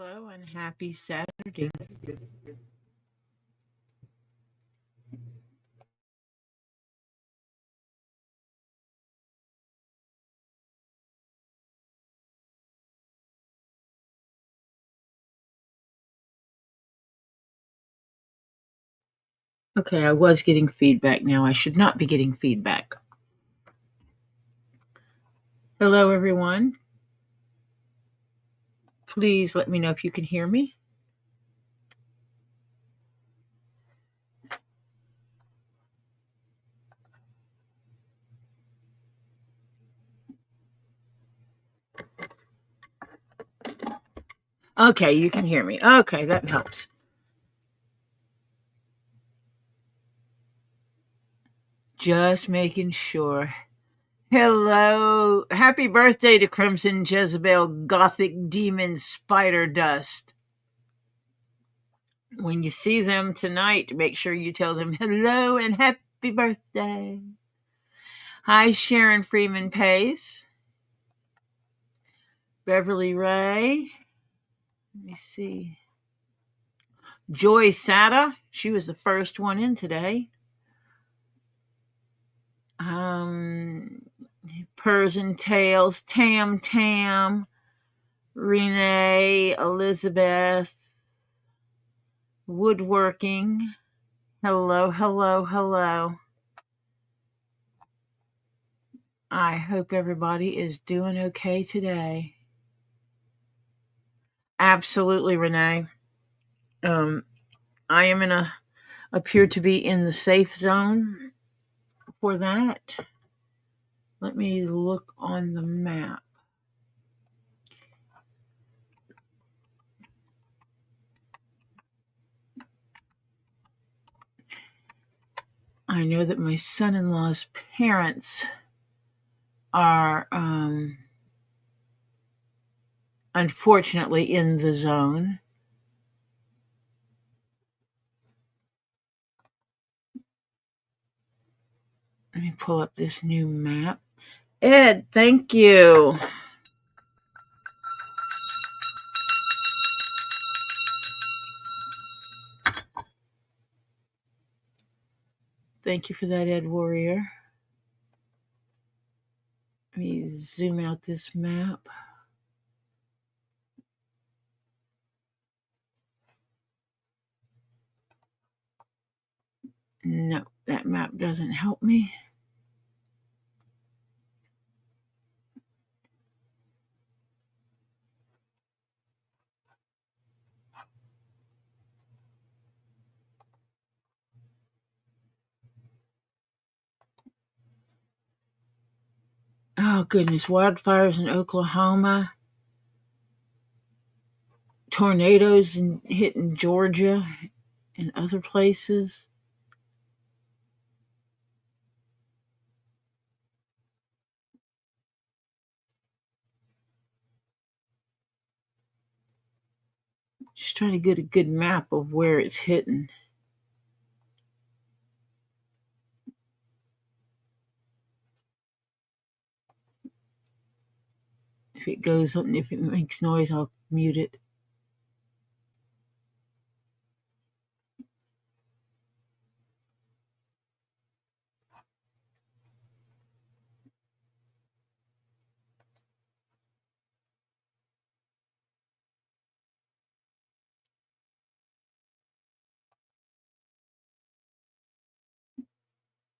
Hello and happy Saturday. Okay, I was getting feedback now. I should not be getting feedback. Hello, everyone. Please let me know if you can hear me. Okay, you can hear me. Okay, that helps. Just making sure. Hello. Happy birthday to Crimson Jezebel Gothic Demon Spider Dust. When you see them tonight, make sure you tell them hello and happy birthday. Hi, Sharon Freeman Pace. Beverly Ray. Let me see. Joyce Butler. She was the first one in today. Purrs and Tails. Tam. Renee. Elizabeth. Woodworking. Hello. I hope everybody is doing okay today. Absolutely, Renee. I am appear to be in the safe zone for that. Let me look on the map. I know that my son-in-law's parents are unfortunately in the zone. Let me pull up this new map. Ed, thank you. Thank you for that, Ed Warrior. Let me zoom out this map. No, that map doesn't help me. Oh, goodness. Wildfires in Oklahoma. Tornadoes hitting Georgia and other places. Just trying to get a good map of where it's hitting. If it goes up and if it makes noise, I'll mute it.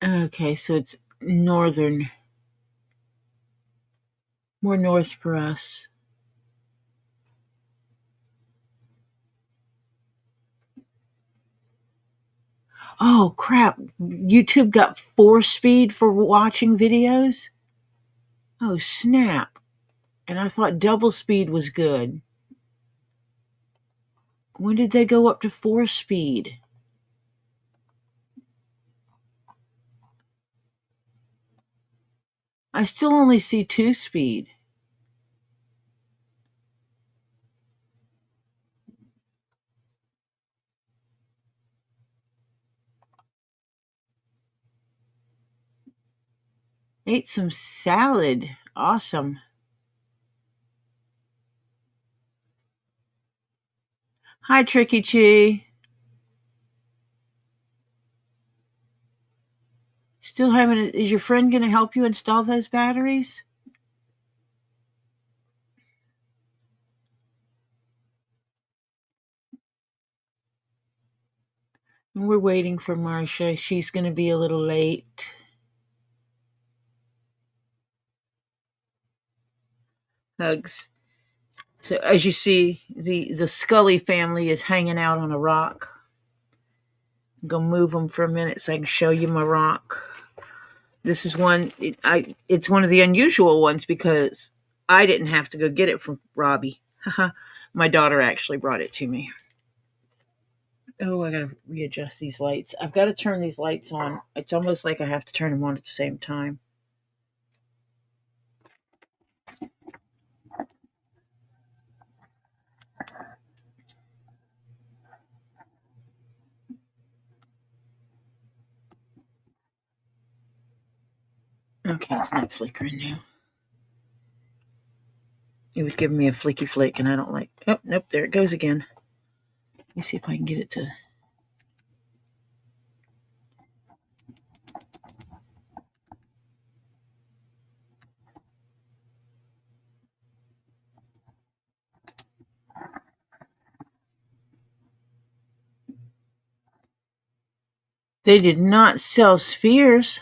Okay, so it's northern. More north for us. Oh, crap. YouTube got 4-speed for watching videos? Oh, snap. And I thought double speed was good. When did they go up to 4-speed? I still only see 2-speed. Ate some salad. Awesome. Hi, Tricky Chi. Still having it. Is your friend going to help you install those batteries? And we're waiting for Marcia. She's going to be a little late. Hugs. So as you see, the Scully family is hanging out on a rock. I'm going to move them for a minute so I can show you my rock. This is one, it's one of the unusual ones because I didn't have to go get it from Robbie. My daughter actually brought it to me. Oh, I got to readjust these lights. I've got to turn these lights on. It's almost like I have to turn them on at the same time. Okay, it's not flickering now. It was giving me a flicky flick, and I don't like. Oh, nope, there it goes again. Let me see if I can get it to. They did not sell spheres.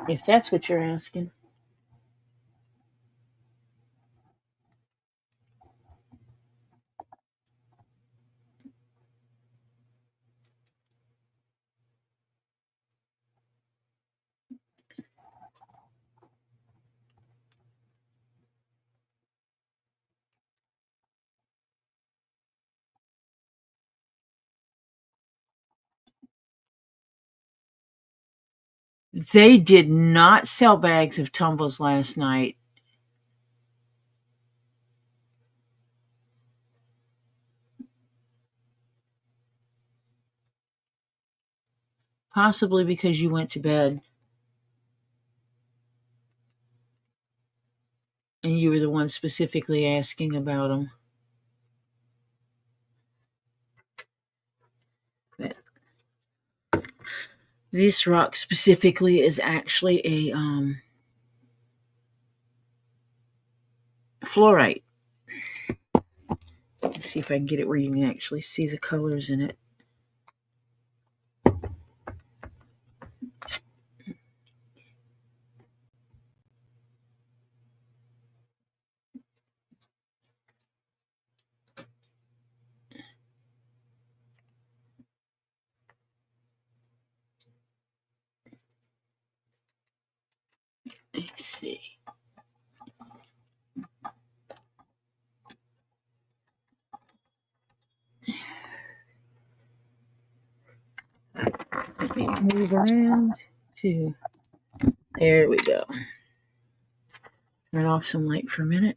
If that's what you're asking. They did not sell bags of tumbles last night. Possibly because you went to bed. And you were the one specifically asking about them. But this rock specifically is actually a fluorite. Let's see if I can get it where you can actually see the colors in it. Let's see. Let me move around to. There we go. Turn off some light for a minute.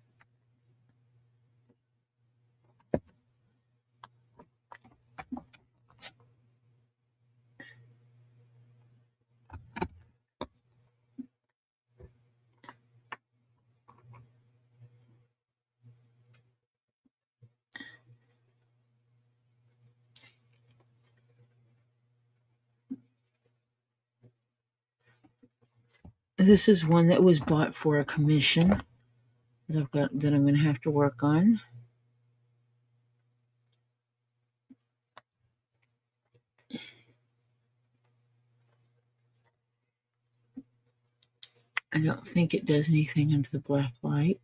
This is one that was bought for a commission that I'm going to have to work on. I don't think it does anything under the black light.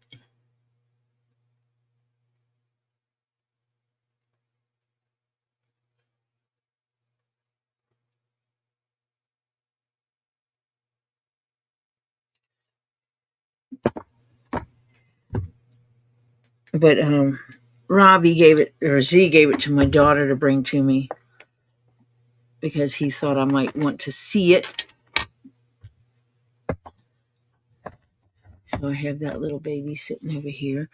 But Robbie gave it, or Z gave it to my daughter to bring to me because he thought I might want to see it. So I have that little baby sitting over here.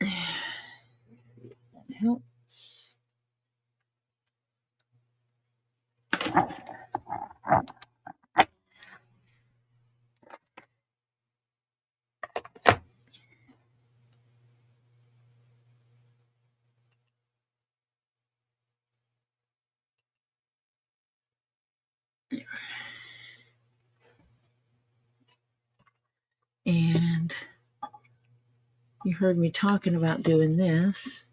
That helps. And you heard me talking about doing this.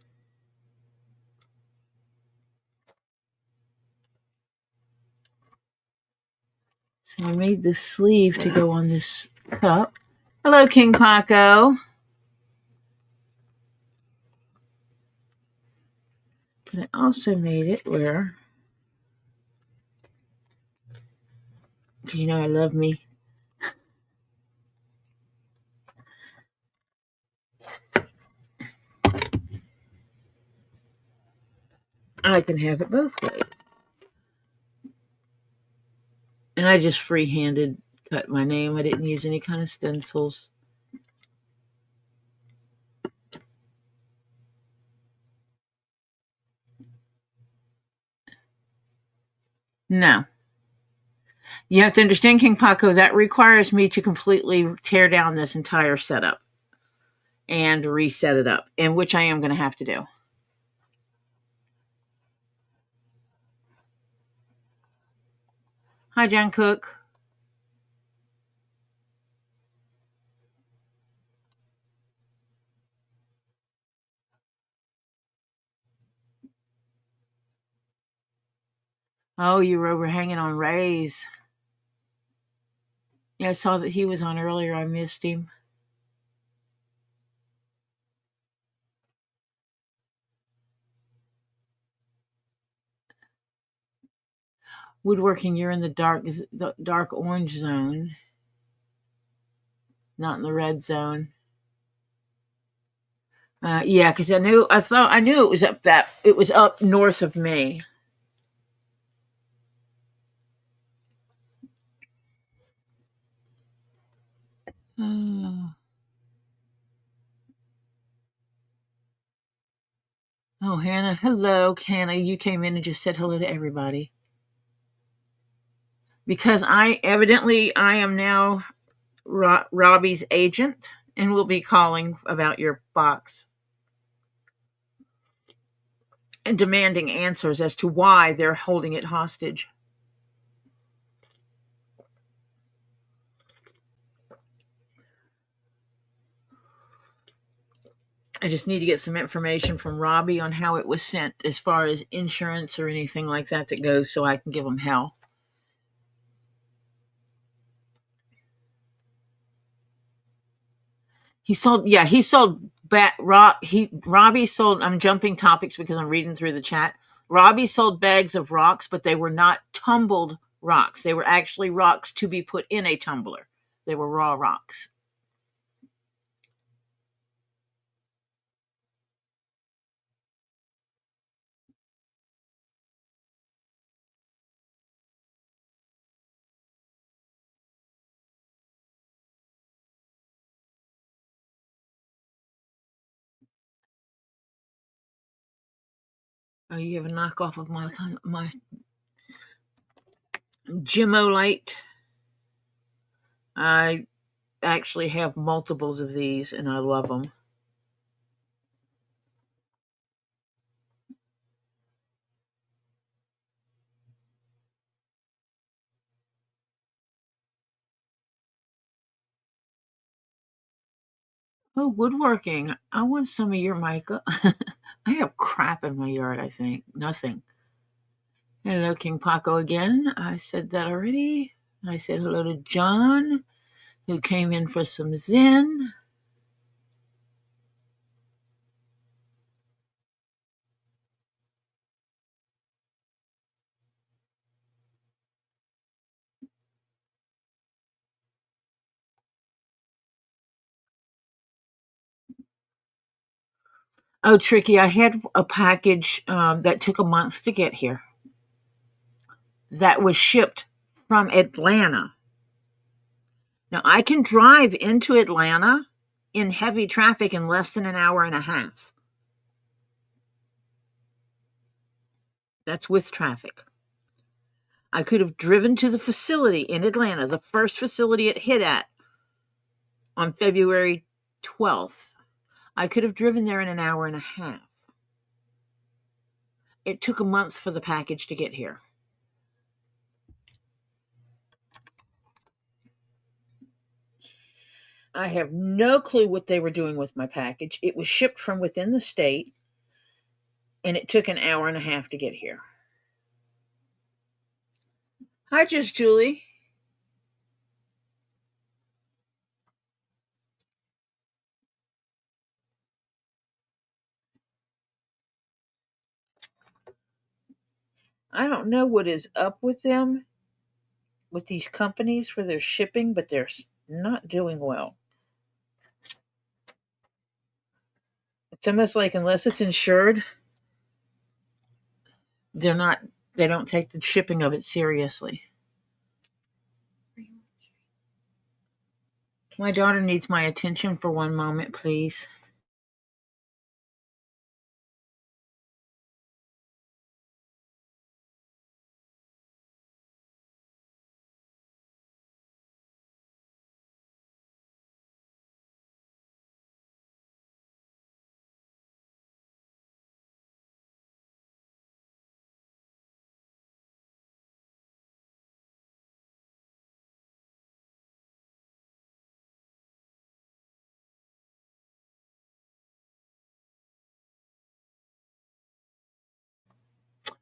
So I made this sleeve to go on this cup. Hello, King Paco. But I also made it where, because you know I love me. I can have it both ways. And I just freehanded cut my name. I didn't use any kind of stencils. No. You have to understand, King Paco, that requires me to completely tear down this entire setup and reset it up, and which I am going to have to do. Hi, John Cook. Oh, you were overhanging on Ray's. Yeah, I saw that he was on earlier. I missed him. Woodworking, you're in the dark orange zone, not in the red zone. Yeah, because I knew it was up north of me. Oh, Hannah. Hello, Hannah. You came in and just said hello to everybody. Because I am now Robbie's agent and will be calling about your box and demanding answers as to why they're holding it hostage. I just need to get some information from Robbie on how it was sent as far as insurance or anything like that goes, so I can give him hell. Robbie sold, I'm jumping topics because I'm reading through the chat. Robbie sold bags of rocks, but they were not tumbled rocks. They were actually rocks to be put in a tumbler. They were raw rocks. Oh, you have a knockoff of my Gimolite. I actually have multiples of these, and I love them. Oh, woodworking. I want some of your mica. I have crap in my yard, I think. Nothing. Hello, King Paco again. I said that already. I said hello to John, who came in for some Zen. Oh, Tricky, I had a package that took a month to get here that was shipped from Atlanta. Now, I can drive into Atlanta in heavy traffic in less than an hour and a half. That's with traffic. I could have driven to the facility in Atlanta, the first facility it hit at, on February 12th. I could have driven there in an hour and a half. It took a month for the package to get here. I have no clue what they were doing with my package. It was shipped from within the state, and it took an hour and a half to get here. Hi, Just Julie. I don't know what is up with them, with these companies for their shipping, but they're not doing well. It's almost like unless it's insured, they don't take the shipping of it seriously. My daughter needs my attention for one moment, please.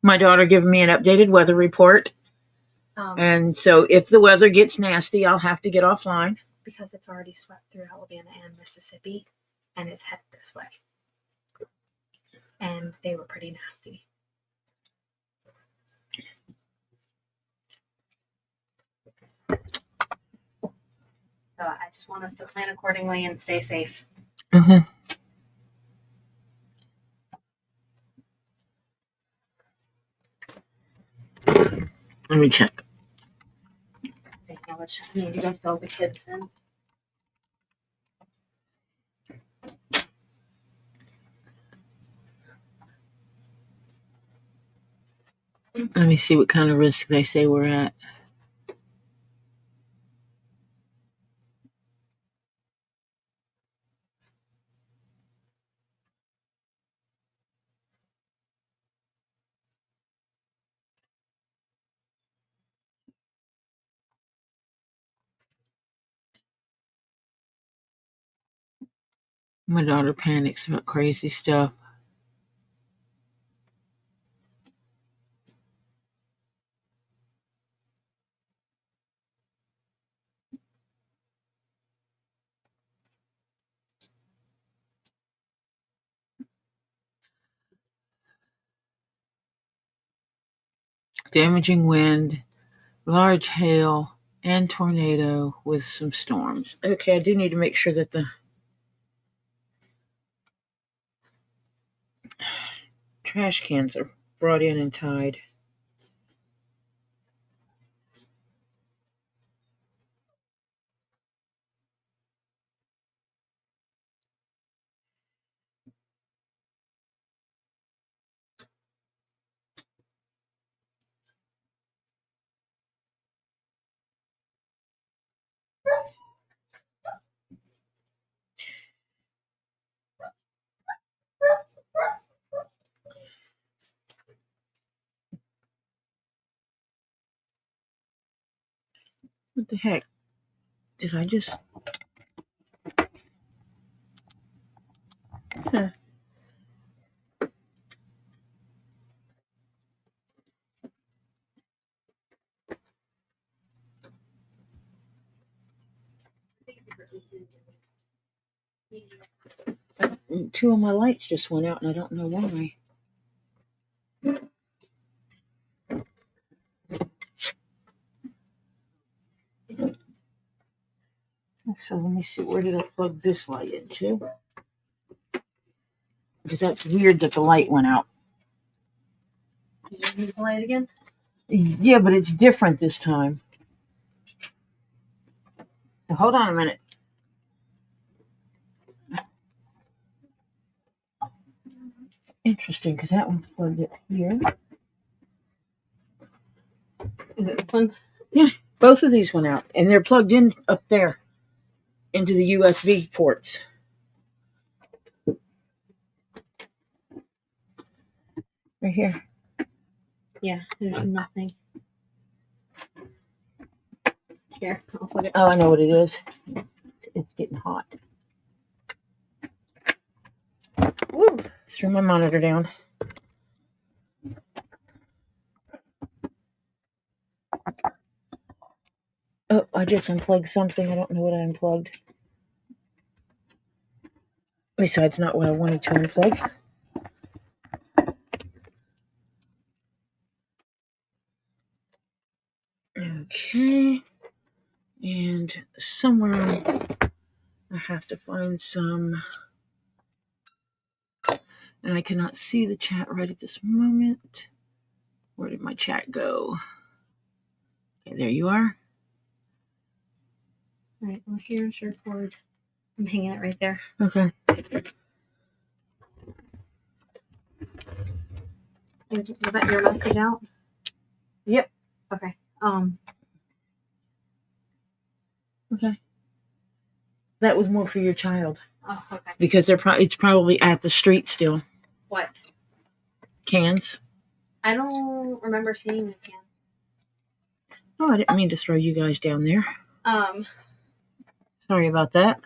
My daughter gave me an updated weather report. And so if the weather gets nasty, I'll have to get offline. Because it's already swept through Alabama and Mississippi, and it's headed this way. And they were pretty nasty. So I just want us to plan accordingly and stay safe. Mm-hmm. Let me check. I need to go fill the kids in. Let me see what kind of risk they say we're at. My daughter panics about crazy stuff. Damaging wind, large hail, and tornado with some storms. Okay, I do need to make sure that the trash cans are brought in and tied. What the heck? Did I just... Huh. Two of my lights just went out and I don't know why. So let me see, where did I plug this light into? Because that's weird that the light went out. Did you use the light again? Yeah, but it's different this time. So hold on a minute. Interesting, because that one's plugged up here. Is it this one? Yeah, both of these went out, and they're plugged in up there into the USB ports. Right here. Yeah, there's nothing. Here, I'll plug it. Oh, I know what it is. It's It's getting hot. Woo! Threw my monitor down. Oh, I just unplugged something. I don't know what I unplugged. Besides, not what I wanted to unplug. Okay. And somewhere I have to find some. And I cannot see the chat right at this moment. Where did my chat go? Okay, there you are. All right, well, here's your cord. I'm hanging it right there. Okay. Was that your message out? Yep. Okay. Okay. That was more for your child. Oh, okay. Because it's probably at the street still. What? Cans. I don't remember seeing the can. Oh, I didn't mean to throw you guys down there. Sorry about that.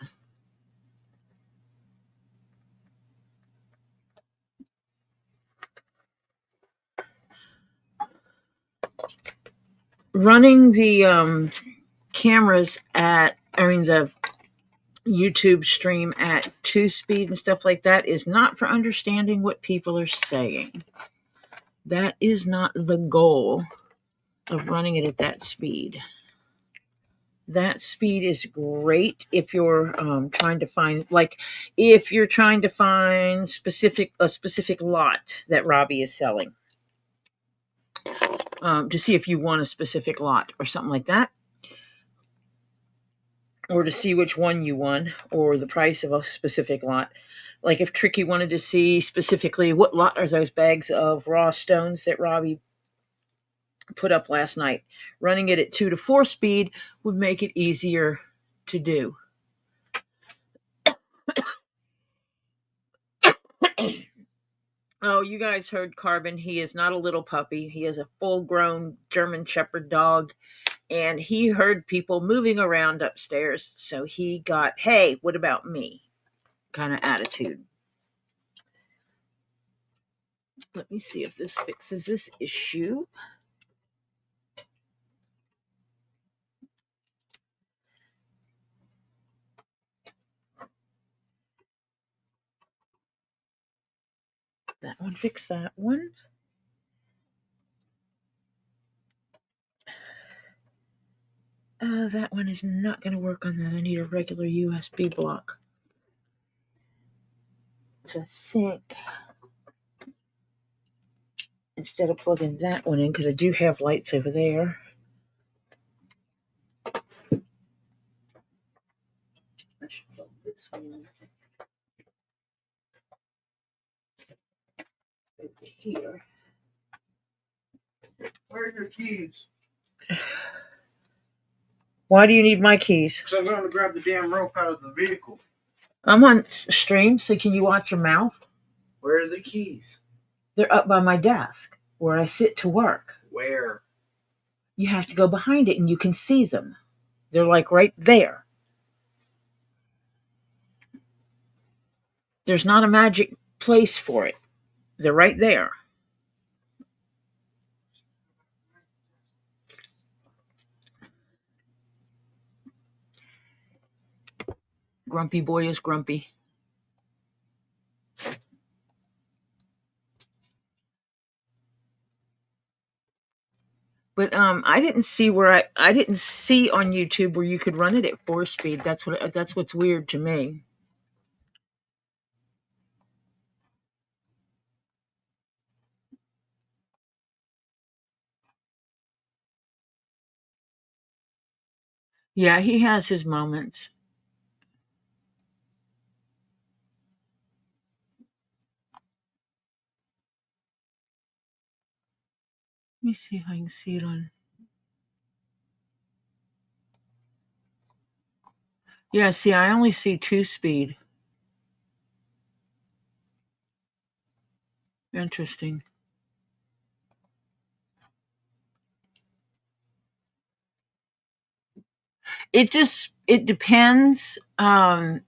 Running the cameras the YouTube stream at 2-speed and stuff like that is not for understanding what people are saying. That is not the goal of running it at that speed. That speed is great if you're trying to find, if you're trying to find a specific lot that Robbie is selling, to see if you want a specific lot or something like that, or to see which one you won or the price of a specific lot. Like if Tricky wanted to see specifically what lot are those bags of raw stones that Robbie put up last night, running it at 2 to 4 speed would make it easier to do. Oh, you guys heard Carbon. He is not a little puppy. He is a full-grown German Shepherd dog, and he heard people moving around upstairs, so he got, hey, what about me? Kind of attitude. Let me see if this fixes this issue. That one fixed that one. That one is not going to work on that. I need a regular USB block. So I think instead of plugging that one in, because I do have lights over there. I should plug this one in. Over here. Where are your keys? Why do you need my keys? Because I'm going to grab the damn rope out of the vehicle. I'm on stream, so can you watch your mouth? Where are the keys? They're up by my desk, where I sit to work. Where? You have to go behind it, and you can see them. They're like right there. There's not a magic place for it. They're right there. Grumpy boy is grumpy. But I didn't see I didn't see on YouTube where you could run it at 4 speed. That's what's weird to me. Yeah, he has his moments. Let me see if I can see it on. Yeah, see, I only see 2 speed. Interesting. It depends. who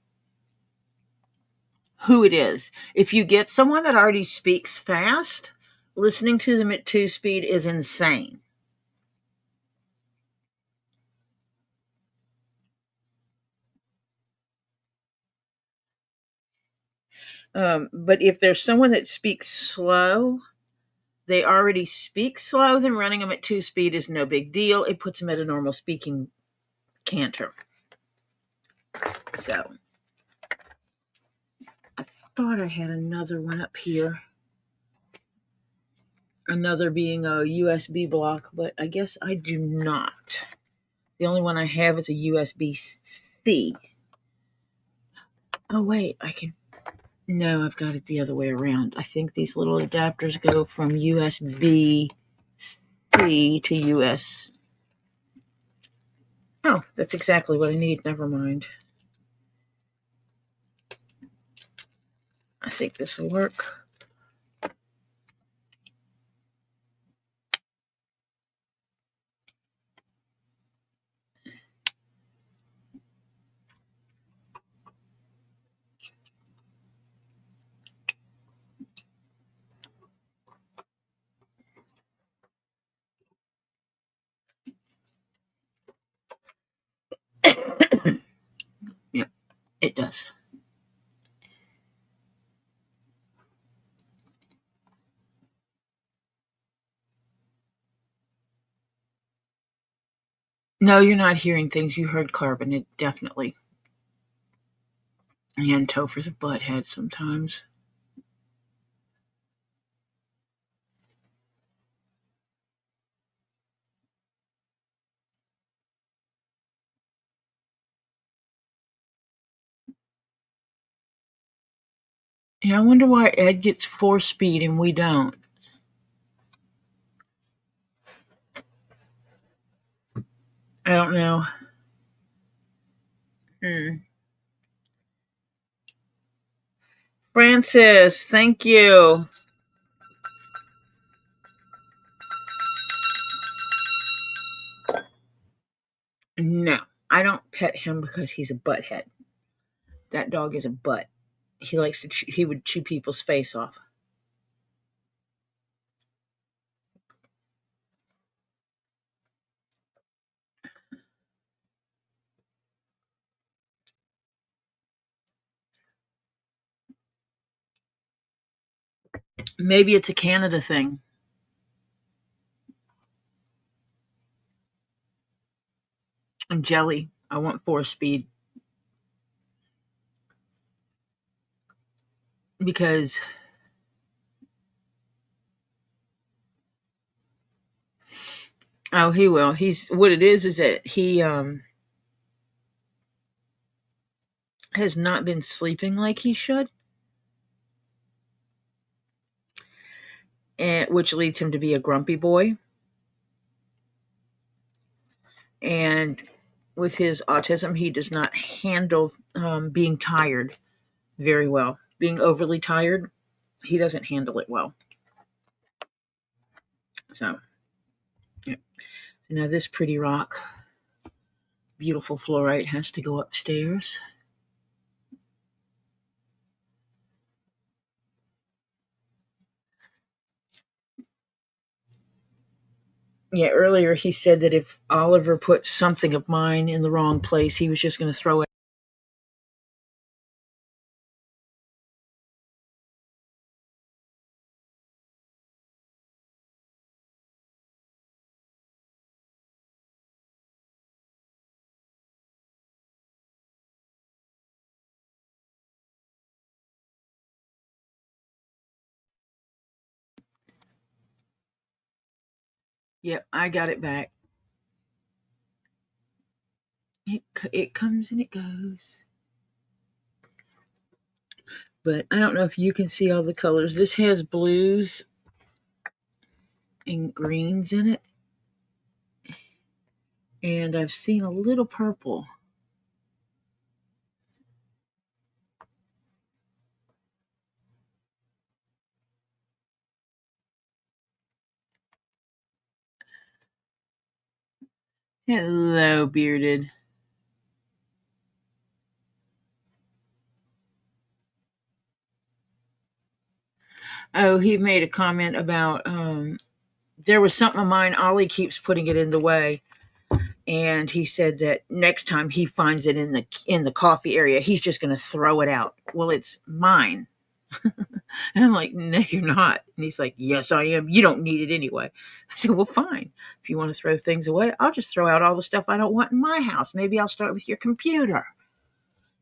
it is. If you get someone that already speaks fast, listening to them at 2-speed is insane. But if there's someone that speaks slow, they already speak slow, then running them at 2-speed is no big deal. It puts them at a normal speaking canter. So, I thought I had another one up here. Another being a USB block, but I guess I do not. The only one I have is a USB-C. Oh, wait, no, I've got it the other way around. I think these little adapters go from USB-C to US. Oh, that's exactly what I need. Never mind. I think this will work. Yep, it does. No, you're not hearing things. You heard carbon. It definitely. And Topher's a butthead sometimes. Yeah, I wonder why Ed gets 4-speed and we don't. I don't know. Francis, thank you. No, I don't pet him because he's a butthead. That dog is a butt. He likes to he would chew people's face off. Maybe it's a Canada thing. I'm jelly. I want 4-speed. Because he will. He's what it is that he has not been sleeping like he should. And which leads him to be a grumpy boy. And with his autism, he does not handle being tired very well. Being overly tired, he doesn't handle it well. So, yeah. Now this pretty rock, beautiful fluorite, has to go upstairs. Yeah, earlier he said that if Oliver put something of mine in the wrong place, he was just going to throw it. Yep, I got it back. It comes and it goes. But I don't know if you can see all the colors. This has blues and greens in it. And I've seen a little purple. Hello, bearded. Oh, he made a comment about there was something of mine. Ollie keeps putting it in the way, and he said that next time he finds it in the coffee area, he's just going to throw it out. Well, it's mine. And I'm like, no, you're not. And he's like, yes, I am. You don't need it anyway. I said, well, fine. If you want to throw things away, I'll just throw out all the stuff I don't want in my house. Maybe I'll start with your computer.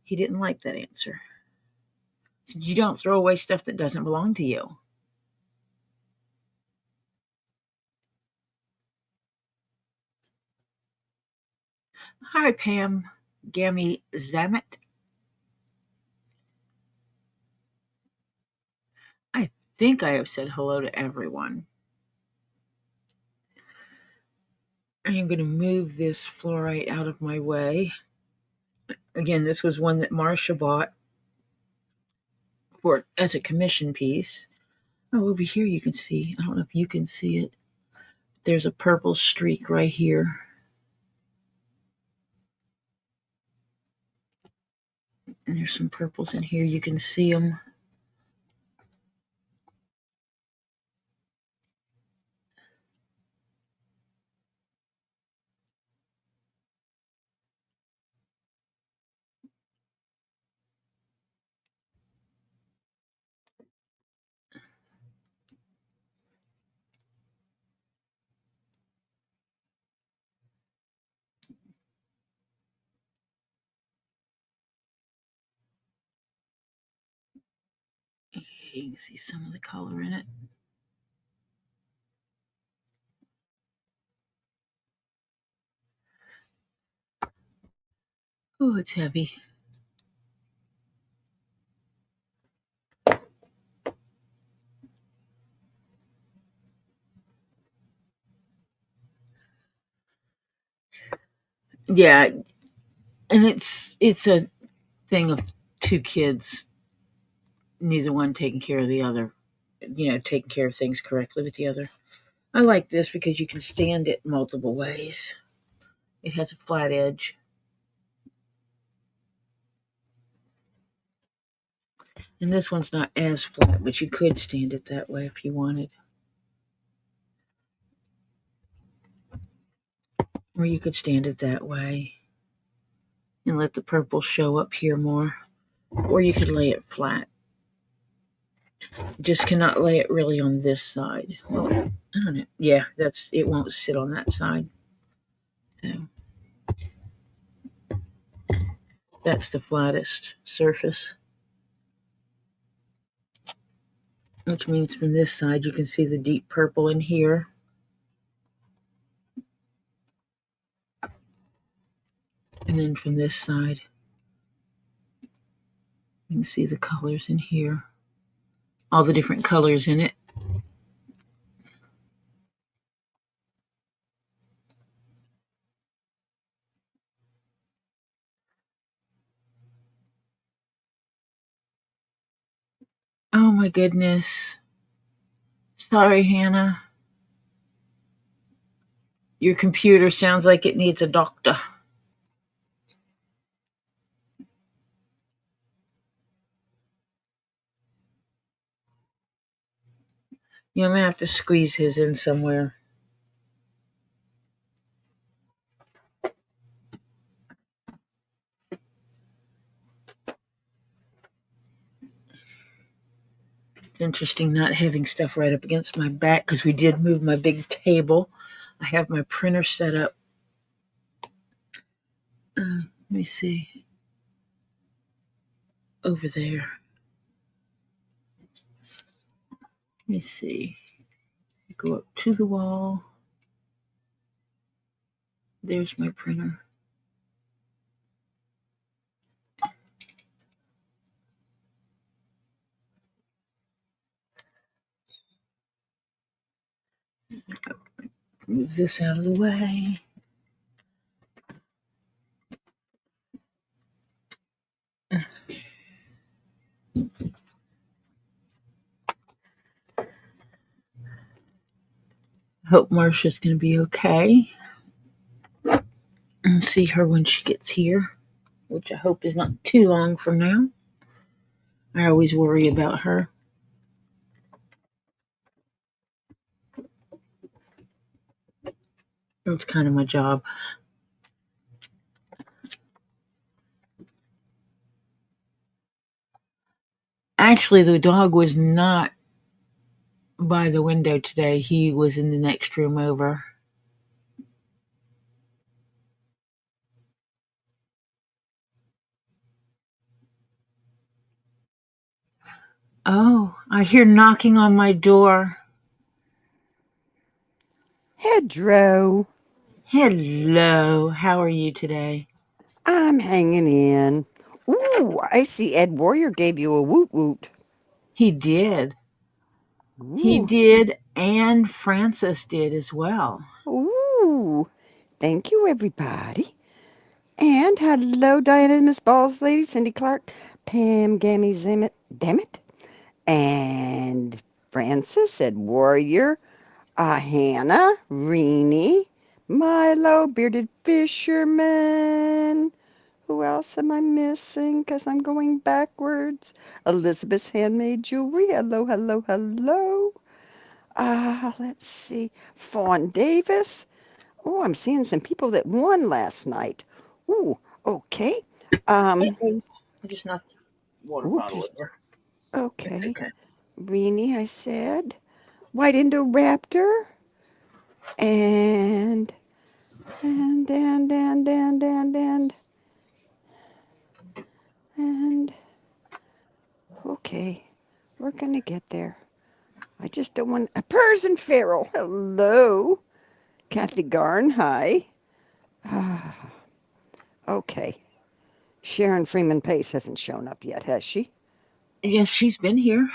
He didn't like that answer. He said, you don't throw away stuff that doesn't belong to you. Hi, Pam Gammy Zamet. I think I have said hello to everyone. I am going to move this fluorite out of my way. Again, this was one that Marcia bought for as a commission piece. Oh, over here you can see. I don't know if you can see it. There's a purple streak right here. And there's some purples in here. You can see them. You can see some of the color in it. Oh, it's heavy. Yeah, and it's a thing of two kids, neither one taking care of the other, taking care of things correctly with the other. I like this because you can stand it multiple ways. It has a flat edge. And this one's not as flat, but you could stand it that way if you wanted. Or you could stand it that way and let the purple show up here more. Or you could lay it flat. Just cannot lay it really on this side. Well, I don't know. Yeah, it won't sit on that side. So that's the flattest surface. Which means from this side you can see the deep purple in here. And then from this side you can see the colors in here. All the different colors in it. Oh my goodness. Sorry, Hannah. Your computer sounds like it needs a doctor. I'm going to have to squeeze his in somewhere. It's interesting not having stuff right up against my back because we did move my big table. I have my printer set up. Let me see. Over there. Let me see. Go up to the wall. There's my printer. Move this out of the way. Hope Marcia's going to be okay. I'll see her when she gets here, which I hope is not too long from now. I always worry about her. That's kind of my job. Actually, the dog was not by the window today. He was in the next room over. Oh, I hear knocking on my door. Hedro. Hello, how are you today? I'm hanging in. Ooh, I see Ed Warrior gave you a woot woot. He did. He Ooh, did, and Francis did as well. ooh. Thank you, everybody. And hello, Diana, Miss Balls Lady, Cindy Clark, Pam, Gammy, Zimmit, Dammit, and Francis, Ed Warrior, Hannah, Reenie, Milo, Bearded Fisherman. Who else am I missing? Because I'm going backwards. Elizabeth's Handmade Jewelry. Hello, hello, hello. Let's see. Fawn Davis. Oh, I'm seeing some people that won last night. Ooh, okay. Um, I just knocked the water bottle oops. over. Okay. Okay. Reenie, I said. White Indoraptor. And, and, and, and, and, and, and, and. Okay. We're going to get there. I just don't want a Persian Farrell. Hello. Kathy Garn, hi. Okay. Sharon Freeman Pace hasn't shown up yet, has she? Yes, she's been here.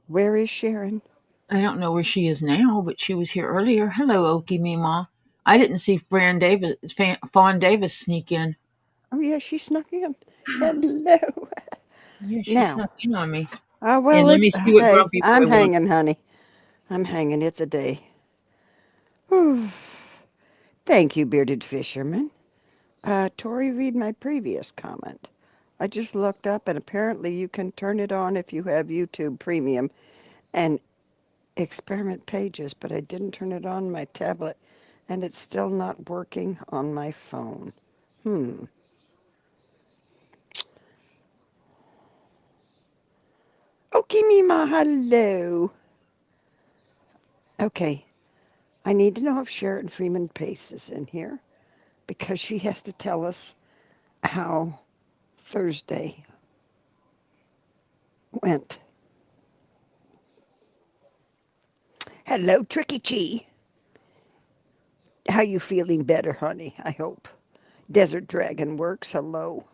Where is Sharon? I don't know where she is now, but she was here earlier. Hello, Okie Mima. I didn't see Fawn Davis sneak in. Oh, yeah, she snuck in. Hello. Yeah, she Now, snuck in on me. And well, let me it's, see what hey, Grumpy I'm Boy wants. hanging, honey. I'm hanging. It's a day. Whew. Thank you, Bearded Fisherman. Tori, read my previous comment. I just looked up, and apparently you can turn it on if you have YouTube Premium and experiment pages, but I didn't turn it on my tablet, and it's still not working on my phone. Okay, Mima, hello. Okay, I need to know if Sharon Freeman Pace is in here because she has to tell us how Thursday went. Hello, Tricky Chi. How you feeling better, honey? I hope. Desert Dragon Works, hello.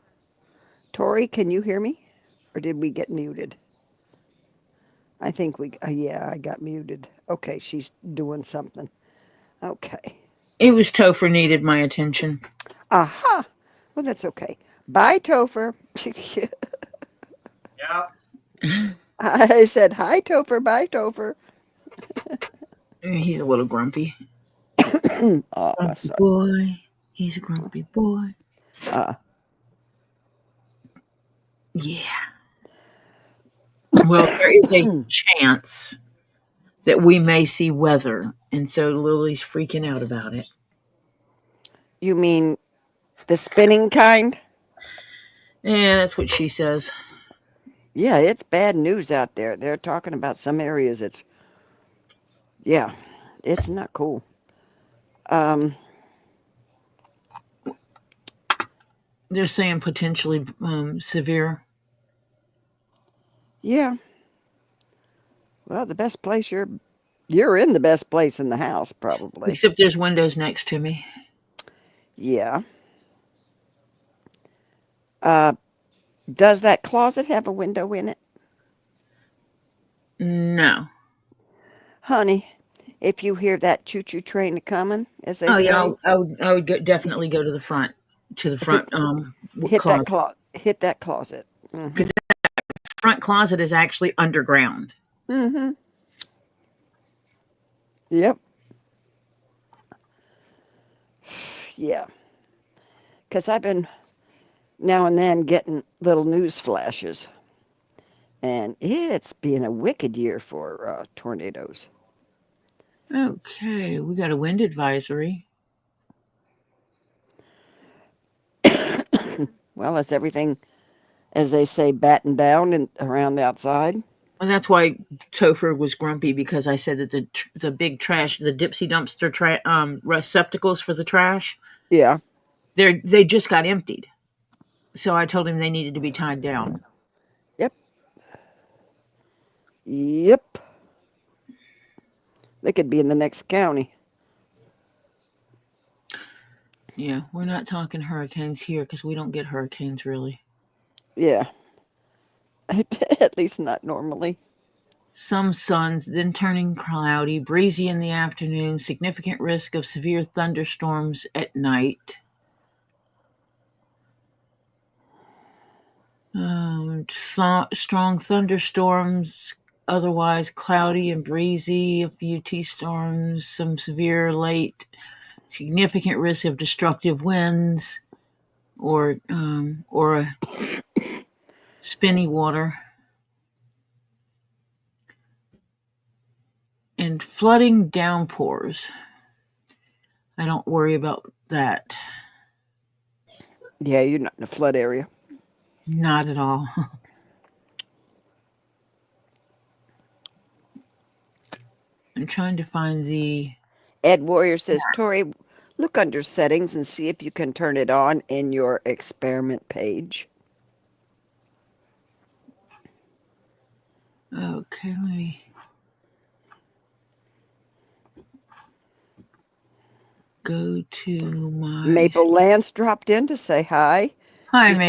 Tori, can you hear me? Or did we get muted? I think yeah, I got muted. Okay, she's doing something. Okay. It was Topher needed my attention. Aha. Well, that's okay. Bye, Topher. Yeah. I said, hi, Topher. Bye, Topher. He's a little grumpy. Grumpy Sorry. boy. He's a grumpy boy. Uh, Yeah. Well, there is a chance that we may see weather, and so Lily's freaking out about it. you mean the spinning kind? Yeah, that's what she says. Yeah, it's bad news out there. They're talking about some areas. Yeah, it's not cool. Um, They're saying potentially severe. yeah. Well, the best place you're in the best place in the house, probably. Except there's windows next to me. Yeah. Uh, does that closet have a window in it? No. Honey, if you hear that choo-choo train coming, as they Oh yeah, say, I would definitely go to the front, hit hit that closet, hit that closet. Mhm. because the front closet is actually underground. Mhm. Yep. Yeah. Because I've been now and then getting little news flashes, and it's been a wicked year for tornadoes. Okay, we got a wind advisory. Well, is everything, as they say, battened down and around the outside? And that's why Topher was grumpy, because I said that the big trash, the Dipsy dumpster receptacles for the trash, Yeah. they just got emptied. So I told him they needed to be tied down. Yep. Yep. They could be in the next county. Yeah, we're not talking hurricanes here because we don't get hurricanes really. Yeah. At least not normally. Some suns, then turning cloudy, breezy in the afternoon, significant risk of severe thunderstorms at night. Strong thunderstorms, otherwise cloudy and breezy, a few T-storms, some severe late, significant risk of destructive winds or a spinny water. And flooding downpours. I don't worry about that. Yeah, you're not in a flood area. Not at all. I'm trying to find the... Ed Warrior says, Tori, look under settings and see if you can turn it on in your experiment page. Okay, let me... go to my... Maple Lance dropped in to say hi. Hi, She's been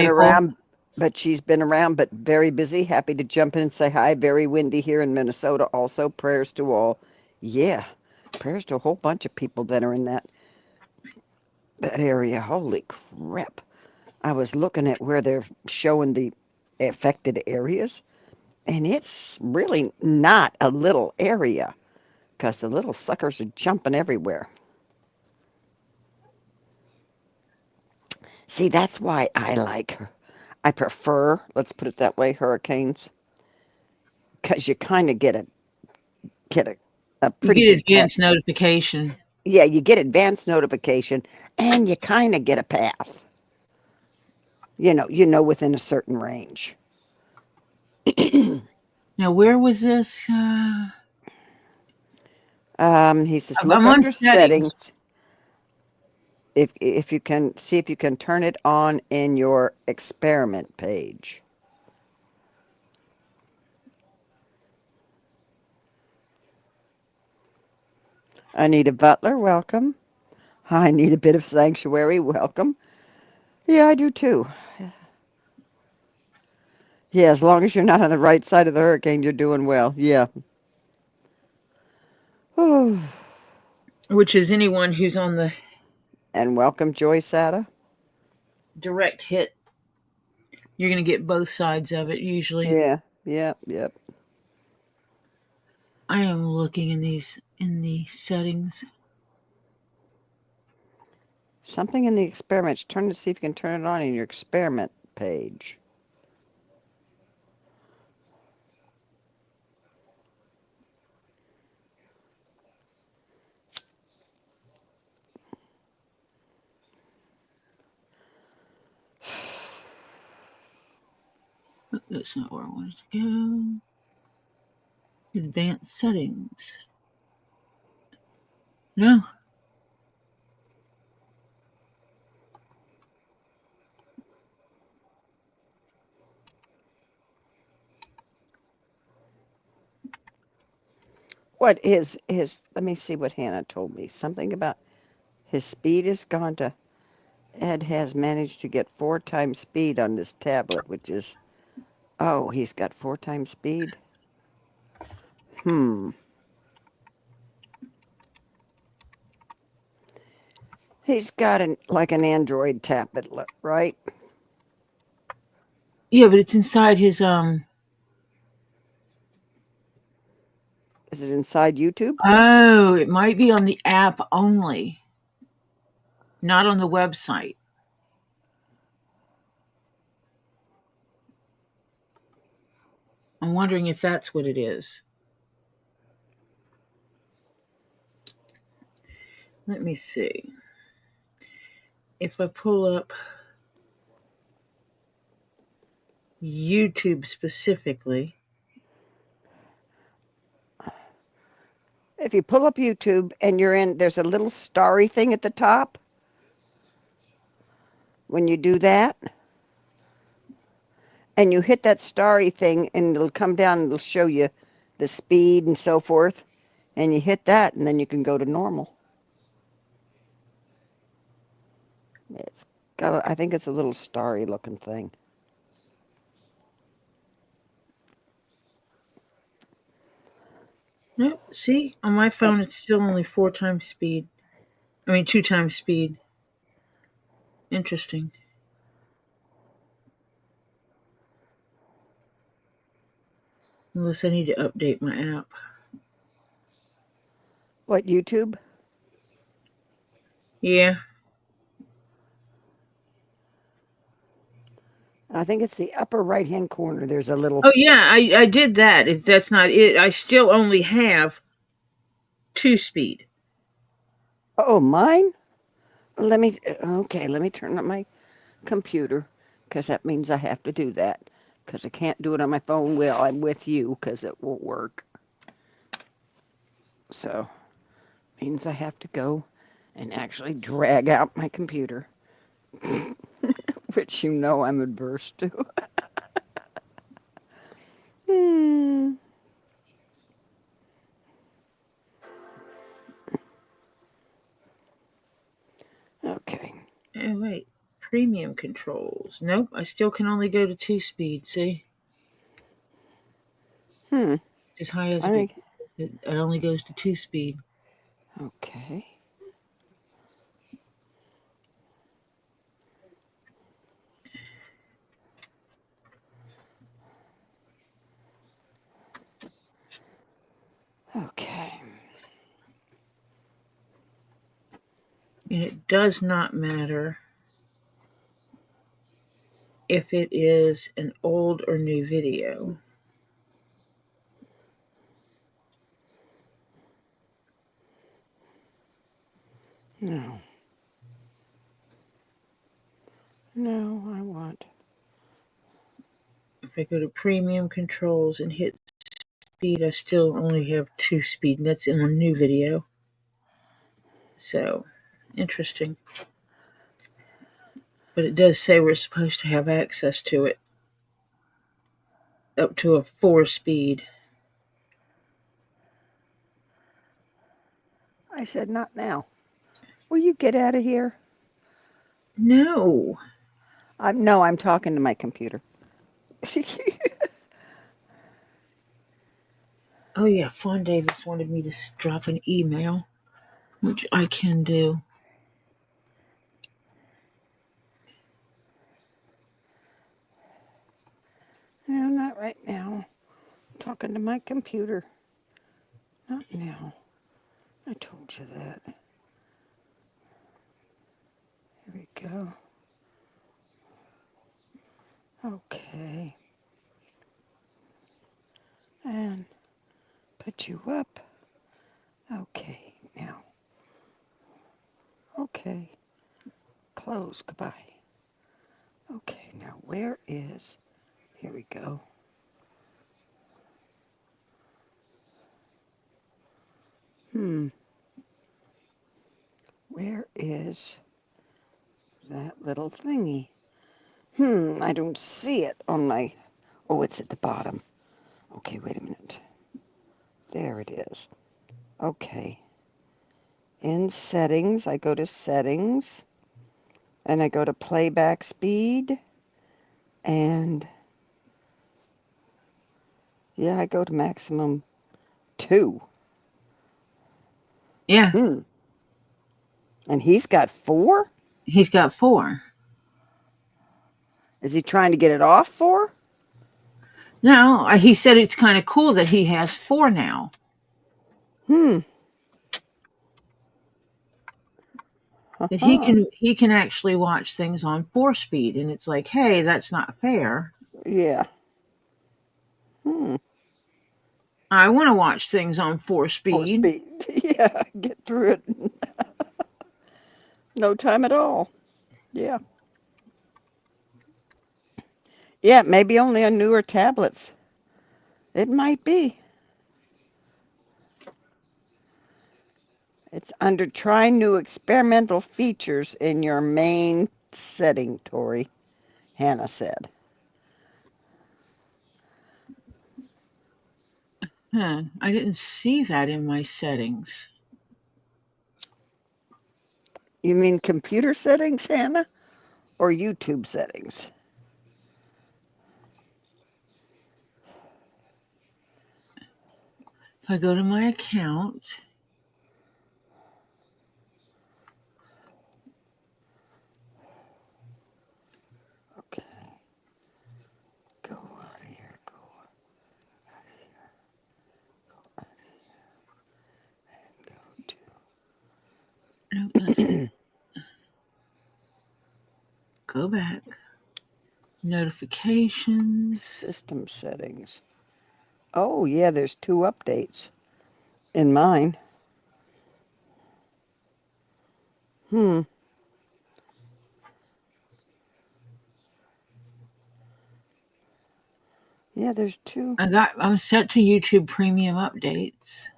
Maple. around, but very busy. Happy to jump in and say hi. Very windy here in Minnesota also. Prayers to all. Yeah, prayers to a whole bunch of people that are in that area. Holy crap. I was looking at where they're showing the affected areas, and it's really not a little area because the little suckers are jumping everywhere. See, that's why I prefer, let's put it that way, hurricanes, because you kind of get a You pretty get good path. advance notification. Yeah, you get advance notification, and you kind of get a path. You know within a certain range. Now, where was this? He says, look I'm on under settings. settings. If you can see if you can turn it on in your experiment page. Anita Butler, welcome. I need a bit of sanctuary, welcome. Yeah, I do too. Yeah, as long as you're not on the right side of the hurricane, you're doing well. Yeah. Which is anyone who's on the And welcome, Joyce Butler. direct hit. You're going to get both sides of it usually. Yeah, yep. I am looking in the settings. Something in the experiments. Turn to see if you can turn it on in your experiment page. That's not where I wanted to go. Advanced settings. No. What is his? Let me see what Hannah told me. Something about his speed has gone to. Ed has managed to get 4 times speed on this tablet, which is. Oh, he's got 4 times speed? He's got like an Android tablet, right? Yeah, but it's inside his Is it inside YouTube? Oh, it might be on the app only, not on the website. I'm wondering if that's what it is. Let me see. If I pull up YouTube specifically. If you pull up YouTube and you're in, there's a little starry thing at the top. When you do that, and you hit that starry thing, and it'll come down and it'll show you the speed and so forth. And you hit that, and then you can go to normal. It's got, I think it's a little starry looking thing. Nope. See, on my phone, it's still only 4 times speed. 2 times speed. Interesting. Unless I need to update my app. What, YouTube? Yeah. I think it's the upper right-hand corner. There's a little... Oh, yeah, I did that. That's not it. I still only have 2 speed. Oh, mine? Let me turn on my computer, because that means I have to do that, because I can't do it on my phone while I'm with you, because it won't work. So, means I have to go and actually drag out my computer, which you know I'm adverse to. Okay. Oh, wait. Premium controls. Nope, I still can only go to 2 speed, see? It's as high as it only goes to 2 speed. Okay. Okay. And it does not matter if it is an old or new video. No, I want... If I go to premium controls and hit speed, I still only have 2 speed, and that's in a new video. So, interesting. But it does say we're supposed to have access to it up to a 4 speed. I said not now. Will you get out of here? No. No, I'm talking to my computer. Oh, yeah, Fawn Davis wanted me to drop an email, which I can do. No, not right now. I'm talking to my computer. Not now. I told you that. Here we go. Okay. And put you up. Okay, now. Okay. Close. Goodbye. Okay, now where is... Here we go. Where is that little thingy? I don't see it on my... Oh, it's at the bottom. Okay, wait a minute. There it is. Okay. In settings, I go to settings, and I go to playback speed, and yeah, I go to maximum 2. Yeah, And he's got 4? he's got 4. Is he trying to get it off 4? No, he said it's kind of cool that he has 4 now. That he can actually watch things on 4 speed, and it's like, hey, that's not fair. Yeah. I want to watch things on 4 speed. 4 speed. Yeah, get through it. No time at all. Yeah. Yeah, maybe only on newer tablets. It might be. It's under try new experimental features in your main setting, Tori, Hannah said. Huh. I didn't see that in my settings. You mean computer settings, Hannah? Or YouTube settings? If I go to my account, Okay. Go out of here. Go out of here. Go out of here. And no, that's, go to. go back. Notifications. System settings. Oh, yeah, there's 2 updates in mine. Hmm. Yeah, there's 2. I'm set to YouTube Premium updates.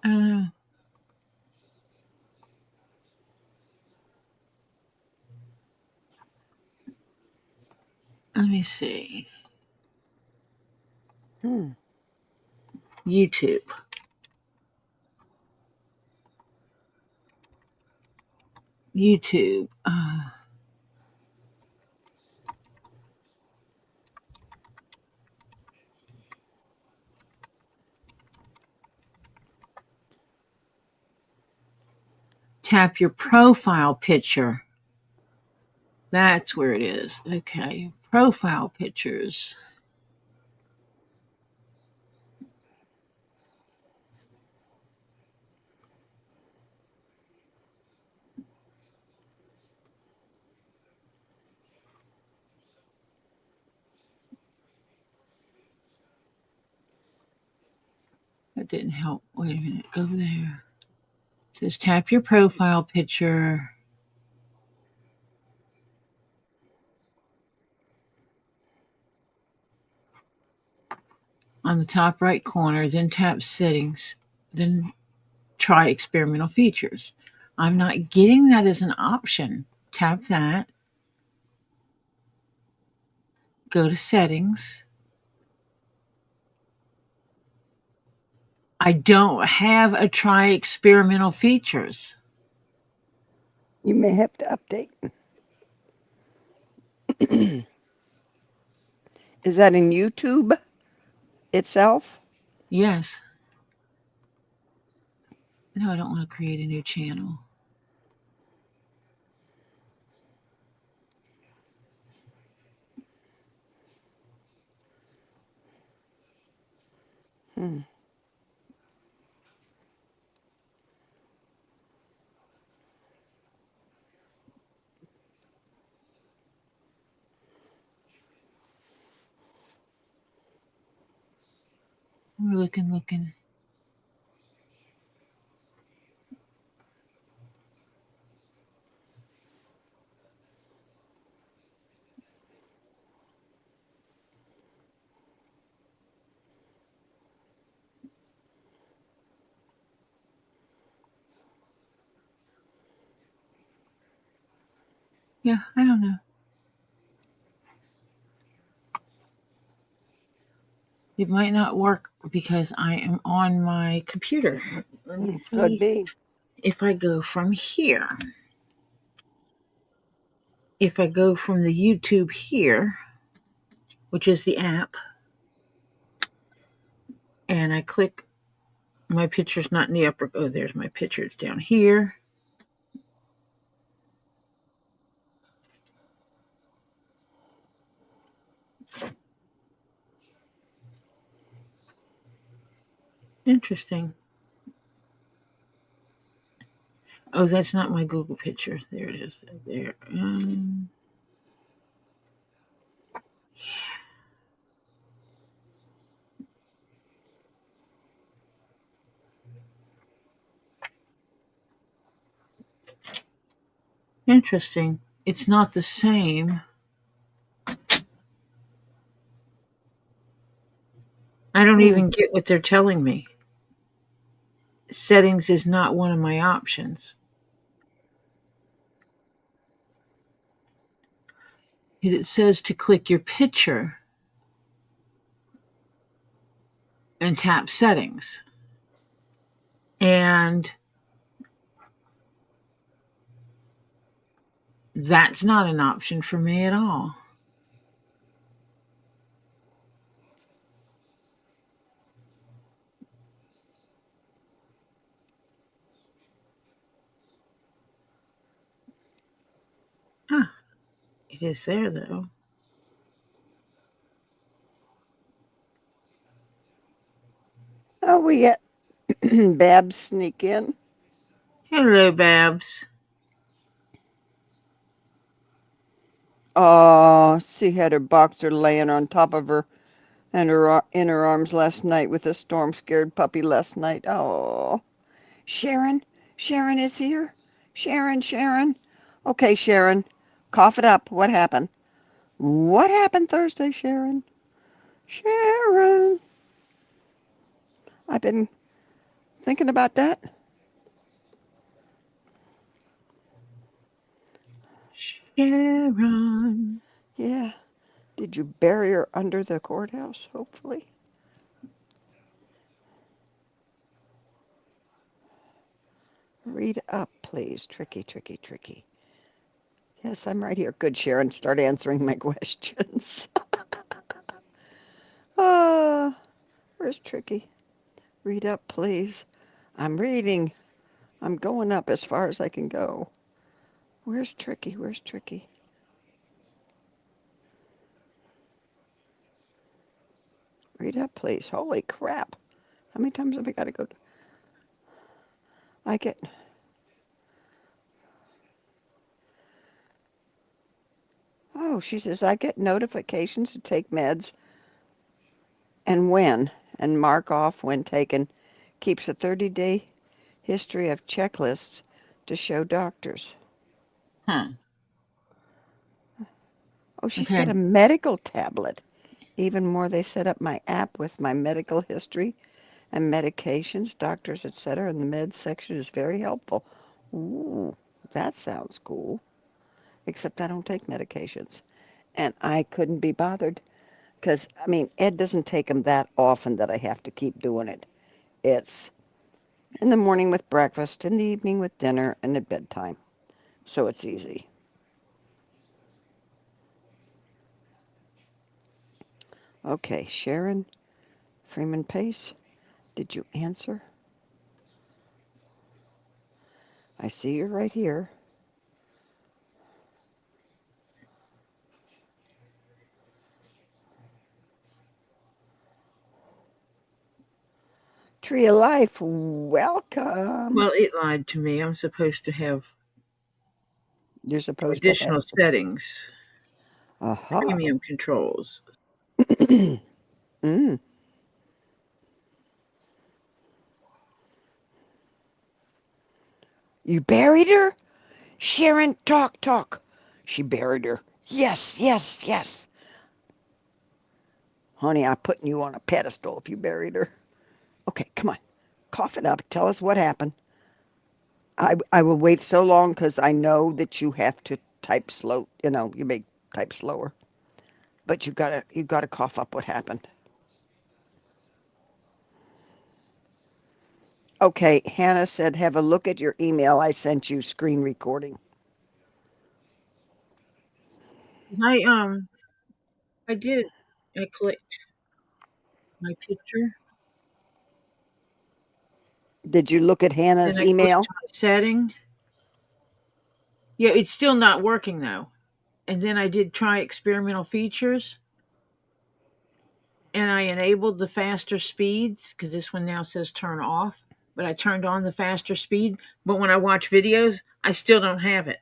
Uh, let me see. YouTube. YouTube. Tap your profile picture. That's where it is. Okay. Profile pictures. That didn't help. Wait a minute. Go there. It says tap your profile picture. On the top right corner, then tap settings, then try experimental features. I'm not getting that as an option. Tap that. Go to settings. I don't have a try experimental features. You may have to update. Is that in YouTube itself? Yes. No, I don't want to create a new channel. Hmm. I'm looking. Yeah, I don't know. It might not work because I am on my computer. Let me see. Could be. If I go from here. If I go from the YouTube here, which is the app, and I click my picture's not in the upper, oh, there's my picture, it's down here. Interesting. Oh, that's not my Google picture. There it is. There. Interesting. It's not the same. I don't even get what they're telling me. Settings is not one of my options. It says to click your picture and tap settings. And that's not an option for me at all. Huh. It is there, though. Oh, we get Babs sneak in. Hello, Babs. Oh, she had her boxer laying on top of her and in her arms last night with a storm-scared puppy last night. Oh, Sharon is here. Sharon. Okay, Sharon, cough it up. What happened? What happened Thursday, Sharon? Sharon, I've been thinking about that. Sharon. Yeah. Did you bury her under the courthouse, hopefully? Read up, please. Tricky. Yes, I'm right here. Good, Sharon. Start answering my questions. Where's Tricky? Read up, please. I'm reading. I'm going up as far as I can go. Where's Tricky? Read up, please. Holy crap. How many times have I got to go? I get... Oh, she says, I get notifications to take meds and when, and mark off when taken. Keeps a 30-day history of checklists to show doctors. Huh. Oh, she's Okay. got a medical tablet. Even more, they set up my app with my medical history and medications, doctors, etc. And the meds section is very helpful. Ooh, that sounds cool. Except I don't take medications. And I couldn't be bothered because, I mean, Ed doesn't take them that often that I have to keep doing it. It's in the morning with breakfast, in the evening with dinner, and at bedtime. So it's easy. Okay, Sharon Freeman Pace, did you answer? I see you're right here. Tree of Life, welcome. Well, it lied to me. I'm supposed to have You're supposed to have. additional settings, Aha. premium controls. mm. You buried her? Sharon, talk. She buried her. Yes. Honey, I'm putting you on a pedestal if you buried her. Okay, come on. Cough it up. Tell us what happened. I will wait so long because I know that you have to type slow. You know, you may type slower. But you gotta cough up what happened. Okay, Hannah said, have a look at your email. I sent you screen recording. I did. I clicked my picture. Did you look at Hannah's Then I clicked email? my setting. Yeah, it's still not working though. And then I did try experimental features. and I enabled the faster speeds because this one now says turn off, but I turned on the faster speed. But when I watch videos, I still don't have it.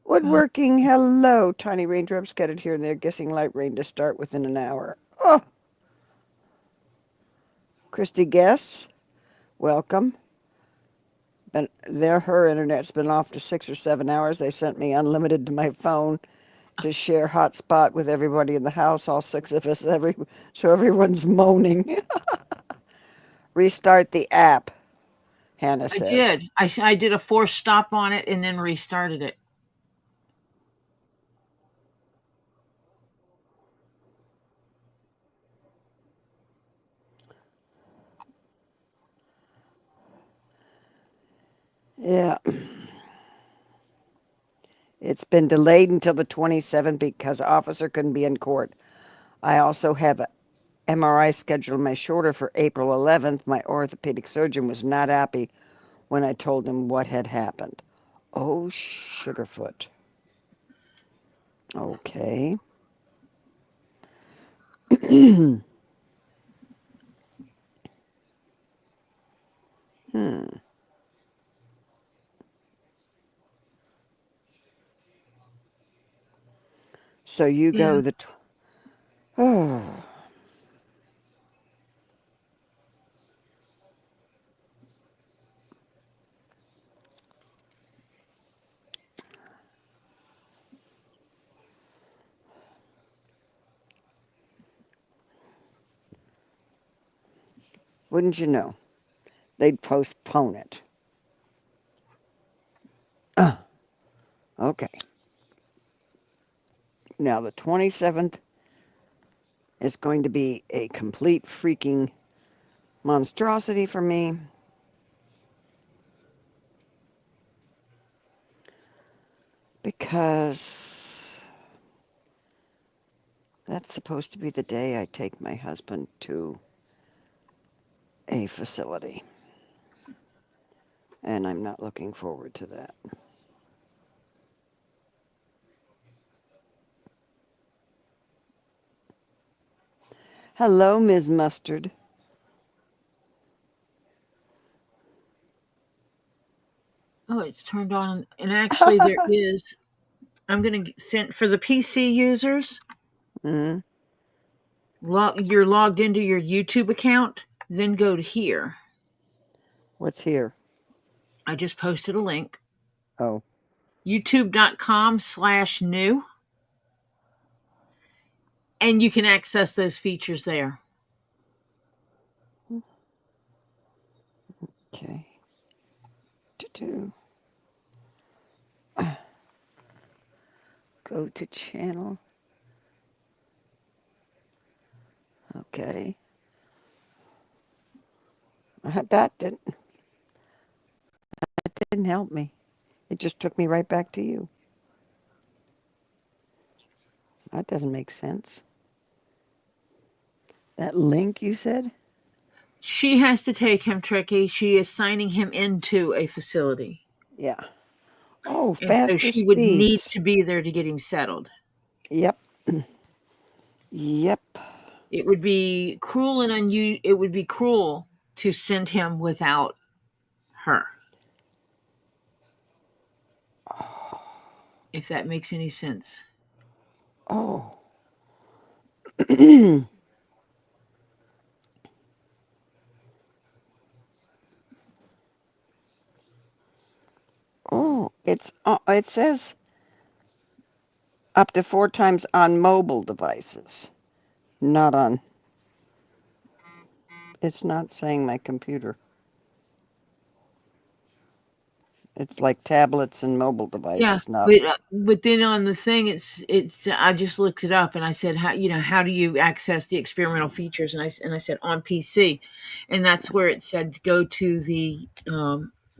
Woodworking, hello. Tiny raindrops scattered here and there, guessing light rain to start within an hour. Oh! Christy Guess, welcome. Her internet's been off to 6 or 7 hours. They sent me unlimited to my phone to share hotspot with everybody in the house, all 6 of us, so everyone's moaning. Restart the app, Hannah I says. did. I did a forced stop on it and then restarted it. Yeah. It's been delayed until the 27th because the officer couldn't be in court. I also have an MRI scheduled on my shoulder for April 11th. My orthopedic surgeon was not happy when I told him what had happened. Oh, Sugarfoot. Okay. So you go the... Oh. Wouldn't you know? They'd postpone it. Okay. Now the 27th is going to be a complete freaking monstrosity for me. Because that's supposed to be the day I take my husband to a facility. And I'm not looking forward to that. Hello, Ms. Mustard. Oh, it's turned on. And actually, there is. I'm going to send for the PC users. Mm-hmm. You're logged into your YouTube account. Then go to here. What's here? I just posted a link. Oh. YouTube.com/new. And you can access those features there. Okay. Go to channel. Okay. That didn't help me. It just took me right back to you. That doesn't make sense. That link you said? She has to take him, Tricky. She is signing him into a facility. Yeah. Oh, And so faster she would need speeds. to be there to get him settled. Yep. Yep. It would be cruel and it would be cruel to send him without her. If that makes any sense. Oh. Oh, it says up to 4 times on mobile devices, not on. It's not saying my computer. It's like tablets and mobile devices, Yeah, but then on the thing, it's. I just looked it up and I said, how do you access the experimental features? And I said on PC, and that's where it said to go to the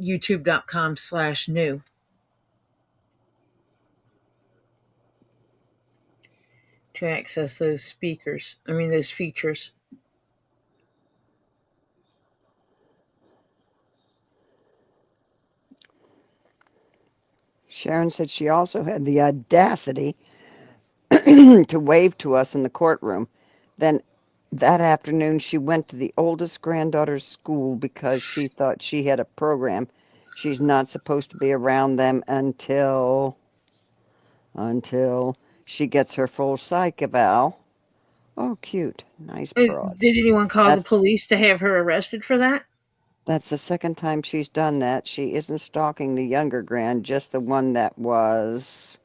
YouTube.com/new to access those speakers. I mean those features. Sharon said she also had the audacity to wave to us in the courtroom. Then that afternoon, she went to the oldest granddaughter's school because she thought she had a program. She's not supposed to be around them until she gets her full psych eval. Oh, cute. Nice broad. Did anyone call the That's police to have her arrested for that? that's the second time she's done that. She isn't stalking the younger grand, just the one that was,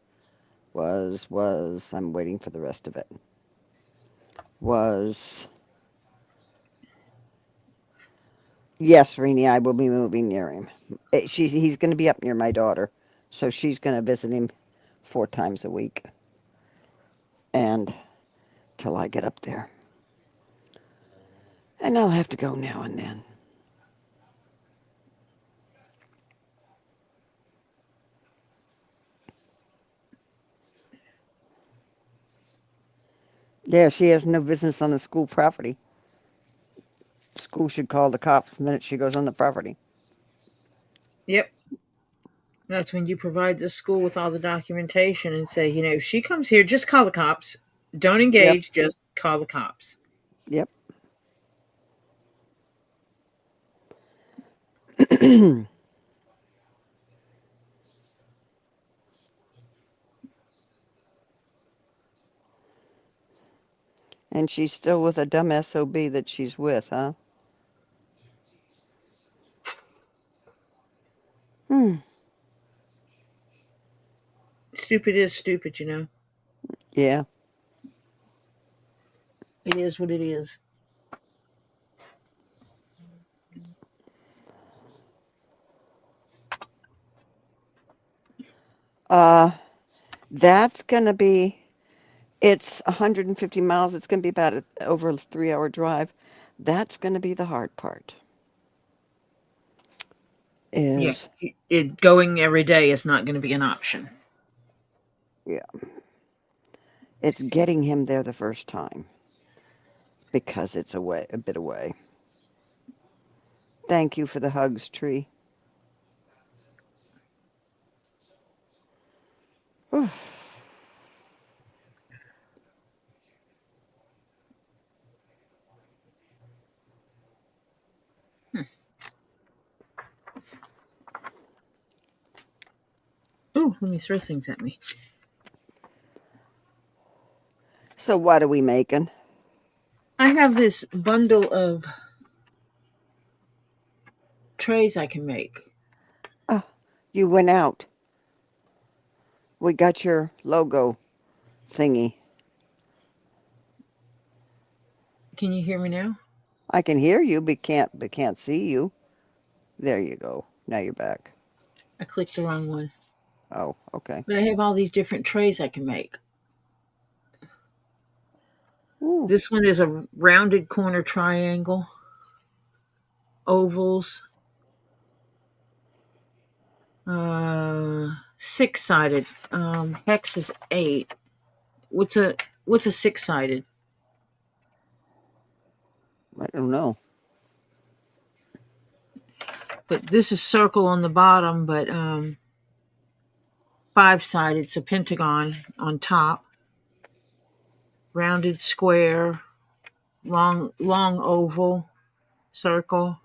I'm waiting for the rest of it. Was, yes, Renee, I will be moving near him. He's going to be up near my daughter, so she's going to visit him 4 times a week, and till I get up there. And I'll have to go now and then. Yeah, she has no business on the school property. School should call the cops the minute she goes on the property. Yep. That's when you provide the school with all the documentation and say, if she comes here, just call the cops. Don't Yep, engage, just call the cops. yep. And she's still with a dumb SOB that she's with, huh? Hmm. Stupid is stupid, Yeah. It is what it is. That's gonna be. It's 150 miles. It's gonna be about over a 3-hour drive. That's gonna be the hard part. Yeah. Is Going every day is not going to be an option. yeah. It's getting him there the first time because it's a bit away. Thank you for the hugs, Tree. Oof. Ooh, let me throw things at me. So what are we making? I have this bundle of trays I can make. Oh, you went out. We got your logo thingy. Can you hear me now? I can hear you, but can't see you. There you go. Now you're back. I clicked the wrong one. Oh, okay. But I have all these different trays I can make. Ooh. This one is a rounded corner triangle, ovals, 6-sided. Hex is 8. What's a 6-sided? I don't know. But this is circle on the bottom, but 5-sided. It's a pentagon on top. Rounded square, long oval, circle.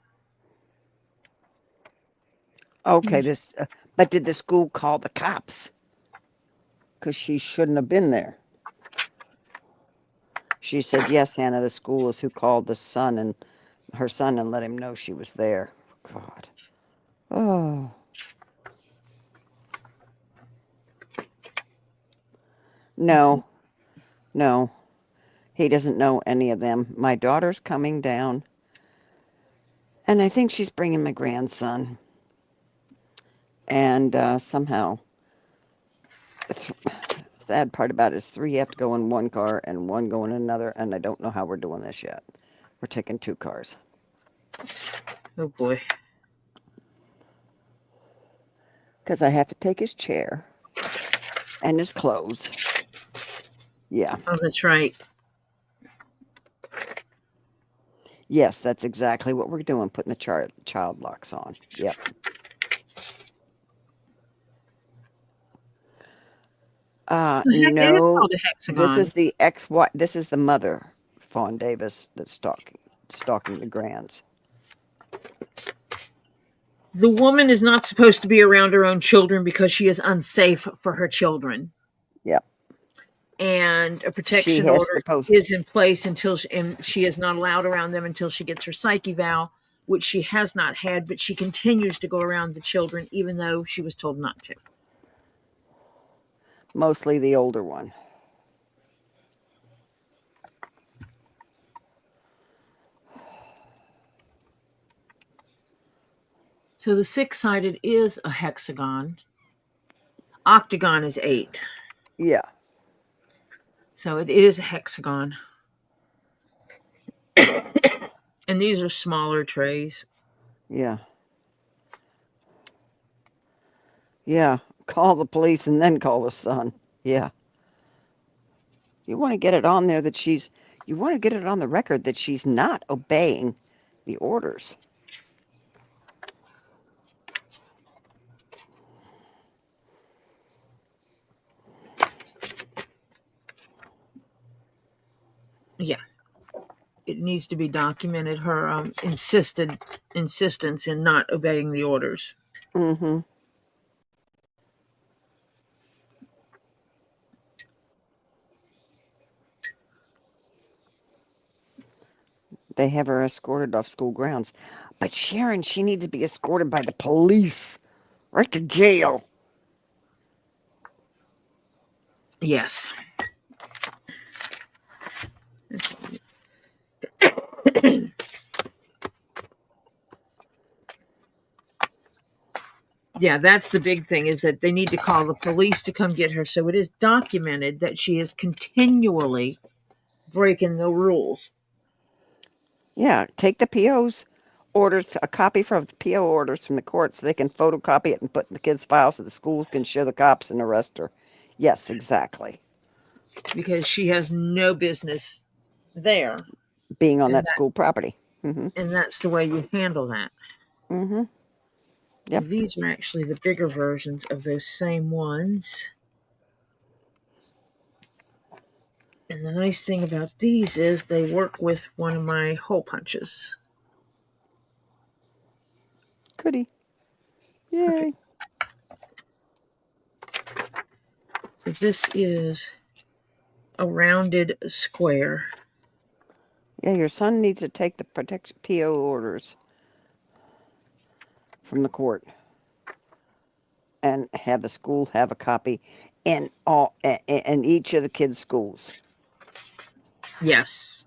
Okay, but did the school call the cops? Because she shouldn't have been there. She said, yes, Hannah, the school is who called her son and let him know she was there. God. Oh. No, no. He doesn't know any of them. My daughter's coming down, and I think she's bringing my grandson. And somehow, sad part about it is 3 have to go in one car and 1 go in another, and I don't know how we're doing this yet. We're taking 2 cars. Oh boy. Because I have to take his chair and his clothes. Yeah. Oh, that's right. Yes, that's exactly what we're doing, putting the child locks on. Yep. It is No, called a this hexagon. is the ex-wife. This is the mother, Fawn Davis, that's stalking the grands. The woman is not supposed to be around her own children because she is unsafe for her children. Yep. And a She protection has order supposed. is in place until she is not allowed around them until she gets her psych eval, which she has not had, but she continues to go around the children even though she was told not to. Mostly the older one. So the six-sided is a hexagon. Octagon is 8. Yeah. So it is a hexagon. And these are smaller trays. Yeah. Yeah. Call the police and then call the son. Yeah. You want to get it on there that you want to get it on the record that she's not obeying the orders. Yeah. It needs to be documented, her insistence in not obeying the orders. Mm-hmm. They have her escorted off school grounds. But Sharon, she needs to be escorted by the police. Right to jail. Yes. Yeah, that's the big thing, is that they need to call the police to come get her. So it is documented that she is continually breaking the rules. Yeah, take the PO's orders, a copy from the PO orders from the court so they can photocopy it and put in the kids' files so the school can show the cops and arrest her. Yes, exactly. Because she has no business there. Being on that school property. Mm-hmm. And that's the way you handle that. Mm-hmm. Yep. These are actually the bigger versions of those same ones. And the nice thing about these is they work with one of my hole punches. Goody. Yay. So this is a rounded square. Yeah, your son needs to take the protection PO orders from the court and have the school have a copy in each of the kids' schools. Yes.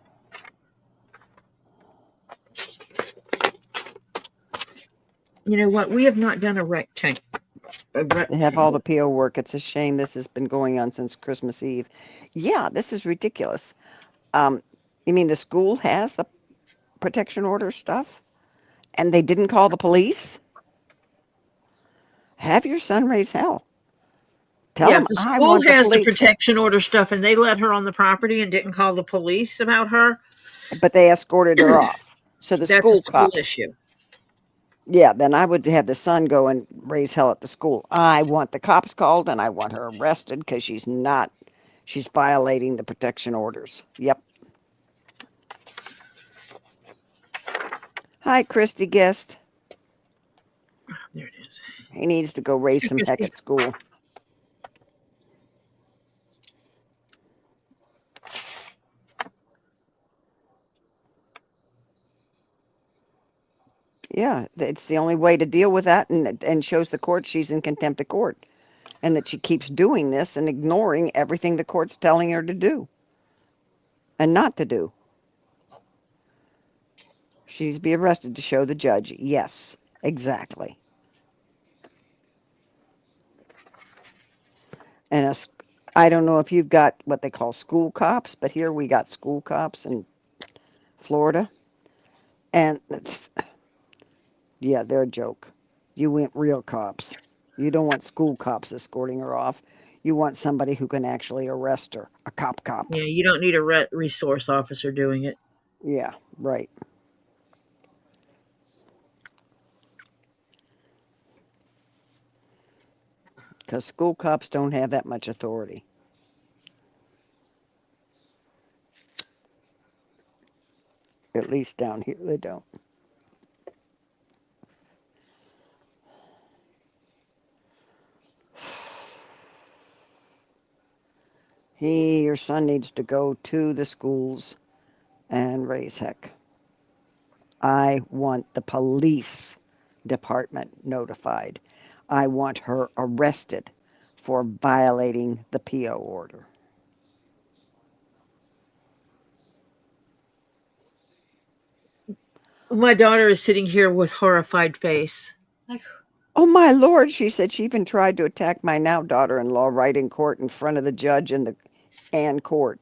You know what? We have not done a rectangle. They have all the PO work. It's a shame this has been going on since Christmas Eve. Yeah, this is ridiculous. You mean the school has the protection order stuff and they didn't call the police? Have your son raise hell. Tell him the I school want the has the police. protection order stuff and they let her on the property and didn't call the police about her. But they escorted her off. So the That's a school school cops. issue. Yeah, then I would have the son go and raise hell at the school. I want the cops called and I want her arrested because she's violating the protection orders. Yep. Hi, Christy Guest. There it is. He needs to go raise some heck at school. Yeah, it's the only way to deal with that and shows the court she's in contempt of court and that she keeps doing this and ignoring everything the court's telling her to do and not to do. She's to be arrested to show the judge. Yes, exactly. And I don't know if you've got what they call school cops, but here we got school cops in Florida. And yeah, they're a joke. You want real cops. You don't want school cops escorting her off. You want somebody who can actually arrest her, a cop. Yeah, you don't need a resource officer doing it. Yeah, right. Because school cops don't have that much authority. At least down here they don't. Your son needs to go to the schools and raise heck. I want the police department notified. I want her arrested for violating the PO order. My daughter is sitting here with horrified face. Like, Oh my lord, she said she even tried to attack my now daughter-in-law right in court in front of the judge in the Ann court.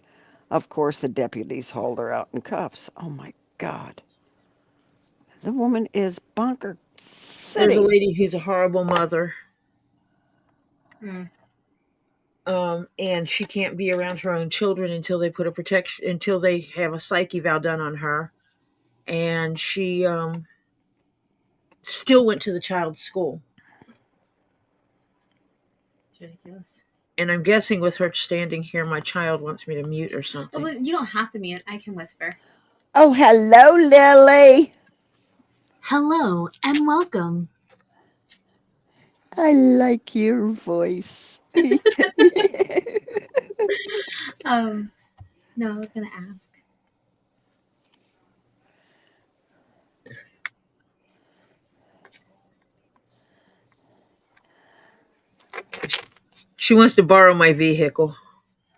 Of course, the deputies hauled her out in cuffs. Oh my God. The woman is bunker There's a city. lady who's a horrible mother. And she can't be around her own children until they put until they have a psych eval done on her. And she still went to the child's school. it's ridiculous. And I'm guessing with her standing here, my child wants me to mute or something. Well, you don't have to mute. I can whisper. Oh, hello, Lily. Hello and welcome. I like your voice. No, I was gonna ask. She wants to borrow my vehicle.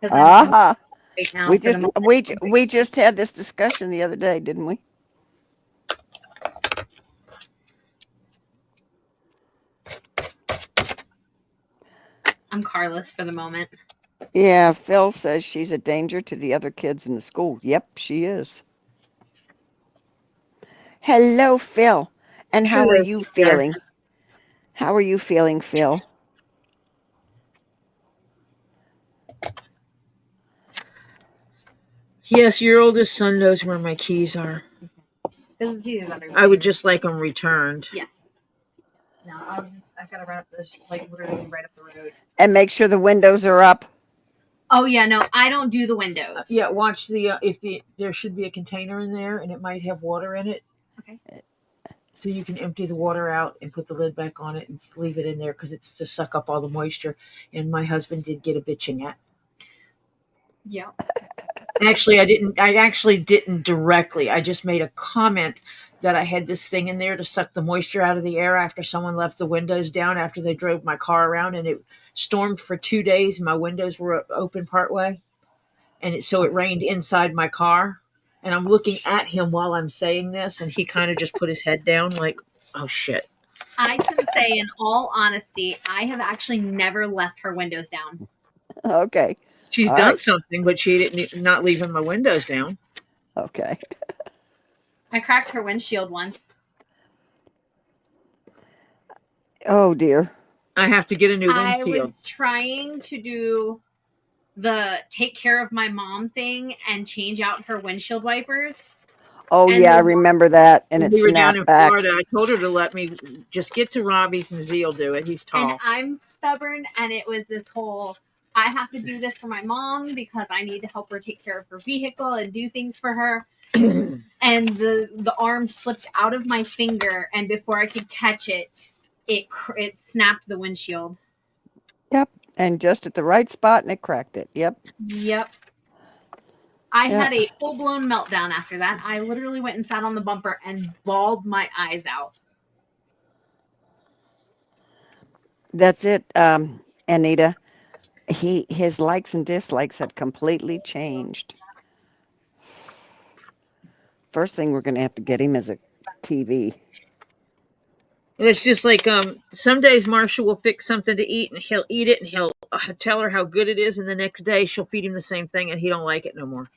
Right now, We just had this discussion the other day, didn't we? I'm carless for the moment. Yeah, Phil says she's a danger to the other kids in the school. Yep, she is. Hello, Phil. And how are Hello, you CPR. feeling? How are you feeling, Phil? Yes, your oldest son knows where my keys are. I would just like them returned. Yes. No, I've got to run up this, like, literally right up the road. And make sure the windows are up. Oh yeah, no, I don't do the windows. Yeah, watch there should be a container in there, and it might have water in it. Okay. So you can empty the water out and put the lid back on it and leave it in there because it's to suck up all the moisture. And my husband did get a bitching at. Yeah. Actually, I actually didn't directly. I just made a comment that I had this thing in there to suck the moisture out of the air after someone left the windows down after they drove my car around, and it stormed for 2 days. My windows were open partway, and so it rained inside my car. And I'm looking at him while I'm saying this, and he kind of just put his head down like, oh shit. I can say in all honesty, I have actually never left her windows down. Okay. She's All done right. something, but she didn't not leaving my windows down. Okay. I cracked her windshield once. Oh dear. I have to get a new I windshield. was trying to do the take care of my mom thing and change out her windshield wipers. Oh And yeah, I remember that. And When it we were down in snapped back. Florida, I told her to let me just get to Robbie's and Zee'll do it. He's tall. And I'm stubborn, and it was this whole, I have to do this for my mom because I need to help her take care of her vehicle and do things for her. And the arm slipped out of my finger, and before I could catch it, it snapped the windshield. Yep. And just at the right spot, and it cracked it. Yep. Yep. I had a full-blown meltdown after that. I literally went and sat on the bumper and bawled my eyes out. That's it, Anita. His likes and dislikes have completely changed. First thing we're going to have to get him is a TV. It's just like some days Marshall will fix something to eat and he'll eat it and he'll tell her how good it is, and the next day she'll feed him the same thing and he don't like it no more.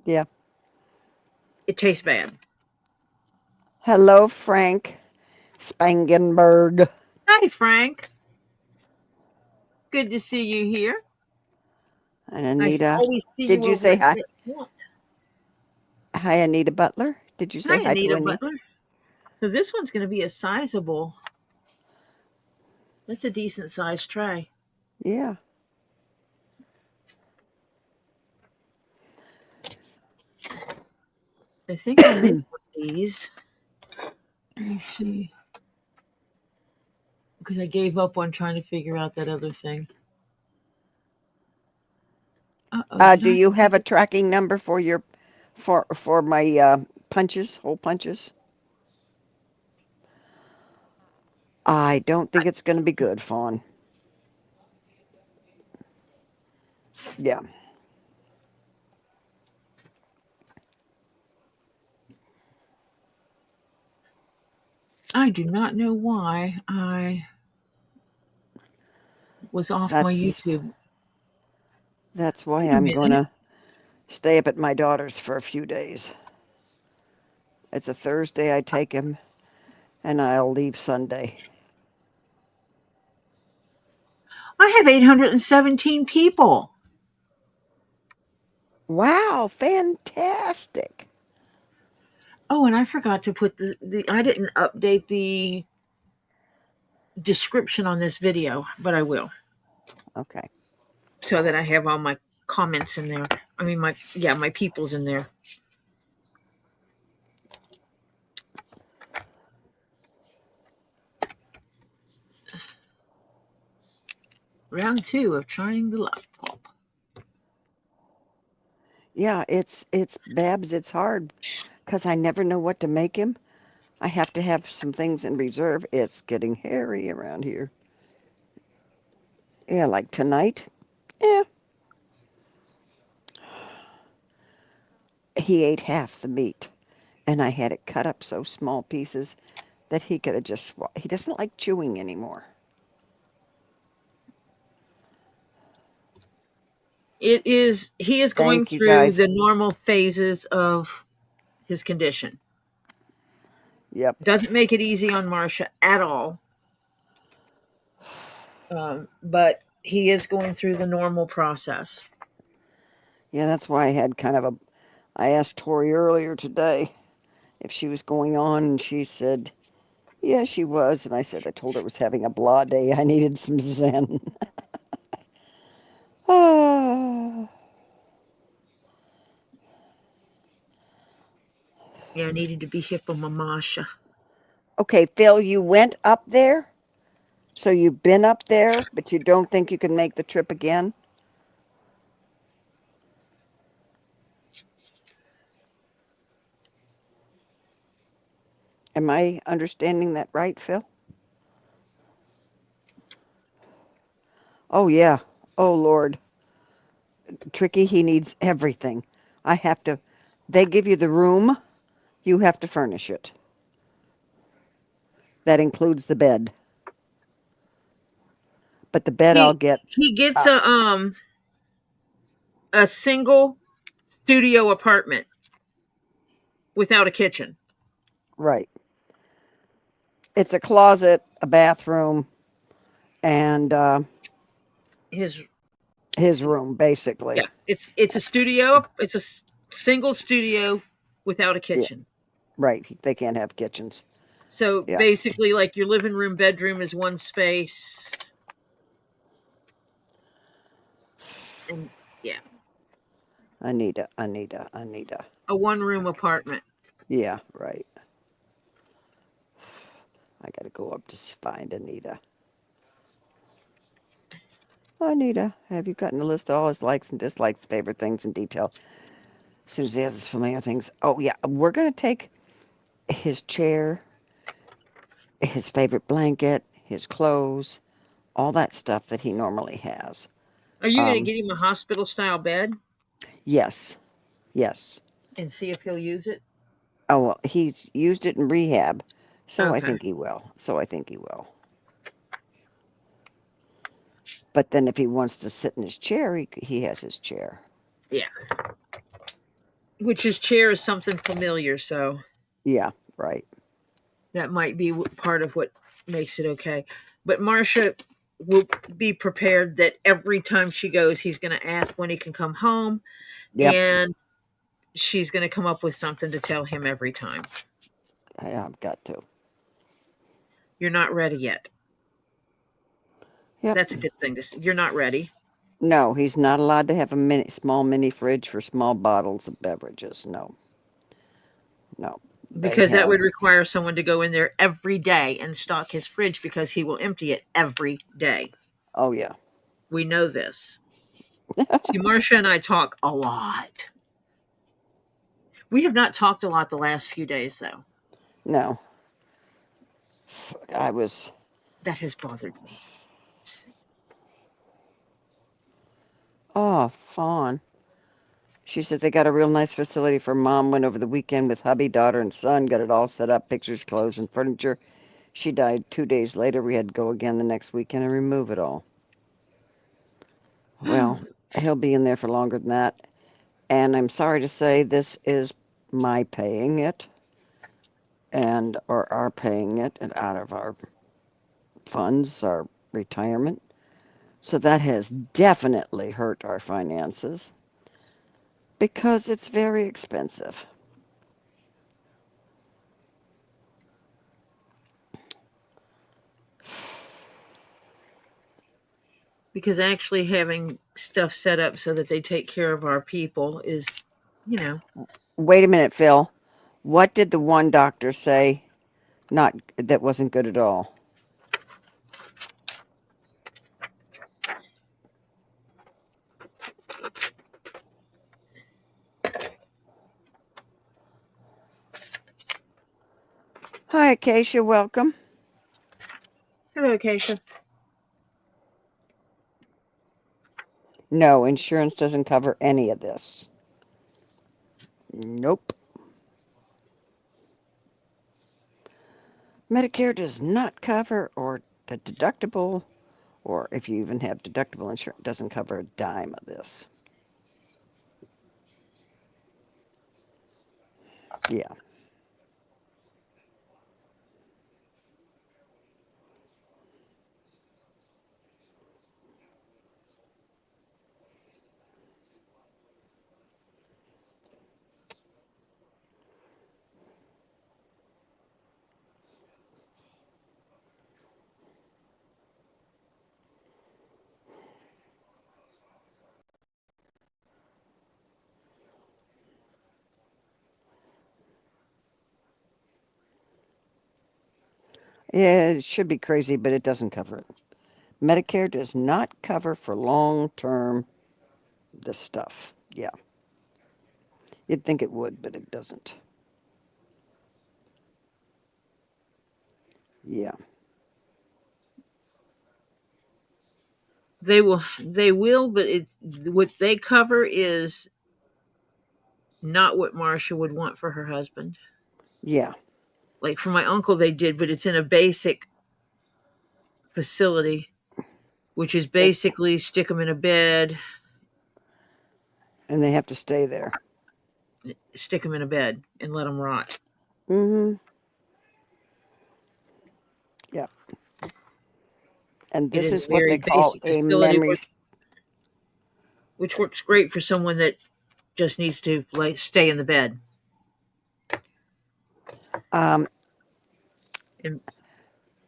Yeah. It tastes bad. Hello, Frank Spangenberg. Hi, Frank. Good to see you here. And Anita, always see did you over say at hi? What? Hi, Anita Butler. Did you say hi Anita to Anita? Butler. So this one's going to be a sizable. That's a decent sized tray. Yeah. I think I made one of these. Let me see. Because I gave up on trying to figure out that other thing. Do you have a tracking number for your for my punches, hole punches? I don't think it's going to be good, Fawn. Yeah. I do not know why I was off my YouTube. That's why Wait a I'm going minute. to stay up at my daughter's for a few days. It's a Thursday I take him, and I'll leave Sunday. I have 817 people. Wow, fantastic. Oh, and I forgot to put I didn't update the description on this video, but I will. Okay. So that I have all my comments in there. I mean, my people's in there. Round 2 of trying the laptop. Yeah, it's Babs, it's hard because I never know what to make him. I have to have some things in reserve. It's getting hairy around here. Yeah, like tonight. Yeah. He ate half the meat, and I had it cut up so small pieces that he could have just he doesn't like chewing anymore. He is going Thank you, through guys. the normal phases of his condition. Yep. Doesn't make it easy on Marcia at all. But he is going through the normal process. Yeah, that's why I had kind of a. I asked Tori earlier today if she was going on, and she said, yeah, she was. And I said, I told her I was having a blah day. I needed some zen. Ah. Yeah, I needed to be hip on my Masha. Okay, Phil, you went up there? So you've been up there, but you don't think you can make the trip again? Am I understanding that right, Phil? Oh, yeah. Oh, Lord. Tricky, he needs everything. I have to, they give you the room, you have to furnish it. That includes the bed. But the bed I'll get. He gets a single studio apartment without a kitchen. Right. It's a closet, a bathroom, and His room, basically. Yeah, it's a studio. It's a single studio without a kitchen. Yeah. Right. They can't have kitchens. So basically, like your living room, bedroom is one space. And yeah. Anita. A one-room apartment. Yeah, right. I got to go up to find Anita. Anita, have you gotten a list of all his likes and dislikes, favorite things in detail? As soon as he has his familiar things. Oh, yeah. We're going to take his chair, his favorite blanket, his clothes, all that stuff that he normally has. Are you going to get him a hospital-style bed? Yes. Yes. And see if he'll use it? Oh, well, he's used it in rehab, so Okay. I think he will. But then if he wants to sit in his chair, he has his chair. Yeah. Which his chair is something familiar, so. Yeah, right. That might be part of what makes it okay. But Marcia will be prepared that every time she goes, he's going to ask when he can come home. Yep. And she's going to come up with something to tell him every time. I've got to. You're not ready yet. Yep. That's a good thing to say. You're not ready. No, he's not allowed to have a small mini fridge for small bottles of beverages. No. No. Because that would require someone to go in there every day and stock his fridge because he will empty it every day. Oh, yeah. We know this. See, Marcia and I talk a lot. We have not talked a lot the last few days, though. No. That has bothered me. Oh, Fawn. She said they got a real nice facility for Mom. Went over the weekend with hubby, daughter, and son. Got it all set up, pictures, clothes, and furniture. She died 2 days later. We had to go again the next weekend and remove it all. Well, he'll be in there for longer than that. And I'm sorry to say this is my paying it, or our paying it, and out of our funds, our retirement. So that has definitely hurt our finances because it's very expensive. Because actually having stuff set up so that they take care of our people is, Wait a minute, Phil. What did the one doctor say? That wasn't good at all. Hi, Acacia. Welcome. Hello, Acacia. No, insurance doesn't cover any of this. Nope. Medicare does not cover, or the deductible, or if you even have deductible insurance, doesn't cover a dime of this. Yeah. Yeah, it should be crazy, but it doesn't cover it. Medicare does not cover for long-term this stuff. Yeah. You'd think it would, but it doesn't. Yeah. They will, but what they cover is not what Marcia would want for her husband. Yeah. Like for my uncle, they did, but it's in a basic facility, which is basically stick them in a bed. And they have to stay there. Stick them in a bed and let them rot. Mm-hmm. Yeah. And this is what they call a memory. Which works great for someone that just needs to stay in the bed. And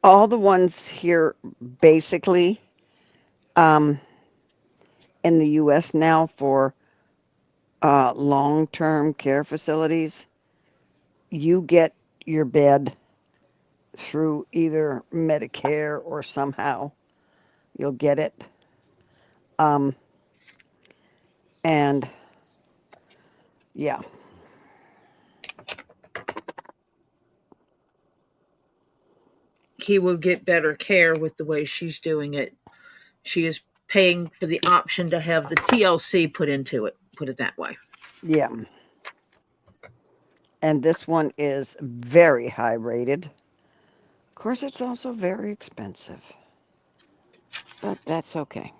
all the ones here basically in the U.S. now for long-term care facilities, you get your bed through either Medicare or somehow you'll get it. And yeah. he will get better care with the way she's doing it. She is paying for the option to have the TLC put into it, put it that way. Yeah. And this one is very high rated. Of course, it's also very expensive. But that's okay.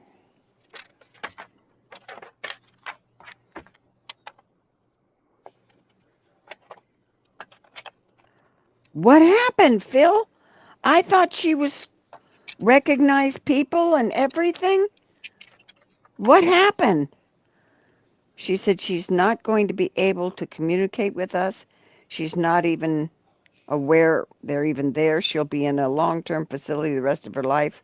What happened, Phil? I thought she was recognized people and everything. What happened? She said she's not going to be able to communicate with us. She's not even aware they're even there. She'll be in a long-term facility the rest of her life.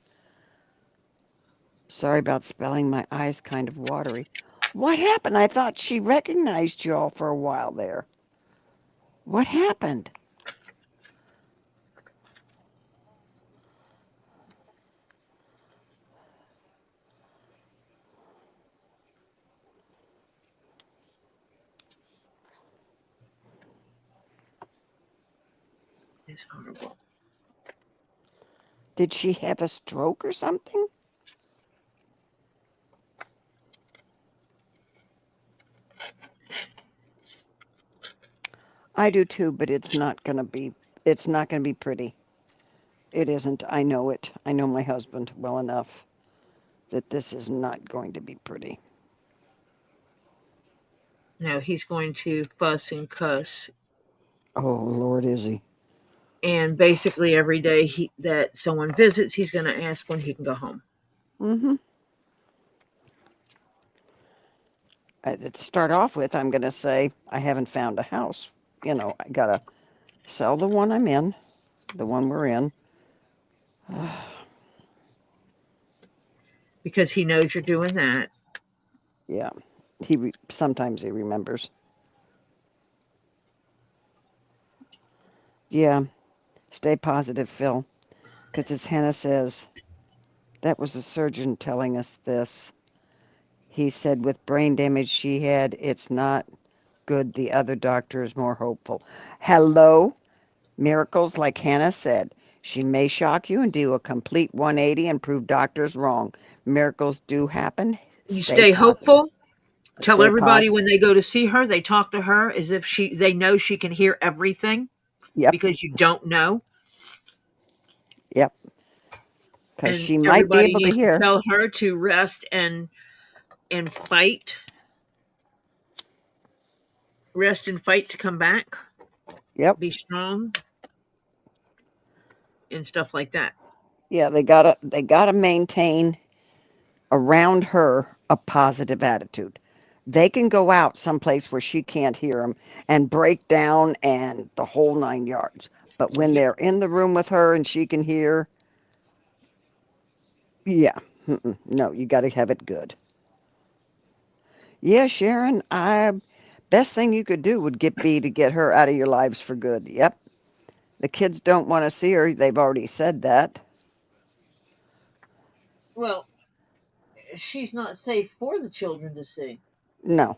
Sorry about spelling, my eyes kind of watery. What happened? I thought she recognized you all for a while there. What happened? It's horrible. Did she have a stroke or something? I do too, but it's not going to be pretty. It isn't. I know it. I know my husband well enough that this is not going to be pretty. No, he's going to fuss and cuss. Oh, Lord, is he? And basically every day that someone visits, he's going to ask when he can go home. Mm-hmm. To start off with, I'm going to say I haven't found a house. I got to sell the one I'm in, the one we're in. Because he knows you're doing that. Yeah. Sometimes he remembers. Yeah. Stay positive, Phil. Because as Hannah says, that was a surgeon telling us this. He said with brain damage she had, it's not good. The other doctor is more hopeful. Hello? Miracles, like Hannah said. She may shock you and do a complete 180 and prove doctors wrong. Miracles do happen. You Stay stay positive. hopeful. Tell Stay everybody positive. when they go to see her, they talk to her as if they know she can hear everything. Yep. Because you don't know. Yep. Because And she might be everybody able to needs to hear. tell her to rest and fight. Rest and fight to come back. Yep. Be strong. And stuff like that. Yeah, they gotta maintain around her a positive attitude. They can go out someplace where she can't hear them and break down and the whole 9 yards. But when they're in the room with her and she can hear, yeah, no, you got to have it good. Yeah, Sharon, best thing you could do would be to get her out of your lives for good. Yep. The kids don't want to see her. They've already said that. Well, she's not safe for the children to see. No.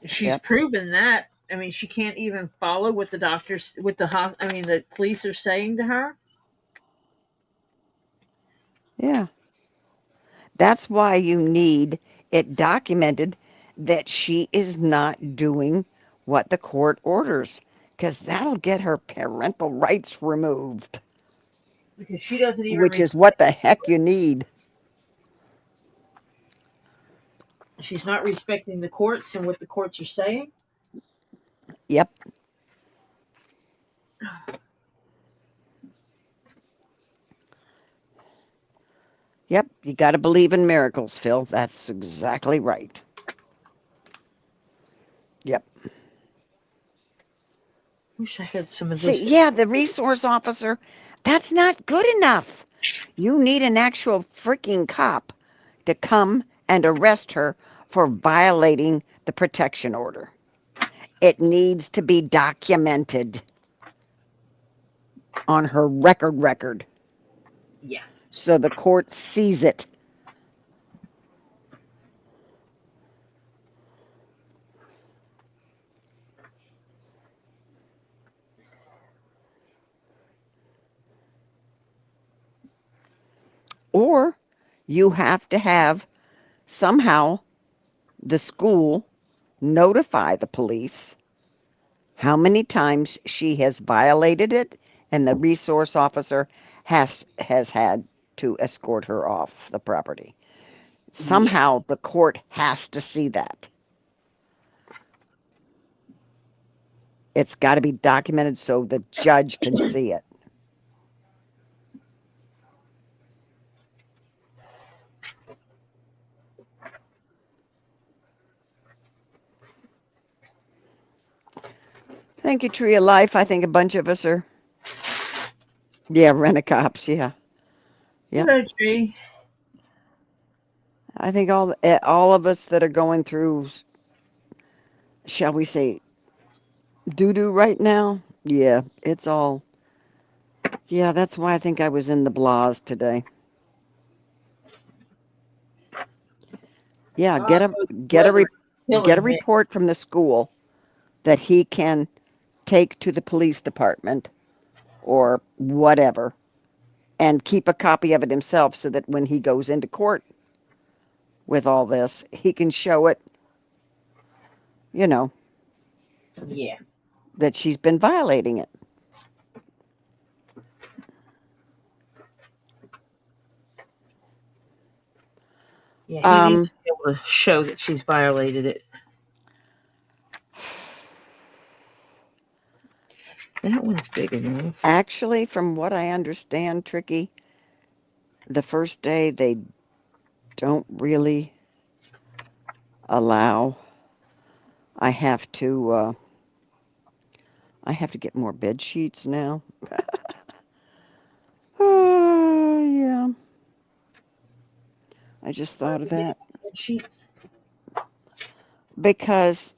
She's Yep. proven that. I mean, she can't even follow what the doctors, the police are saying to her. Yeah. That's why you need it documented that she is not doing what the court orders, because that'll get her parental rights removed, Because she doesn't even which is what the heck you need. she's not respecting the courts and what the courts are saying. Yep. Yep, you got to believe in miracles, Phil. That's exactly right. Yep. Wish I had some of See, this. yeah, the resource officer, that's not good enough. You need an actual freaking cop to come and arrest her for violating the protection order. It needs to be documented on her record. Yeah. So the court sees it. Or you have to have somehow the school notify the police how many times she has violated it, and the resource officer has had to escort her off the property. Somehow the court has to see that. It's got to be documented so the judge can see it. Thank you, Tree of Life. I think a bunch of us are. Yeah, rent-a-cops. Yeah. Yep. Hello, Tree. I think all of us that are going through, shall we say, doo-doo right now. Yeah, it's all. Yeah, that's why I think I was in the blahs today. Yeah, Oh, get a weather re, is get a killing me. report from the school that he can take to the police department or whatever, and keep a copy of it himself so that when he goes into court with all this, he can show it, you know, Yeah. that she's been violating it. Yeah, he needs Um, to be able to show that she's violated it. That one's big enough. actually, from what I understand, Tricky, the first day they don't really allow. I have to get more bed sheets now. Yeah. I just Why are thought of you getting that bed sheets? because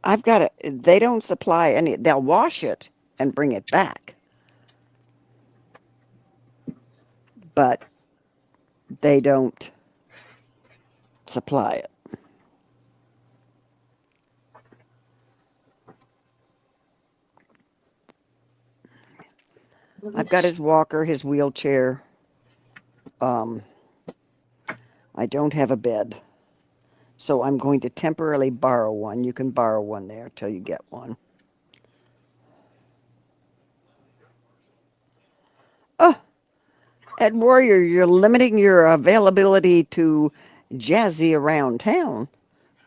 I've got to. They don't supply any. They'll wash it and bring it back, but they don't supply it. Let me I've got his walker, his wheelchair. Um, I don't have a bed, so I'm going to temporarily borrow one. You can borrow one there till you get one. Oh, Ed Warrior, you're limiting your availability to jazzy around town.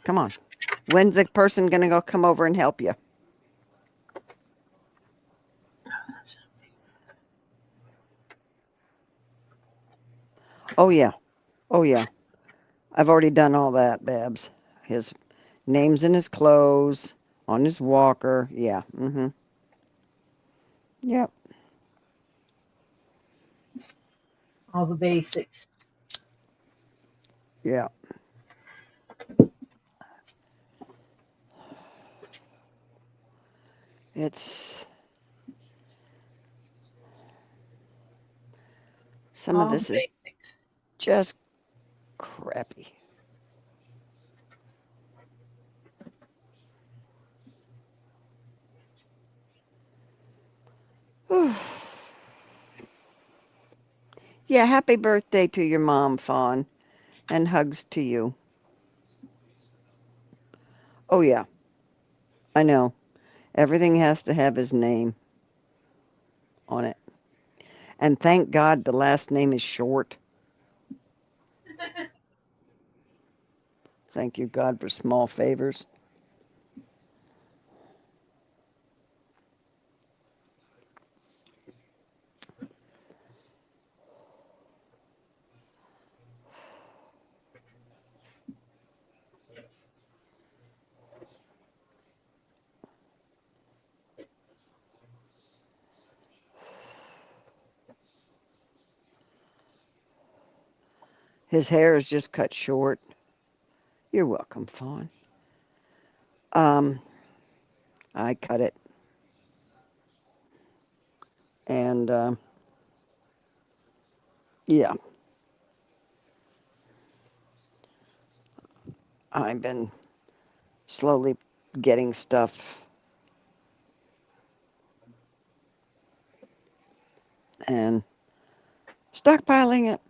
Come on. When's the person going to go come over and help you? Oh, yeah. Oh, yeah. I've already done all that, Babs. His name's in his clothes, on his walker. Yeah. Mm-hmm. Yep. all the basics. Yeah. It's some of All the this is basics. just crappy. Yeah, happy birthday to your mom, Fawn, and hugs to you. Oh, yeah, I know. Everything has to have his name on it. And thank God the last name is short. Thank you, God, for small favors. His hair is just cut short. You're welcome, Fawn. Um, I cut it. And, yeah, I've been slowly getting stuff and stockpiling it.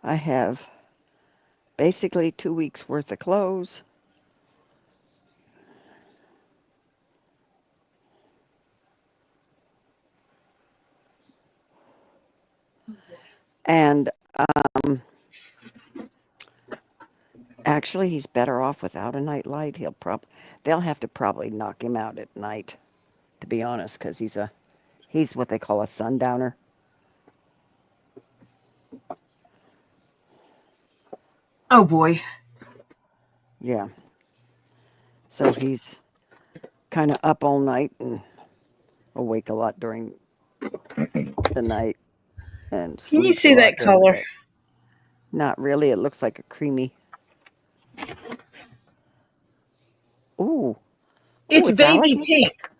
I have basically 2 weeks worth of clothes. And actually, he's better off without a nightlight. They'll have to probably knock him out at night, to be honest, because he's what they call a sundowner. Oh boy. Yeah. So he's kind of up all night and awake a lot during the night and Can you sleeps a see lot that during the color? day. Not really. It looks like a creamy. Ooh. It's It's baby alligator? pink.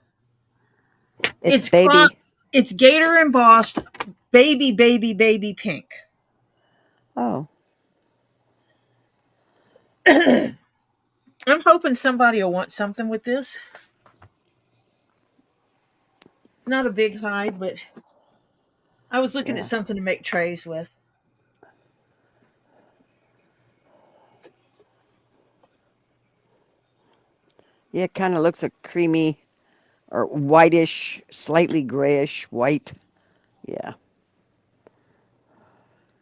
It's Cro- baby. it's gator embossed baby pink. Oh. I'm hoping somebody will want something with this. It's not a big hide, but I was looking Yeah. at something to make trays with. Yeah, it kind of looks a creamy or whitish, slightly grayish white. Yeah.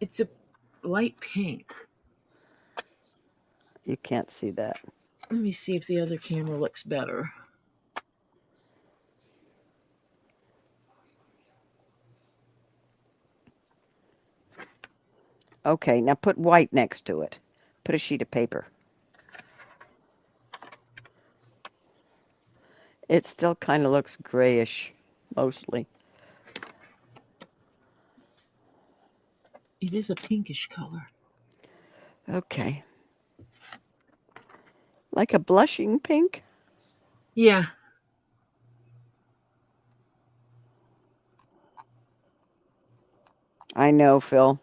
It's a light pink. You can't see that. Let me see if the other camera looks better. Okay, now put white next to it. Put a sheet of paper. It still kind of looks grayish, mostly. It is a pinkish color. Okay. Like a blushing pink? Yeah. I know, Phil.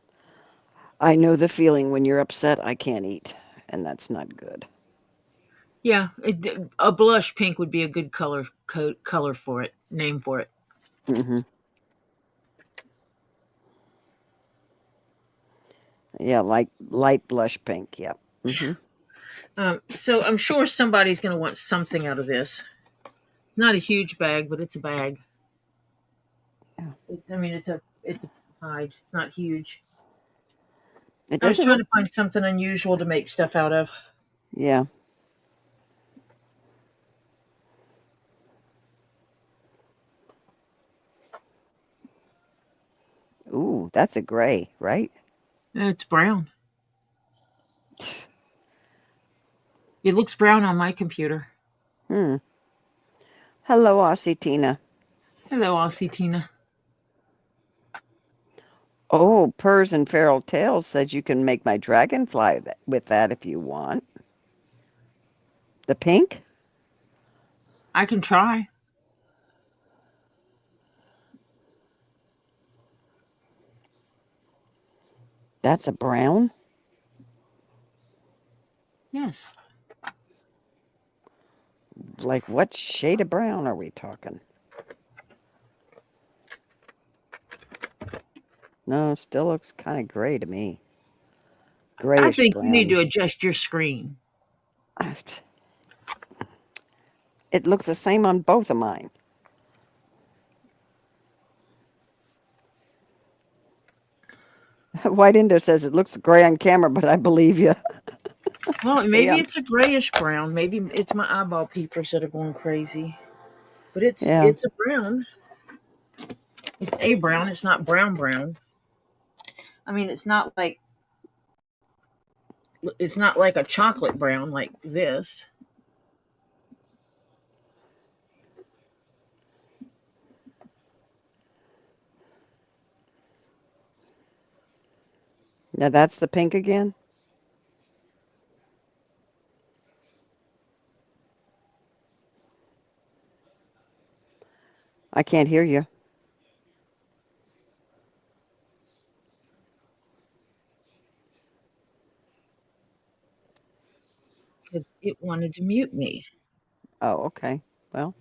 I know the feeling when you're upset I can't eat, and that's not good. Yeah, a blush pink would be a good color for it, name for it. Mm-hmm. Yeah, like light blush pink. Yep. Mm-hmm. So I'm sure somebody's going to want something out of this. It's not a huge bag, but it's a bag. Yeah. It's a hide. It's not huge. It I was doesn't trying look. to find something unusual to make stuff out of. Yeah. Ooh, that's a gray, right? It's brown. It looks brown on my computer. Hmm. Hello, Aussie Tina. Hello, Aussie Tina. Oh, Purrs and Feral Tales says you can make my dragonfly with that if you want. The pink? I can try. That's a brown? Yes. Like what shade of brown are we talking? No, it still looks kind of gray to me. I Grayish think you need brown. to adjust your screen. It looks the same on both of mine. White Indo says it looks gray on camera, but I believe you. Well, See, maybe it's a grayish brown. Maybe it's my eyeball peepers that are going crazy. But it's yeah. a brown. It's a brown. It's not brown. It's not like a chocolate brown like this. Now that's the pink again? I can't hear you. Because it wanted to mute me. Oh, okay. Well,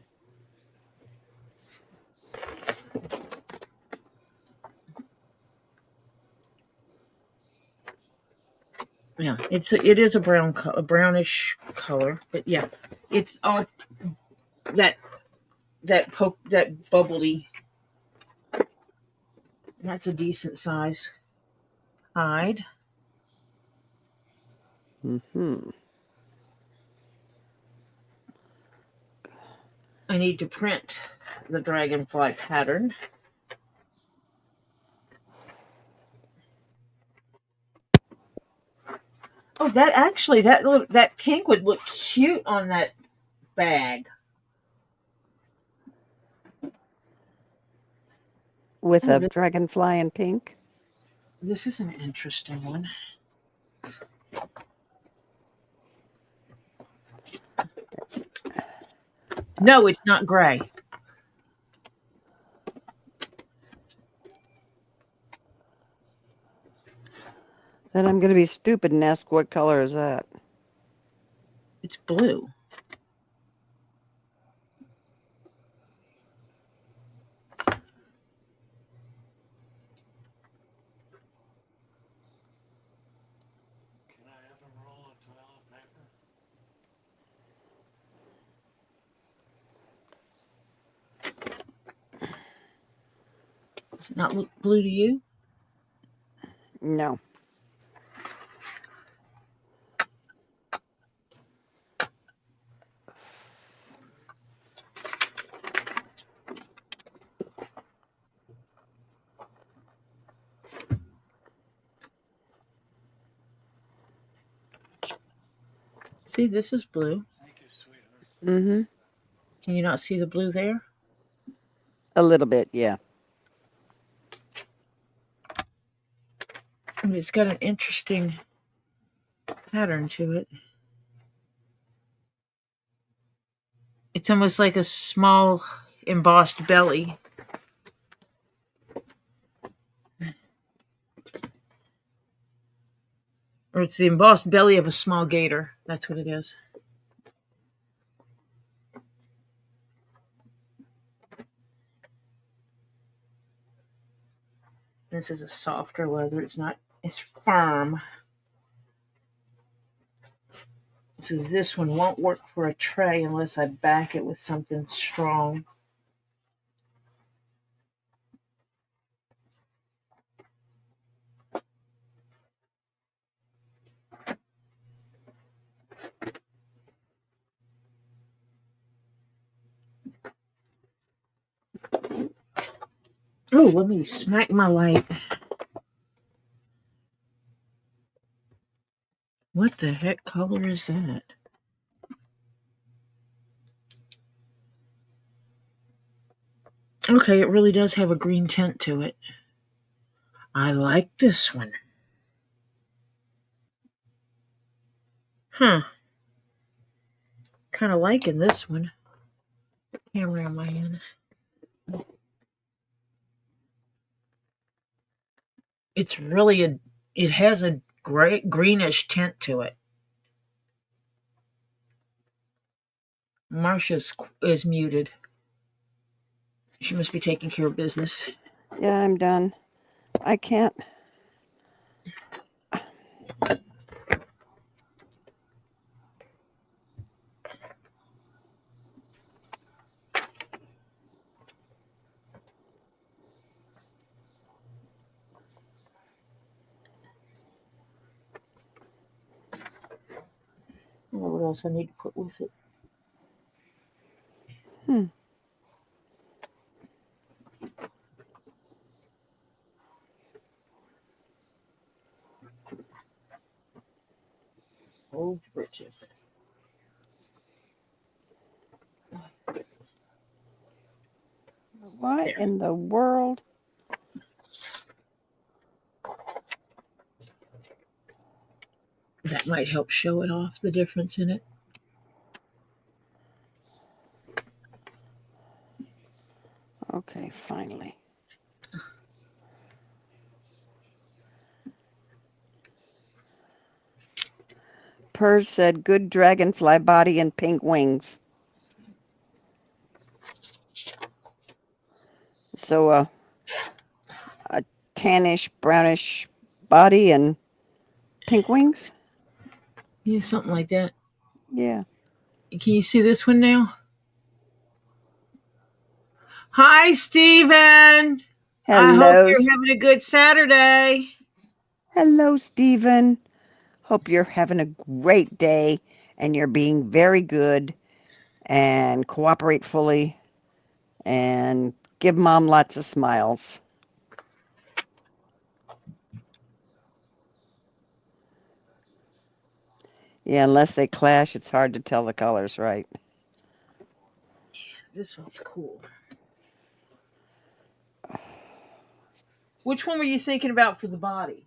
Yeah, it is a brownish color, but yeah, it's all that that bubbly. That's a decent size hide. mm-hmm. I need to print the dragonfly pattern. Oh, that pink would look cute on that bag. With Oh, a dragonfly in pink? this is an interesting one. No, it's not gray. Then I'm going to be stupid and ask what color is that? It's blue. Does it not look blue to you? No. See, this is blue. Mm-hmm. Can you not see the blue there? A little bit, yeah. And it's got an interesting pattern to it. It's almost like a small embossed belly. Or it's the embossed belly of a small gator. That's what it is. This is a softer leather. It's firm. So this one won't work for a tray unless I back it with something strong. Oh, let me smack my light. What the heck color is that? Okay, it really does have a green tint to it. I like this one. Huh. Kind of liking this one. Camera on my hand. It's really it has a greenish tint to it. Marsha is muted. She must be taking care of business. Yeah, I'm done. I can't. I don't know what else I need to put with it. Old britches. What There. in the world? That might help show it off, the difference in it. Okay, finally. Pers said, good dragonfly body and pink wings. So a tannish, brownish body and pink wings? Yeah, something like that. Yeah. Can you see this one now? Hi, Stephen. I hope Hello. you're having a good Saturday. Hello, Stephen. Hope you're having a great day and you're being very good and cooperate fully and give Mom lots of smiles. Yeah, unless they clash, it's hard to tell the colors, right? This one's cool. Which one were you thinking about for the body?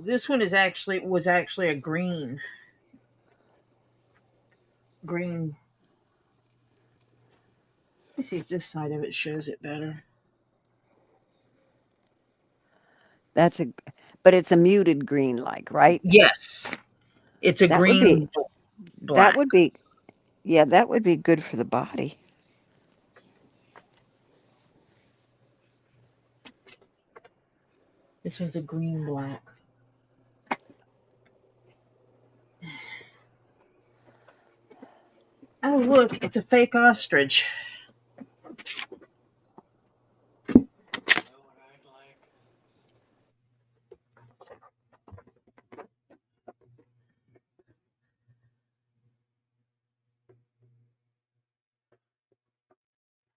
This one was actually a green. Let me see if this side of it shows it better. But it's a muted green, like, right? Yes, it's a That would be green that black. would be yeah, that would be good for the body. This one's a green black. Oh, look, it's a fake ostrich.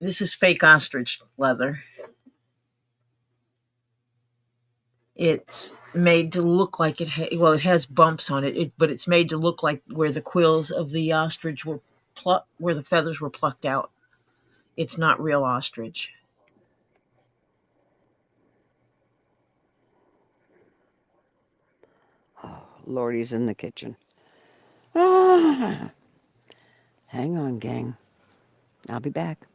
This is fake ostrich leather. It's made to look like it has bumps on it, but it's made to look like where the quills of the ostrich were where the feathers were plucked out. It's not real ostrich. Oh, Lordy's in the kitchen. Ah, hang on, gang. I'll be back.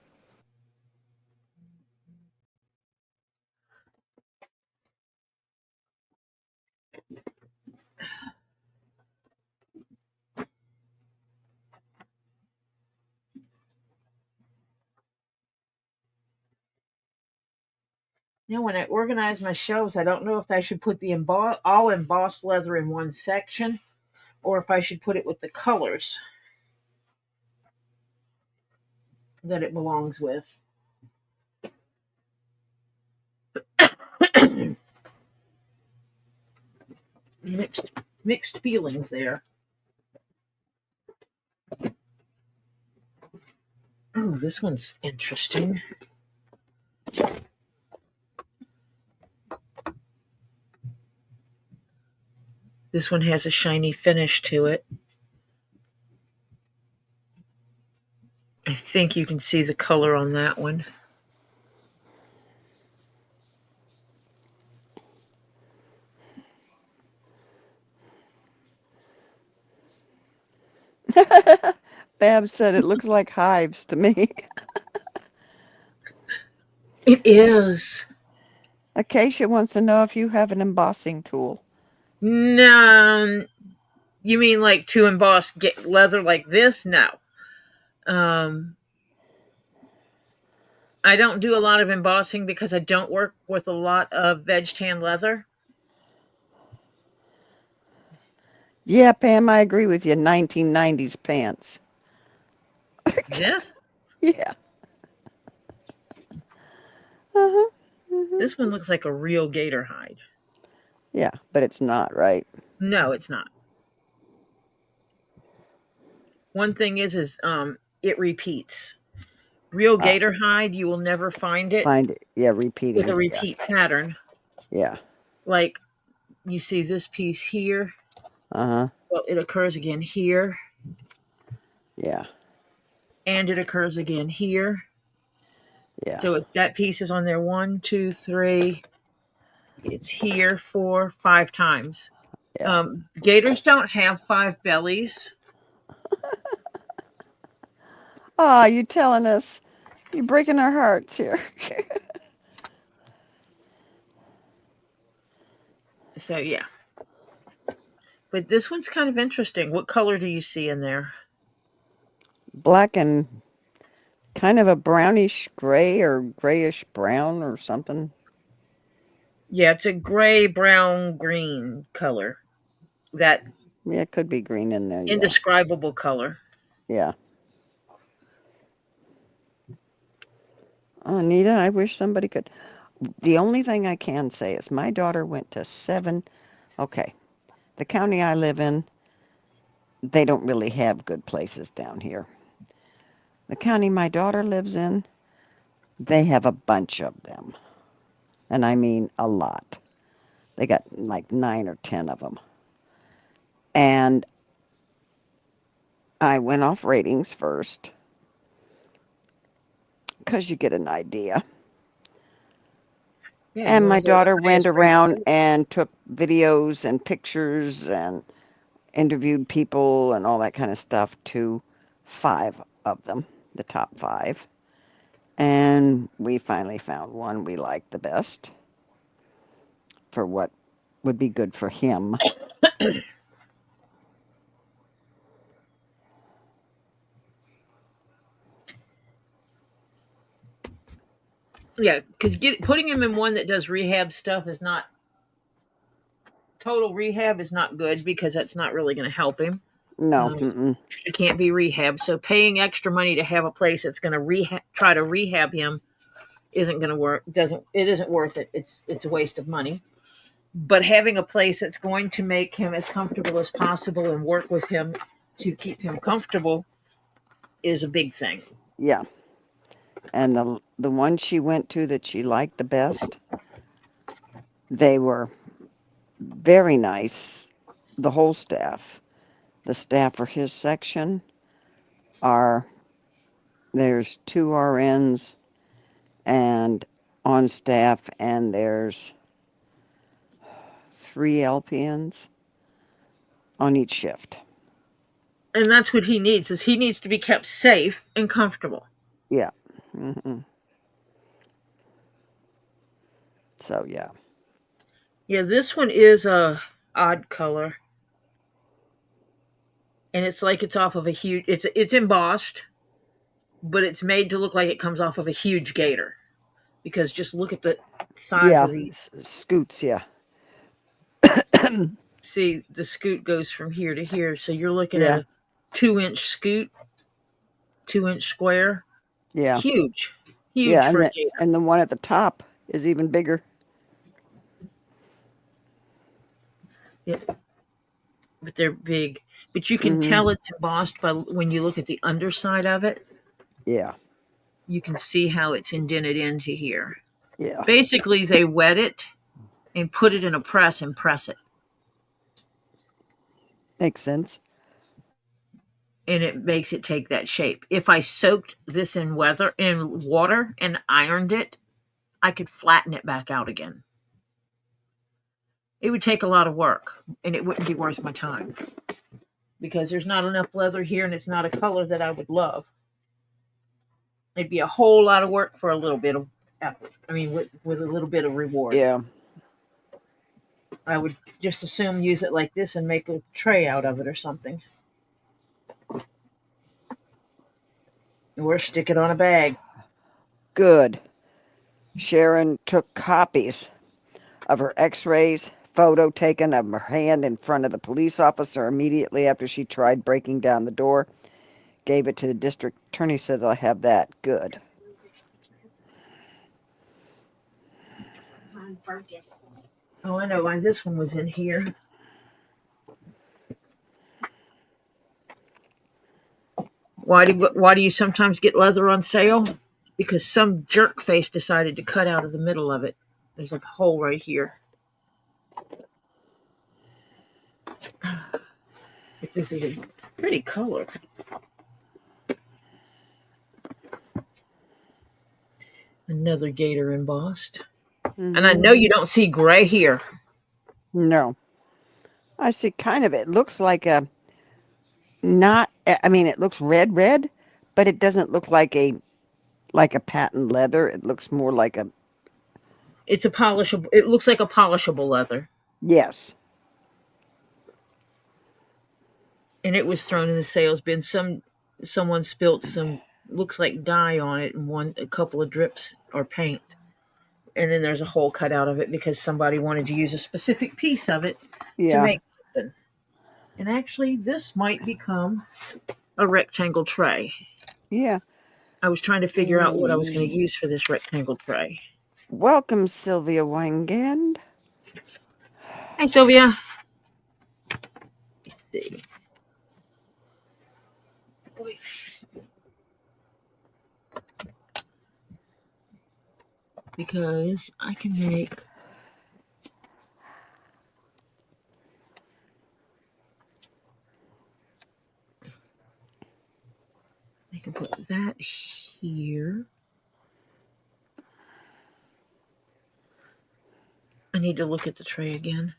Now, when I organize my shelves, I don't know if I should put the all embossed leather in one section or if I should put it with the colors that it belongs with. Mixed feelings there. Oh, this one's interesting. This one has a shiny finish to it. I think you can see the color on that one. Bab said it looks like hives to me. It is. Acacia wants to know if you have an embossing tool. No, you mean like to emboss leather like this? No. I don't do a lot of embossing because I don't work with a lot of veg tan leather. Yeah, Pam, I agree with you. 1990s pants. This? Yeah. Uh-huh. This one looks like a real gator hide. Yeah, but it's not, right? No, it's not. One thing is it repeats. Real gator hide, you will never find it repeating. with a repeat pattern. Yeah. Like you see this piece here. Uh-huh. Well, it occurs again here. Yeah. And it occurs again here. Yeah. So it's that piece is on there 1, 2, 3. It's here 4, 5 times. Yeah. Gators don't have 5 bellies. Ah, you telling us. You're breaking our hearts here. So yeah. But this one's kind of interesting. What color do you see in there? Black and kind of a brownish gray or grayish brown or something. Yeah, it's a gray, brown, green color. That Yeah, it could be green in there. indescribable color. Yeah. Oh, Anita, I wish somebody could. The only thing I can say is my daughter went to 7. Okay. The county I live in, they don't really have good places down here. The county my daughter lives in, they have a bunch of them. And I mean a lot. They got like 9 or 10 of them. And I went off ratings first because you get an idea. Yeah, you And want my to go to daughter the went highest rate. around and took videos and pictures and interviewed people and all that kind of stuff to 5 of them, the top 5. And we finally found one we liked the best for what would be good for him. Yeah, because putting him in one that does rehab stuff is not total rehab is not good because that's not really going to help him. No, Um, he can't be rehabbed. So paying extra money to have a place that's going to try to rehab him isn't going to work. It isn't worth it. It's a waste of money. But having a place that's going to make him as comfortable as possible and work with him to keep him comfortable is a big thing. yeah. And the one she went to that she liked the best, they were very nice. The whole staff. The staff for his section are there's 2 RNs and on staff, and there's 3 LPNs on each shift. And that's what he needs is he needs to be kept safe and comfortable. Yeah. So yeah. Yeah, this one is a odd color. And it's like it's off of a huge it's embossed, but it's made to look like it comes off of a huge gator. Because just look at the size Yeah. of the Scoots. Yeah. see the scoot goes from here to here. So you're looking at Yeah. a 2-inch scoot, 2-inch square. Yeah. Huge. Huge Yeah. for a gator. And the one at the top is even bigger. Yeah. But they're big. But you can tell it's embossed by when you look at the underside of it. Yeah. You can see how it's indented into here. Yeah. Basically, they wet it and put it in a press and press it. Makes sense. And it makes it take that shape. If I soaked this in water and ironed it, I could flatten it back out again. It would take a lot of work and it wouldn't be worth my time because there's not enough leather here and it's not a color that I would love. It'd be a whole lot of work for a little bit of effort. I mean, with a little bit of reward. Yeah. I would just assume use it like this and make a tray out of it or something. Or stick it on a bag. Good. Sharon took copies of her x-rays, photo taken of her hand in front of the police officer immediately after she tried breaking down the door. Gave it to the district attorney, said they'll have that. Good. Oh, I know why this one was in here. Why do you sometimes get leather on sale? Because some jerk face decided to cut out of the middle of it. There's a hole right here. But this is a pretty color. Another gator embossed. And I know you don't see gray here. No. I see kind of, it looks like a, not, I mean, it looks red, but it doesn't look like a patent leather. It looks more like a, It's a polishable. It looks like a polishable leather. yes. And it was thrown in the sales bin. Someone spilt some looks like dye on it and a couple of drips or paint. And then there's a hole cut out of it because somebody wanted to use a specific piece of it to make something. And actually, this might become a rectangle tray. Yeah. I was trying to figure out what I was going to use for this rectangle tray. Welcome, Sylvia Weingand. Hi, Sylvia. Let's see. Because I can make put that here. I need to look at the tray again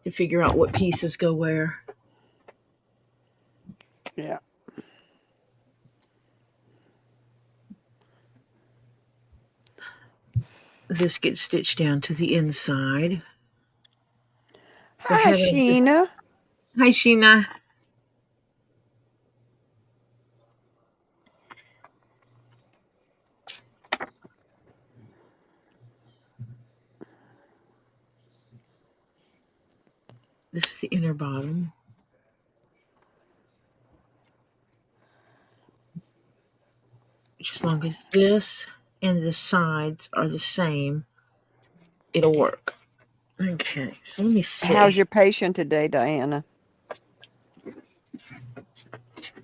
to figure out what pieces go where. Yeah. This gets stitched down to the inside. So Hi, Sheena. Hi, Sheena. This is the inner bottom. As long as this and the sides are the same, it'll work. Okay, so let me see. How's your patient today, Diana?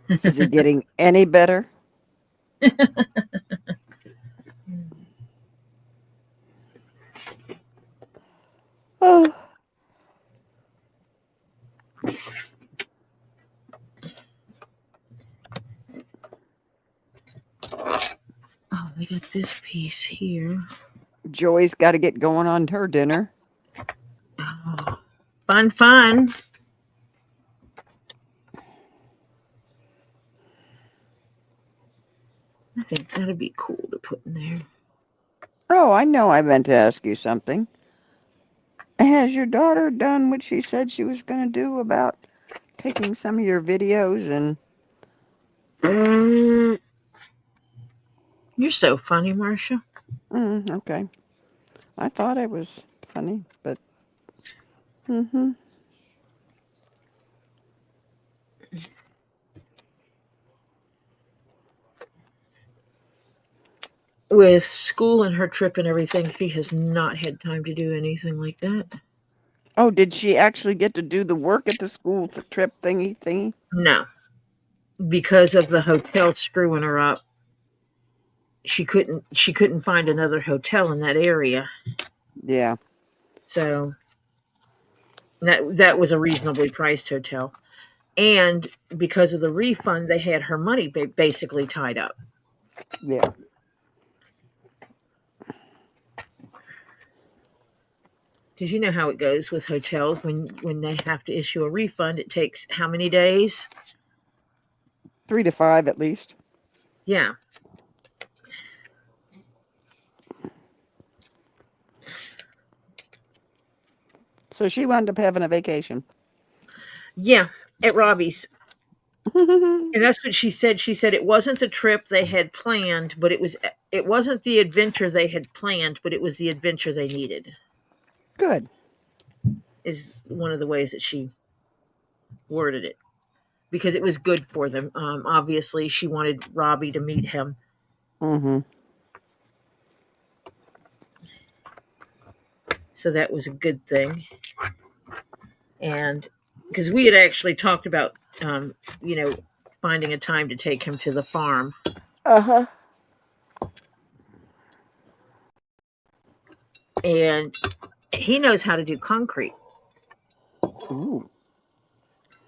Is he getting any better? Oh. Oh, they got this piece here. Joy's got to get going on her dinner. Oh, fun. I think that'd be cool to put in there. Oh, I know I meant to ask you something. Has your daughter done what she said she was going to do about taking some of your videos and... You're so funny, Marcia. Okay. I thought it was funny, but... With school and her trip and everything, she has not had time to do anything like that. Oh, did she actually get to do the work at the school trip thingy? No. Because of the hotel screwing her up, she couldn't find another hotel in that area. Yeah. So that was a reasonably priced hotel. And because of the refund, they had her money basically tied up. Yeah. Because you know how it goes with hotels when they have to issue a refund, it takes how many days? 3 to 5 at least. Yeah. So she wound up having a vacation. Yeah, at Robbie's. And that's what she said. She said it wasn't the trip they had planned, but it wasn't the adventure they had planned, but it was the adventure they needed. Good. Is one of the ways that she worded it. Because it was good for them. Obviously, she wanted Robbie to meet him. So that was a good thing. And because we had actually talked about, finding a time to take him to the farm. And he knows how to do concrete. Ooh.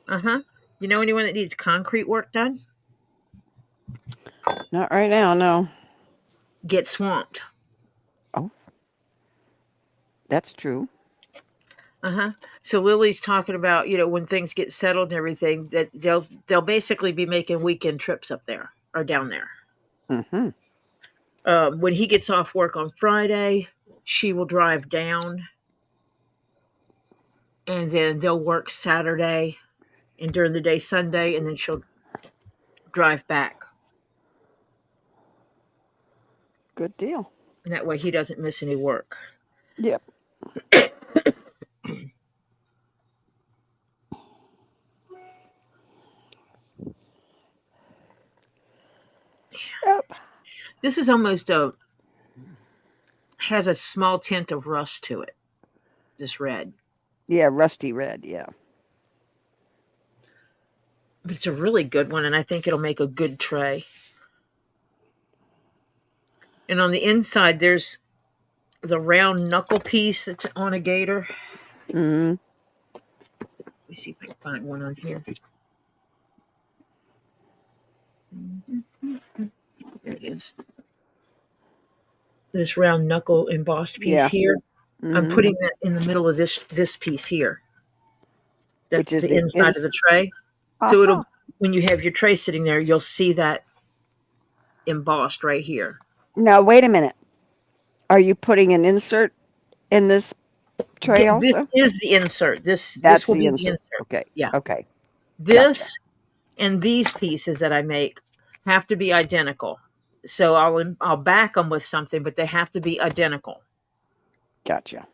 You know anyone that needs concrete work done? Not right now, no. Get swamped. Oh. That's true. So Lily's talking about, when things get settled and everything, that they'll basically be making weekend trips up there or down there. When he gets off work on Friday, she will drive down, and then they'll work Saturday and during the day Sunday, and then she'll drive back. Good deal. And that way he doesn't miss any work. Yep. Yep. This is almost has a small tint of rust to it. This red. Yeah, rusty red, yeah. But it's a really good one, and I think it'll make a good tray. And on the inside, there's the round knuckle piece that's on a gator. Let me see if I can find one on here. There it is. this round knuckle embossed piece Yeah. here. I'm Mm-hmm. putting that in the middle of this piece here, Which is the the inside of the tray. So Aha. when you have your tray sitting there, you'll see that embossed right here. Now, wait a minute. Are you putting an insert in this tray This also? is the insert. This That's will the be the insert. insert. Okay. Yeah. Okay. Gotcha. This and these pieces that I make have to be identical. So I'll back them with something, but they have to be identical. Gotcha.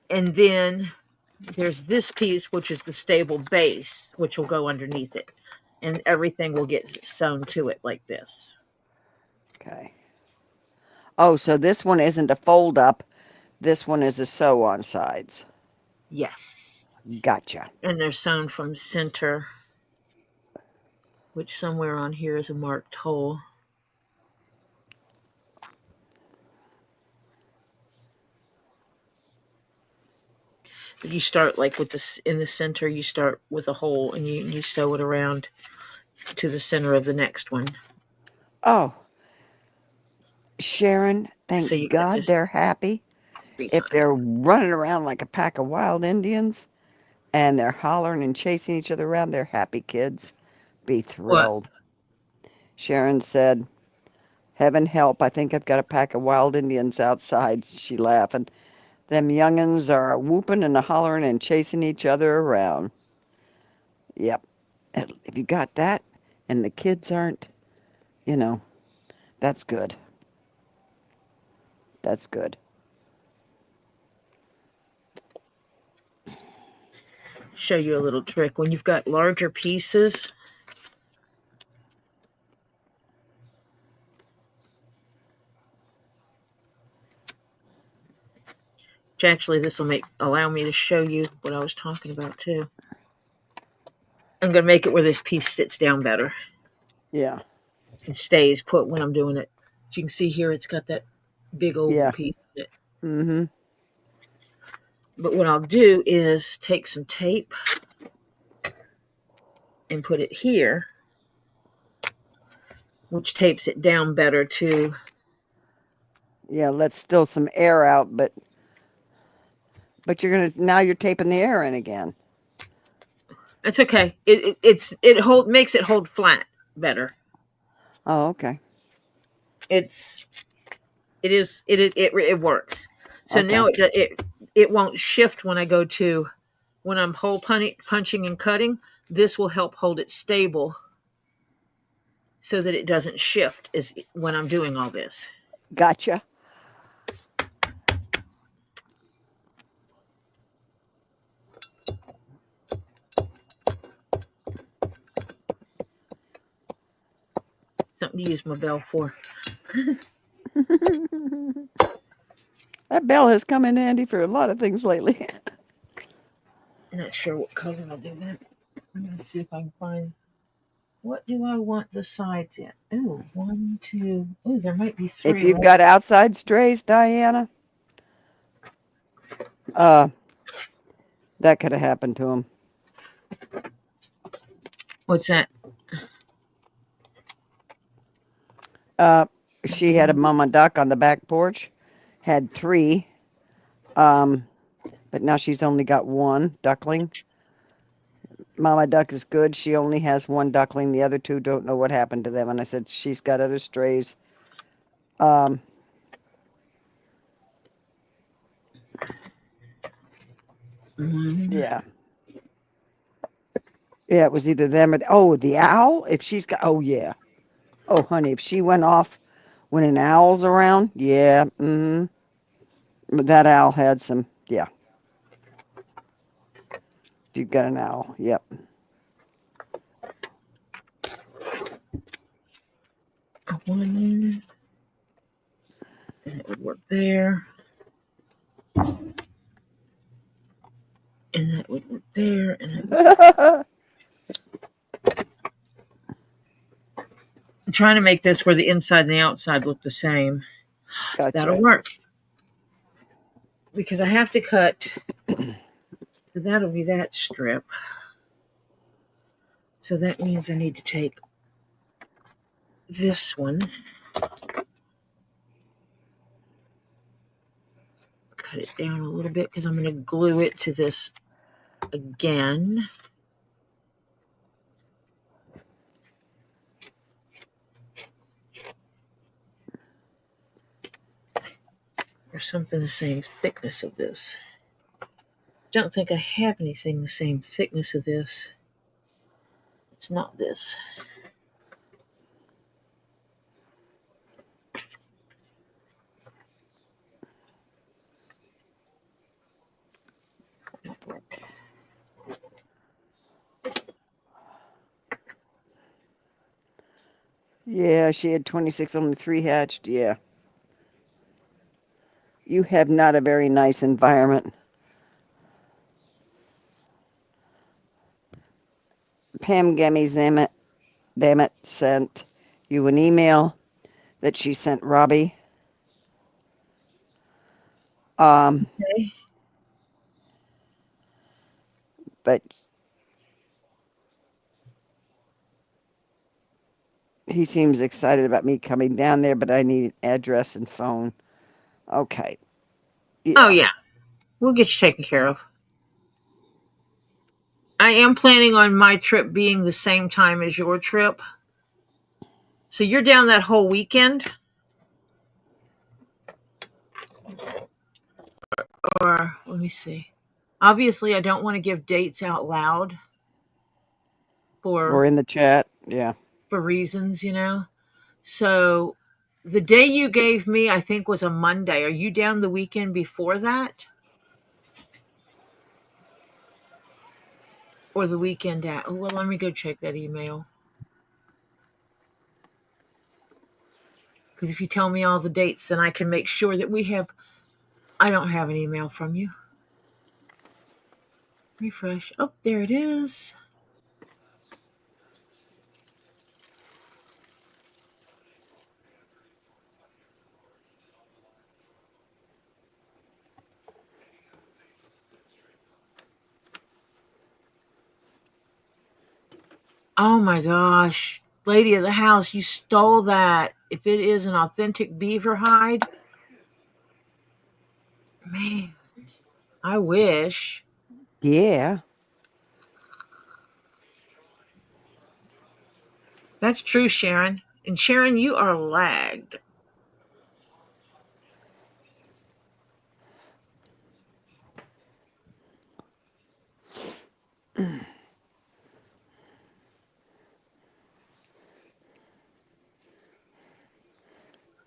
And then there's this piece, which is the stable base, which will go underneath it. And everything will get sewn to it like this. Okay. Oh, so this one isn't a fold up. This one is a sew on sides. Yes. Gotcha. And they're sewn from center, which somewhere on here is a marked hole. But you start like with this in the center, you start with a hole and you sew it around to the center of the next one. Oh, Sharon, So you thank get God this they're happy. 3 If times. they're running around like a pack of wild Indians and they're hollering and chasing each other around, they're happy kids. Be What? thrilled. Sharon said, Heaven help, I think I've got a pack of wild Indians outside. She laughing. Them young'uns are a whooping and a hollering and chasing each other around. Yep. If you got that and the kids aren't, you know, that's good. That's good. Show you a little trick. When you've got larger pieces, which actually this will allow me to show you what I was talking about too. I'm going to make it where this piece sits down better Yeah. and stays put when I'm doing it. As you can see here, it's got that big oval Yeah. piece in it. Mm-hmm. But what I'll do is take some tape and put it here, which tapes it down better too. Yeah, let still some air out, but now you're taping the air in again. That's okay. It makes it hold flat better. Oh, okay. It works. So Okay. now it won't shift when I'm hole punching and cutting. This will help hold it stable so that it doesn't shift when I'm doing all this. Gotcha. Something to use my bell for. That bell has come in handy for a lot of things lately. I'm not sure what color I'll do that. I'm going to see if I can find. What do I want the sides in? Ooh, 1, 2. Ooh, there might be 3. If you've Right? got outside strays, Diana, that could have happened to him. What's that? She had a mama duck on the back porch, had 3, but now she's only got 1 duckling. Mama duck is good. She only has 1 duckling. The other 2 don't know what happened to them. And I said, she's got other strays. Mm-hmm. Yeah. Yeah, it was either them or the owl. If she's got, oh yeah. Oh honey, if she went off when an owl's around, yeah. Mm-hmm. That owl had some, yeah. If you've got an owl, yep. One, and it would work there, and that would work there, and I'm trying to make this where the inside and the outside look the same. Gotcha. That'll work because I have to cut. That'll be that strip. So that means I need to take this one cut it down a little bit because I'm going to glue it to this again. Or something the same thickness of this. Don't think I have anything the same thickness of this. It's not this. Yeah, she had 26, only 3 hatched. Yeah. You have not a very nice environment. Pam Gemmy Dammit sent you an email that she sent Robbie. Okay. But he seems excited about me coming down there, but I need an address and phone. Okay. Yeah. Oh, yeah. We'll get you taken care of. I am planning on my trip being the same time as your trip. So you're down that whole weekend? Or, let me see. Obviously, I don't want to give dates out loud. Or in the chat, yeah. For reasons, you know. So the day you gave me, I think, was a Monday. Are you down the weekend before that? Or the weekend at? Oh, well, let me go check that email. Because if you tell me all the dates, then I can make sure that we have... I don't have an email from you. Refresh. Oh, there it is. Oh my gosh. Lady of the house, you stole that. If it is an authentic beaver hide. Man, I wish. Yeah. That's true, Sharon. And Sharon, you are lagged.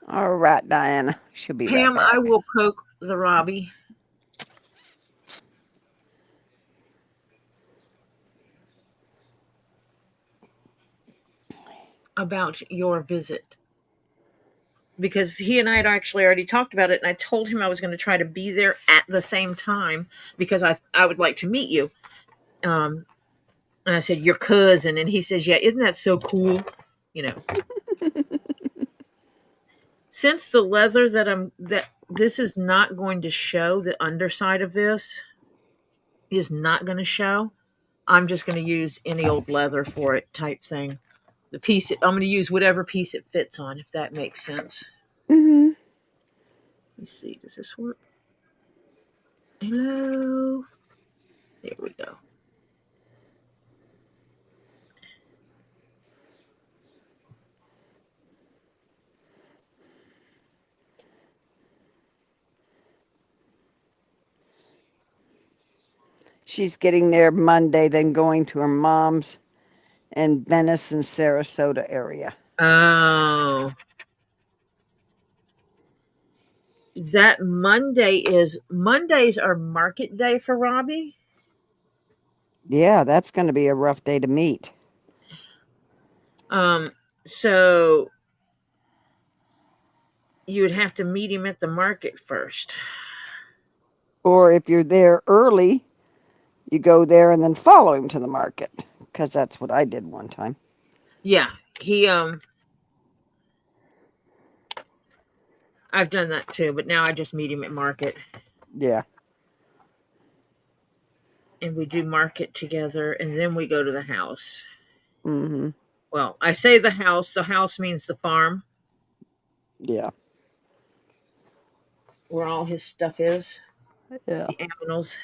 All right, Diana. She'll be Pam, right back. I will poke the Robbie about your visit. Because he and I had actually already talked about it, and I told him I was going to try to be there at the same time because I would like to meet you. And I said, your cousin. And he says, yeah, isn't that so cool? You know. Since the leather that this is not going to show, the underside of this is not going to show, I'm just going to use any old leather for it type thing. The piece, I'm going to use whatever piece it fits on, if that makes sense. Mm-hmm. Let's see, does this work? Hello? There we go. She's getting there Monday, then going to her mom's in Venice and Sarasota area. Oh. That Mondays are market day for Robbie? Yeah, that's going to be a rough day to meet. So you would have to meet him at the market first. Or if you're there early, you go there and then follow him to the market, because that's what I did one time. Yeah, I've done that too, but now I just meet him at market. Yeah. And we do market together, and then we go to the house. Mm-hmm. Well, I say the house. The house means the farm. Yeah. Where all his stuff is. Yeah. the aminals.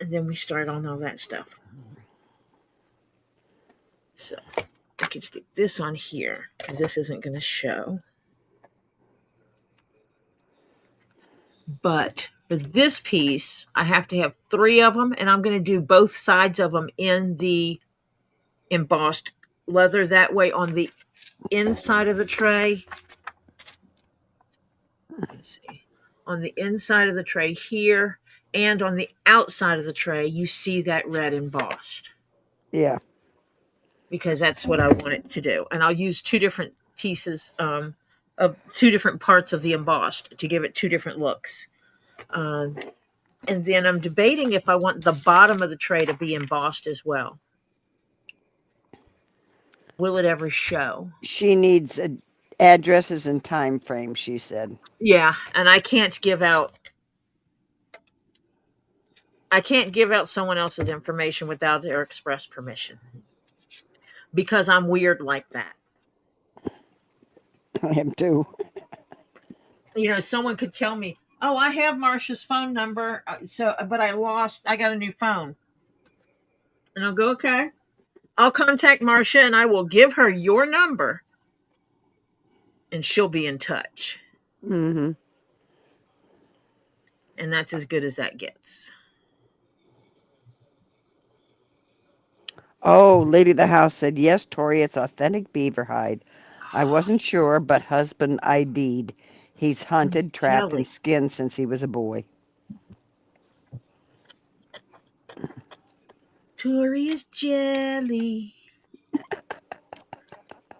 And then we start on all that stuff. So I can stick this on here because this isn't going to show. But for this piece, I have to have 3 of them, and I'm going to do both sides of them in the embossed leather. That way on the inside of the tray, let's see, on the inside of the tray here and on the outside of the tray, you see that red embossed. Yeah. Because that's what I want it to do. And I'll use 2 different pieces of 2 different parts of the embossed to give it 2 different looks. And then I'm debating if I want the bottom of the tray to be embossed as well. Will it ever show? She needs addresses and time frames, she said. Yeah, and I can't give out someone else's information without their express permission. Because I'm weird like that. I am too. You know, someone could tell me, "Oh, I have Marcia's phone number, but I got a new phone." And I'll go, "Okay. I'll contact Marcia and I will give her your number and she'll be in touch." Mm-hmm. And that's as good as that gets. Oh, Lady of the House said, yes, Tori, it's authentic beaver hide. I wasn't sure, but husband ID'd. He's hunted, trapped, Jelly. and skinned since he was a boy. Tori is jelly.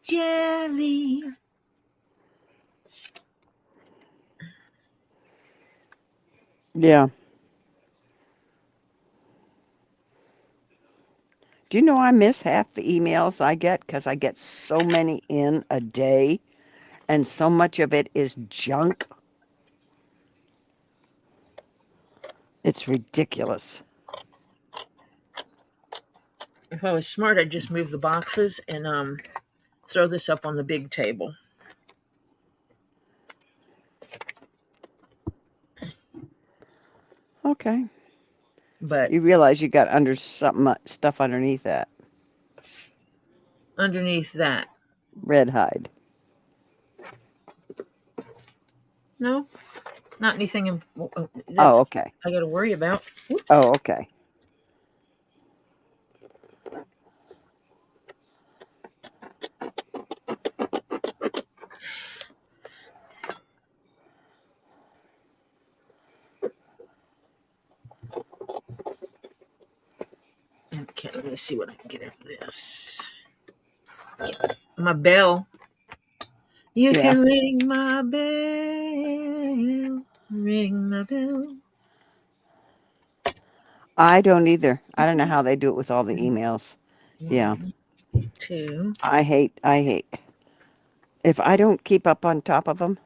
Jelly. Yeah. Do you know I miss half the emails I get because I get so many in a day and so much of it is junk? It's ridiculous. If I was smart, I'd just move the boxes and throw this up on the big table. Okay. But you realize you got stuff underneath that. Underneath that. Red hide. No, not anything. Oh, okay. I got to worry about. Oops. Oh, okay. Okay, let me see what I can get out of this. My bell. You can ring my bell. Ring my bell. I don't either. I don't know how they do it with all the emails. Yeah. 2. I hate. If I don't keep up on top of them,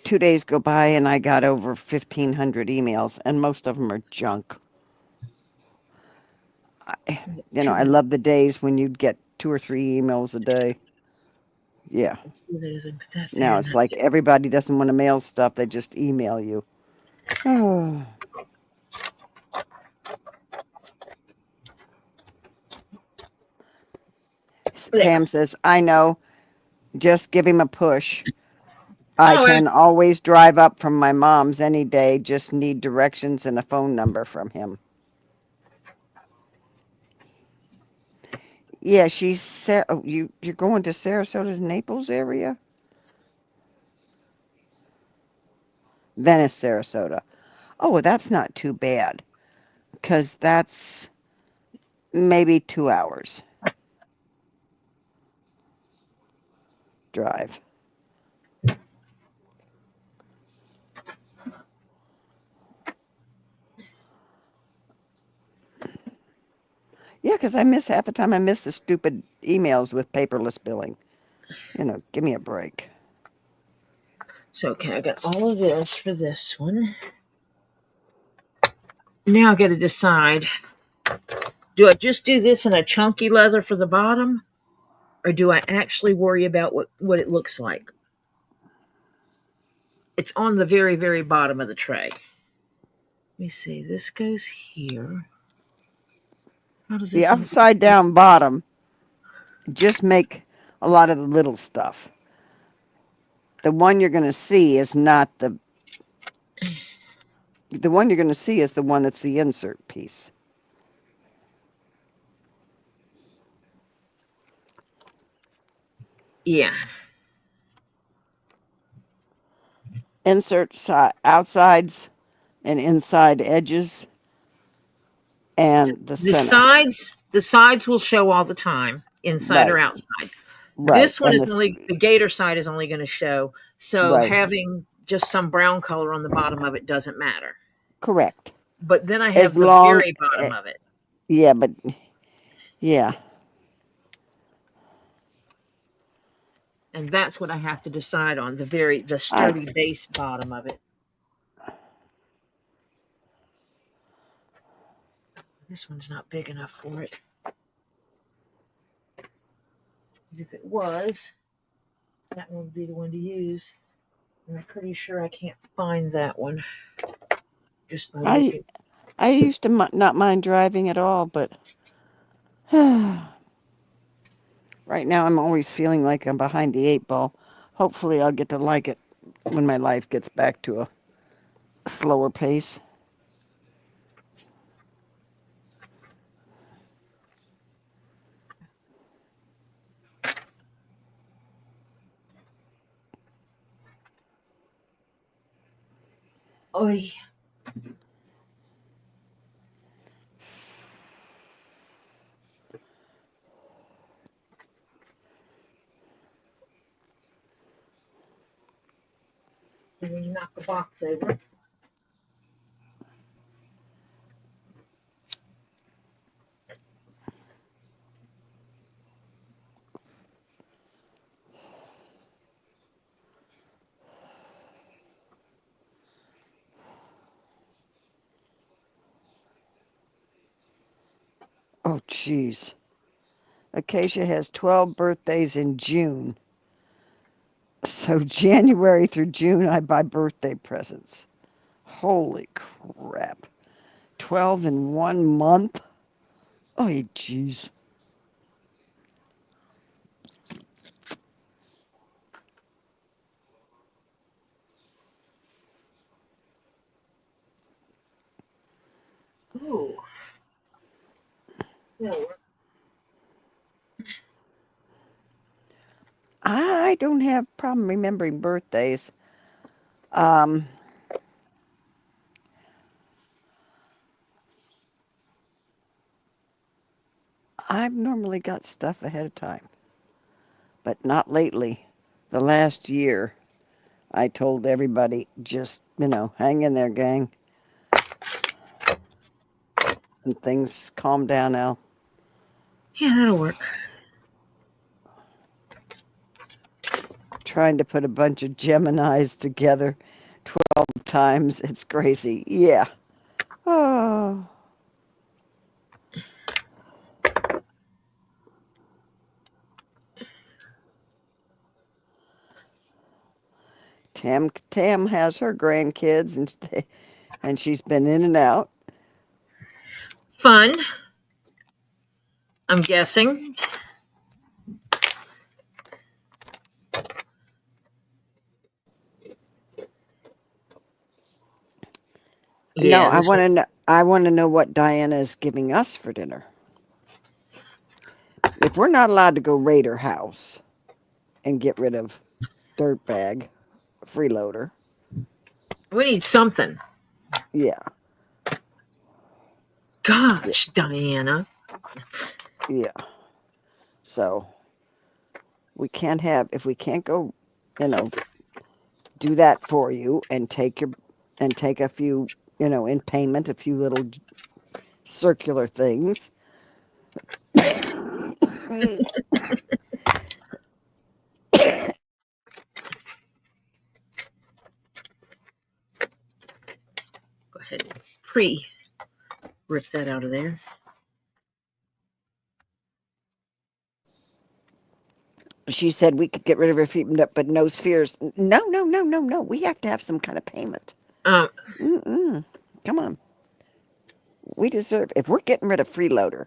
2 days go by and I got over 1,500 emails, and most of them are junk. I love the days when you'd get 2 or 3 emails a day. Yeah. Now it's like everybody doesn't want to mail stuff. They just email you. Oh. Pam says, I know. Just give him a push. I can always drive up from my mom's any day. Just need directions and a phone number from him. Yeah, you're going to Sarasota's Naples area? Venice, Sarasota. Oh, well, that's not too bad, because that's maybe 2 hours drive. Yeah, because half the time I miss the stupid emails with paperless billing. Give me a break. So, okay, I got all of this for this one. Now I got to decide, do I just do this in a chunky leather for the bottom, or do I actually worry about what it looks like? It's on the very, very bottom of the tray. Let me see. This goes here. How does The this? upside down bottom just make a lot of the little stuff. The one you're going to see is not the one you're going to see is the one that's the insert piece. Yeah. Insert outsides and inside edges and the center. The sides will show all the time, inside or Right. outside. Right. This one And is this only, the gator side is only going to show. So right. having just some brown color on the bottom of it doesn't matter. Correct. But then I have As the long very bottom of it. yeah, but yeah. And that's what I have to decide on, the sturdy base bottom of it. This one's not big enough for it. If it was, that one would be the one to use. And I'm pretty sure I can't find that one. Just by looking. I used to not mind driving at all, but right now I'm always feeling like I'm behind the 8 ball. Hopefully I'll get to like it when my life gets back to a slower pace. Oy. And then you knock the box over. Oh, jeez. Acacia has 12 birthdays in June. So January through June, I buy birthday presents. Holy crap. 12 in 1 month? Oh, jeez. Ooh. That'll work. I don't have a problem remembering birthdays. I've normally got stuff ahead of time, but not lately. The last year, I told everybody just, hang in there, gang. And things calm down now. Yeah, that'll work. Trying to put a bunch of Geminis together 12 times. It's crazy. Yeah. Oh. Tam has her grandkids, and she's been in and out. Fun. I'm guessing. No, Yeah, this one. I want to know what Diana is giving us for dinner. If we're not allowed to go raid her house and get rid of Dirtbag, freeloader. We need something. Yeah. Gosh, Diana. Yeah. So we can't go, do that for you and take a few, in payment, a few little circular things. Go ahead and rip that out of there. She said we could get rid of her feet, but no spheres. No, no, no, no, no. We have to have some kind of payment. Um, Mm-mm. Come on. We deserve. If we're getting rid of freeloader,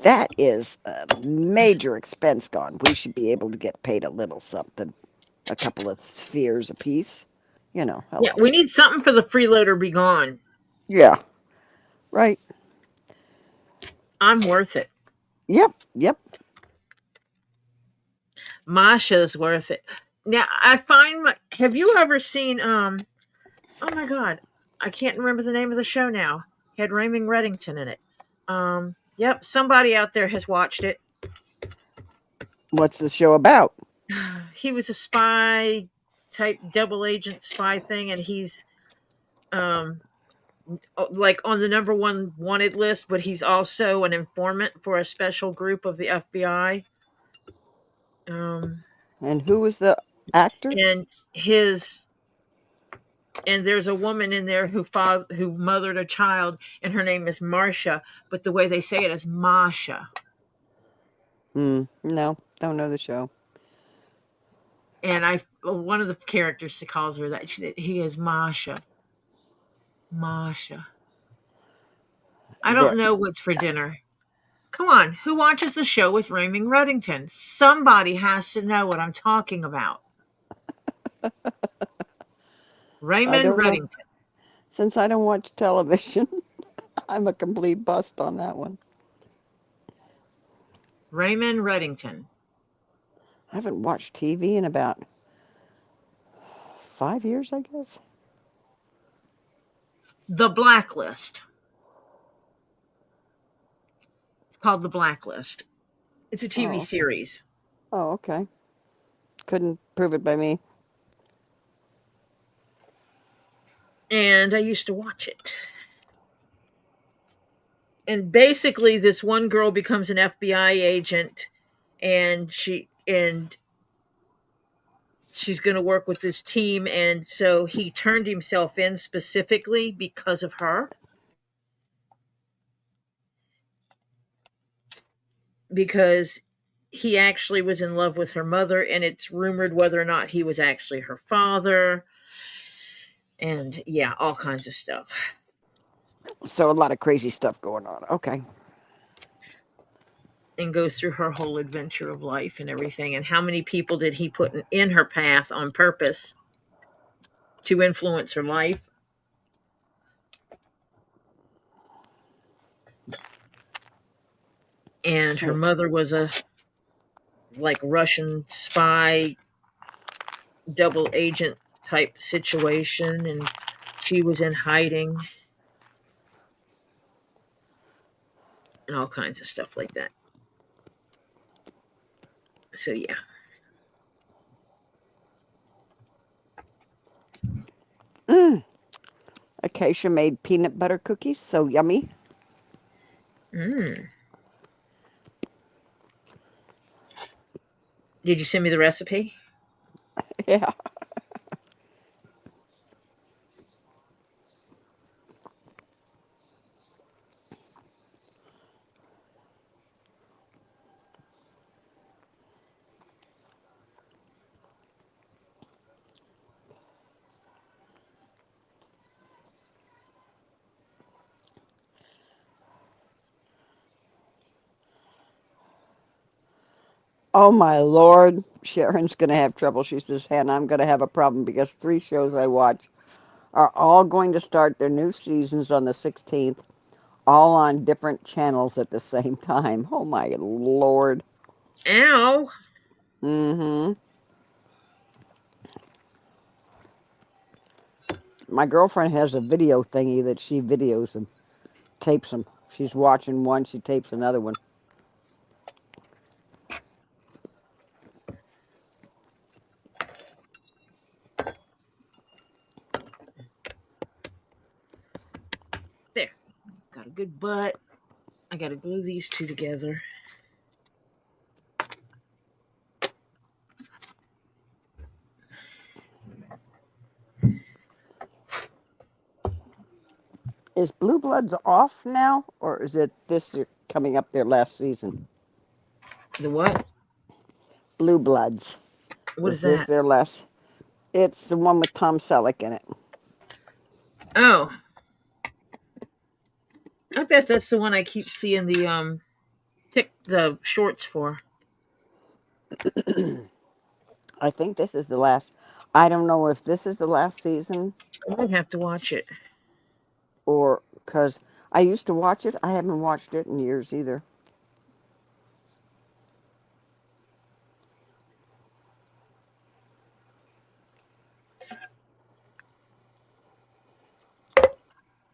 that is a major expense gone. We should be able to get paid a little something, a couple of spheres apiece. You know, yeah, hello. we need something for the freeloader be gone. Yeah, right. I'm worth it. Yep, yep. Masha's worth it. Now I find have you ever seen oh my god, I can't remember the name of the show now. It had Raymond Reddington in it. Yep, somebody out there has watched it. What's the show about? He was a spy type double agent spy thing, and he's um like on the number one wanted list, but he's also an informant for a special group of the FBI. Um, And who was the actor? and his and there's a woman in there who mothered a child, and her name is Marcia, but the way they say it is Masha. No, don't know the show. And one of the characters calls her that. He is Masha. Masha. I There. don't know what's for dinner. Come on, who watches the show with Raymond Reddington? Somebody has to know what I'm talking about. I Raymond don't know. Reddington. Since I don't watch television, I'm a complete bust on that one. Raymond Reddington. I haven't watched TV in about 5 years, I guess. The Blacklist. It's called The Blacklist. It's a TV Oh, series. oh, okay. Couldn't prove it by me. And I used to watch it. And basically this one girl becomes an FBI agent, and she's going to work with this team, and so he turned himself in specifically because of her, because he actually was in love with her mother, and it's rumored whether or not he was actually her father, and yeah, all kinds of stuff. So a lot of crazy stuff going on. Okay. And goes through her whole adventure of life and everything, and how many people did he put in her path on purpose to influence her life. And her mother was a like Russian spy double agent type situation, and she was in hiding and all kinds of stuff like that. So yeah. Acacia made peanut butter cookies, so yummy. Did you send me the recipe? Yeah. Oh my Lord, Sharon's going to have trouble. She says, Hannah, I'm going to have a problem because 3 shows I watch are all going to start their new seasons on the 16th, all on different channels at the same time. Oh my Lord. Ow. Mm-hmm. My girlfriend has a video thingy that she videos them, tapes them. She's watching one, she tapes another one. There. Got a good butt. I got to glue these two together. Is Blue Bloods off now, or is it this year coming up their last season? The what? Blue Bloods. What is this that? their last? It's the one with Tom Selleck in it. Oh, I bet that's the one I keep seeing the shorts for. I think this is the last. I don't know if this is the last season I might have to watch it. or because I used to watch it. I haven't watched it in years either.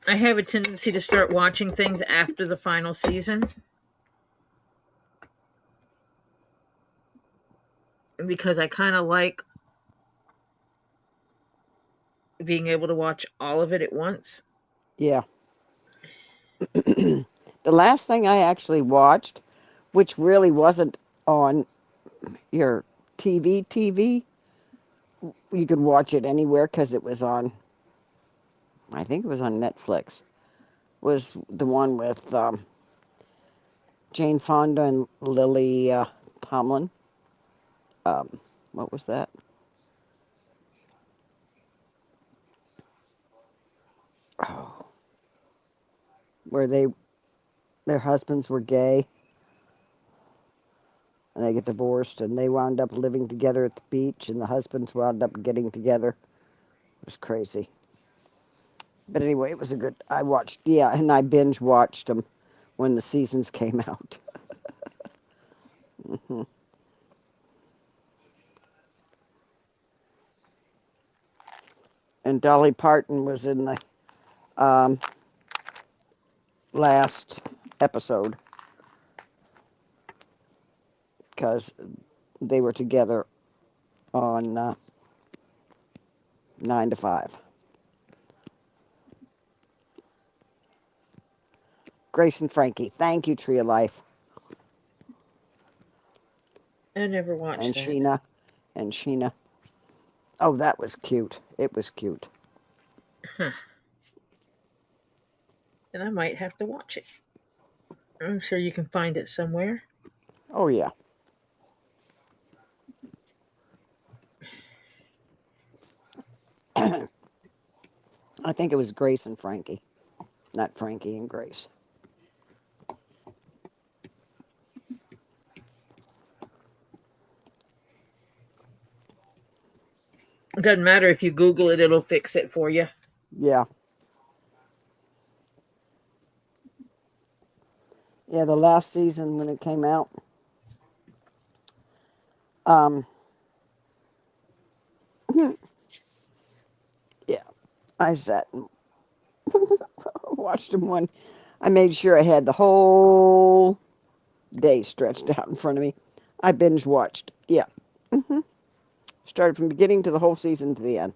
I have a tendency to start watching things after the final season because I kind of like being able to watch all of it at once. Yeah. The last thing I actually watched, which really wasn't on your TV, you could watch it anywhere because it was on, I think it was on Netflix, was the one with Jane Fonda and Lily Tomlin. What was that? Oh, where their husbands were gay and they get divorced and they wound up living together at the beach and the husbands wound up getting together. It was crazy. But anyway, it was a good. I watched, yeah, and I binge watched them when the seasons came out. Hmm. And Dolly Parton was in the um, last episode because they were together on 9 to 5. Grace and Frankie. Thank you, Tree of Life. I never watched And that. Sheena. And Sheena. Oh, that was cute. It was cute. Huh. And I might have to watch it. I'm sure you can find it somewhere. Oh, yeah. I think it was Grace and Frankie, not Frankie and Grace. It doesn't matter if you Google it, it'll fix it for you. Yeah. Yeah, the last season when it came out, um, yeah, I sat and watched them one. I made sure I had the whole day stretched out in front of me. I binge watched. Yeah. Started from beginning to the whole season to the end.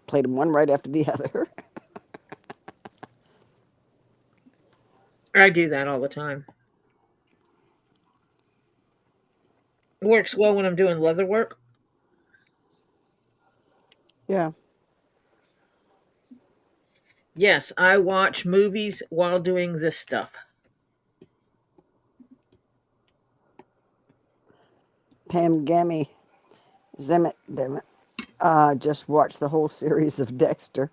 Played them one right after the other. I do that all the time. It works well when I'm doing leather work. Yeah. Yes, I watch movies while doing this stuff. Pam Gammy Zemet just watched the whole series of Dexter.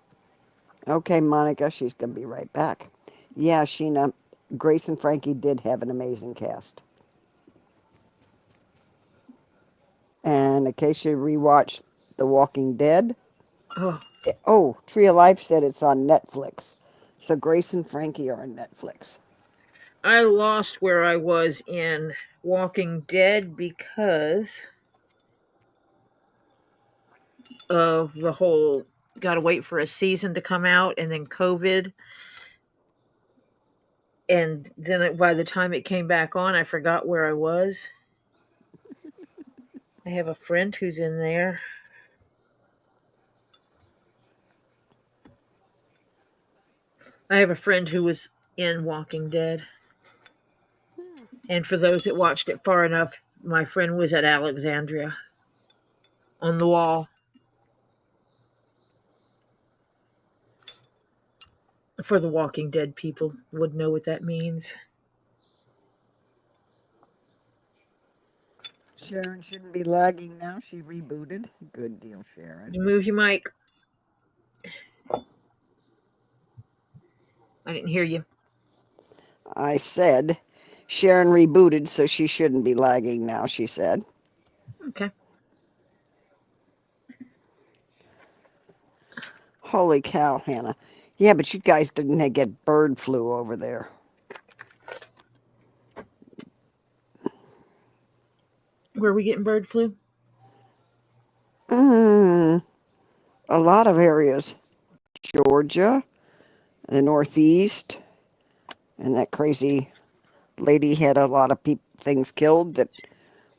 Okay, Monica, she's going to be right back. Yeah, Sheena, Grace and Frankie did have an amazing cast. And in case you rewatched The Walking Dead, Tree of Life said it's on Netflix. So Grace and Frankie are on Netflix. I lost where I was in Walking Dead because of the whole gotta wait for a season to come out and then COVID. And then by the time it came back on, I forgot where I was. I have a friend who's in there. I have a friend who was in Walking Dead. And for those that watched it far enough, my friend was at Alexandria on the wall. For the Walking Dead people would know what that means. Sharon shouldn't be lagging now. She rebooted. Good deal, Sharon. You move your mic. I didn't hear you. I said Sharon rebooted, so she shouldn't be lagging now, she said. Okay. Holy cow, Hannah. Yeah, but you guys didn't get bird flu over there. Where are we getting bird flu? A lot of areas. Georgia, the Northeast, and that crazy lady had a lot of things killed that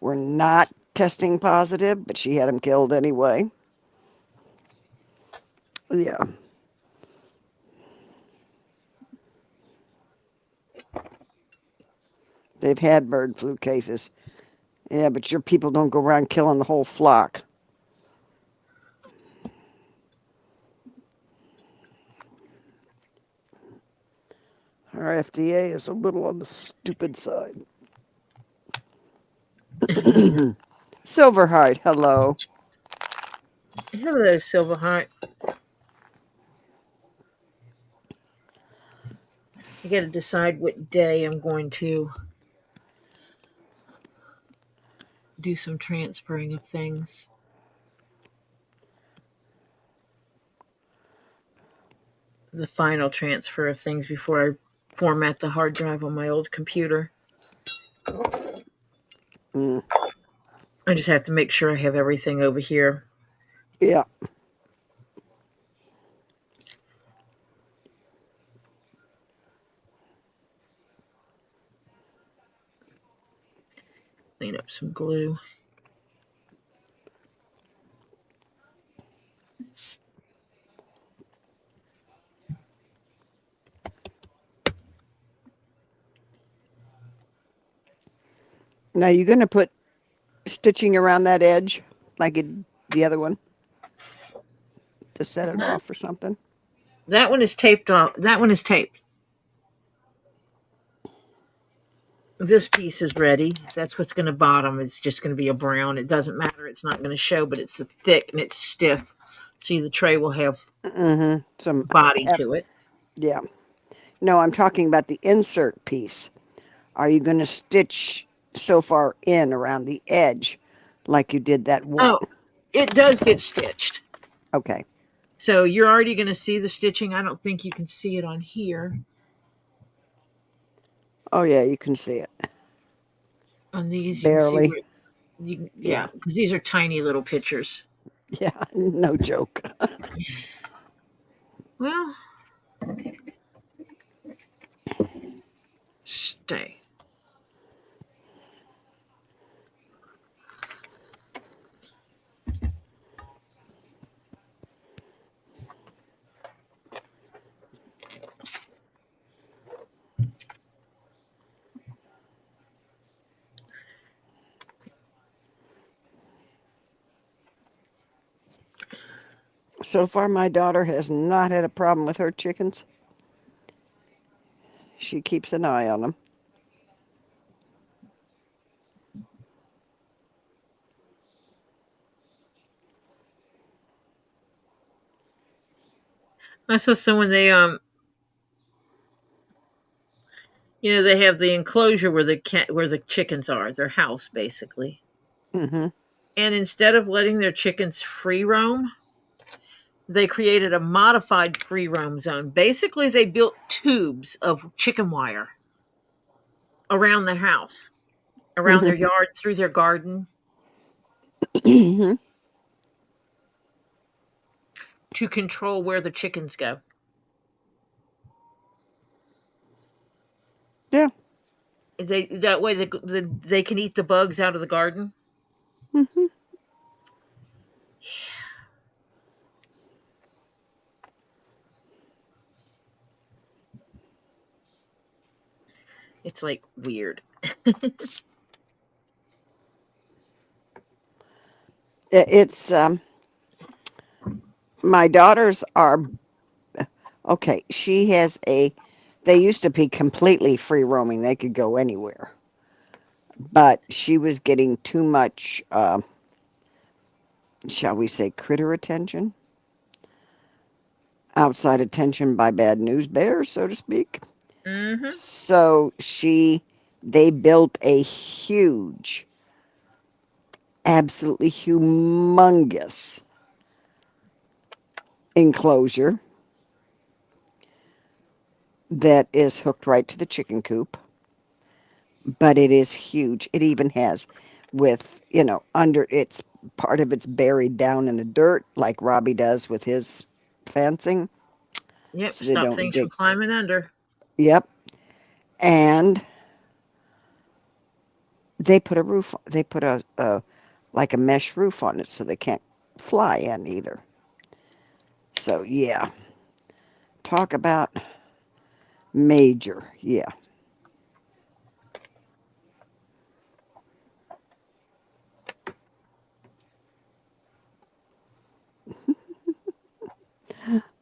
were not testing positive, but she had them killed anyway. Yeah. They've had bird flu cases. Yeah, but your people don't go around killing the whole flock. Our FDA is a little on the stupid side. Silverheart, hello. Hello, Silverheart. I got to decide what day I'm going to do some transferring of things. The final transfer of things before I format the hard drive on my old computer. I just have to make sure I have everything over here. Yeah. Clean up some glue. Now you're going to put stitching around that edge like the other one to set it off or something? That one is taped off. That one is taped. This piece is ready. That's what's going to bottom. It's just going to be a brown. It doesn't matter. It's not going to show, but it's thick and it's stiff. See, the tray will have some body to it. Yeah. No, I'm talking about the insert piece. Are you going to stitch so far in around the edge like you did that one? Oh, it does get stitched. Okay. So you're already going to see the stitching. I don't think you can see it on here. Oh, yeah, you can see it. On these, Barely. you can see yeah, because these are tiny little pictures. Yeah, no joke. Well, stay. So far, my daughter has not had a problem with her chickens. She keeps an eye on them. I saw someone they they have the enclosure where the chickens are, their house basically. Mm-hmm. And instead of letting their chickens free roam, they created a modified free roam zone. Basically, they built tubes of chicken wire around the house, around their yard, through their garden, Mm-hmm. to control where the chickens go. Yeah. That way they can eat the bugs out of the garden. Mm-hmm. It's like weird. It's my daughters are okay. She has they used to be completely free roaming. They could go anywhere. but she was getting too much, shall we say, critter attention, outside attention by bad news bears, so to speak. Mm-hmm. So they built a huge, absolutely humongous enclosure that is hooked right to the chicken coop, but it is huge. It even has, with, under its part of it's buried down in the dirt, like Robbie does with his fencing, Yep. so they Stop don't things from dig. climbing under. Yep. And they put a roof, they put a like a mesh roof on it so they can't fly in either. So, yeah, talk about major. Yeah.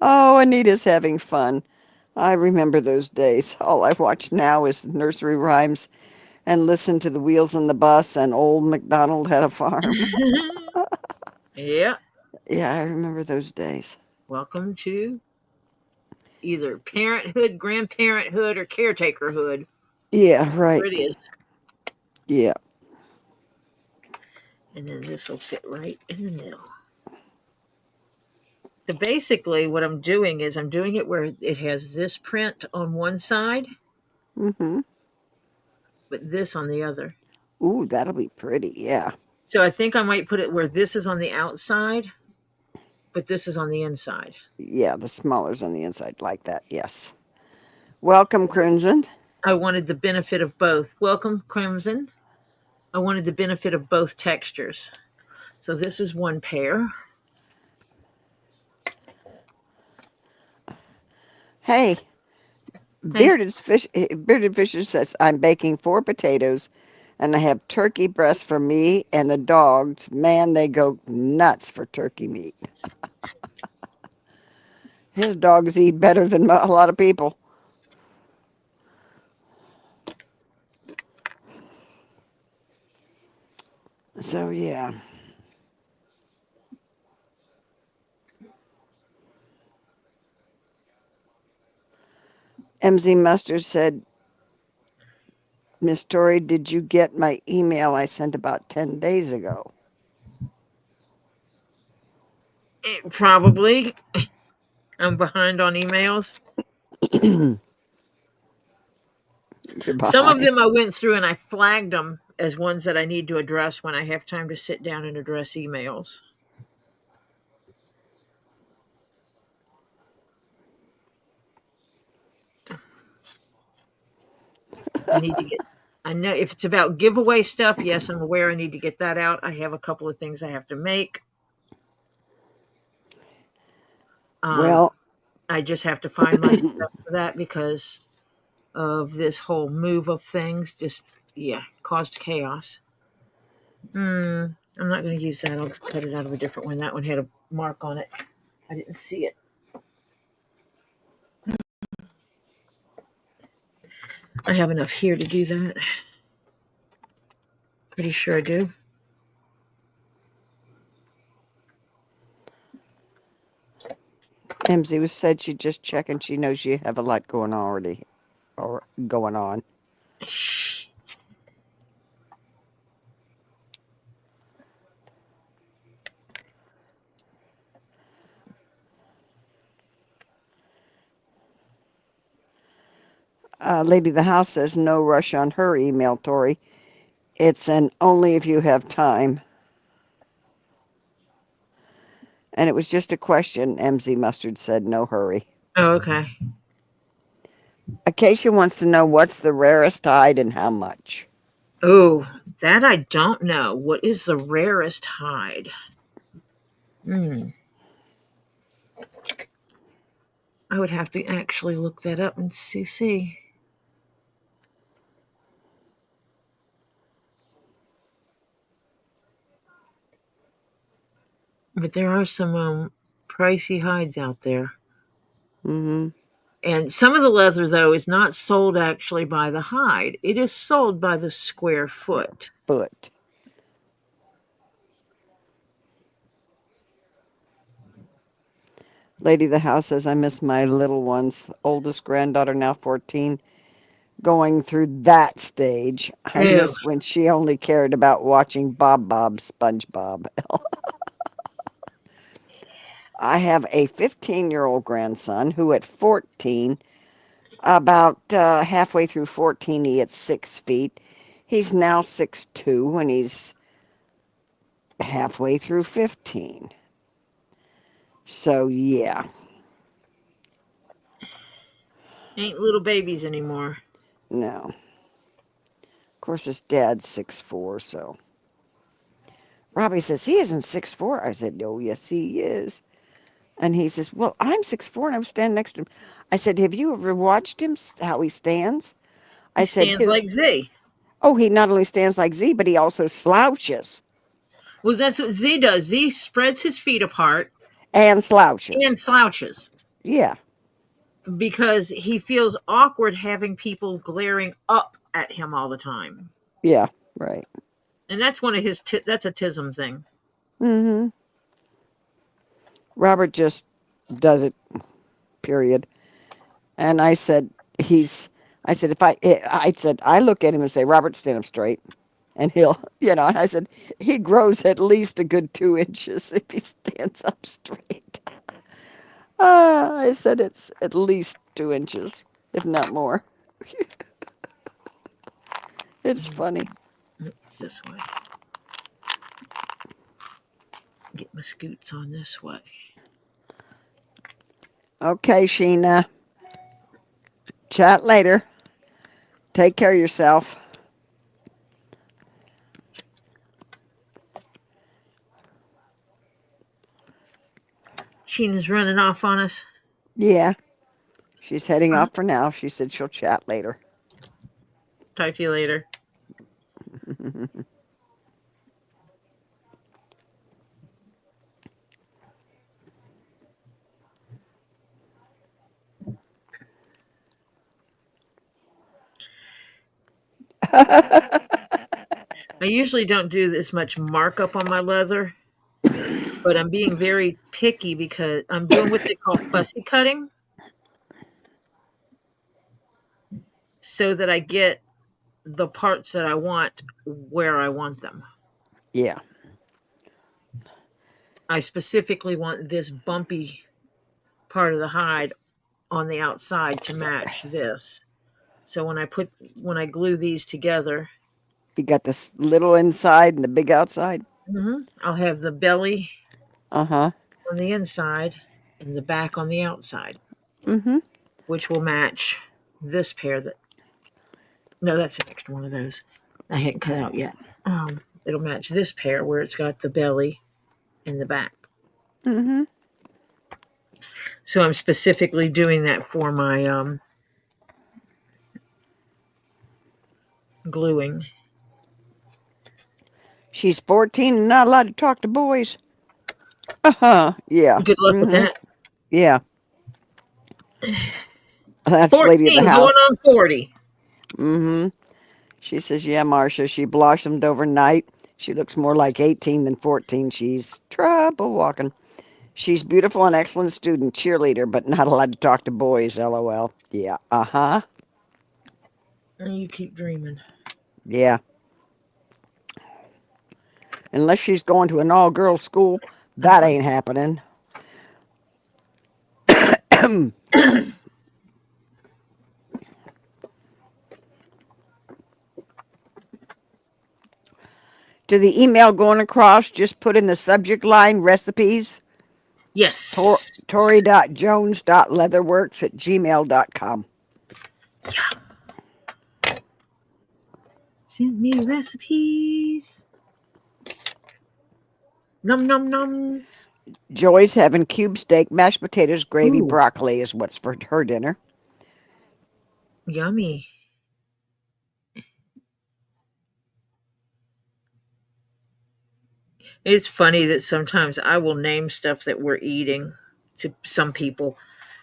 Oh, Anita's having fun. I remember those days. All I watch now is nursery rhymes and listen to the wheels on the bus and old MacDonald had a farm. Yeah. Yeah, I remember those days. Welcome to either parenthood, grandparenthood, or caretakerhood. Yeah, Whatever right. it is. Yeah. And then this will fit right in the middle. So basically what I'm doing is I'm doing it where it has this print on one side, Mhm. but this on the other. Ooh, that'll be pretty. Yeah. So I think I might put it where this is on the outside, but this is on the inside. Yeah, the smallers on the inside like that. Yes. Welcome, Crimson. I wanted the benefit of both. Welcome, Crimson. I wanted the benefit of both textures. So this is one pair. Hey, Hey, Bearded Fisher says I'm baking 4 potatoes and I have turkey breast for me and the dogs. Man, they go nuts for turkey meat. His dogs eat better than a lot of people. So, yeah. MZ Mustard said, Miss Tori, did you get my email I sent about 10 days ago? probably. I'm behind on emails. You're Some of behind. them I went through and I flagged them as ones that I need to address when I have time to sit down and address emails. I need to get. I know if it's about giveaway stuff, yes, I'm aware I need to get that out. I have a couple of things I have to make. Um, Well, I just have to find my stuff for that because of this whole move of things. Just caused chaos. I'm not going to use that. I'll just cut it out of a different one. That one had a mark on it. I didn't see it. I have enough here to do that. Pretty sure I do. MZ was said she'd just check and she knows you have a lot going on already or going on. Lady the House says no rush on her email, Tori. It's an only if you have time. And it was just a question. MZ Mustard said no hurry. Oh, okay. Acacia wants to know what's the rarest hide and how much. Oh, that I don't know. What is the rarest hide? I would have to actually look that up and see. But there are some pricey hides out there. Mm-hmm. And some of the leather, though, is not sold actually by the hide. It is sold by the square foot. Foot. Lady of the house says, I miss my little ones. Oldest granddaughter, now 14, going through that stage. I Ew. miss when she only cared about watching Bob SpongeBob. I have a 15-year-old grandson who at 14, about halfway through 14, he hit 6 feet. He's now 6'2", and he's halfway through 15. So, yeah. Ain't little babies anymore. No. Of course, his dad's 6'4", so. Robbie says, he isn't 6'4". I said, oh, yes, he is. And he says, well, I'm 6'4", and I'm standing next to him. I said, have you ever watched him, how he stands? He I said, stands like Z. oh, he not only stands like Z, but he also slouches. Well, that's what Z does. Z spreads his feet apart And slouches. and slouches Yeah. because he feels awkward having people glaring up at him all the time. Yeah, right. And that's one of his, that's a tism thing. Mm-hmm. Robert just does it, period. And I said, I look at him and say, Robert, stand up straight. And he'll, and I said, he grows at least a good 2 inches if he stands up straight. I said, it's at least 2 inches, if not more. It's funny. This way. Get my scoots on this way. Okay, Sheena. Chat later. Take care of yourself. Sheena's running off on us. Yeah. She's heading off for now. She said she'll chat later. Talk to you later. I usually don't do this much markup on my leather, but I'm being very picky because I'm doing what they call fussy cutting so that I get the parts that I want where I want them. Yeah. I specifically want this bumpy part of the hide on the outside to match this. So when I glue these together, You got this little inside and the big outside? I'll have the belly Uh-huh. on the inside and the back on the outside, Mm-hmm. which will match this pair no, that's an extra one of those I hadn't cut out yet. It'll match this pair where it's got the belly and the back. Mm-hmm. So I'm specifically doing that for my gluing. She's 14 and not allowed to talk to boys. Uh-huh. Yeah. Good luck with that. Yeah. That's 14 Lady of the going house. on 40. Mm-hmm. She says, yeah, Marcia, she blossomed overnight. She looks more like 18 than 14. She's trouble walking. She's beautiful and excellent student, cheerleader, but not allowed to talk to boys, LOL. Yeah, uh-huh. And you keep dreaming. Yeah. Unless she's going to an all-girls school, that ain't happening. To the email going across, just put in the subject line, recipes. Yes. Tori.jones.leatherworks@gmail.com. Yeah. Send me recipes. Num num num. Joy's having cube steak, mashed potatoes, gravy, Ooh. broccoli is what's for her dinner. Yummy. It's funny that sometimes I will name stuff that we're eating to some people,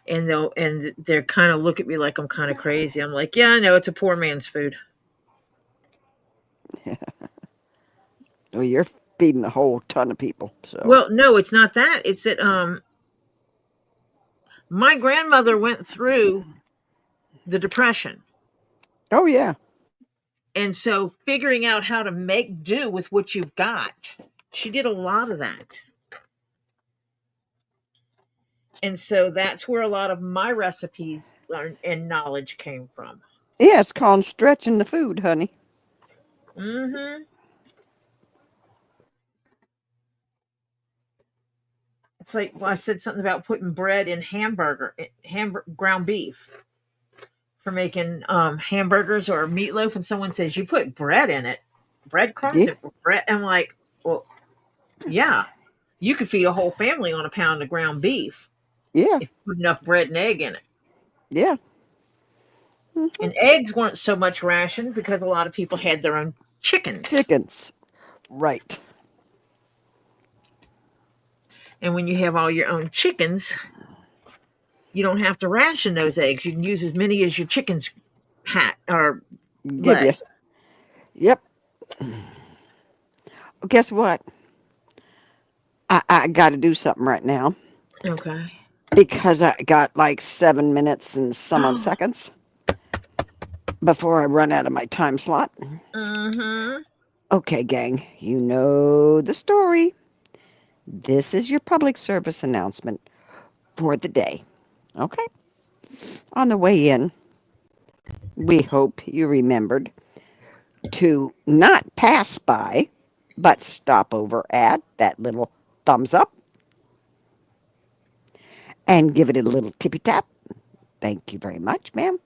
And they're kind of look at me like I'm kind of crazy. I'm like, yeah, I know it's a poor man's food. Well, you're feeding a whole ton of people. So. Well, no, it's not that. It's that my grandmother went through the Depression. Oh, yeah. And so figuring out how to make do with what you've got, she did a lot of that. And so that's where a lot of my recipes and knowledge came from. Yeah, it's called stretching the food, honey. Mm-hmm. It's like, well, I said something about putting bread in ground beef for making hamburgers or meatloaf, and someone says you put bread in it, breadcrumbs Yeah. and bread. I'm like, well, yeah, you could feed a whole family on a pound of ground beef Yeah. if you put enough bread and egg in it. Yeah. Mm-hmm. And eggs weren't so much rationed because a lot of people had their own chickens. Chickens. Right. And when you have all your own chickens, you don't have to ration those eggs. You can use as many as your chickens or Give you. lay. Yep. Guess what? I got to do something right now Okay. because I got like 7 minutes and some odd seconds before I run out of my time slot. Mm-hmm. Okay, gang, you know the story. This is your public service announcement for the day. Okay? On the way in, we hope you remembered to not pass by, but stop over at that little thumbs up and give it a little tippy tap. Thank you very much, ma'am.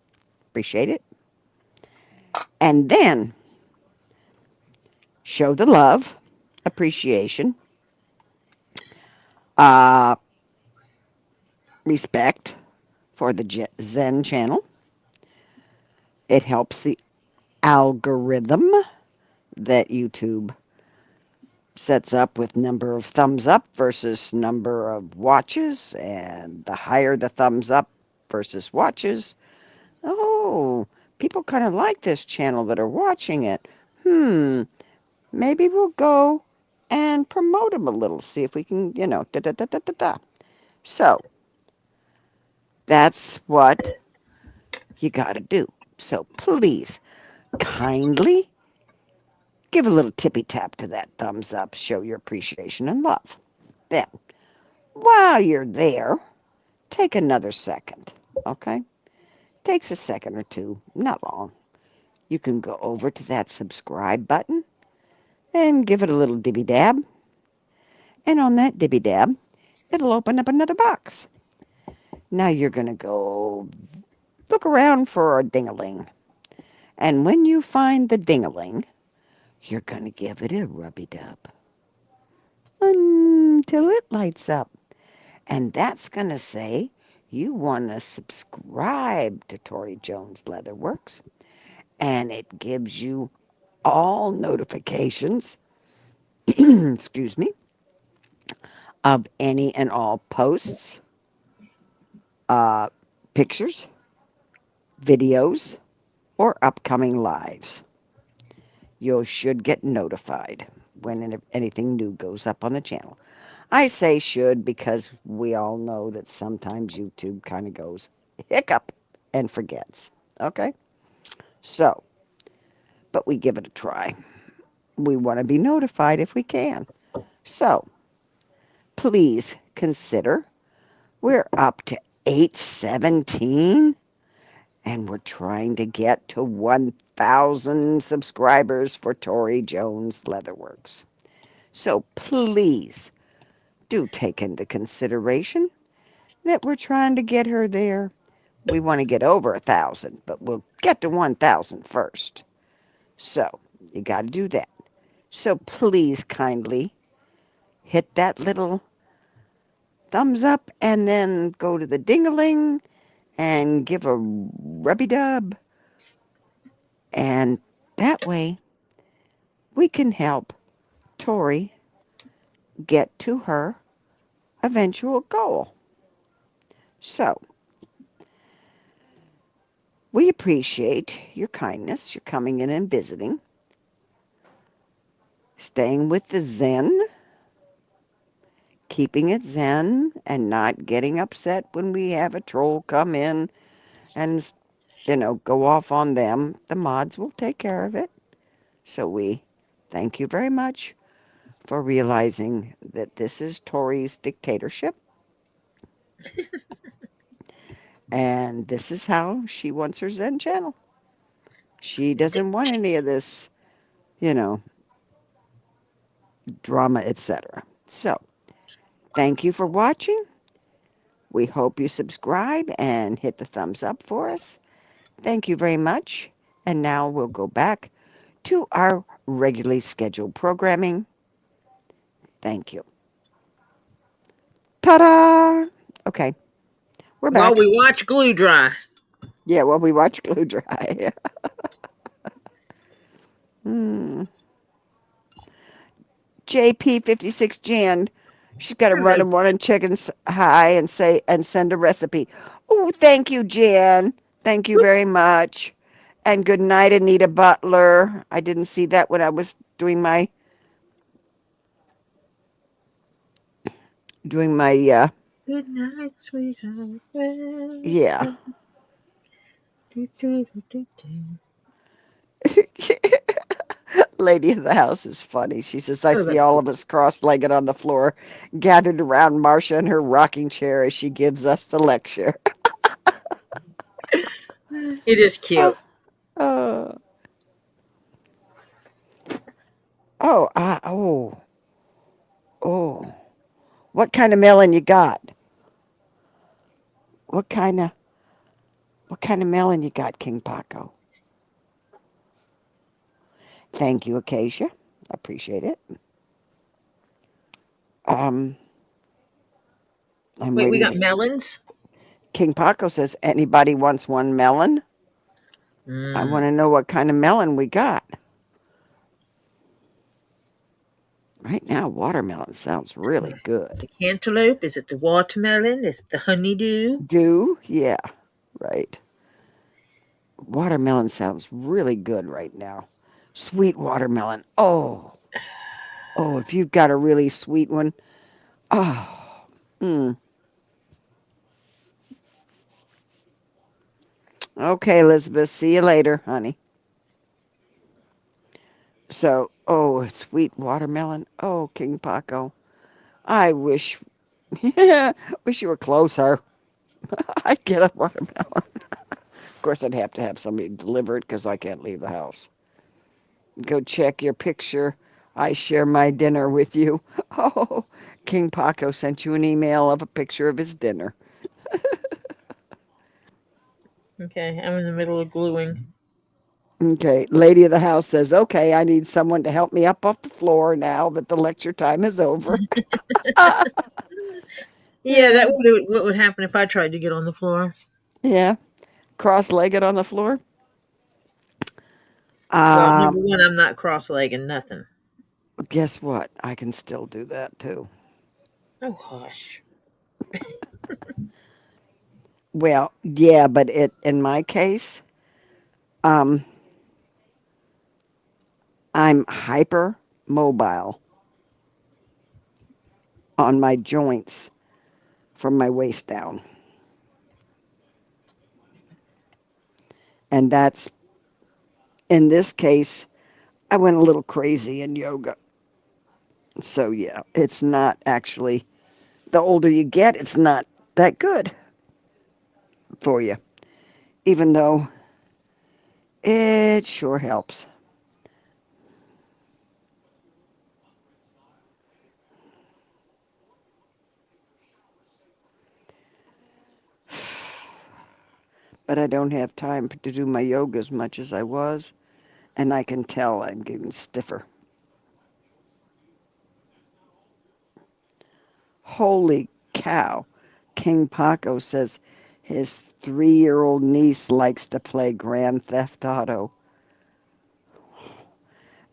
Appreciate it. And then show the love, appreciation, uh, respect for the Zen channel. It helps the algorithm that YouTube sets up with number of thumbs up versus number of watches, and the higher the thumbs up versus watches. Oh, people kind of like this channel that are watching it. Maybe we'll go and promote them a little, see if we can, da-da-da-da-da-da. So, that's what you got to do. So, please, kindly give a little tippy tap to that thumbs up, show your appreciation and love. Then, while you're there, take another second, okay? Takes a second or two, not long. You can go over to that subscribe button and give it a little dibby dab. And on that dibby dab, it'll open up another box. Now you're going to go look around for a ding-a-ling. And when you find the ding-a-ling, you're going to give it a rubby-dub until it lights up. And that's going to say you want to subscribe to Tori Jones Leatherworks. And it gives you all notifications, excuse me, of any and all posts, pictures, videos, or upcoming lives. You should get notified when anything new goes up on the channel. I say should because we all know that sometimes YouTube kind of goes hiccup and forgets. Okay? So, but we give it a try. We want to be notified if we can. So, please consider we're up to 817 and we're trying to get to 1,000 subscribers for Tori Jones Leatherworks. So please do take into consideration that we're trying to get her there. We want to get over 1,000, but we'll get to 1,000 first. So you got to do that. So please kindly hit that little thumbs up and then go to the ding-a-ling and give a rubby-dub. And that way we can help Tori get to her eventual goal. So We appreciate your kindness, your coming in and visiting, staying with the Zen, keeping it Zen, and not getting upset when we have a troll come in and, go off on them. The mods will take care of it. So we thank you very much for realizing that this is Tori's dictatorship. And this is how she wants her Zen channel. She doesn't want any of this, you know, drama, etc. So, thank you for watching. We hope you subscribe and hit the thumbs up for us. Thank you very much. And now we'll go back to our regularly scheduled programming. Thank you. Ta-da! Okay, we're While back. we watch glue dry. Yeah, while we watch glue dry. hmm. JP56 Jan. She's got to run Hello. and run and check and hi and say and send a recipe. Oh, thank you, Jan. Thank you very much. And good night, Anita Butler. I didn't see that when I was doing my Good night, sweetheart. yeah. Lady of the house is funny. She says, I Oh, see that's all cool. of us cross-legged on the floor, gathered around Marcia in her rocking chair as she gives us the lecture. It is Oh, cute. oh, oh, oh. What kind of melon you got? What kind of melon you got, King Paco? Thank you, Acacia. I appreciate it. Um, I'm Wait, we waiting got to. melons? King Paco says, anybody wants one melon? I want Mm. to know what kind of melon we got. Right now, watermelon sounds really good. The cantaloupe? Is it the watermelon? Is it the honeydew? Do? Yeah, right. Watermelon sounds really good right now. Sweet watermelon. Oh, if you've got a really sweet one. Oh, mm. Okay, Elizabeth. See you later, honey. So, oh, sweet watermelon. Oh, King Paco. I wish, wish you were closer. I'd get a watermelon. Of course, I'd have to have somebody deliver it because I can't leave the house. Go check your picture. I share my dinner with you. Oh, King Paco sent you an email of a picture of his dinner. Okay, I'm in the middle of gluing. Okay, lady of the house says, okay, I need someone to help me up off the floor now that the lecture time is over. Yeah, that would what would happen if I tried to get on the floor. Yeah, cross-legged on the floor. Well, number Um, one, I'm not cross-legged, nothing. guess what? I can still do that too. Oh gosh. Well, yeah, but in my case, um, I'm hyper mobile on my joints from my waist down. And that's, in this case, I went a little crazy in yoga. So, yeah, it's not actually, the older you get, it's not that good for you, even though it sure helps. But I don't have time to do my yoga as much as I was, and I can tell I'm getting stiffer. Holy cow. King Paco says his 3-year-old niece likes to play Grand Theft Auto.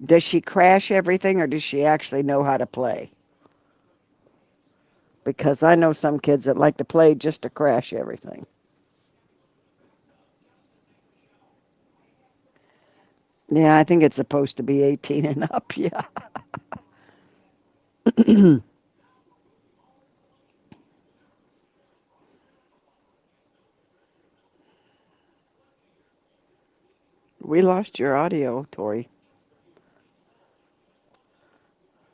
Does she crash everything or does she actually know how to play? Because I know some kids that like to play just to crash everything. Yeah, I think it's supposed to be 18 and up. Yeah. We lost your audio, Tori.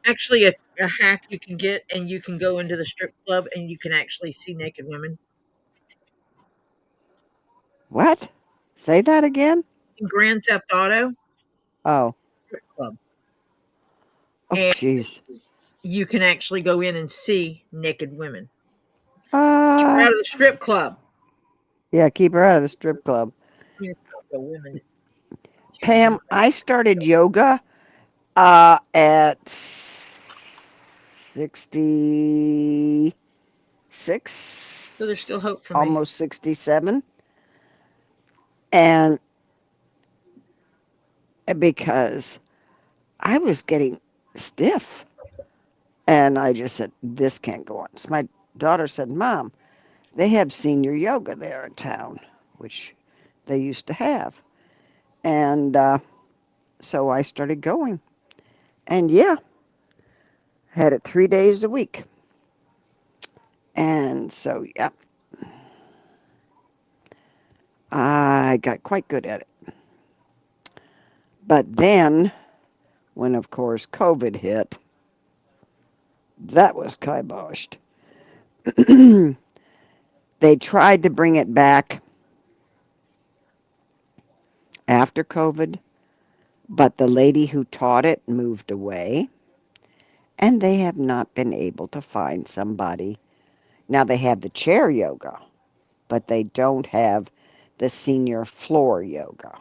Actually, a hack you can get, and you can go into the strip club and you can actually see naked women. What? Say that again? In Grand Theft Auto Oh. strip club, Oh, and jeez. you can actually go in and see naked women. Keep her Uh, out of the strip club. yeah, keep her out of the strip club. I mean, it's not the women. Pam, I started yoga at 66, So there's still hope for me. almost 67. And because I was getting stiff, and I just said, this can't go on. So my daughter said, Mom, they have senior yoga there in town, which they used to have. And so I started going. And yeah, had it 3 days a week. And so, yeah, I got quite good at it. But then, when of course COVID hit, that was kiboshed. They tried to bring it back after COVID, but the lady who taught it moved away, and they have not been able to find somebody. Now they have the chair yoga, but they don't have the senior floor yoga,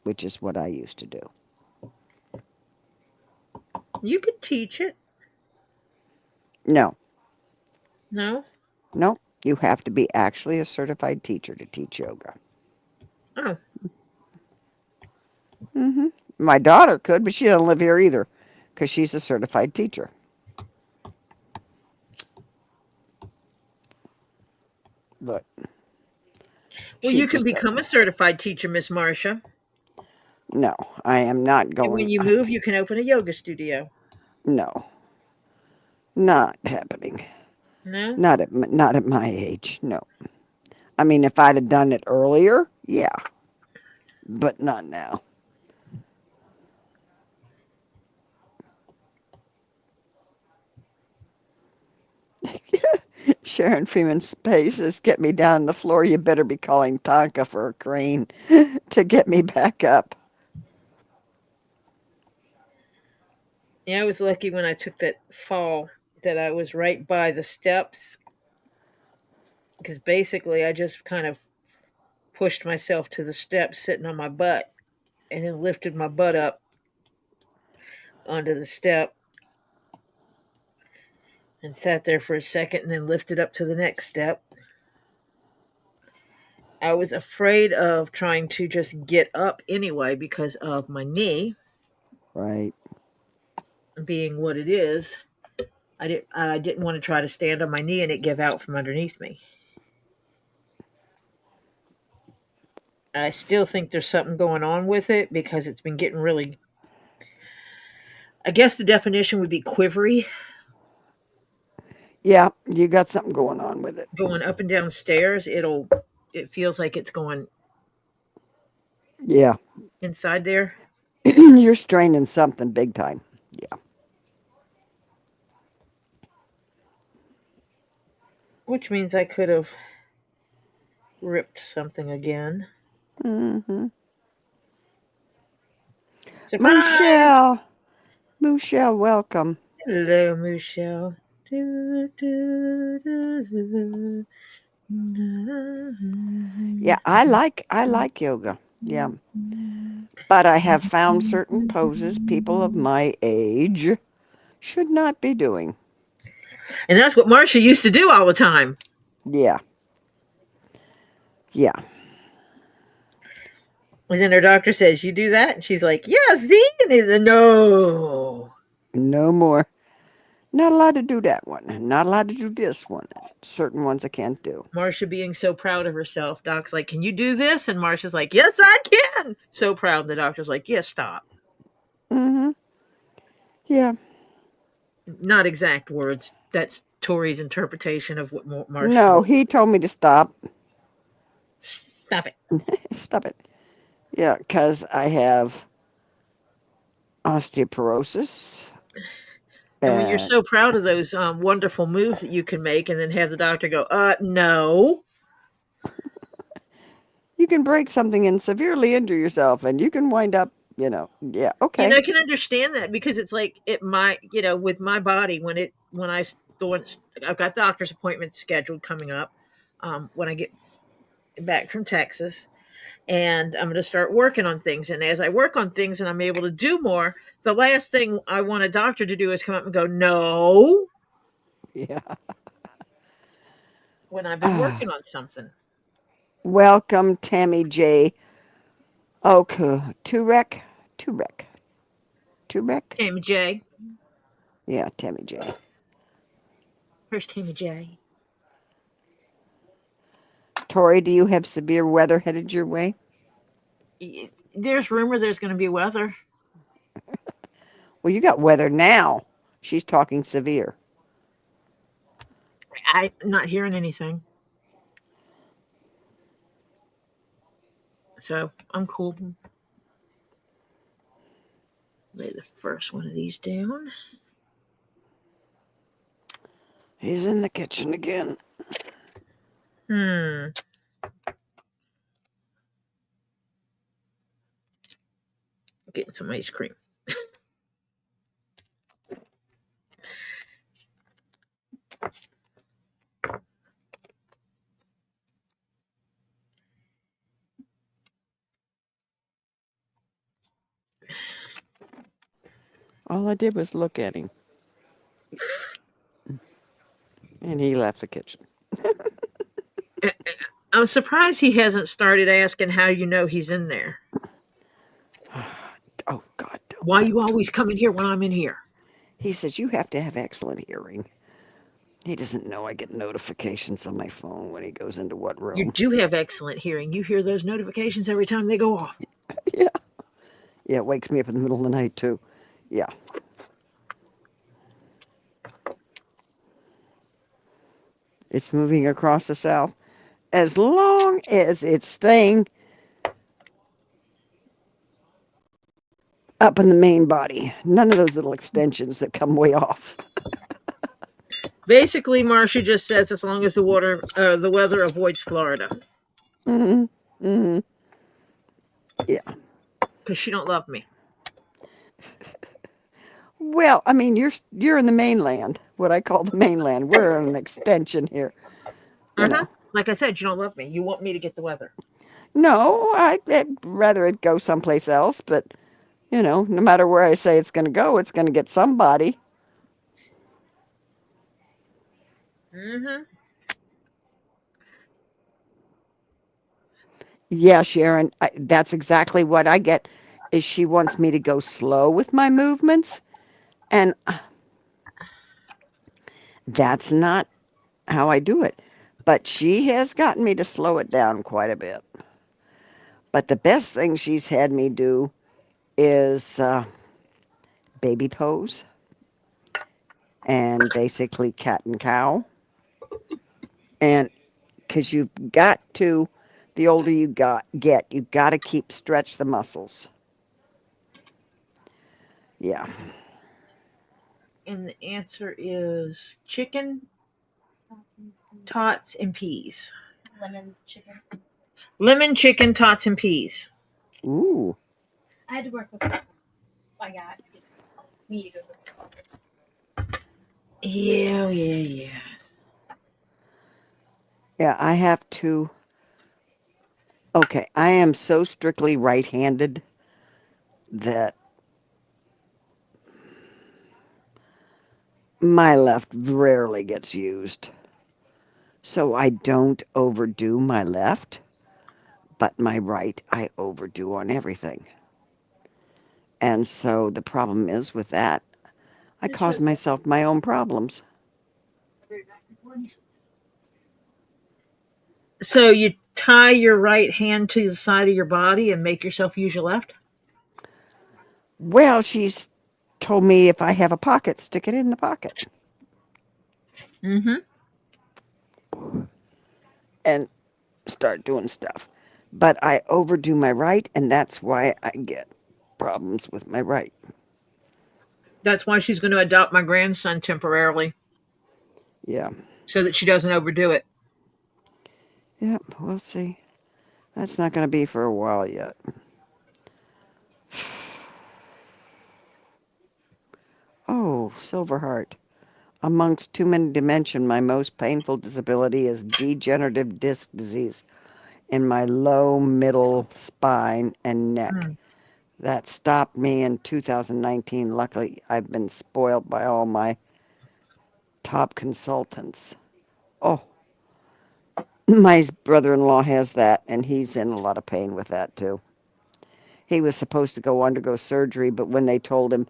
which is what I used to do. You could teach it. No, No? no, you have to be actually a certified teacher to teach yoga. Oh. hmm My daughter could, but she doesn't live here either because she's a certified teacher. But Well, she you can just doesn't. become a certified teacher, Miss Marcia. No, I am not And when going. you move, you can open a yoga studio. No, not happening. No? Not at my age. No. I mean, if I'd have done it earlier, yeah, but not now. Sharon Freeman's page says, "Get me down on the floor. You better be calling Tonka for a crane to get me back up." Yeah, I was lucky when I took that fall that I was right by the steps because basically I just kind of pushed myself to the steps sitting on my butt and then lifted my butt up onto the step and sat there for a second and then lifted up to the next step. I was afraid of trying to just get up anyway because of my knee Right. being what it is. I didn't want to try to stand on my knee and it give out from underneath me. I still think there's something going on with it because it's been getting really, I guess the definition would be quivery, Yeah, you got something going on with it. going up and down stairs. It feels like it's going Yeah. inside there, You're straining something big time. Yeah. which means I could have ripped something again. hmm Surprise! Michelle. Michelle, welcome. Hello, Michelle. Do, do, do, Yeah, I like yoga. Yeah. But I have found certain poses people of my age should not be doing. And that's what Marcia used to do all the time. Yeah. Yeah. And then her doctor says, "You do that?" And she's like, "Yes, the no." No more. Not allowed to do that one. Not allowed to do this one. Certain ones I can't do. Marcia being so proud of herself. Doc's like, "Can you do this?" And Marcia's like, "Yes, I can." So proud. The doctor's like, "Yes, stop." Mm-hmm. Yeah. Not exact words. That's Tori's interpretation of what Marcia No, told. he told me to stop. Stop it. Stop it. Yeah, because I have osteoporosis. And when you're And so proud of those wonderful moves that you can make, and then have the doctor go, no. you can break something and severely injure yourself, and you can wind up, yeah, And okay. I can understand that because it's like it might, with my body when I go and I've got doctor's appointments scheduled coming up when I get back from Texas, and I'm going to start working on things. And as I work on things and I'm able to do more, the last thing I want a doctor to do is come up and go, no, Yeah. when I've been Ah, working on something. welcome, Tammy J. Okay. Turek. Turek. Turek? Tammy J. Yeah, Tammy J. Where's Tammy J? Tori, do you have severe weather headed your way? There's rumor there's going to be weather. Well, you got weather now. She's talking severe. I'm not hearing anything. So I'm cool. Lay the first one of these down. He's in the kitchen again. Getting some ice cream. All I did was look at him. And he left the kitchen. I'm surprised he hasn't started asking how you know he's in there. Oh, God. Don't. Why you always come in here when I'm in here? He says, you have to have excellent hearing. He doesn't know I get notifications on my phone when he goes into what You room. do have excellent hearing. You hear those notifications every time they go off. Yeah. Yeah, it wakes me up in the middle of the night, too. Yeah. It's moving across the south. As long as it's staying up in the main body. None of those little extensions that come way off. Basically, Marcia just says as long as the weather avoids Florida. Mm-hmm. Mm-hmm. Yeah. Because she don't love me. Well, I mean, you're in the mainland, what I call the mainland. We're an extension here, you know. Like I said, you don't love me. You want me to get the weather. No, I'd rather it go someplace else, but no matter where I say it's going to go, it's going to get somebody. Yeah, Sharon, that's exactly what I get. Is she wants me to go slow with my movements, and that's not how I do it. But she has gotten me to slow it down quite a bit. But the best thing she's had me do is baby pose and basically cat and cow. And because you've got to, the older you get, you've got to stretch the muscles. Yeah. And the answer is chicken, tots, and peas. Lemon chicken. Lemon, chicken, tots, and peas. Ooh. I had to work with it. I got me to go with it. Yeah. Yeah, I have to. Okay, I am so strictly right-handed that my left rarely gets used. So I don't overdo my left, but my right I overdo on everything. And so the problem is with that, I cause myself my own problems. So you tie your right hand to the side of your body and make yourself use your left? Well, she's told me if I have a pocket, stick it in the pocket. Mm-hmm. And start doing stuff. But I overdo my right, and that's why I get problems with my right. That's why she's going to adopt my grandson temporarily. Yeah. So that she doesn't overdo it. Yep, we'll see. That's not going to be for a while yet. Oh, Silverheart. Amongst too many to mention, my most painful disability is degenerative disc disease in my low middle spine and neck. Mm. That stopped me in 2019. Luckily, I've been spoiled by all my top consultants. Oh, my brother-in-law has that, and he's in a lot of pain with that too. He was supposed to undergo surgery, but when they told him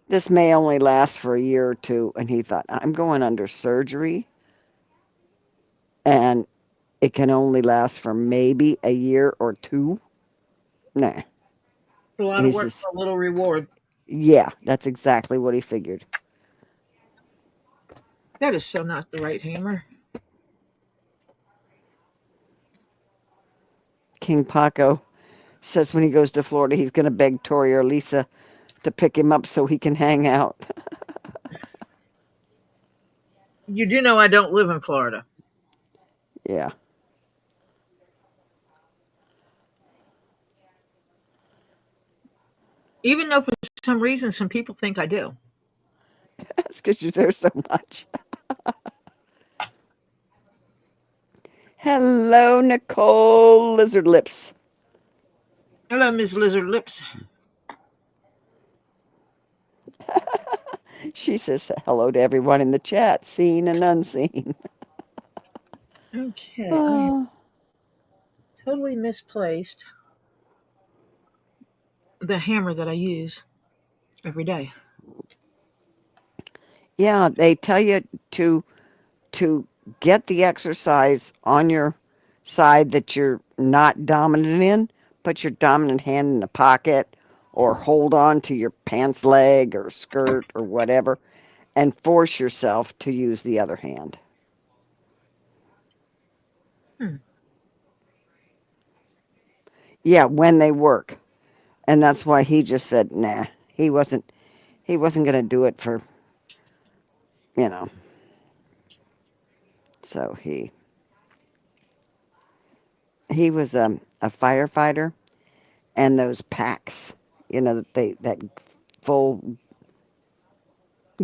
this may only last for a year or two, and he thought, I'm going under surgery, and it can only last for maybe a year or two. Nah. A lot And of he work says, for a little reward. yeah, that's exactly what he figured. That is so not the right hammer. King Paco says when he goes to Florida, he's going to beg Tori or Lisa to pick him up so he can hang out. You do know I don't live in Florida. Yeah. Even though for some reason some people think I do. That's because you're there so much. Hello, Nicole Lizard Lips. Hello, Miss Lizard Lips. She says hello to everyone in the chat, seen and unseen. Okay, I have totally misplaced the hammer that I use every day. Yeah, they tell you to get the exercise on your side that you're not dominant in. Put your dominant hand in the pocket or hold on to your pants leg or skirt or whatever and force yourself to use the other hand. Yeah, when they work. And that's why he just said, nah, he wasn't going to do it for, you know. So he was a firefighter, and those packs, that full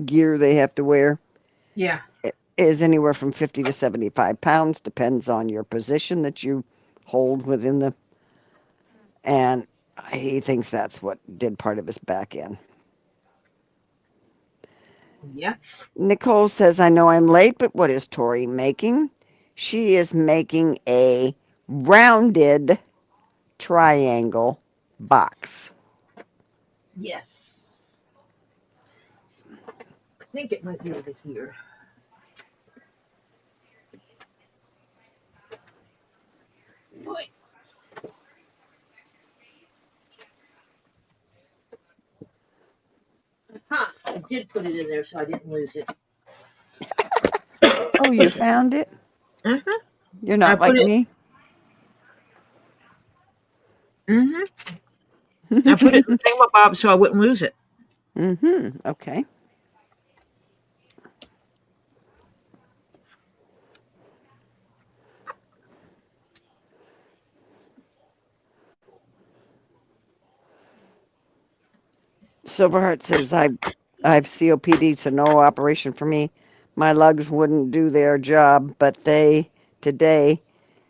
gear they have to wear. Yeah. Is anywhere from 50 to 75 pounds, depends on your position that you hold within the, and he thinks that's what did part of his back in. Yeah. Nicole says, I know I'm late, but what is Tori making? She is making a rounded triangle box. Yes. I think it might be over here. Boy. Huh. I did put it in there so I didn't lose it. Oh, you found it? Mm-hmm. You're not like me? Mm-hmm. I put it in the thingamabob so I wouldn't lose it. Mm-hmm. Okay. Silverheart says, I've COPD, so no operation for me. My lugs wouldn't do their job, but today,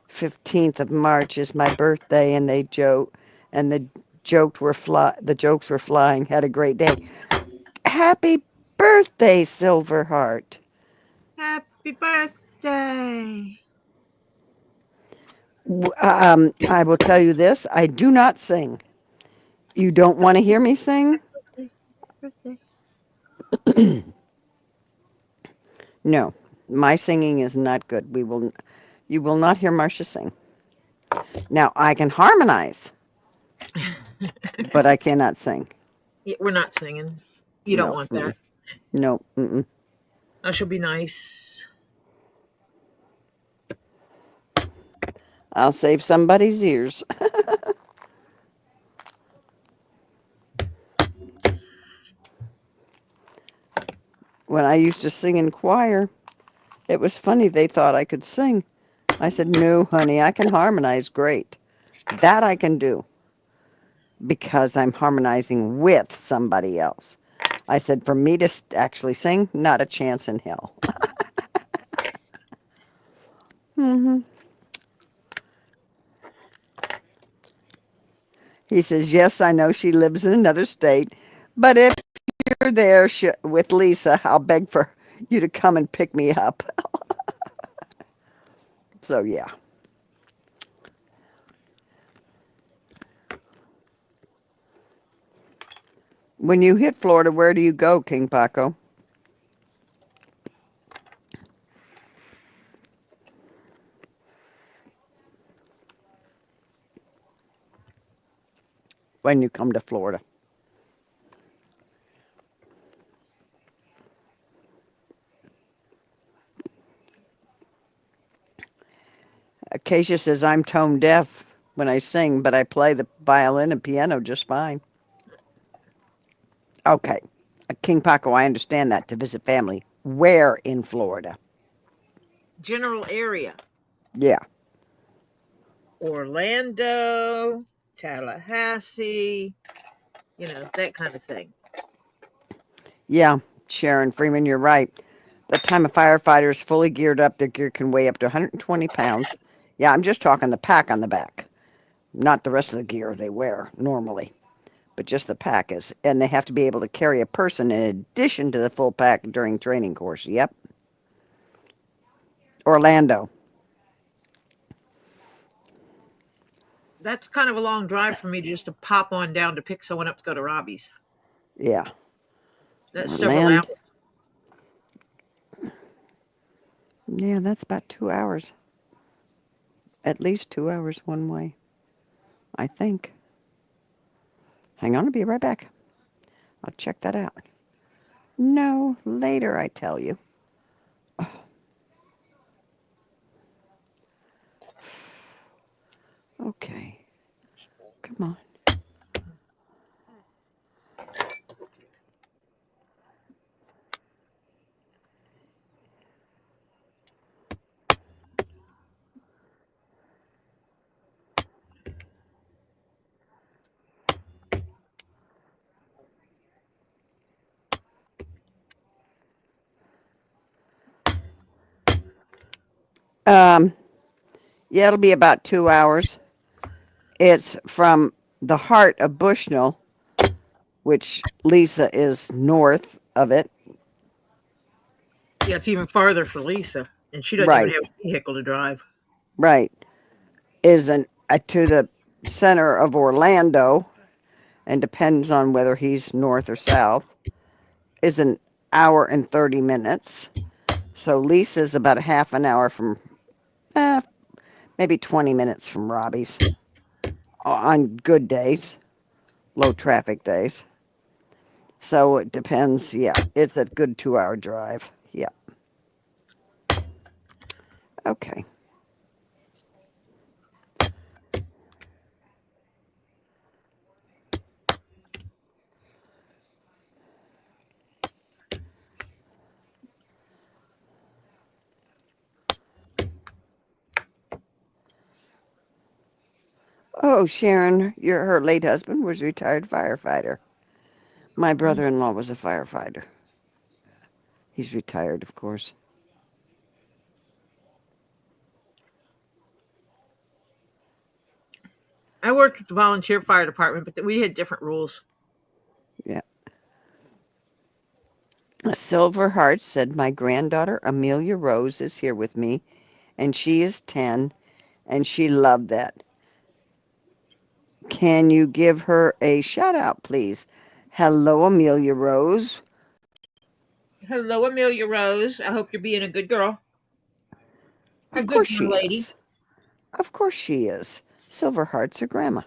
15th of March, is my birthday, and the jokes were flying. Had a great day. Happy birthday, Silverheart. Happy birthday. I will tell you this, I do not sing. You don't want to hear me sing? Birthday. No, my singing is not good. You will not hear Marcia sing. Now, I can harmonize, but I cannot sing. Yeah, we're not singing. You don't No, want that. no, mm-mm. I shall be nice. I'll save somebody's ears. When I used to sing in choir, it was funny. They thought I could sing. I said, no, honey, I can harmonize great. That I can do because I'm harmonizing with somebody else. I said, for me to actually sing, not a chance in hell. hmm He says, yes, I know she lives in another state, but if you're there with Lisa, I'll beg for you to come and pick me up. So, yeah. When you hit Florida, where do you go, King Paco? When you come to Florida? Acacia says, I'm tone deaf when I sing, but I play the violin and piano just fine. Okay. King Paco, I understand that, to visit family. Where in Florida? General area. Yeah. Orlando, Tallahassee, that kind of thing. Yeah, Sharon Freeman, you're right. The time a firefighter is fully geared up, their gear can weigh up to 120 pounds. Yeah, I'm just talking the pack on the back, not the rest of the gear they wear normally, but just the pack is. And they have to be able to carry a person in addition to the full pack during training course. Yep. Orlando. That's kind of a long drive for me just to pop on down to pick someone up to go to Robbie's. Yeah. That's several Orlando. hours. Yeah, that's about 2 hours. At least 2 hours one way, I think. Hang on, I'll be right back. I'll check that out. No, later, I tell you. Oh. Okay. Come on. Um, yeah, it'll be about 2 hours. It's from the heart of Bushnell, which Lisa is north of it. Yeah, it's even farther for Lisa, and she doesn't even Right, have a vehicle to drive. right. Is to the center of Orlando, and depends on whether he's north or south, is an hour and 30 minutes. So Lisa's about a half an hour from, eh, maybe 20 minutes from Robbie's on good days, low traffic days. So it depends. Yeah, it's a good 2 hour drive. Yeah. Okay. Oh, Sharon, her late husband was a retired firefighter. My brother-in-law was a firefighter. He's retired, of course. I worked with the volunteer fire department, but we had different rules. Yeah. A Silver Heart said, my granddaughter Amelia Rose is here with me, and she is 10, and she loved that. Can you give her a shout out, please? Hello, Amelia Rose. Hello, Amelia Rose. I hope you're being a good girl. A Of good course young she lady. is. Of course she is. Silver hearts her grandma.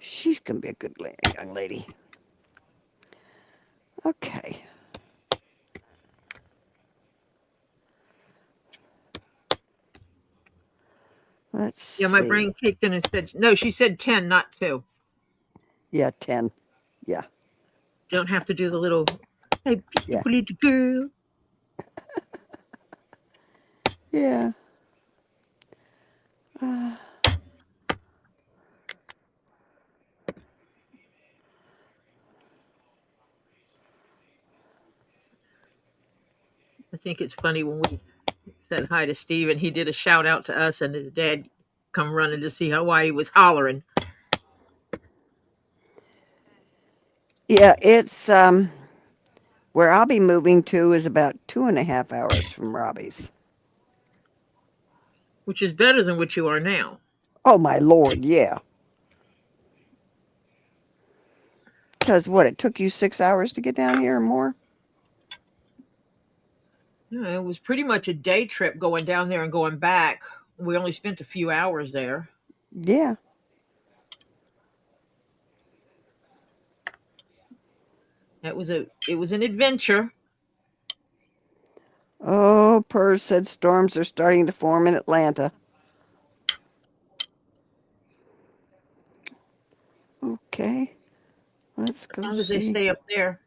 She's going to be a good young lady. Okay. Let's Yeah, my see. brain kicked in and said, no, she said 10, not 2. Yeah, 10. Yeah, Don't have to do the little, hey, yeah, beautiful little girl. yeah. Uh, I think it's funny when we said hi to Steve and he did a shout out to us and his dad come running to see why he was hollering. yeah, it's where I'll be moving to is about 2.5 hours from Robbie's. Which is better than what you are now. Oh my Lord, yeah. Because what, it took you 6 hours to get down here or more? Yeah, it was pretty much a day trip going down there and going back. We only spent a few hours there. Yeah. It was an adventure. Oh, Purse said storms are starting to form in Atlanta. Okay, let's As go long as they see. stay up there.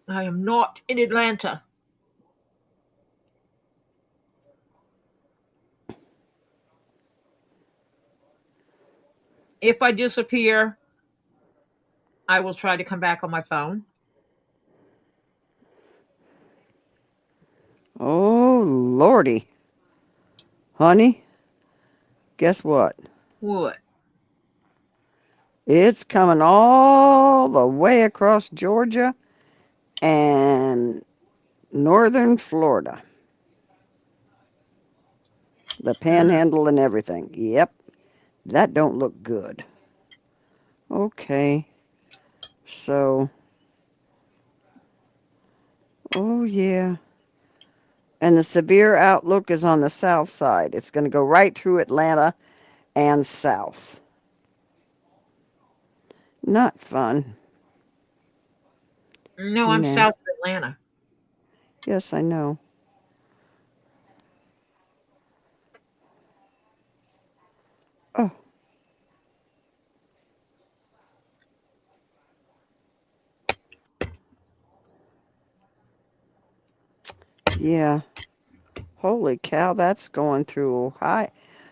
I am not in Atlanta. If I disappear, I will try to come back on my phone. Oh, Lordy. Honey, guess what? What? It's coming all the way across Georgia and northern Florida. The panhandle and everything. Yep, that don't look good. Okay, so, oh yeah. And the severe outlook is on the south side. It's going to go right through Atlanta and south. Not fun. No, I'm No. south of Atlanta. Yes, I know. Oh, yeah. Holy cow, that's going through Ohio.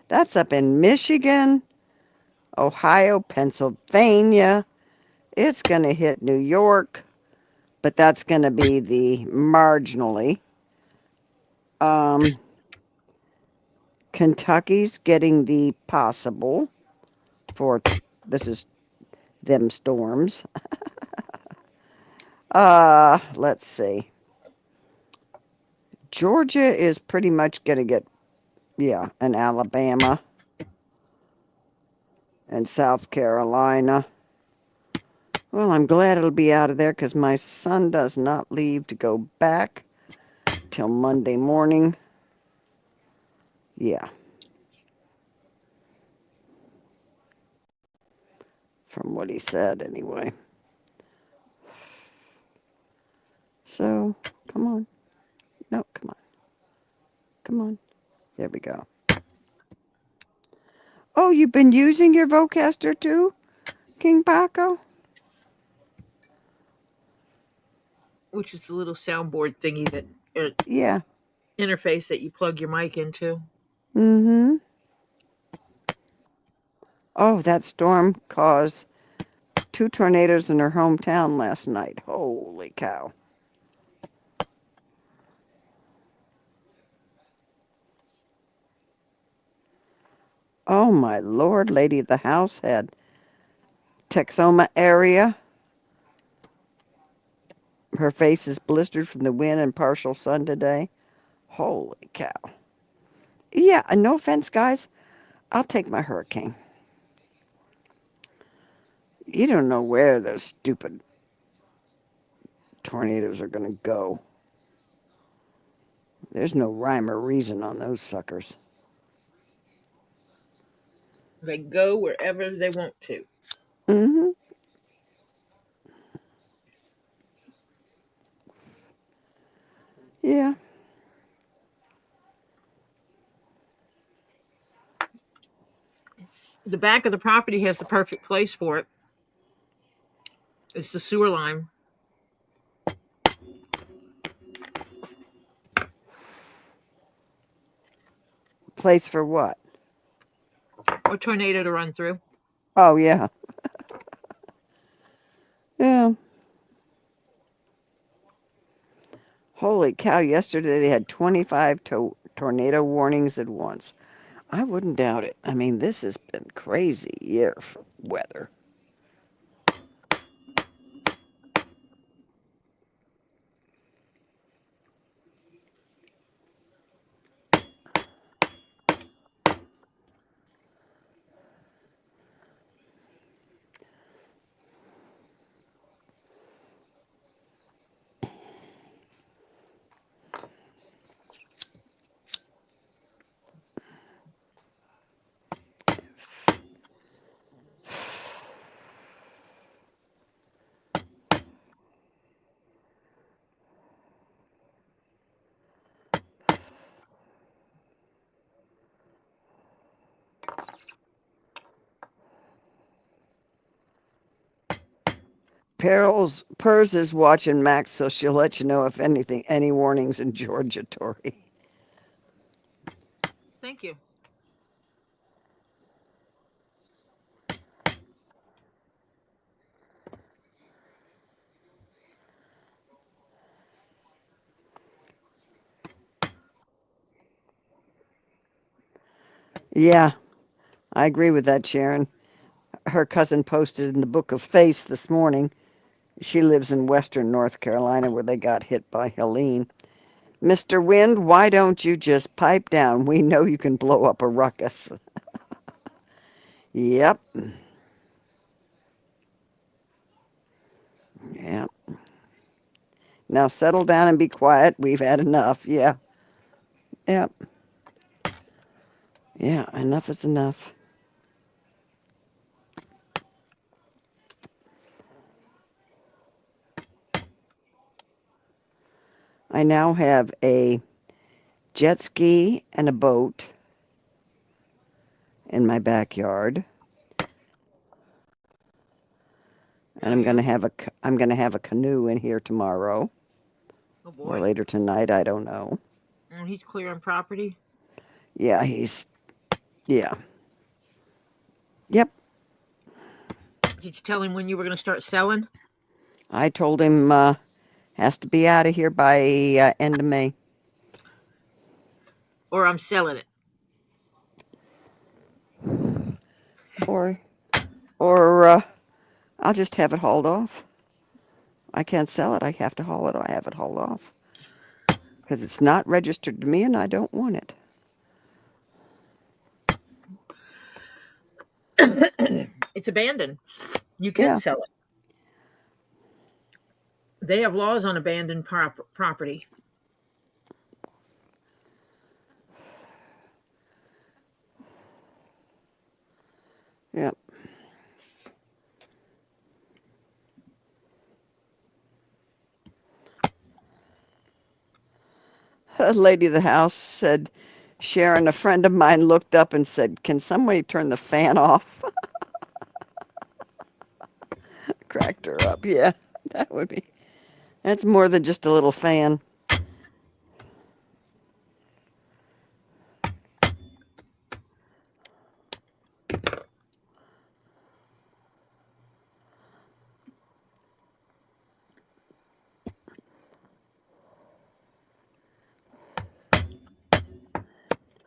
That's up in Michigan, Ohio, Pennsylvania. It's going to hit New York, but that's going to be the marginally. Um, Kentucky's getting the possible for this is them storms. Let's see. Georgia is pretty much going to get, yeah, and Alabama and South Carolina. Well, I'm glad it'll be out of there because my son does not leave to go back till Monday morning. Yeah. From what he said, anyway. So, come on. No, come on. Come on. There we go. Oh, you've been using your Vocaster too, King Paco? Which is the little soundboard thingy that Yeah. interface that you plug your mic into. Mm-hmm. Oh, that storm caused 2 tornadoes in her hometown last night. Holy cow. Oh my Lord, lady of the house had Texoma area. Her face is blistered from the wind and partial sun today. Holy cow. Yeah, no offense, guys. I'll take my hurricane. You don't know where those stupid tornadoes are going to go. There's no rhyme or reason on those suckers. They go wherever they want to. Mm-hmm. Yeah. The back of the property has the perfect place for it. It's the sewer line. Place for what? A tornado to run through. Oh, yeah. Yeah. Holy cow, yesterday they had 25 tornado warnings at once. I wouldn't doubt it. I mean, this has been crazy year for weather. Pers is watching Max, so she'll let you know if any warnings in Georgia, Tori. Thank you. Yeah, I agree with that, Sharon. Her cousin posted in the Book of Face this morning. She lives in western North Carolina where they got hit by Helene. Mr. Wind, why don't you just pipe down? We know you can blow up a ruckus. Yep. Yeah. Now settle down and be quiet. We've had enough. Yeah. Yep. Yeah, enough is enough. I now have a jet ski and a boat in my backyard. And I'm going to have a canoe in here tomorrow. Oh boy. Or later tonight, I don't know. And he's clearing property. Yeah, yeah. Yep. Did you tell him when you were going to start selling? I told him has to be out of here by end of May. Or I'm selling it. Or I'll just have it hauled off. I can't sell it. I have to haul it. I have it hauled off because it's not registered to me and I don't want it. It's abandoned. You can sell it. They have laws on abandoned property. Yep. A lady of the house said, Sharon, a friend of mine looked up and said, can somebody turn the fan off? Cracked her up. Yeah, that's more than just a little fan.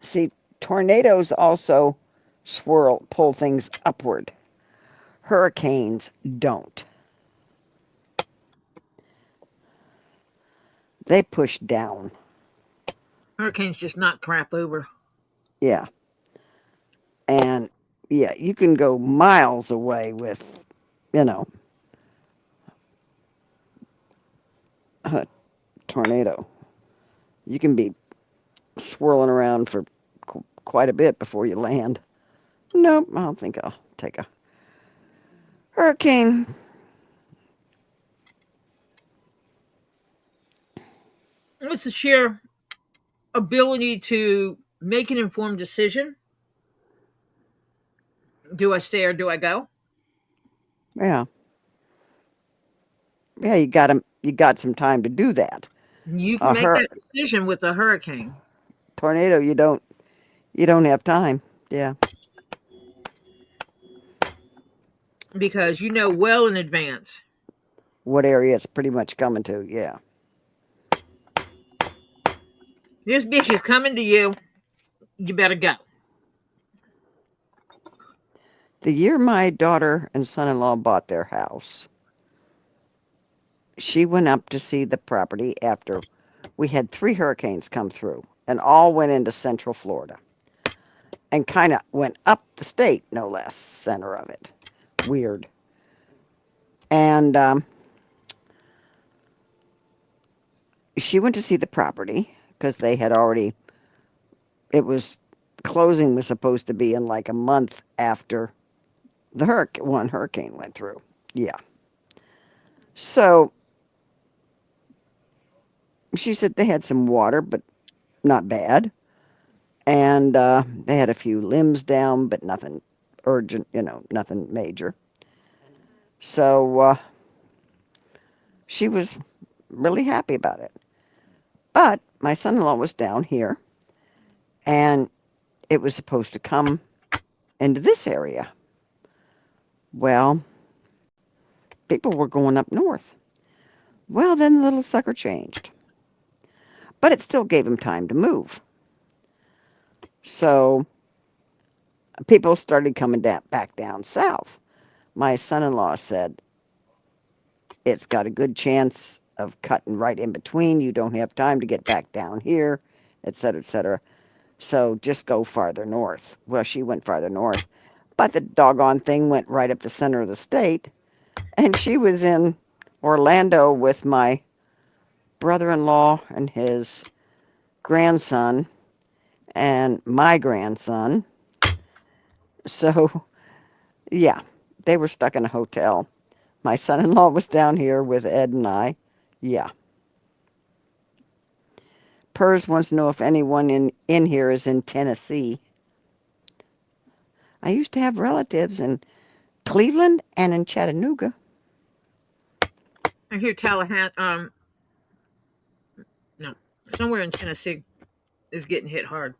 See, tornadoes also pull things upward. Hurricanes don't. They push down. Hurricanes just knock crap over. Yeah. And yeah, you can go miles away with a tornado. You can be swirling around for quite a bit before you land. Nope, I don't think I'll take a hurricane. It's the sheer ability to make an informed decision. Do I stay or do I go? Yeah. Yeah, you got some time to do that. You can A make that decision with a hurricane. tornado, you don't have time. Yeah. Because you know well in advance. What area it's pretty much coming to, yeah. This bitch is coming to you. You better go. The year my daughter and son-in-law bought their house, she went up to see the property after we had 3 hurricanes come through, and all went into central Florida and kind of went up the state, no less, center of it. Weird. And she went to see the property because they had already, closing was supposed to be in like a month after the one hurricane went through. Yeah. So she said they had some water, but not bad. And they had a few limbs down, but nothing urgent, nothing major. So she was really happy about it. But my son-in-law was down here, and it was supposed to come into this area. Well, people were going up north. Well, then the little sucker changed. But it still gave him time to move. So people started coming back down south. My son-in-law said, it's got a good chance of cutting right in between. You don't have time to get back down here, et cetera, et cetera. So just go farther north. Well, she went farther north. But the doggone thing went right up the center of the state. And she was in Orlando with my brother-in-law and his grandson and my grandson. So, yeah, they were stuck in a hotel. My son-in-law was down here with Ed and I. Yeah. Pers wants to know if anyone in here is in Tennessee. I used to have relatives in Cleveland and in Chattanooga. I hear Tallahassee, no, somewhere in Tennessee is getting hit hard.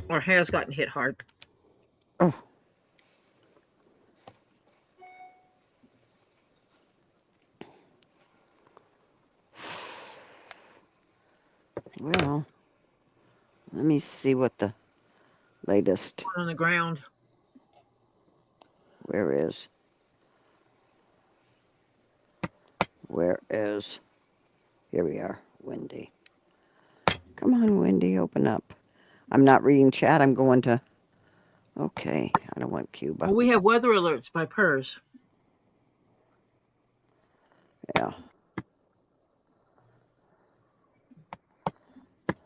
Or has gotten hit hard. Oh. Well, let me see what the latest. On the ground. Where is? Here we are, Wendy. Come on, Wendy, open up. I'm not reading chat. I'm going to. Okay, I don't want Cuba. Well, we have weather alerts by PERS. Yeah.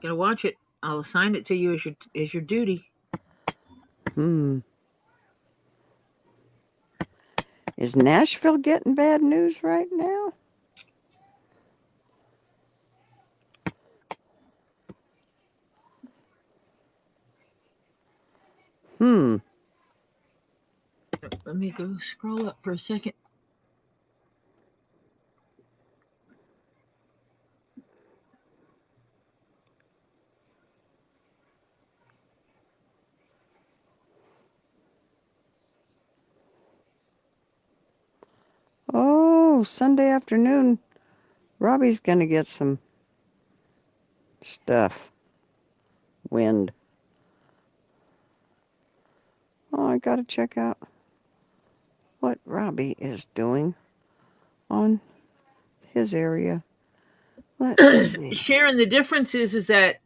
Gotta watch it. I'll assign it to you as your duty. Is Nashville getting bad news right now? Let me go scroll up for a second. Oh, Sunday afternoon. Robbie's going to get some stuff. Wind. Oh, I got to check out what Robbie is doing on his area. Let's see. Sharon, the difference is that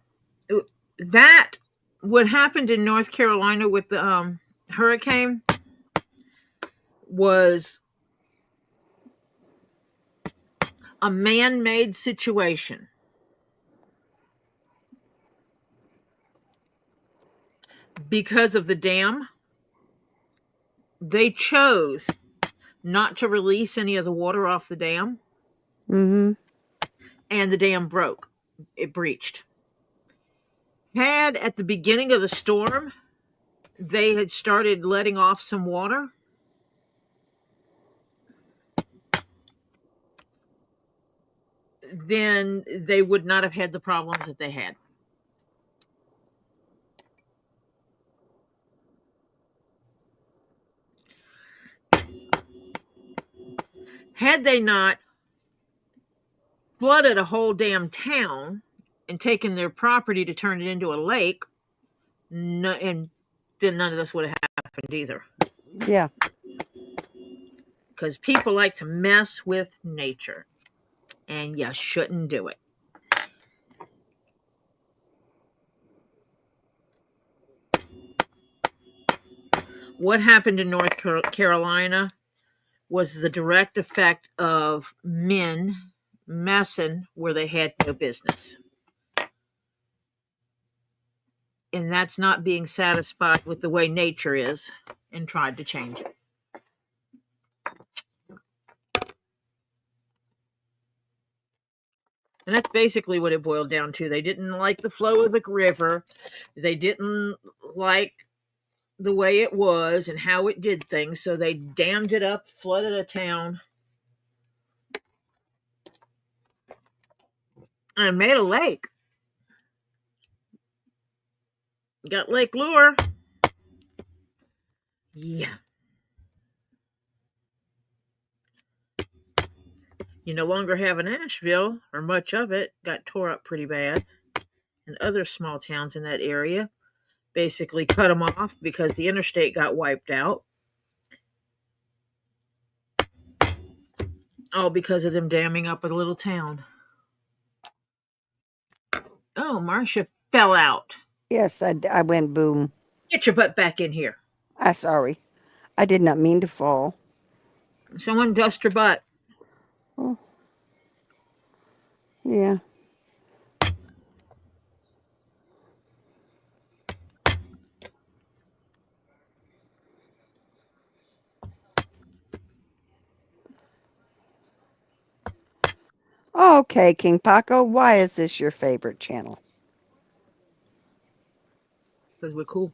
what happened in North Carolina with the hurricane was a man-made situation. Because of the dam, they chose not to release any of the water off the dam. Mm-hmm. And the dam broke. It breached. Had at the beginning of the storm, they had started letting off some water, then they would not have had the problems that they had. Had they not flooded a whole damn town and taken their property to turn it into a lake, and then none of this would have happened either. Yeah. Because people like to mess with nature, and you shouldn't do it. What happened in North Carolina was the direct effect of men messing where they had no business. And that's not being satisfied with the way nature is and tried to change it. And that's basically what it boiled down to. They didn't like the flow of the river. They didn't like the way it was and how it did things. So they dammed it up, flooded a town, and made a lake. Got Lake Lure. Yeah. You no longer have an Asheville, or much of it got tore up pretty bad. And other small towns in that area basically cut them off because the interstate got wiped out. All because of them damming up a little town. Oh, Marcia fell out. Yes, I went boom. Get your butt back in here. Sorry. I did not mean to fall. Someone dust your butt. Oh. Yeah. Okay, King Paco, why is this your favorite channel? Because we're cool.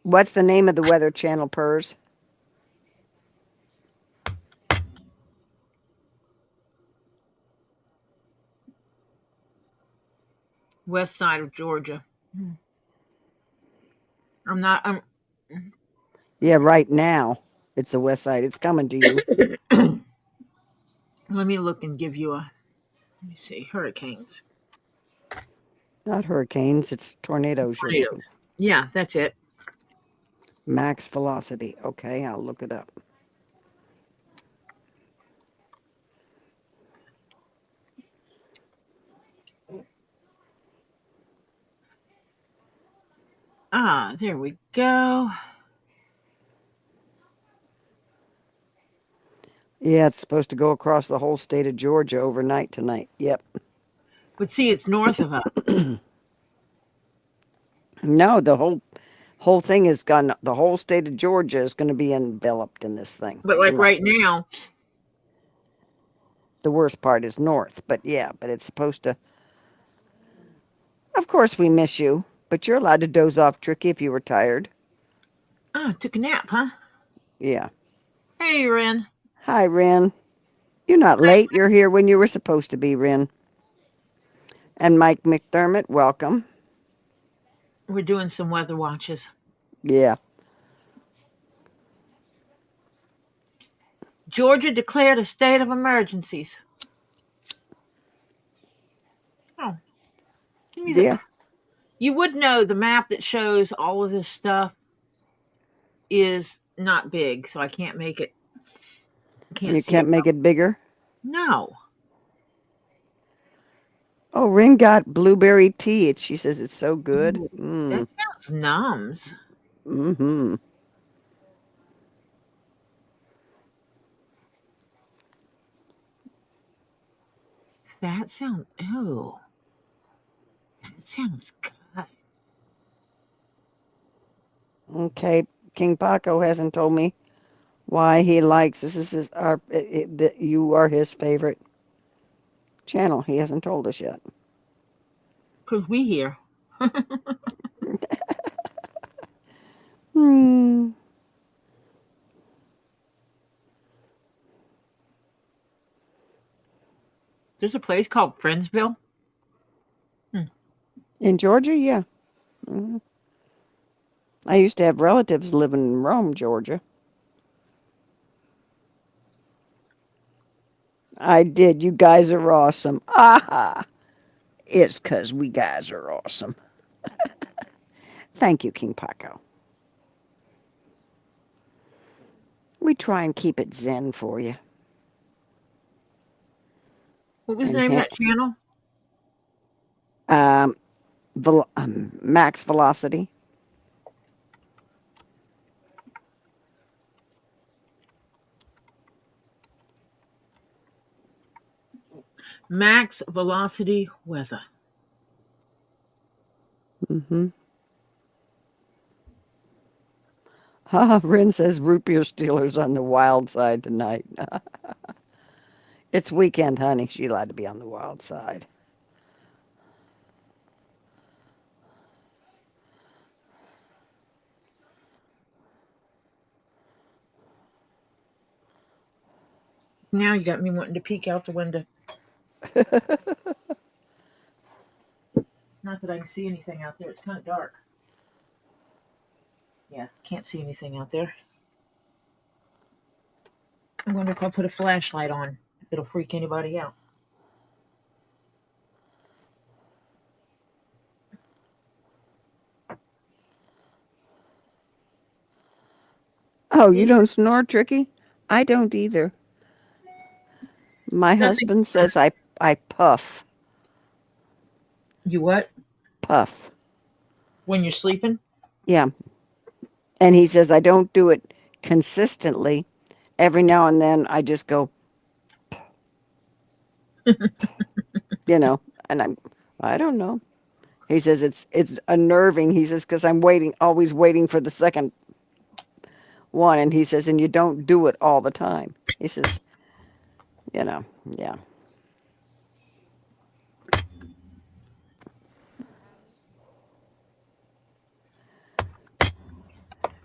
What's the name of the Weather Channel, Purrs? West side of Georgia. Yeah, right now it's the west side. It's coming to you. Let me look and give you let me see, hurricanes. Not hurricanes, it's tornadoes. Tornadoes. Yeah, that's it. Max velocity. Okay, I'll look it up. There we go. Yeah, it's supposed to go across the whole state of Georgia overnight tonight. Yep. But see, it's north of us. No, the whole thing is gone. The whole state of Georgia is going to be enveloped in this thing. But like tonight. right now, the worst part is north. But yeah, but it's supposed to. Of course, we miss you, but you're allowed to doze off, Tricky, if you were tired. Took a nap, huh? Yeah. Hey, Ren. Hi, Ren. You're not late. You're here when you were supposed to be, Ren. And Mike McDermott, welcome. We're doing some weather watches. Yeah. Georgia declared a state of emergencies. Oh. Give me Yeah. You would know the map that shows all of this stuff is not big, so I can't make it. You can't make it bigger? No. Oh, Rin got blueberry tea. She says it's so good. Ooh, that sounds nums. Mm-hmm. That sounds. Oh, that sounds good. Okay, King Paco hasn't told me why he likes this. Is that you are his favorite channel. He hasn't told us yet. Cause we here. Hmm. There's a place called Friendsville. Hmm. In Georgia, yeah. Hmm. I used to have relatives living in Rome, Georgia. I did. You guys are awesome. Aha! It's 'cause we guys are awesome. Thank you, King Paco. We try and keep it zen for you. What was the And name of that channel? um, max velocity. Max Velocity Weather. Mm-hmm. Ha! Rin says root beer stealers on the wild side tonight. It's weekend, honey. She allowed to be on the wild side. Now you got me wanting to peek out the window. Not that I can see anything out there. It's kind of dark. Yeah, can't see anything out there. I wonder if I put a flashlight on, if it'll freak anybody out. Oh, you don't snore, Tricky? I don't either. My Nothing. husband says I puff. You what? Puff. When you're sleeping? Yeah. And he says I don't do it consistently. Every now and then I just go, you know, and I don't know. He says it's unnerving. He says because I'm always waiting for the second one, and he says and you don't do it all the time. He says, yeah.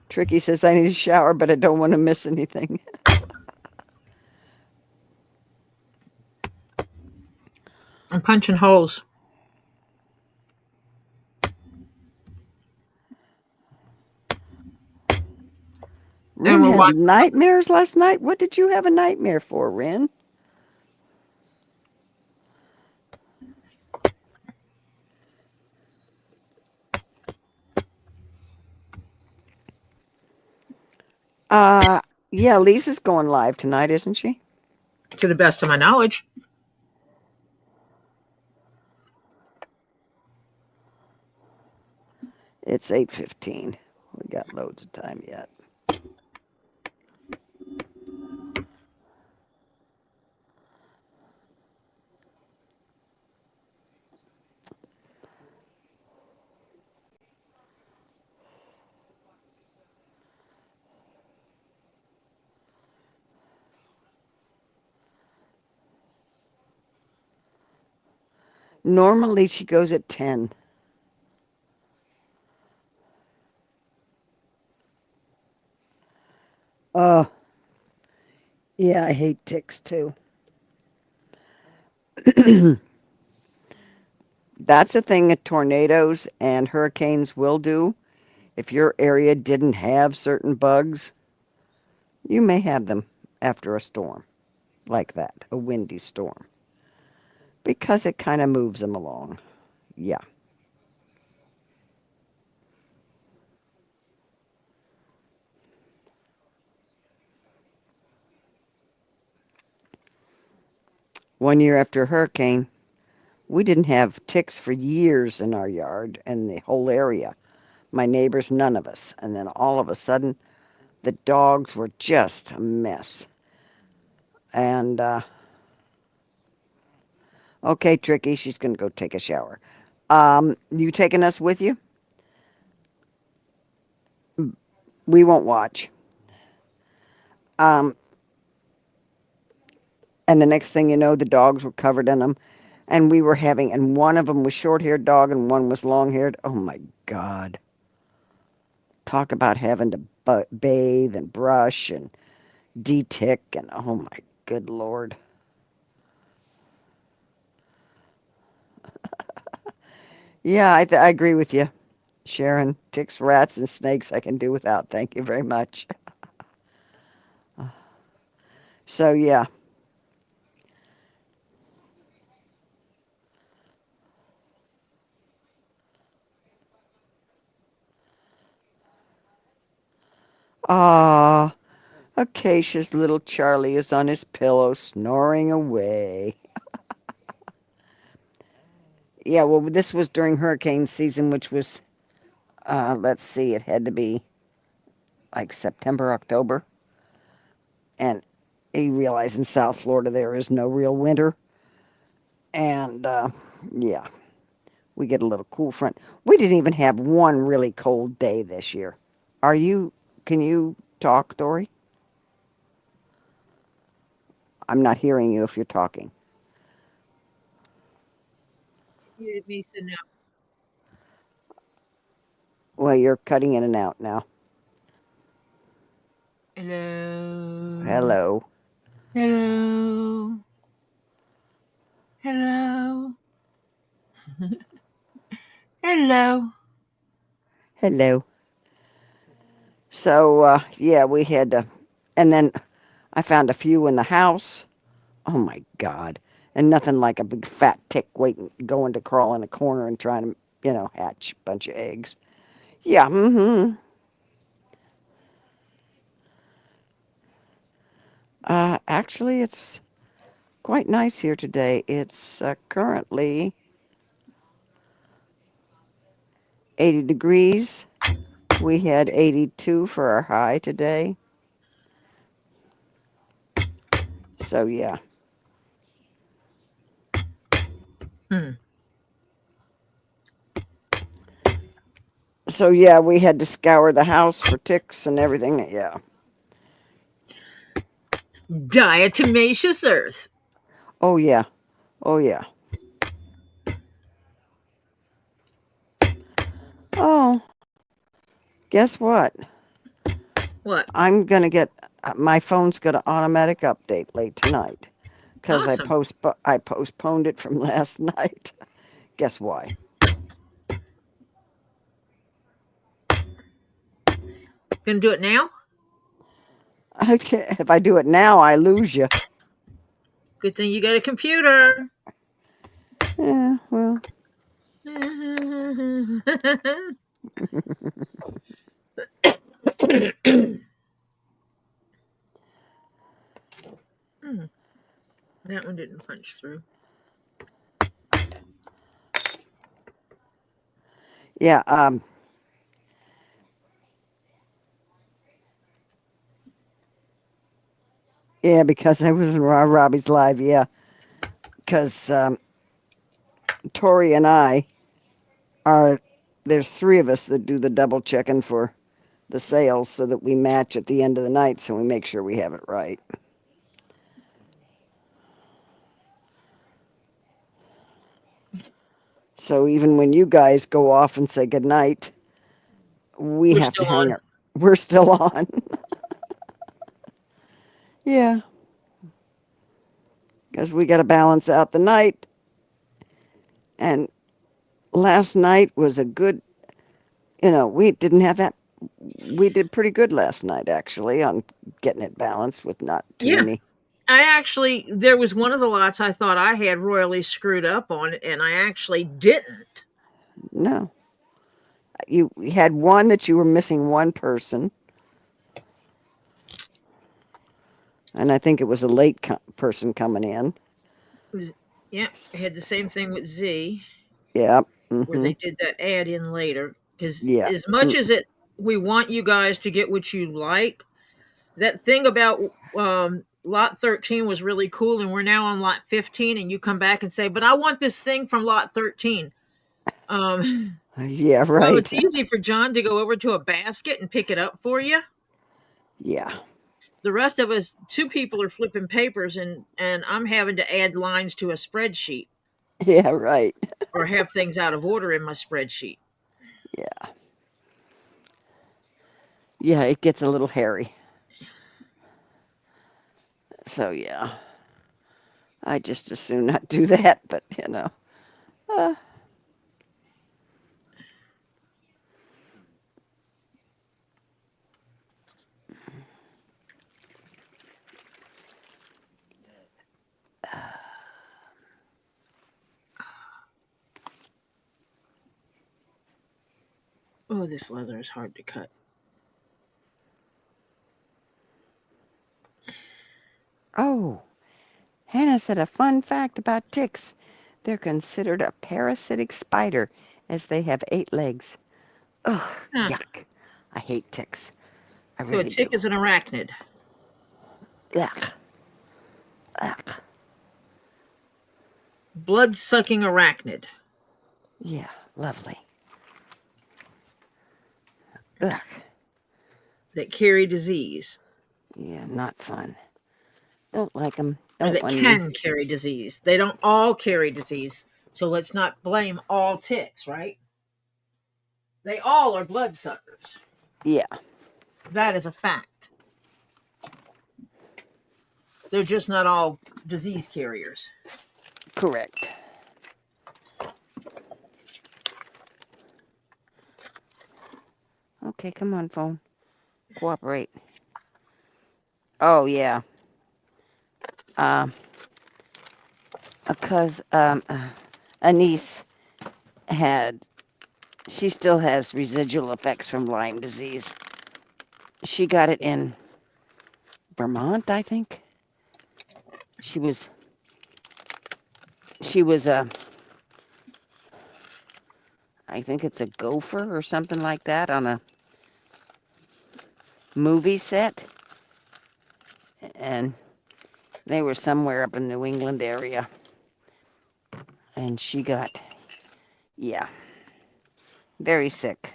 Tricky says I need a shower, but I don't want to miss anything. I'm punching holes. And Rin we're had watching. nightmares last night. What did you have a nightmare for, Rin? Uh, yeah, Lisa's going live tonight, isn't she? To the best of my knowledge. It's 8:15. We got loads of time yet. Normally she goes at 10. Oh, yeah, I hate ticks too. That's a thing that tornadoes and hurricanes will do. If your area didn't have certain bugs, you may have them after a storm like that, a windy storm, because it kind of moves them along. Yeah. One year after a hurricane, We didn't have ticks for years in our yard and the whole area. My neighbors, none of us. And then all of a sudden, the dogs were just a mess. And, okay, Tricky, she's going to go take a shower. You taking us with you? We won't watch. And the next thing you know, the dogs were covered in them. And we were having, and one of them was short-haired dog and one was long-haired. Oh, my God. Talk about having to bathe and brush and de-tick and, oh, my good Lord. Yeah, I agree with you, Sharon. Ticks, rats, and snakes I can do without. Thank you very much. So, yeah. Ah, Acacia's little Charlie is on his pillow snoring away. Yeah, well, this was during hurricane season, which was, let's see, it had to be like September, October. And you realize in South Florida there is no real winter. And, yeah, we get a little cool front. We didn't even have one really cold day this year. Can you talk, Dory? I'm not hearing you if you're talking. You me to know. Well, you're cutting in and out now. Hello. Hello. Hello. Hello. Hello. Hello. So, yeah, we had to, and then I found a few in the house. Oh my God. And nothing like a big fat tick going to crawl in a corner and trying to, hatch a bunch of eggs. Yeah, actually, it's quite nice here today. It's currently 80 degrees. We had 82 for our high today. So, yeah. Hmm. So, yeah, we had to scour the house for ticks and everything. Yeah. Diatomaceous earth. Oh, yeah. Oh, yeah. Oh, guess what? What? I'm going to get my phone's going to automatic update late tonight because Awesome. I postponed it from last night. Guess why? Gonna do it now? Okay, if I do it now, I lose you. Good thing you got a computer. Yeah, well. That one didn't punch through. Yeah, yeah, because I was in Robbie's live, yeah. Because Tori and I there's three of us that do the double checking for the sales so that we match at the end of the night so we make sure we have it right. So even when you guys go off and say goodnight, we We're have to still hang on. up. We're still on. Yeah, because we got to balance out the night. And last night was a good, we didn't have that. We did pretty good last night, actually, on getting it balanced with not too Yeah. many. There was one of the lots I thought I had royally screwed up on, and I actually didn't. No. You had one that you were missing one person. And I think it was a late person coming in. Yeah, I had the same thing with Z, Yep. where they did that add in later. Because Yeah. as much as we want you guys to get what you like, that thing about lot 13 was really cool, and we're now on lot 15, and you come back and say, but I want this thing from lot 13. Yeah, Well, right. it's easy for John to go over to a basket and pick it up for you. Yeah. The rest of us, two people are flipping papers, and I'm having to add lines to a spreadsheet Yeah, right. or have things out of order in my spreadsheet. Yeah. Yeah, it gets a little hairy. So, yeah. I just as soon not do that, but, Uh, Oh, this leather is hard to cut. oh, Hannah said a fun fact about ticks. They're considered a parasitic spider as they have 8 legs. Ugh, Huh. yuck. I hate ticks. I So really a tick do. is an arachnid. Yuck. Yuck. Blood-sucking arachnid. Yeah, lovely. Ugh. That carry disease. Yeah, not fun. Don't like them. Or Don't that want can carry disease. They don't all carry disease. So let's not blame all ticks, right? They all are bloodsuckers. Yeah. That is a fact. They're just not all disease carriers. Correct. Okay, come on, phone. Cooperate. Oh, yeah. Because a niece she still has residual effects from Lyme disease. She got it in Vermont, I think. She was I think it's a gopher or something like that on a movie set. And they were somewhere up in New England area. And she got, yeah, very sick.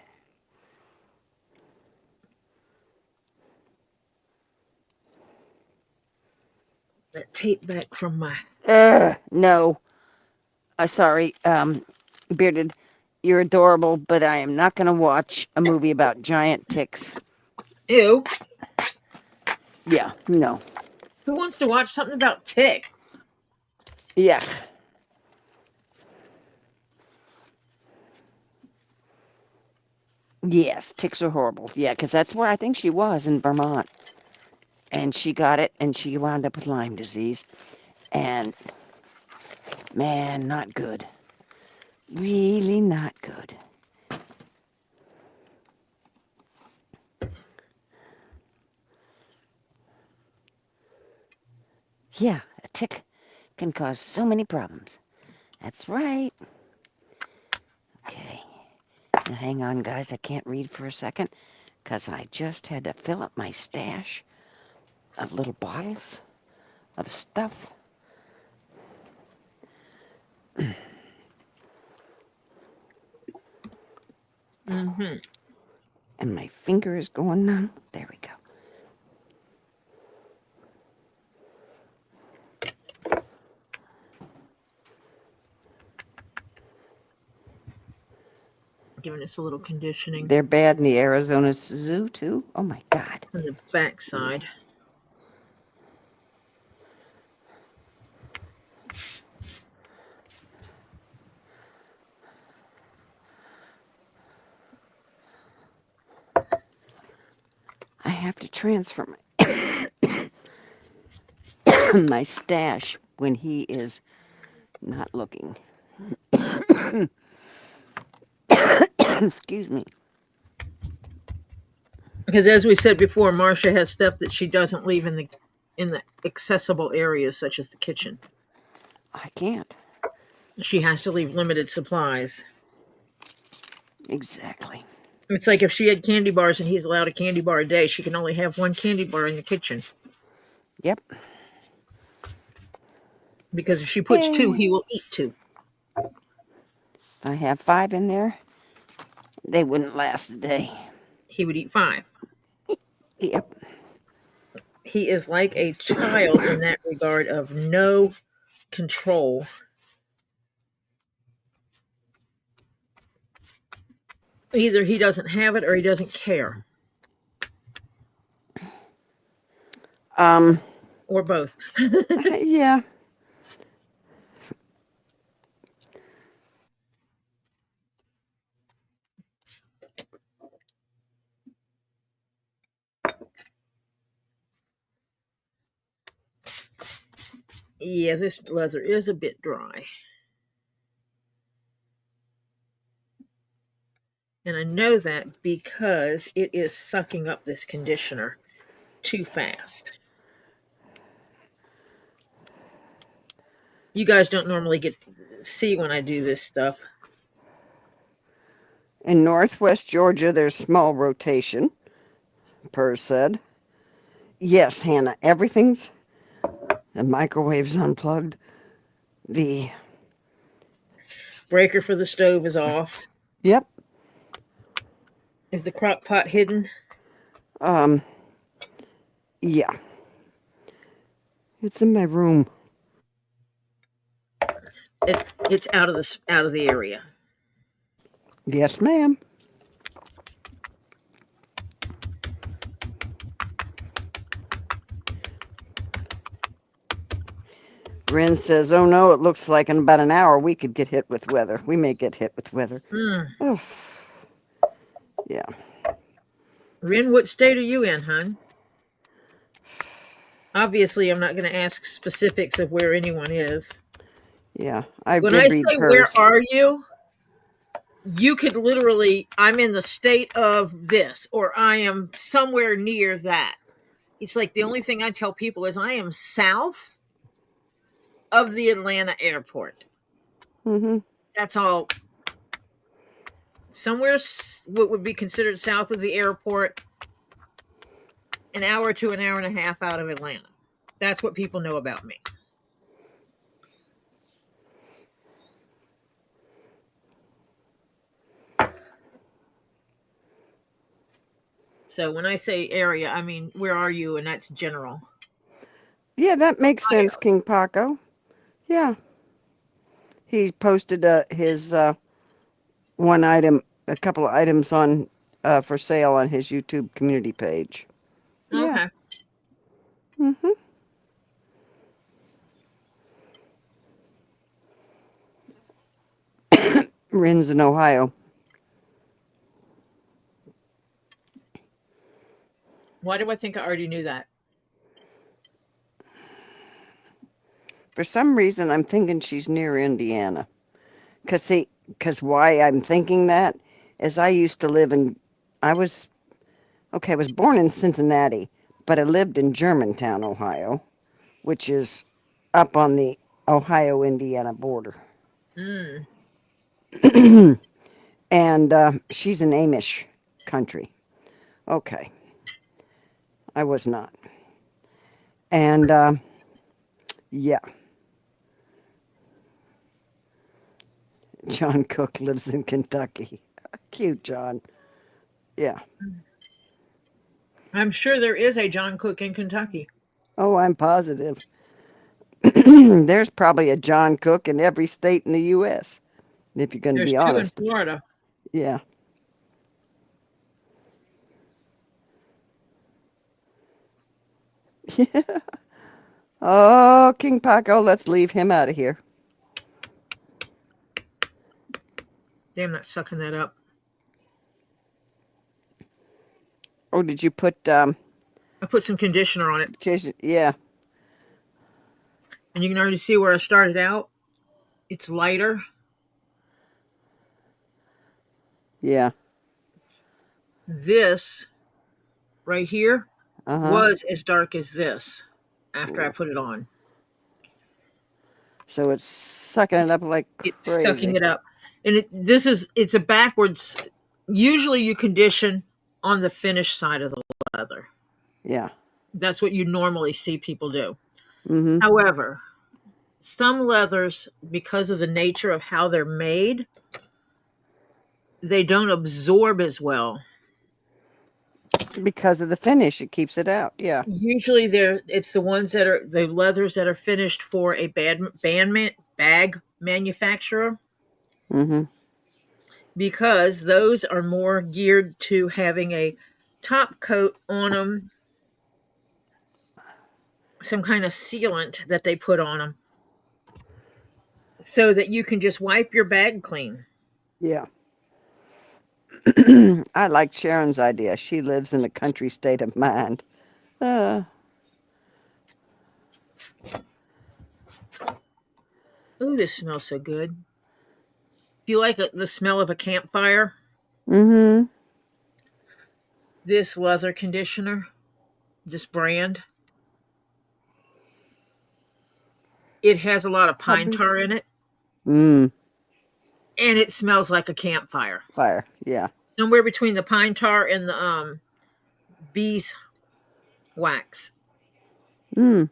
That tape back from my... No. Sorry, Bearded, you're adorable, but I am not going to watch a movie about giant ticks. Ew. Yeah, no. Who wants to watch something about ticks? Yeah. Yes, ticks are horrible. Yeah, because that's where I think she was, in Vermont. And she got it, and she wound up with Lyme disease. And, man, not good. Really not good. Yeah, a tick can cause so many problems. That's right. Okay. Now hang on, guys. I can't read for a second because I just had to fill up my stash of little bottles of stuff. Mm-hmm. And my finger is going numb. There we go. Giving us a little conditioning They're bad in the Arizona Zoo, too. Oh, my God. on the backside. I have to transfer my stash when he is not looking. Excuse me. Because as we said before, Marcia has stuff that she doesn't leave in the accessible areas, such as the kitchen. I can't. She has to leave limited supplies. Exactly. It's like if she had candy bars and he's allowed a candy bar a day, she can only have one candy bar in the kitchen. Yep. Because if she puts two, Hey. he will eat two. I have 5 in there. They wouldn't last a day. He would eat 5. Yep. He is like a child in that regard of no control. Either he doesn't have it or he doesn't care. Or both. Yeah. Yeah, this leather is a bit dry. And I know that because it is sucking up this conditioner too fast. You guys don't normally get to see when I do this stuff. In Northwest Georgia, there's small rotation, Per said. Yes, Hannah, everything's... The microwave's unplugged. The... Breaker for the stove is off. Yep. Is the crock pot hidden? Yeah. It's in my room. It's out of the area. Yes, ma'am. Ren says, oh no, it looks like in about an hour we could get hit with weather. We may get hit with weather. Oh. Yeah. Ren, what state are you in, hon? Obviously, I'm not going to ask specifics of where anyone is. Yeah, I when did I read say hers. where are you, you could literally, I'm in the state of this, or I am somewhere near that. It's like the only thing I tell people is I am south of the Atlanta airport. Mm-hmm. That's all. Somewhere what would be considered south of the airport, an hour to an hour and a half out of Atlanta. That's what people know about me. So when I say area, I mean, where are you? And that's general. Yeah, that makes sense, King Paco. Yeah. He posted his one item, a couple of items on for sale on his YouTube community page. Yeah. Okay. Mm-hmm. Ren's in Ohio. Why do I think I already knew that? For some reason, I'm thinking she's near Indiana. Because why I'm thinking that is I used to live in, I was born in Cincinnati, but I lived in Germantown, Ohio, which is up on the Ohio-Indiana border. Mm. And she's in Amish country. Okay. I was not. And yeah. John Cook lives in Kentucky. Cute, John. Yeah. I'm sure there is a John Cook in Kentucky. Oh, I'm positive. There's probably a John Cook in every state in the U.S., if you're going to be honest. There's 2 in Florida. Yeah. Yeah. Oh, King Paco, let's leave him out of here. Damn, not sucking that up. Oh, did you put... I put some conditioner on it. Yeah. And you can already see where I started out. It's lighter. Yeah. This right here Uh-huh. was as dark as this after I put it on. So it's sucking it up like It's sucking crazy. it up. And it's a backwards. Usually you condition on the finished side of the leather. Yeah. That's what you normally see people do. Mm-hmm. However, some leathers, because of the nature of how they're made, they don't absorb as well. Because of the finish, it keeps it out. Yeah. Usually it's the ones that are the leathers that are finished for a bag manufacturer, Mm-hmm. because those are more geared to having a top coat on them, some kind of sealant that they put on them, so that you can just wipe your bag clean. Yeah. I like Sharon's idea. She lives in a country state of mind. Uh, Ooh, this smells so good. If you like the smell of a campfire, mm-hmm. this leather conditioner, this brand, it has a lot of pine Hubbies. tar in it, Mm. and it smells like a campfire. Fire. Yeah. Somewhere between the pine tar and the bees wax. Mm.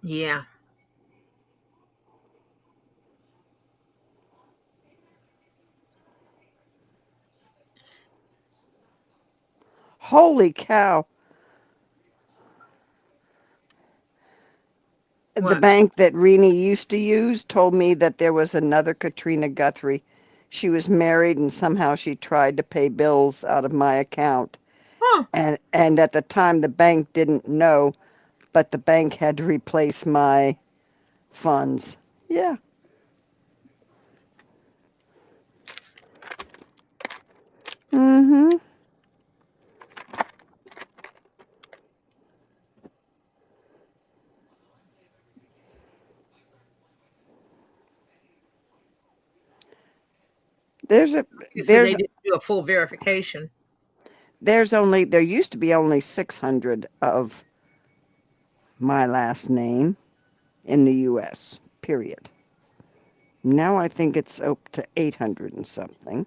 Yeah. Holy cow. The What? bank that Renee used to use told me that there was another Katrina Guthrie. She was married and somehow she tried to pay bills out of my account. Huh. And at the time the bank didn't know, but the bank had to replace my funds. Yeah. Mm-hmm. There's a So they there's didn't do a full verification. there used to be only 600 of my last name in the US, period. Now I think it's up to 800 and something.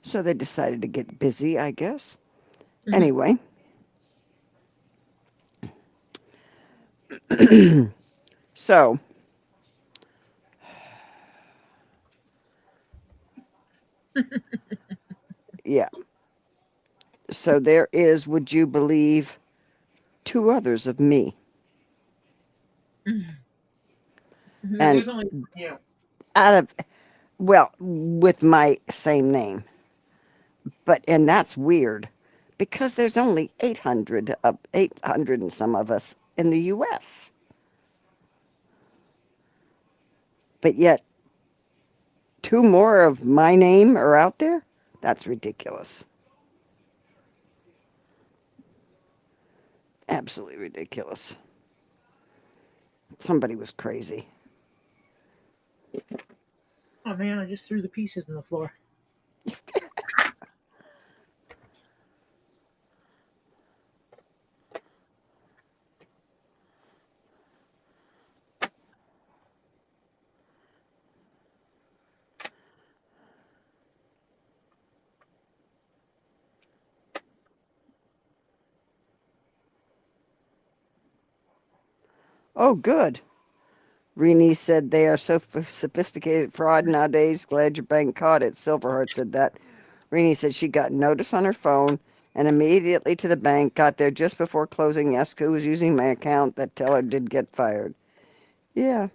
So they decided to get busy, I guess. Mhm. Anyway, so yeah. So there is, would you believe, two others of me. No, And there's only you. out of, well, with my same name. And that's weird because there's only 800 and some of us in the US. But yet two more of my name are out there? That's ridiculous. Absolutely ridiculous. Somebody was crazy. Oh man, I just threw the pieces on the floor. Oh, good. Renee said they are so sophisticated fraud nowadays. Glad your bank caught it. Silverheart said that. Renee said she got notice on her phone and immediately to the bank. Got there just before closing. Asked who was using my account. That teller did get fired. Yeah.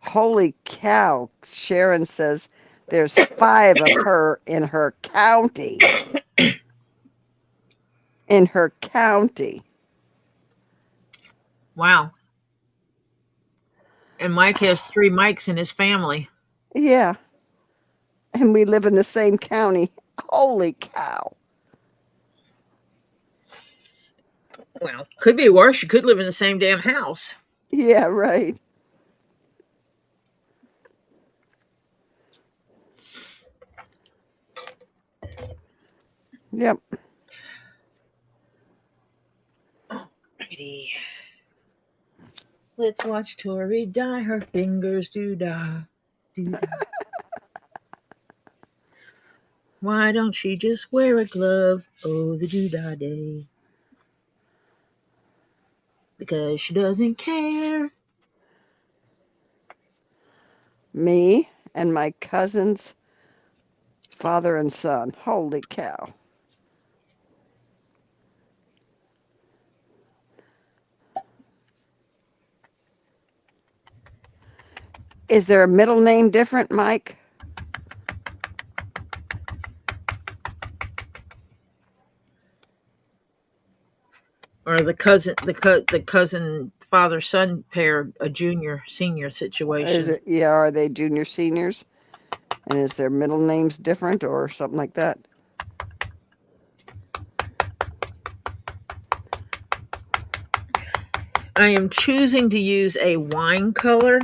Holy cow. Sharon says there's 5 of her in her county. In her county. Wow. And Mike has 3 Mikes in his family. Yeah. And we live in the same county. Holy cow. Well, could be worse. You could live in the same damn house. Yeah, right. Yep. Righty. Let's watch Tori dye her fingers doo-dah, doo-dah. Why don't she just wear a glove? Oh, the doo-dah day. Because she doesn't care. Me and my cousin's father and son. Holy cow. Is there a middle name different, Mike? Or the cousin father son pair, a junior senior situation. Are they junior seniors? And is their middle names different or something like that? I am choosing to use a wine color.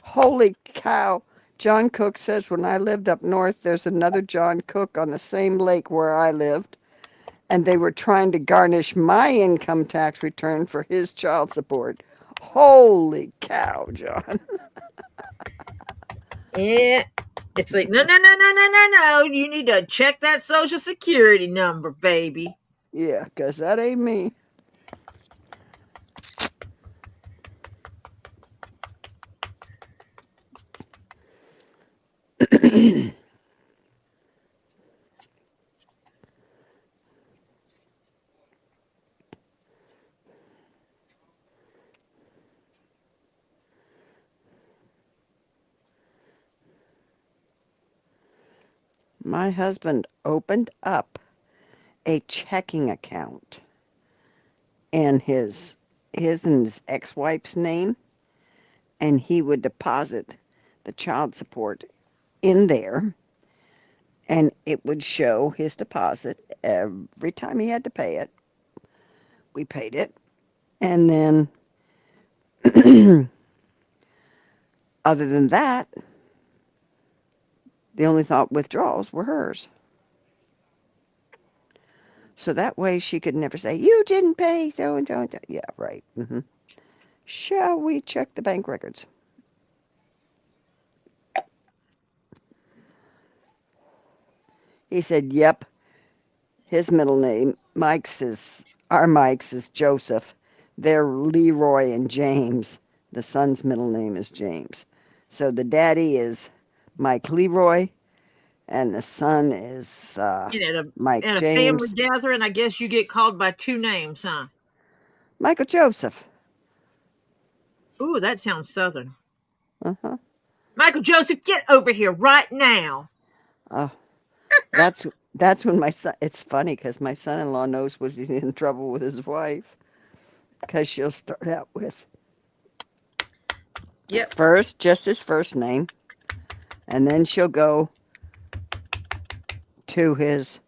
Holy cow. John Cook says when I lived up north, there's another John Cook on the same lake where I lived, and they were trying to garnish my income tax return for his child support. Holy cow, John. Yeah. It's like, no. You need to check that Social Security number, baby. Yeah, 'cause that ain't me. My husband opened up a checking account in his and his ex-wife's name, and he would deposit the child support in there, and it would show his deposit every time he had to pay it. We paid it, and then other than that, the only thought withdrawals were hers. So that way she could never say, you didn't pay so and so and so. Yeah, right. Shall we check the bank records? He said, yep. His middle name, our Mike's is Joseph. They're Leroy and James. The son's middle name is James. So the daddy is Mike Leroy, and the son is Mike At a family James. gathering, I guess you get called by two names, huh? Michael Joseph. Ooh, that sounds southern. Uh-huh. Michael Joseph, get over here right now. Oh, that's when my son. It's funny because my son-in-law knows when he's in trouble with his wife, because she'll start out with Yep. first just his first name, and then she'll go to his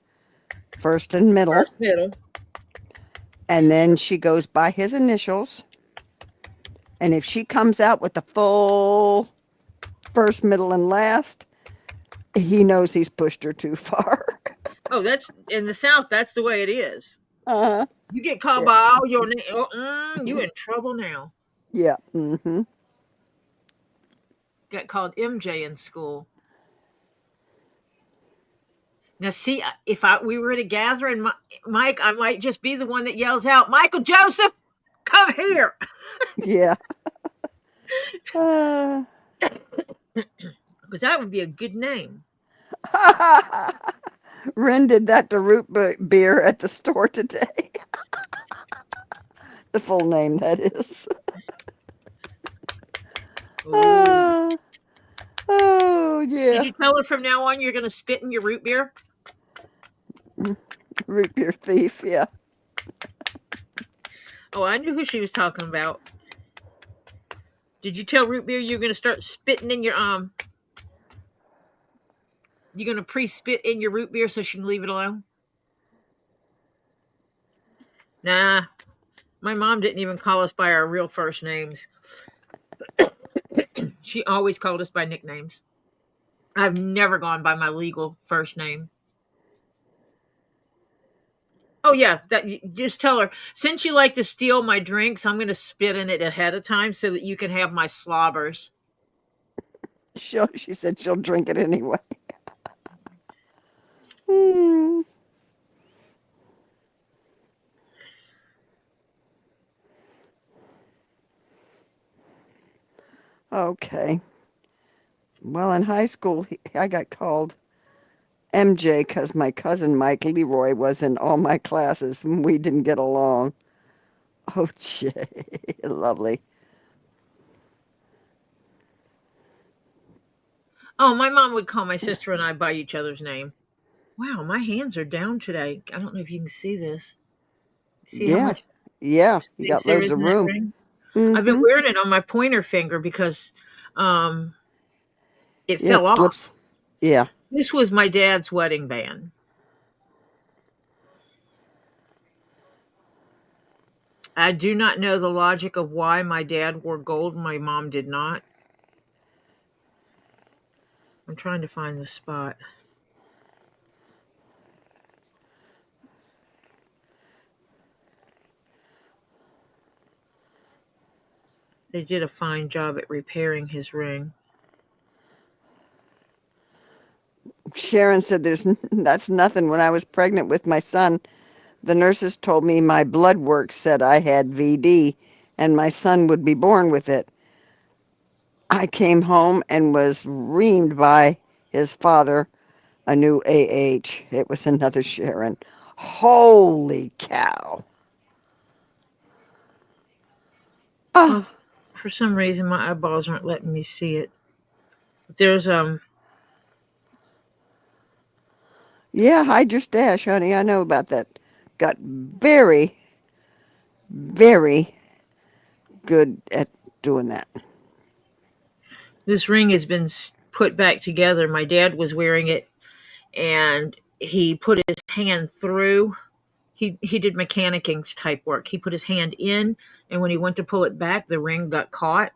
first and middle, and then she goes by his initials. And if she comes out with the full first, middle, and last, he knows he's pushed her too far. Oh, that's in the South. That's the way it is. Uh-huh. You get called by all your name. You in trouble now. Yeah. Got called MJ in school. Now, see, if we were at a gathering, Mike, I might just be the one that yells out, Michael Joseph, come here. Yeah. Because that would be a good name. Ren did that to root beer at the store today. The full name, that is. Oh, yeah. Did you tell her from now on you're going to spit in your root beer? Root beer thief, yeah. Oh, I knew who she was talking about. Did you tell root beer you're going to start spitting in your you're going to pre-spit in your root beer so she can leave it alone? Nah. My mom didn't even call us by our real first names. She always called us by nicknames. I've never gone by my legal first name. Oh yeah, that you just tell her. Since you like to steal my drinks, I'm going to spit in it ahead of time so that you can have my slobbers. She said she'll drink it anyway. Hmm. Okay. Well, in high school, I got called MJ because my cousin Mike Leroy was in all my classes and we didn't get along. Oh, Jay. Lovely. Oh, my mom would call my sister and I by each other's name. Wow, my hands are down today. I don't know if you can see this. See how Yeah. much Yeah. You space got there loads is of in that room. ring? I've been Mm-hmm. wearing it on my pointer finger because um, it Yeah, fell it off. slips. Yeah. This was my dad's wedding band. I do not know the logic of why my dad wore gold and my mom did not. I'm trying to find the spot. They did a fine job at repairing his ring. Sharon said that's nothing. When I was pregnant with my son, the nurses told me my blood work said I had VD and my son would be born with it. I came home and was reamed by his father, a new AH. It was another Sharon. Holy cow. Well, Oh, for some reason my eyeballs aren't letting me see it. There's yeah, Hydra Stash, honey. I know about that. Got very, very good at doing that. this ring has been put back together. My dad was wearing it and he put his hand through. He did mechanicking type work. He put his hand in, and when he went to pull it back, the ring got caught,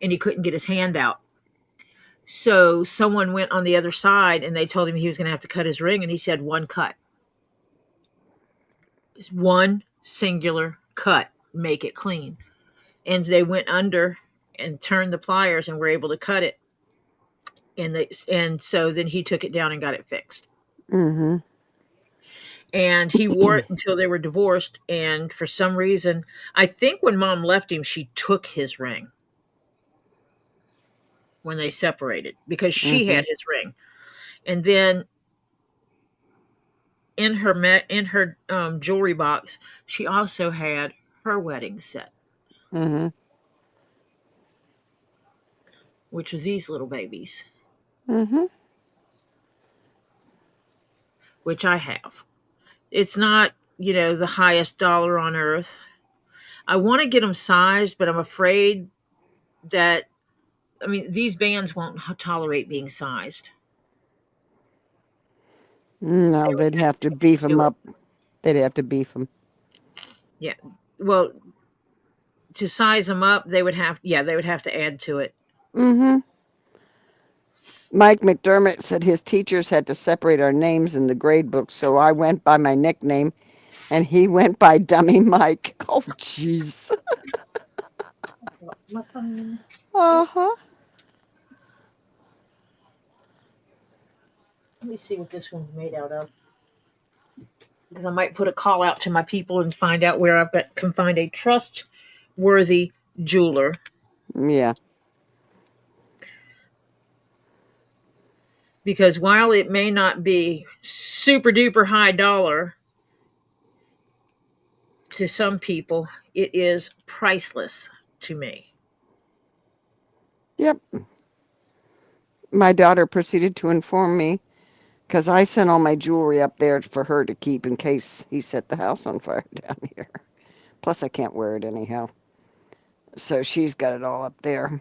and he couldn't get his hand out. So someone went on the other side, and they told him he was going to have to cut his ring, and he said one cut, one singular cut, make it clean. And they went under and turned the pliers and were able to cut it. And so then he took it down and got it fixed. Mm-hmm. And he wore it until they were divorced. And for some reason, I think when mom left him, she took his ring when they separated because she Mm-hmm. had his ring. And then in her jewelry box, she also had her wedding set, Mm-hmm. which are these little babies, Mm-hmm. which I have. It's not, the highest dollar on earth. I want to get them sized, but I'm afraid that, these bands won't tolerate being sized. They No, would they'd have have to to add beef them to it. up. They'd have to beef them. Yeah. Well, to size them up, they would have to add to it. Mm-hmm. Mike McDermott said his teachers had to separate our names in the grade book, so I went by my nickname and he went by Dummy Mike. Oh, jeez. Uh-huh. Let me see what this one's made out of. Because I might put a call out to my people and find out where can find a trustworthy jeweler. Yeah. Because while it may not be super duper high dollar to some people, it is priceless to me. Yep. My daughter proceeded to inform me because I sent all my jewelry up there for her to keep in case he set the house on fire down here. Plus, I can't wear it anyhow. So she's got it all up there.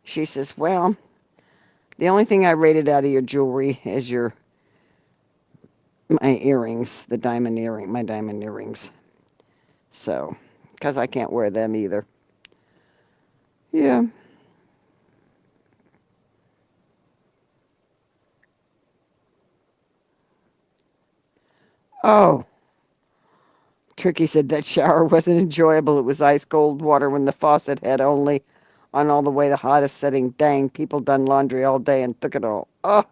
She says, well, the only thing I rated out of your jewelry is my earrings, my diamond earrings. So, because I can't wear them either. Yeah. Oh, Tricky said that shower wasn't enjoyable. It was ice cold water when the faucet had only on all the way the hottest setting. Dang, people done laundry all day and took it all. Oh.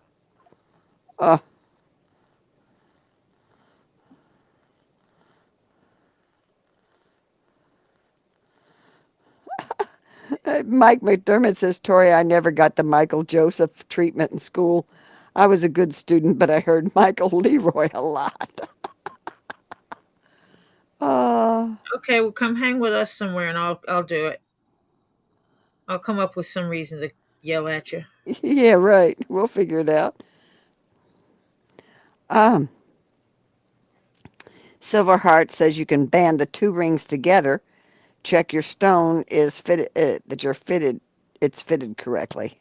Mike McDermott says, Tori, I never got the Michael Joseph treatment in school. I was a good student, but I heard Michael Leroy a lot. Okay, well, come hang with us somewhere, and I'll do it. I'll come up with some reason to yell at you. Yeah, right. We'll figure it out. Silverheart says you can band the two rings together. Check your stone is fitted that you're fitted. It's fitted correctly.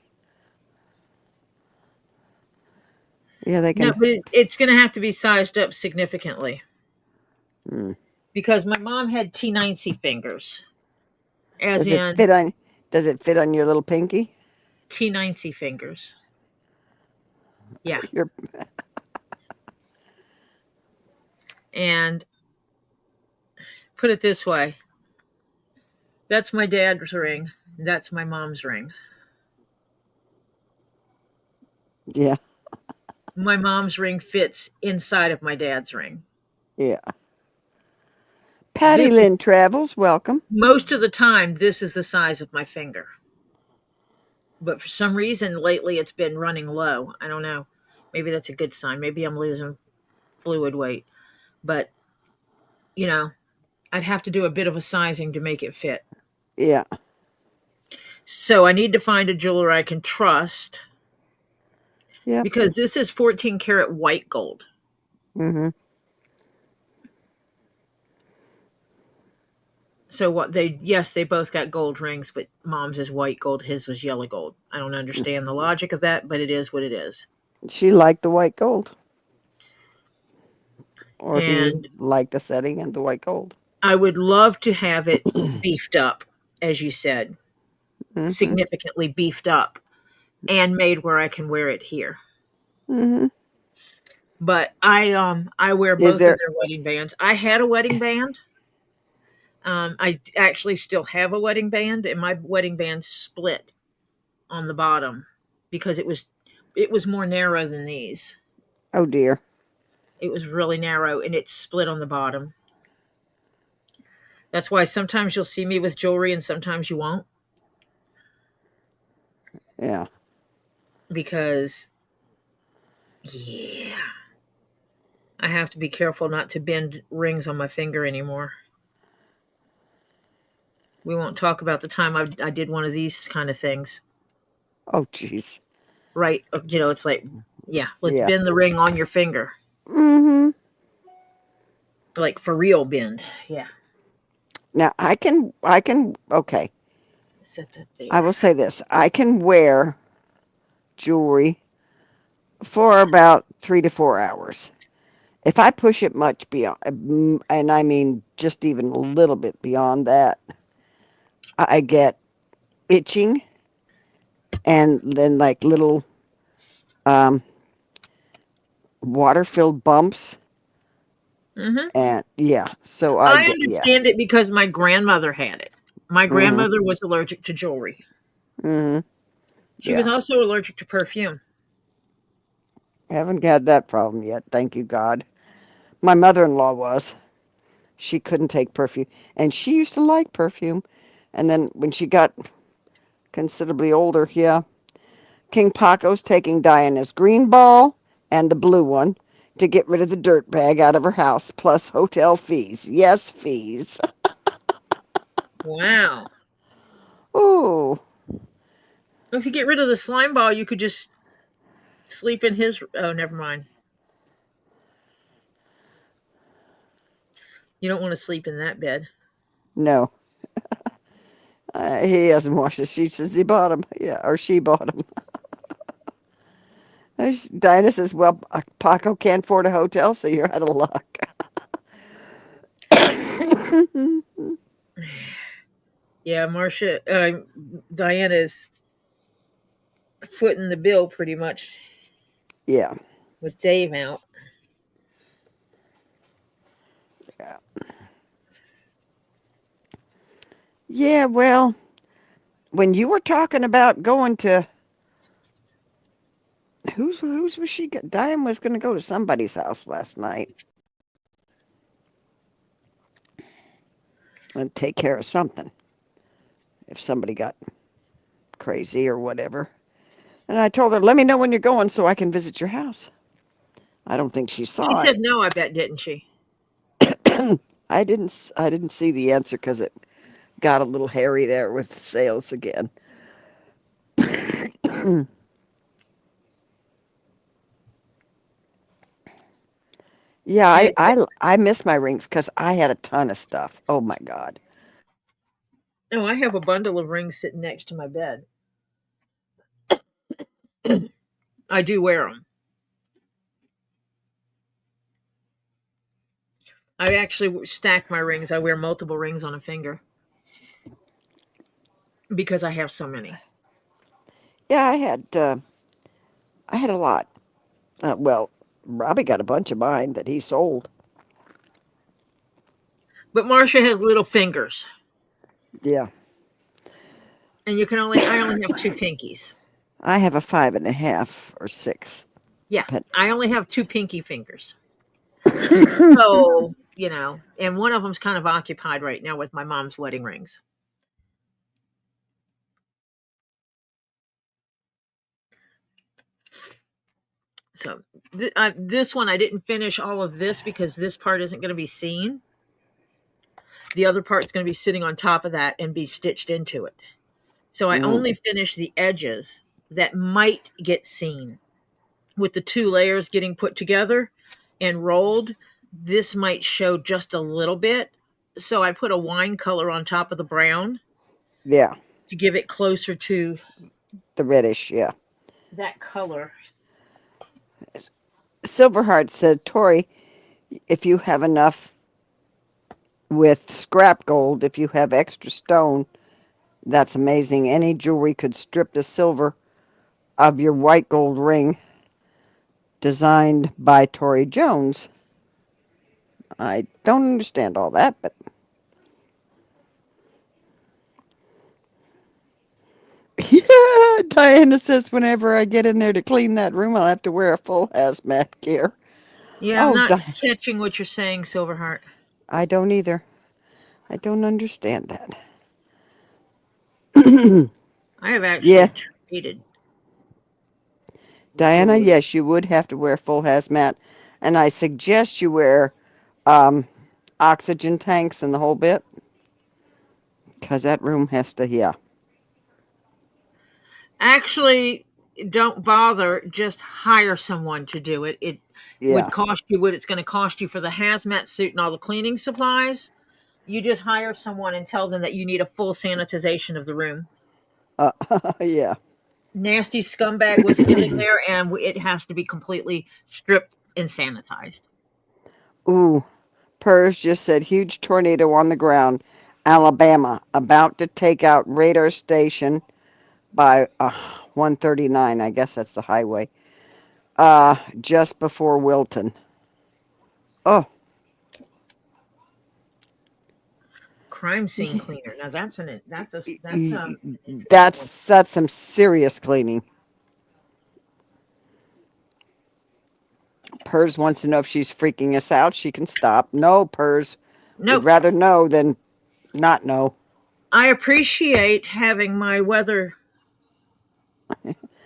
Yeah, they can. No, but it's going to have to be sized up significantly. Because my mom had T90 fingers. As Does in it fit on your little pinky? T90 fingers. Yeah. And put it this way. That's my dad's ring. That's my mom's ring. Yeah. My mom's ring fits inside of my dad's ring. Yeah. Patty Lynn Travels, welcome. Most of the time, this is the size of my finger. But for some reason, lately it's been running low. I don't know. Maybe that's a good sign. Maybe I'm losing fluid weight. But, you know, I'd have to do a bit of a sizing to make it fit. Yeah. So I need to find a jeweler I can trust. Yeah. Because this is 14 karat white gold. Mm-hmm. So they both got gold rings, but mom's is white gold, his was yellow gold. I don't understand the logic of that, but it is what it is. She liked the white gold. Or And he liked the setting and the white gold. I would love to have it beefed up, as you said. Mm-hmm. Significantly beefed up and made where I can wear it here. Mm-hmm. But I wear both of their wedding bands. I had a wedding band. I actually still have a wedding band, and my wedding band split on the bottom because it was more narrow than these. Oh dear. It was really narrow, and it split on the bottom. That's why sometimes you'll see me with jewelry and sometimes you won't. Yeah. Because, yeah, I have to be careful not to bend rings on my finger anymore. We won't talk about the time I did one of these kind of things. Oh, jeez. Right. It's like, let's bend the ring on your finger. Mm-hmm. Like for real bend. Yeah. Now, I can, okay. Set that there. I will say this. I can wear jewelry for about 3 to 4 hours. If I push it much beyond, and I mean just even a little bit beyond that, I get itching and then like little water-filled bumps. Mm-hmm. And so I understand it because my grandmother had it. My grandmother Mm-hmm. was allergic to jewelry. Mm-hmm. She was also allergic to perfume. Haven't had that problem yet, thank you God. My mother-in-law was. She couldn't take perfume, and she used to like perfume. And then when she got considerably older, King Paco's taking Diana's green ball and the blue one to get rid of the dirt bag out of her house, plus hotel fees. Yes, fees. Wow. Ooh. If you get rid of the slime ball, you could just sleep in his. Oh, never mind. You don't want to sleep in that bed. No. He hasn't washed the sheets since he bought them. Yeah, or she bought them. Dinah says, well, Paco can't afford a hotel, so you're out of luck. Yeah, Diana's footing the bill pretty much. Yeah. With Dave out. Yeah. Yeah, well, when you were talking about going to whose was she? Diane was going to go to somebody's house last night and take care of something if somebody got crazy or whatever. And I told her, let me know when you're going so I can visit your house. I don't think she She saw it. said no, I bet, didn't she? I didn't see the answer because it got a little hairy there with sales again. Yeah, Yeah. I miss my rings because I had a ton of stuff. Oh my God. No, I have a bundle of rings sitting next to my bed. I do wear them. I actually stack my rings. I wear multiple rings on a finger because I have so many. Yeah, I had a lot. Well, Robbie got a bunch of mine that he sold. But Marcia has little fingers, Yeah, and I only have two pinkies. I have a 5.5 or 6. Yeah, Depend. I only have two pinky fingers. So, and one of them's kind of occupied right now with my mom's wedding rings. So, this one, I didn't finish all of this because this part isn't going to be seen. The other part's going to be sitting on top of that and be stitched into it. So I only finished the edges that might get seen. With the two layers getting put together and rolled, this might show just a little bit. So I put a wine color on top of the brown Yeah, to give it closer to the reddish. Yeah. that color. Silverheart said, Tori, if you have enough with scrap gold, if you have extra stone, that's amazing. Any jewelry could strip the silver of your white gold ring designed by Tori Jones. I don't understand all that, but yeah, Diana says whenever I get in there to clean that room, I'll have to wear a full hazmat gear. Yeah, I'm Oh, not catching what you're saying, Silverheart. I don't either. I don't understand that. I have Yeah, actually traded Diana, jewelry. yes, you would have to wear full hazmat, and I suggest you wear um, oxygen tanks and the whole bit, because that room has to, yeah, Actually, don't bother. Just hire someone to do it. It yeah, would cost you what it's going to cost you for the hazmat suit and all the cleaning supplies. You just hire someone and tell them that you need a full sanitization of the room. uh, yeah. Nasty scumbag was hitting there, and it has to be completely stripped and sanitized. Ooh, Pers just said huge tornado on the ground, Alabama, about to take out radar station by 139. I guess that's the highway. Just before Wilton. Oh, Crime scene cleaner. Now that's an interesting one. that's some serious cleaning. Pers wants to know if she's freaking us out. She can stop. No, Pers. We'd Nope. rather know than not know. I appreciate having my weather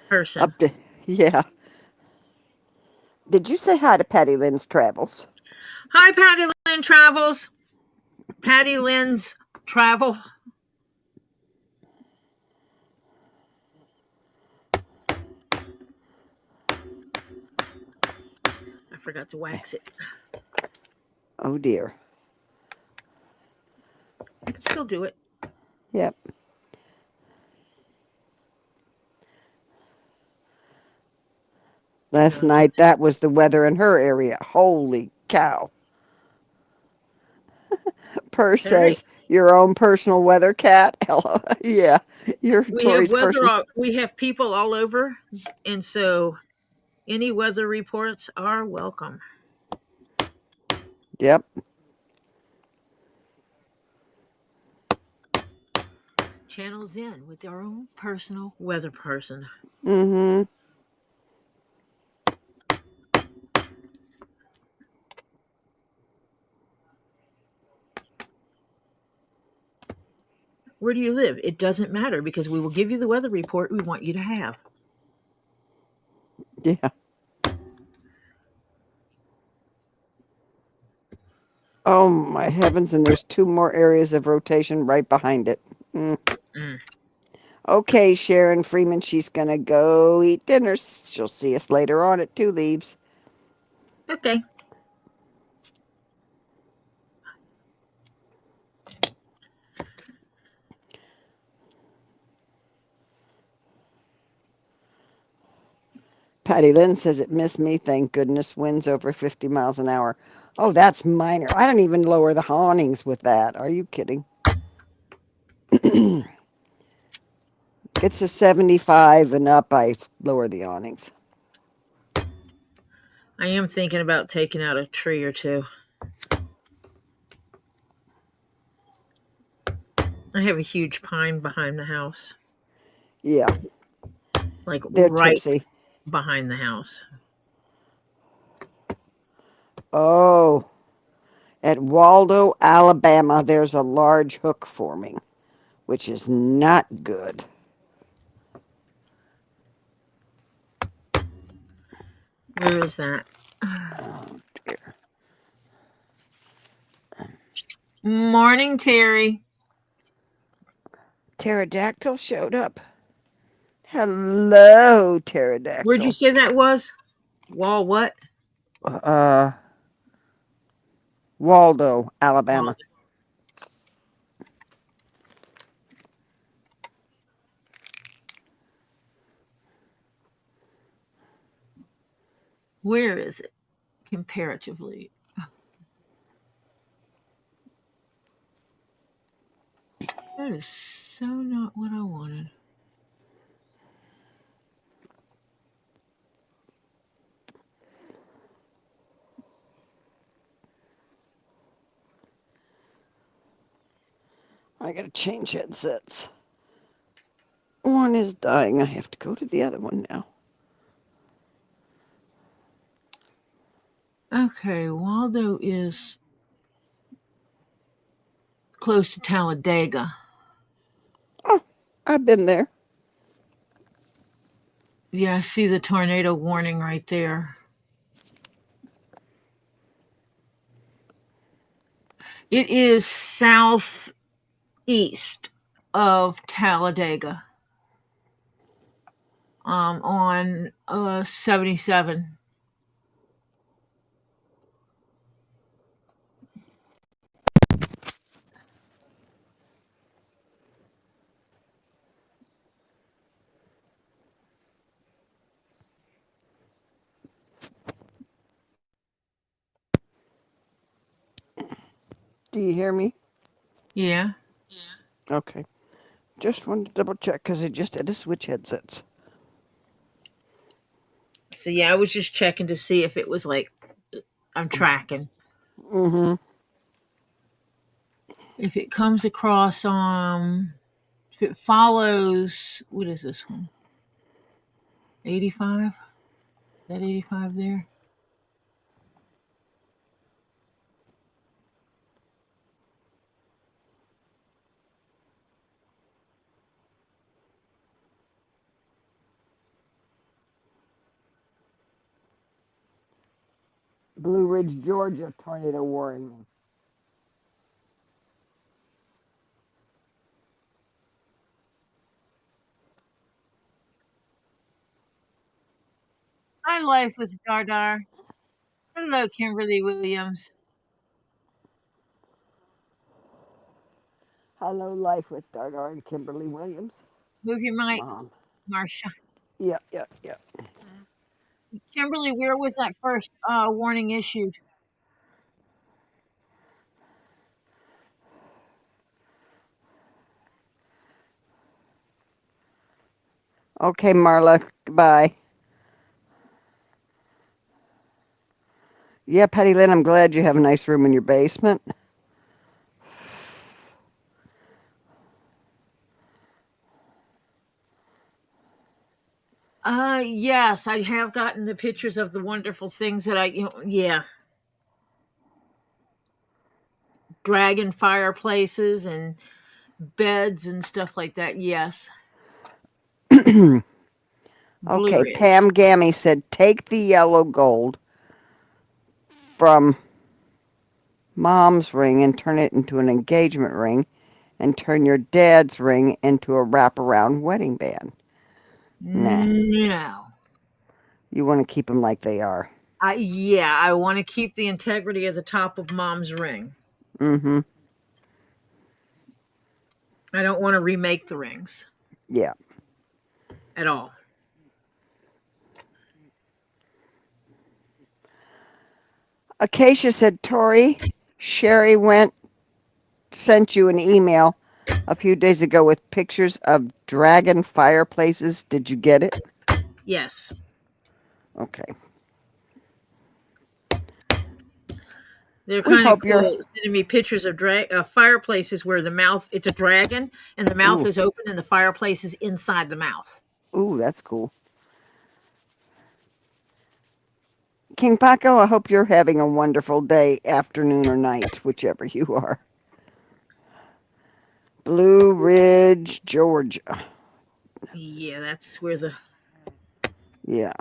person. Up to, yeah. Did you say hi to Patty Lynn's Travels? Hi, Patty Lynn Travels. Patty Lynn's Travel. I forgot to wax it. Oh dear. I can still do it. Yep. Last No. night, that was the weather in her area. Holy cow. Per All right. says, your own personal weather cat. Hello. Yeah, you're We have Tori's person. we have people all over, and so any weather reports are welcome. Yep. channels in with our own personal weather person. Mm-hmm. Where do you live? It doesn't matter because we will give you the weather report we want you to have. Yeah. Oh my heavens, and there's 2 more areas of rotation right behind it. Mm. Okay, Sharon Freeman, she's gonna go eat dinner. She'll see us later on at 2 Leaves. Okay. Patty Lynn says it missed me. Thank goodness. Winds over 50 miles an hour. Oh, that's minor. I don't even lower the awnings with that. Are you kidding? It's a 75 and up. I lower the awnings. I am thinking about taking out a tree or 2. I have a huge pine behind the house. Yeah. Like They're right tipsy. behind the house. Oh. At Waldo, Alabama, there's a large hook forming, which is not good. Where is that? Oh, dear. Morning, Terry. Pterodactyl showed up. Hello, pterodactyl. Where'd you say that was? Wall what? Waldo, Alabama. Where is it comparatively? That is so not what I wanted. I gotta change headsets. One is dying. I have to go to the other one now. Okay, Waldo is close to Talladega. Oh, I've been there. Yeah, I see the tornado warning right there. It is southeast of Talladega. On 77. Do you hear me? Yeah. Okay. Just wanted to double check because I just had to switch headsets. So yeah, I was just checking to see if it was like I'm tracking. Mm-hmm. If it comes across if it follows, what is this one? 85? That 85 there? Blue Ridge, Georgia, tornado warning. Hi, Life with Dardar. Hello, Kimberly Williams. Hello, Life with Dardar and Kimberly Williams. Move your mic, Mom. Marsha. Yeah. Kimberly, where was that first warning issued? Okay, Marla. Goodbye. Yeah, Patty Lynn, I'm glad you have a nice room in your basement. Yes, I have gotten the pictures of the wonderful things that yeah. Dragon fireplaces and beds and stuff like that. Yes. Blue Okay, Ridge. Pam Gammy said, take the yellow gold from Mom's ring and turn it into an engagement ring, and turn your dad's ring into a wraparound wedding band. Nah, No. you want to keep them like they are. I want to keep the integrity of the top of Mom's ring. Mm-hmm. I don't want to remake the rings Yeah. at all. Acacia said, Tori, Sherry sent you an email a few days ago with pictures of dragon fireplaces. Did you get it? Yes. Okay. They're We kind of hope you're. cool, sending me pictures of fireplaces where the mouth, it's a dragon, and the mouth Ooh, is open and the fireplace is inside the mouth. ooh, that's cool. King Paco, I hope you're having a wonderful day, afternoon, or night, whichever you are. Blue Ridge, Georgia. Yeah, that's where the. Yeah.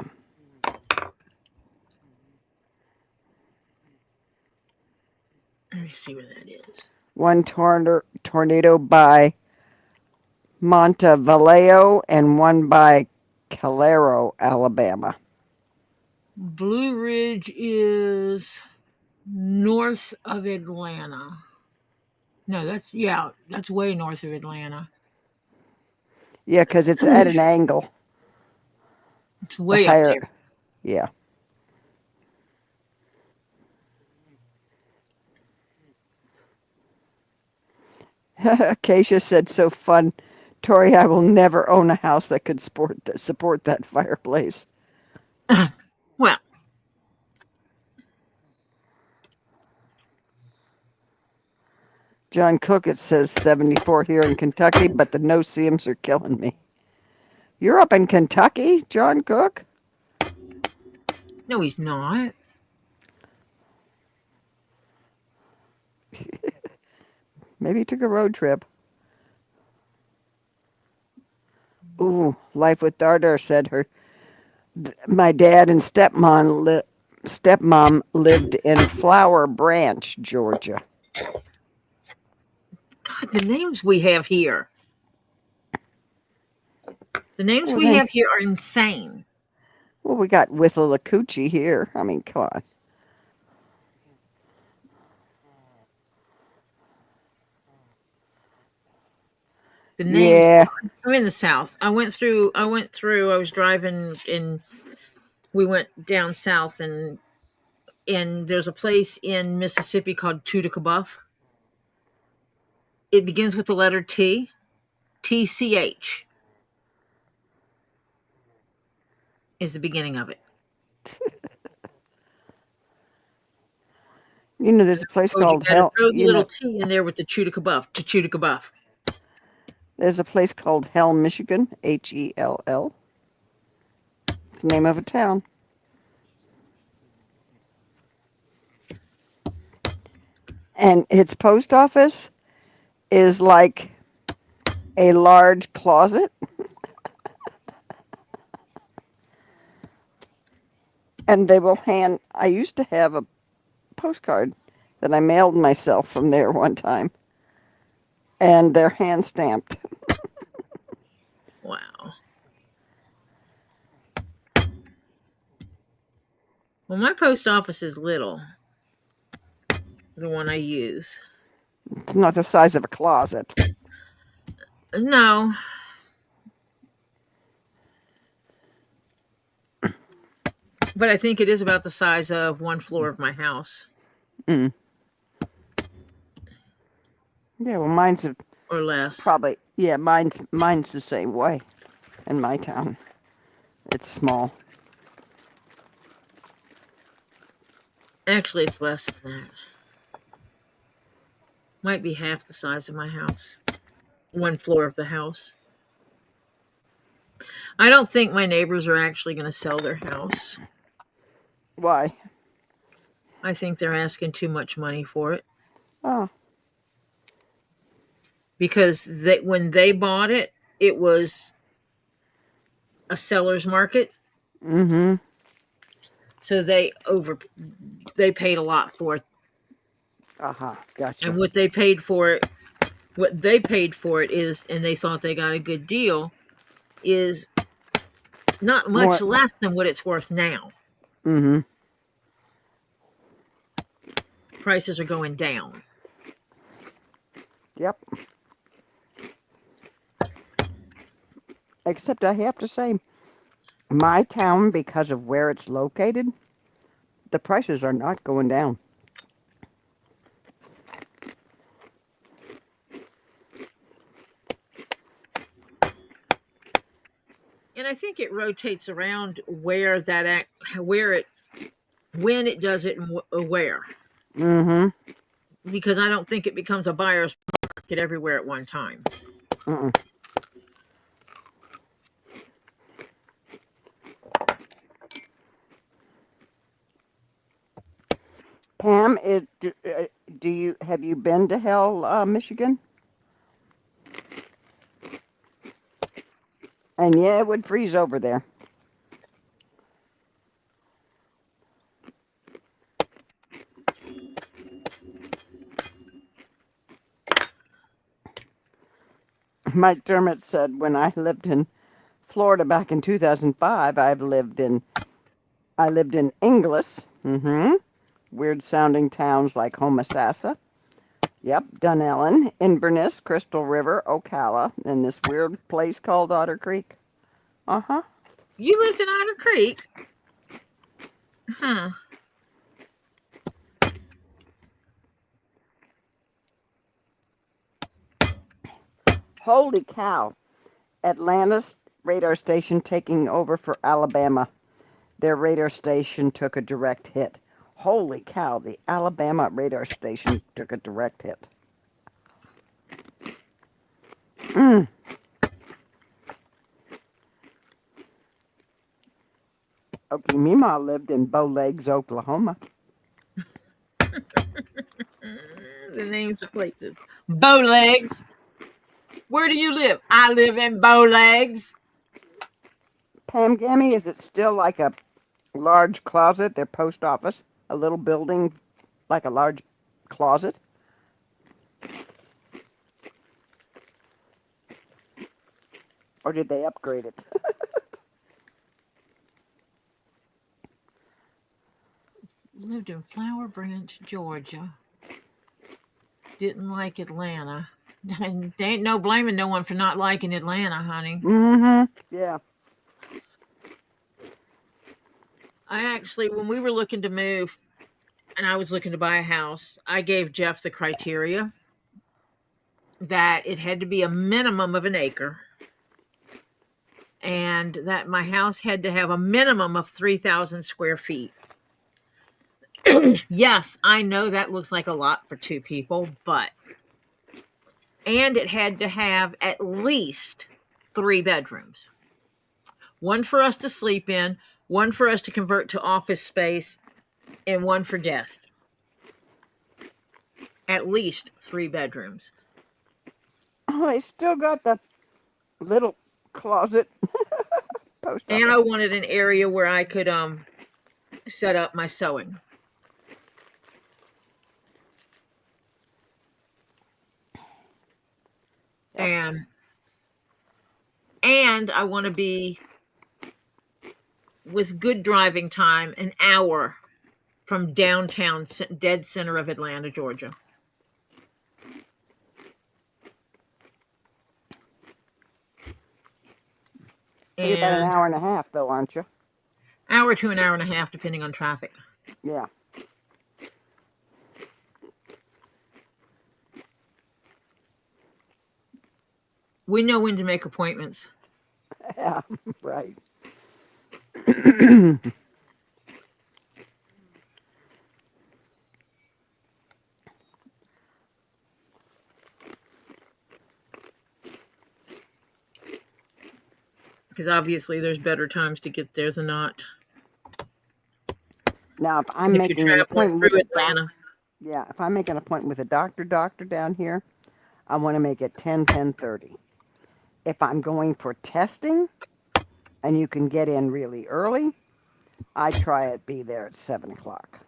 Let me see where that is. One tornado by Montevaleo and one by Calero, Alabama. Blue Ridge is north of Atlanta. No, that's way north of Atlanta. Yeah, because it's at an angle. It's The way up higher, there. yeah. Acacia said, so fun. Tori, I will never own a house that could support that fireplace. Well, John Cook, it says 74 here in Kentucky, but the no-see-ums are killing me. You're up in Kentucky, John Cook? no, he's not. Maybe he took a road trip. Ooh, Life with Dardar said my dad and stepmom lived in Flower Branch, Georgia. God, the names we have here. The names Well, we have here are insane. well, we got Withlacoochee here. I mean, come on. The names. Yeah. I'm in the South. I went through. I was driving and we went down south and there's a place in Mississippi called Tutica. It begins with the letter T. TCH is the beginning of it. You know, there's a place Oh, you called got to Hell. throw the You know, little T in there with the Tutica. there's a place called Hell, Michigan. Hell. It's the name of a town. And its post office is like a large closet. And they will hand. I used to have a postcard that I mailed myself from there one time. And they're hand stamped. Wow. Well, my post office is little. The one I use. It's not the size of a closet. No. But I think it is about the size of one floor of my house. Mm. Yeah, well, mine's Or less. probably, yeah, mine's the same way in my town. It's small. Actually, it's less than that. Might be half the size of my house. One floor of the house. I don't think my neighbors are actually going to sell their house. Why? I think they're asking too much money for it. Oh. Because when they bought it, it was a seller's market. Mm-hmm. So they paid a lot for it. Uh-huh. Gotcha. And what they paid for it is, and they thought they got a good deal, is not much More. less than what it's worth now. Mm-hmm. Prices are going down. Yep. Except I have to say, my town, because of where it's located, the prices are not going down. And I think it rotates around when it does it and where. Mm-hmm. Because I don't think it becomes a buyer's market everywhere at one time. Mm-mm. Pam, have you been to Hell, Michigan? And yeah, it would freeze over there. Mike Dermott said, when I lived in Florida back in 2005, I lived in Inglis. Mm-hmm. Weird sounding towns like Homosassa. Yep, Dunellen, Inverness, Crystal River, Ocala, and this weird place called Otter Creek. Uh-huh. You lived in Otter Creek? Huh. Holy cow. Atlanta's radar station taking over for Alabama. Their radar station took a direct hit. Holy cow, the Alabama radar station took a direct hit. Mm. Okay, Mima lived in Bowlegs, Oklahoma. The names of places. Bowlegs. Where do you live? I live in Bowlegs. Pam Gammy, is it still like a large closet, their post office? A little building like a large closet? Or did they upgrade it? Lived in Flower Branch, Georgia. Didn't like Atlanta. There ain't no blaming no one for not liking Atlanta, honey. Mm-hmm. Yeah. I actually, when we were looking to move and I was looking to buy a house, I gave Jeff the criteria that it had to be a minimum of an acre and that my house had to have a minimum of 3,000 square feet. Yes, I know that looks like a lot for two people, and it had to have at least 3 bedrooms. One for us to sleep in, one for us to convert to office space, and one for guests. At least 3 bedrooms. Oh, I still got the little closet post And office. I wanted an area where I could set up my sewing. Yep. And I want to be with good driving time an hour from downtown dead center of Atlanta, Georgia. Well, you're about an And hour and a half, though, aren't you? hour to an hour and a half, depending on traffic. Yeah. We know when to make appointments. Yeah, right. Because obviously there's better times to get there than not. Now, if I'm And if you're making an traveling appointment with through a doctor, Atlanta, yeah, if I'm making an appointment with a doctor down here, I want to make it 10:30. If I'm going for testing, and you can get in really early, I try it be there at 7 o'clock.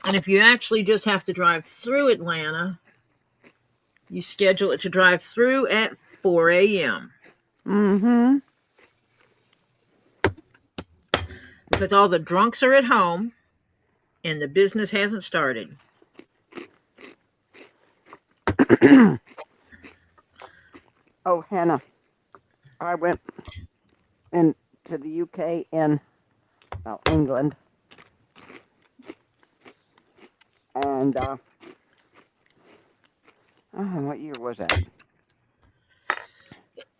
and if you actually just have to drive through Atlanta, you schedule it to drive through at 4 a.m. Mm-hmm. Because all the drunks are at home and the business hasn't started. Oh, Hannah, I went into the UK in England, and what year was that?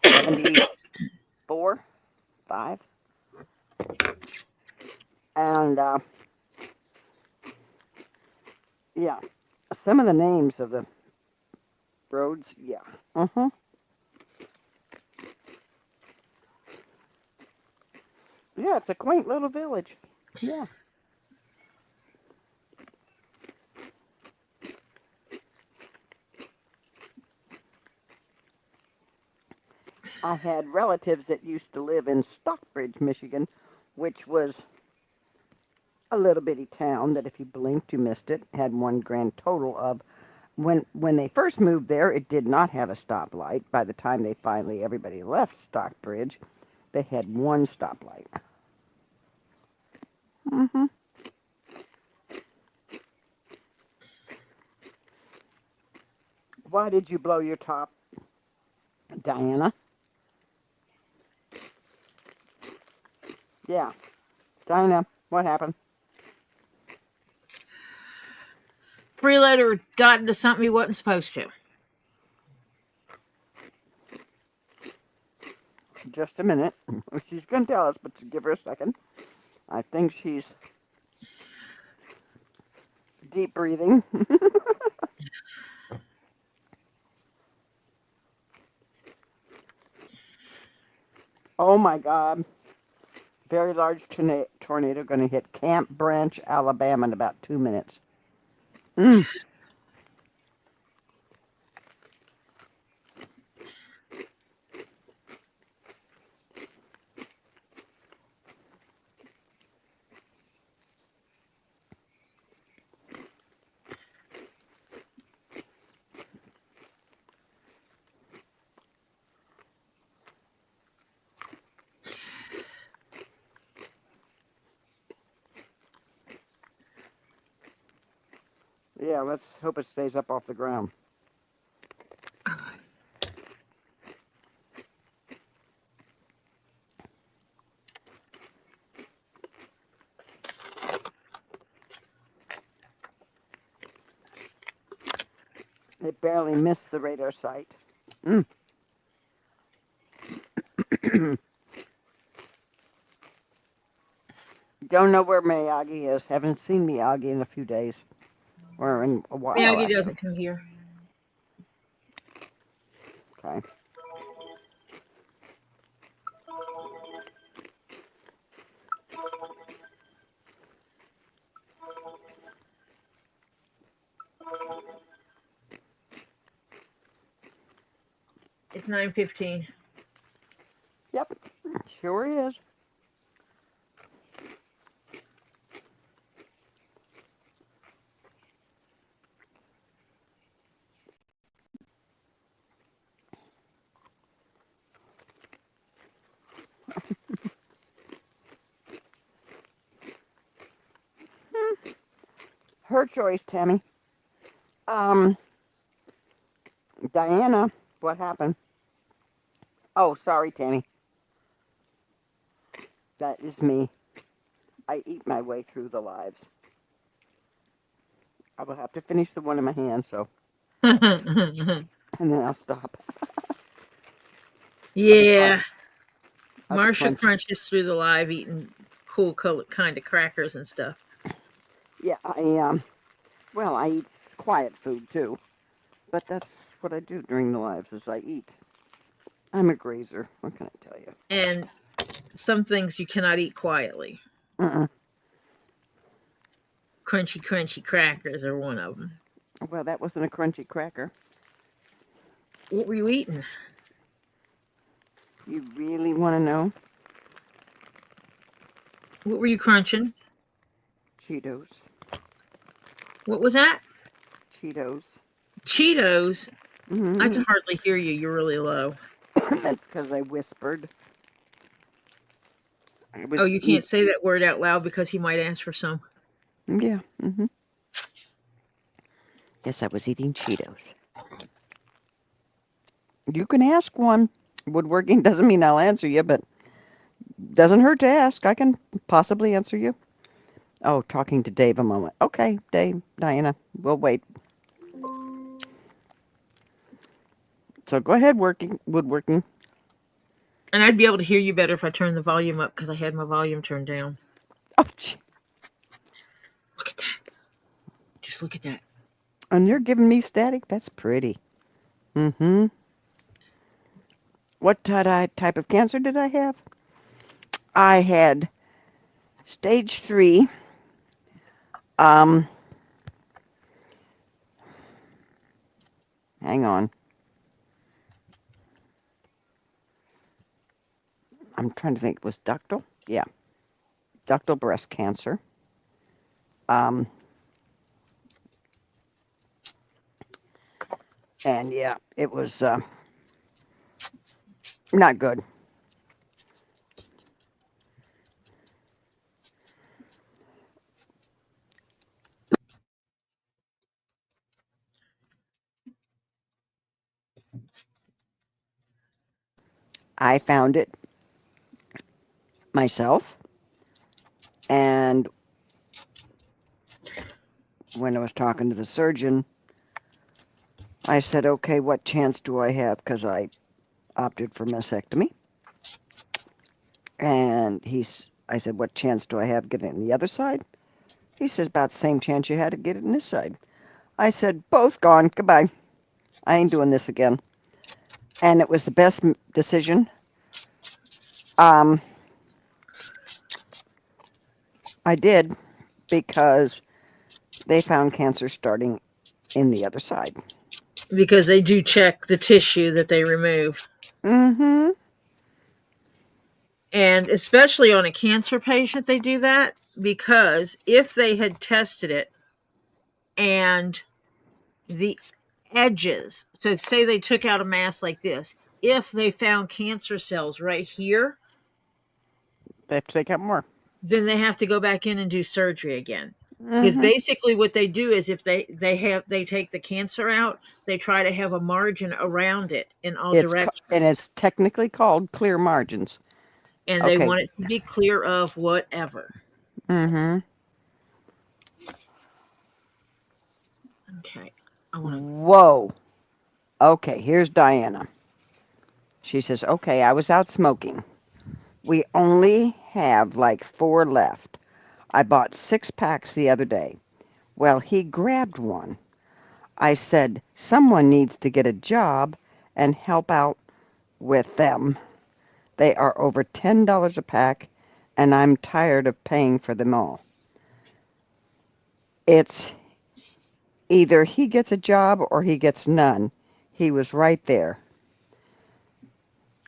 74, 5, and yeah, some of the names of the roads, yeah. Uh-huh. Yeah, it's a quaint little village. Yeah. I had relatives that used to live in Stockbridge, Michigan, which was a little bitty town that if you blinked, you missed it. Had one grand total of when they first moved there, it did not have a stoplight. By the time they finally everybody left Stockbridge, they had one stoplight. Mm-hmm. Why did you blow your top, Diana? Yeah, Diana, what happened? Freeloader got into something he wasn't supposed to. Just a minute. She's going to tell us, but give her a second. I think she's deep breathing. Oh my God. Very large tornado going to hit Camp Branch, Alabama in about 2 minutes. Mm. Yeah, let's hope it stays up off the ground. It barely missed the radar site. Mm. Don't know where Miyagi is. Haven't seen Miyagi in a few days. Or in a while, Miyagi actually. doesn't come here. Okay. It's 9:15. Yep, sure is. Her choice, Tammy. Um, Diana, what happened? Oh, sorry, Tammy. That is me. I eat my way through the lives. I will have to finish the one in my hand, so, and then I'll stop. Yeah. Other Marsha crunch. crunches through the live eating cool kind of crackers and stuff. Yeah, well, I eat quiet food too, but that's what I do during the lives is I eat. I'm a grazer. What can I tell you? And some things you cannot eat quietly. Uh-uh. Crunchy, crunchy crackers are one of them. Well, that wasn't a crunchy cracker. What were you eating? You really want to know? What were you crunching? Cheetos. What was that? Cheetos. Cheetos? I Mm-hmm. can hardly hear you. You're really low. That's because I whispered. I was Oh, you can't say that word out loud because he might ask for some. Yeah. Mm-hmm. Yes, I was eating Cheetos. You can ask one. Woodworking doesn't mean I'll answer you, but doesn't hurt to ask. I can possibly answer you. Oh, talking to Dave a moment. Okay, Dave, Diana, we'll wait. So go ahead, woodworking. And I'd be able to hear you better if I turned the volume up because I had my volume turned down. Oh, Look at that. Just look at that. and you're giving me static? That's pretty. Mm-hmm. What type of cancer did I have? I had stage 3. Hang on. I'm trying to think. It was ductal? Yeah. Ductal breast cancer. And yeah, it was not good. I found it myself, and when I was talking to the surgeon, I said, okay, what chance do I have? Because I opted for mastectomy. And I said, what chance do I have getting it in the other side? He says, about the same chance you had to get it in this side. I said, both gone. Goodbye. I ain't doing this again. And it was the best decision. I did, because they found cancer starting in the other side. Because they do check the tissue that they remove. Mm-hmm. And especially on a cancer patient, they do that because if they had tested it and the edges, so say they took out a mass like this, if they found cancer cells right here, They have to take out more. then they have to go back in and do surgery again. Because Mm-hmm. basically what they do is if they take the cancer out, they try to have a margin around it in all directions. And it's technically called clear margins. And they want it to be clear of whatever. Mm-hmm. Okay. Whoa. Okay, here's Diana. She says, okay, I was out smoking. We only have like 4 left. I bought 6 packs the other day. Well, he grabbed one. I said, someone needs to get a job and help out with them. They are over $10 a pack, and I'm tired of paying for them all. It's either he gets a job or he gets none. He was right there.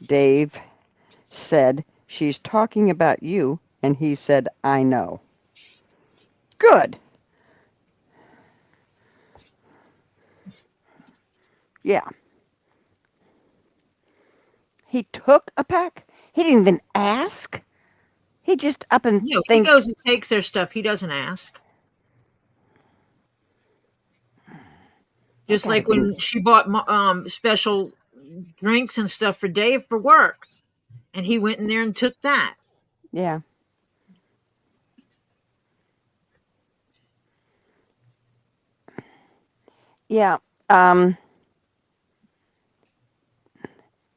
Dave said, she's talking about you, and he said, I know. Good. Yeah. He took a pack? He didn't even ask? He just up and No, he thinks. goes and takes their stuff. He doesn't ask. Just like when she bought special drinks and stuff for Dave for work, and he went in there and took that. Yeah. Yeah.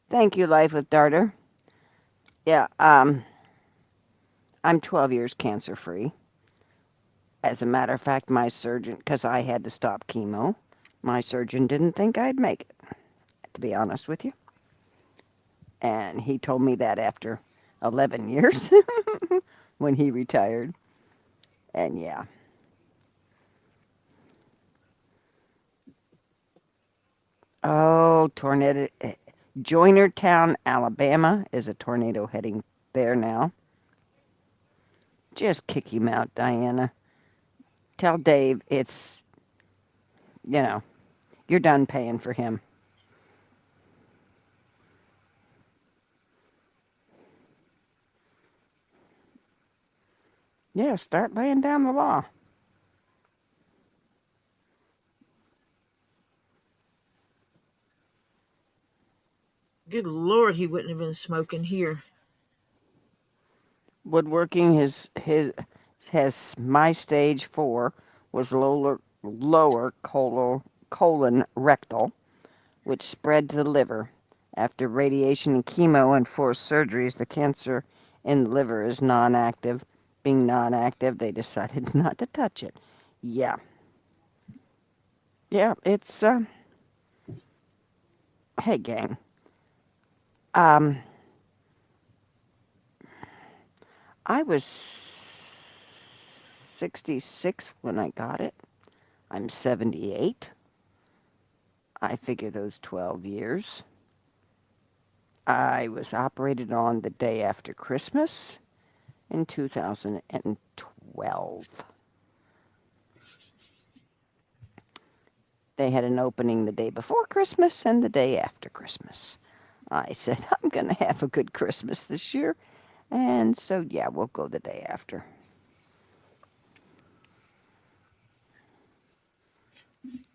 Thank you, Life with Darter. Yeah. I'm 12 years cancer free. As a matter of fact, my surgeon, because I had to stop chemo, my surgeon didn't think I'd make it, to be honest with you. And he told me that after 11 years when he retired. And yeah. Oh, tornado. Joinertown, Alabama is a tornado heading there now. Just kick him out, Diana. Tell Dave it's, you're done paying for him. Yeah, start laying down the law. Good Lord, he wouldn't have been smoking here. Woodworking has my stage 4 was lower colon rectal, which spread to the liver. After radiation and chemo and 4 surgeries, the cancer in the liver is non-active. Being non-active, they decided not to touch it. Yeah. Yeah, it's hey gang. I was 66 when I got it. I'm 78. I figure those 12 years. I was operated on the day after Christmas in 2012. They had an opening the day before Christmas and the day after Christmas. I said, I'm going to have a good Christmas this year. And so, yeah, we'll go the day after.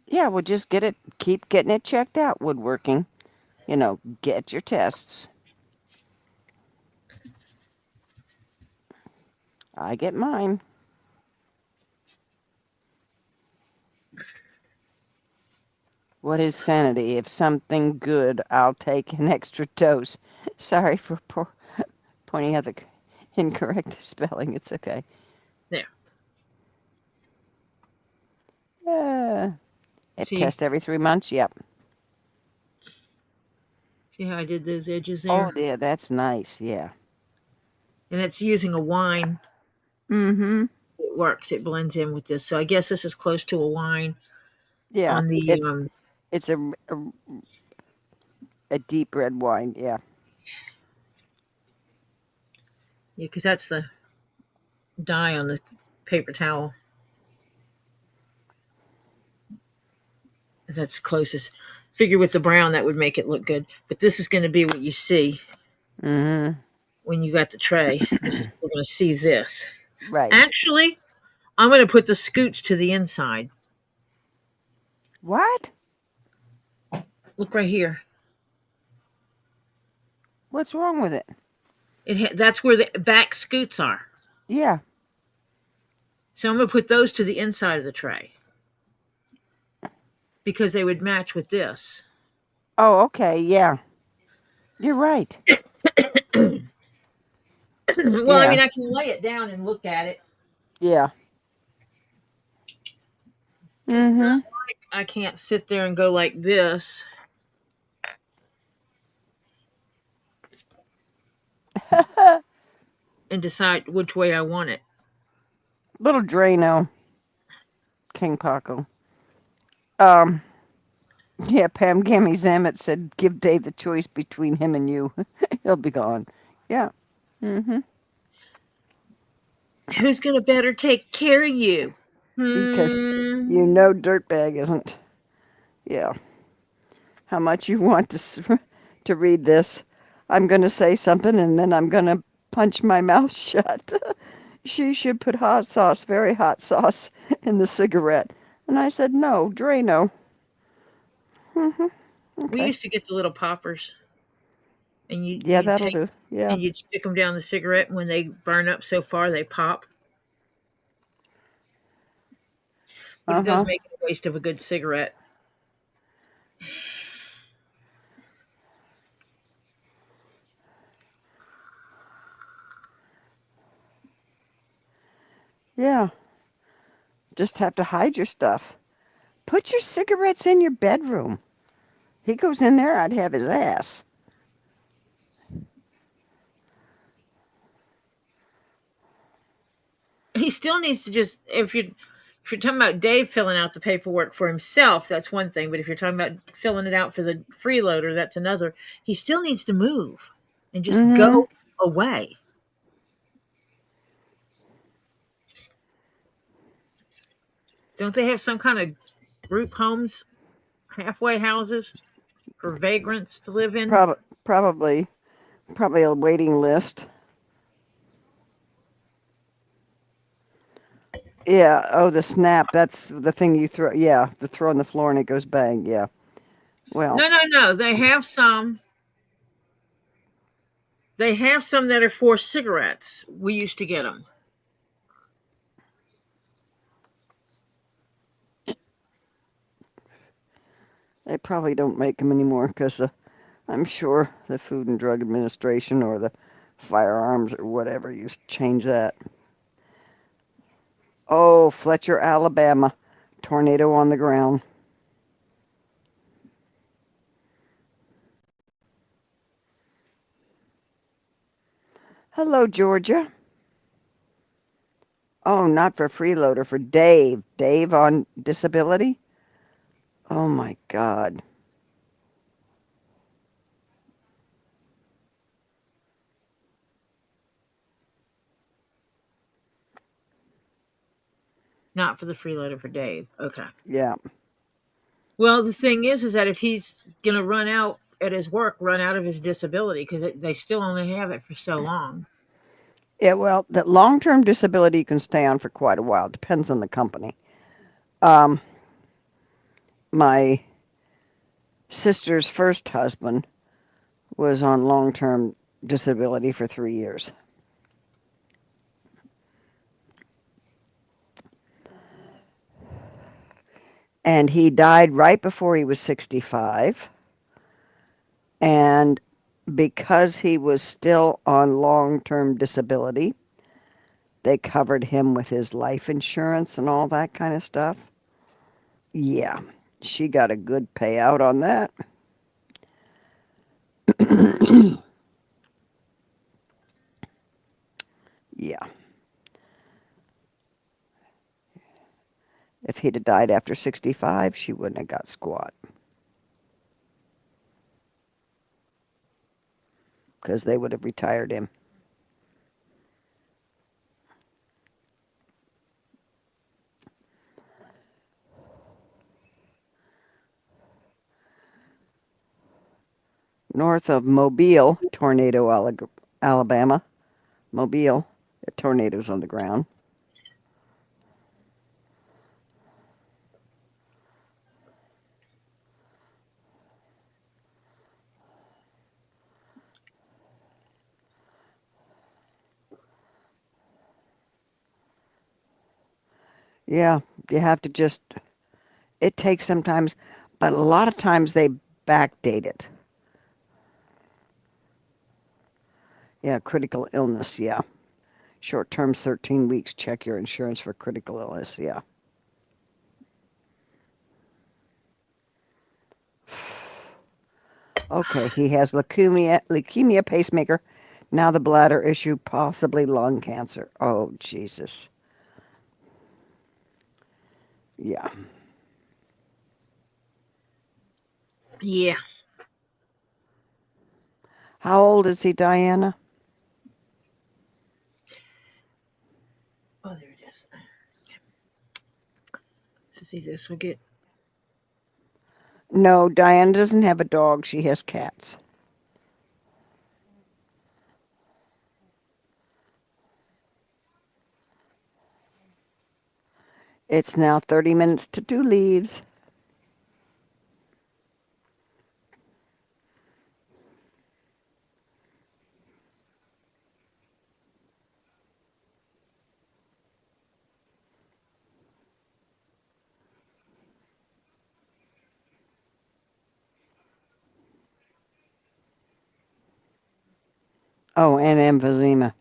Yeah, we'll just keep getting it checked out, woodworking. Get your tests. I get mine. What is sanity? If something good, I'll take an extra dose. Sorry for pointing out the incorrect spelling. It's okay. There. Test every 3 months? Yep. See how I did those edges there? Oh, yeah, that's nice. Yeah. And it's using a wine. Mm-hmm. It works. It blends in with this. So I guess this is close to a wine. Yeah. On the it's a deep red wine. Yeah. Yeah, because that's the dye on the paper towel. That's closest. Figure with the brown that would make it look good. But this is going to be what you see when you got the tray. We're going to see this. Right. Actually, I'm going to put the scoots to the inside. What? Look right here. What's wrong with it? That's where the back scoots are. Yeah. So I'm going to put those to the inside of the tray. Because they would match with this. Oh, okay. Yeah. You're right. Well, yeah. I mean, I can lay it down and look at it. Yeah. It's not like I can't sit there and go like this. And decide which way I want it. Little Drano. King Paco. Yeah, Pam Gammy Zamet said, give Dave the choice between him and you. He'll be gone. Yeah. Who's going to better take care of you? Because Dirtbag isn't. Yeah. How much you want to read this. I'm going to say something and then I'm going to punch my mouth shut. She should put hot sauce, very hot sauce, in the cigarette. And I said, no, Drano. Okay. We used to get the little poppers. And that'll do. Yeah. And you'd stick them down the cigarette, and when they burn up so far, they pop. But it does make it a waste of a good cigarette. Yeah. Just have to hide your stuff. Put your cigarettes in your bedroom. He goes in there, I'd have his ass. he still needs to just, if you're talking about Dave filling out the paperwork for himself, that's one thing. But if you're talking about filling it out for the freeloader, that's another. He still needs to move and just Mm-hmm. go away. Don't they have some kind of group homes, halfway houses for vagrants to live in? Probably a waiting list. Yeah. Oh, the snap. That's the thing you throw. Yeah, the throw on the floor and it goes bang. Yeah. Well, No. They have some. They have some that are for cigarettes. We used to get them. they probably don't make them anymore because I'm sure the Food and Drug Administration or the firearms or whatever used to change that. Oh, Fletcher, Alabama. Tornado on the ground. Hello, Georgia. Oh, not for freeloader, for Dave. Dave on disability? Oh my God. Not for the freeloader for Dave. Okay. Yeah. Well, the thing is that if he's going to run out at his work, run out of his disability, because they still only have it for so long. Yeah, well, that long-term disability can stay on for quite a while. Depends on the company. Um, my sister's first husband was on long-term disability for 3 years. And he died right before he was 65. And because he was still on long-term disability, they covered him with his life insurance and all that kind of stuff. Yeah, she got a good payout on that. Yeah. If he'd have died after 65, she wouldn't have got squat. Because they would have retired him. North of Mobile, Tornado, Alabama. Mobile, tornadoes on the ground. Yeah, you have to just, it takes sometimes, but a lot of times they backdate it. Yeah, critical illness, yeah. Short term, 13 weeks. Check your insurance for critical illness, yeah. Okay, he has leukemia pacemaker. Now the bladder issue, possibly lung cancer. Oh, Jesus. Yeah. Yeah. How old is he, Diana? Oh, there it is. So see, this will get. No, Diana doesn't have a dog. She has cats. It's now 30 minutes to 2 leaves. Oh, and emphysema.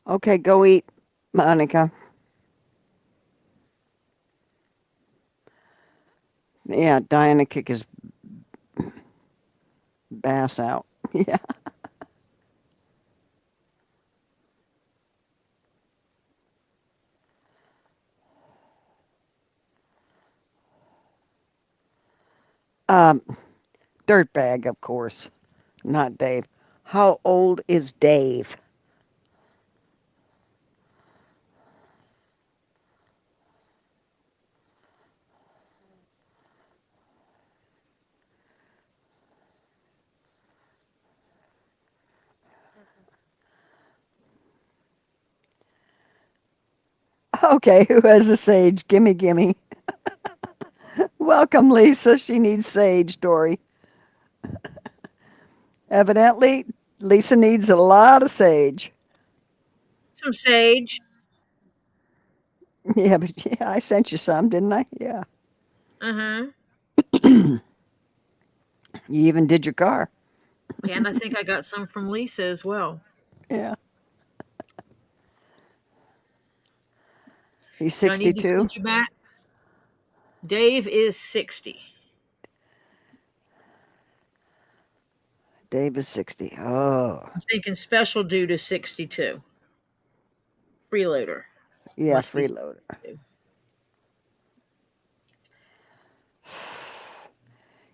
Okay, go eat, Monica. Yeah, Diana kick his bass out. Yeah. Um, Dirtbag, of course, not Dave. How old is Dave? Okay, who has the sage? Gimme, gimme. Welcome, Lisa. She needs sage, Dory. Evidently, Lisa needs a lot of sage. Some sage. Yeah, but yeah, I sent you some, didn't I? Yeah. Uh-huh. You even did your car. And I think I got some from Lisa as well. Yeah. He's Do I need to 62. send you back? Dave is 60. Dave is 60. Oh, I'm thinking special due to 62. Freeloader. yeah, Must be freeloader. 62.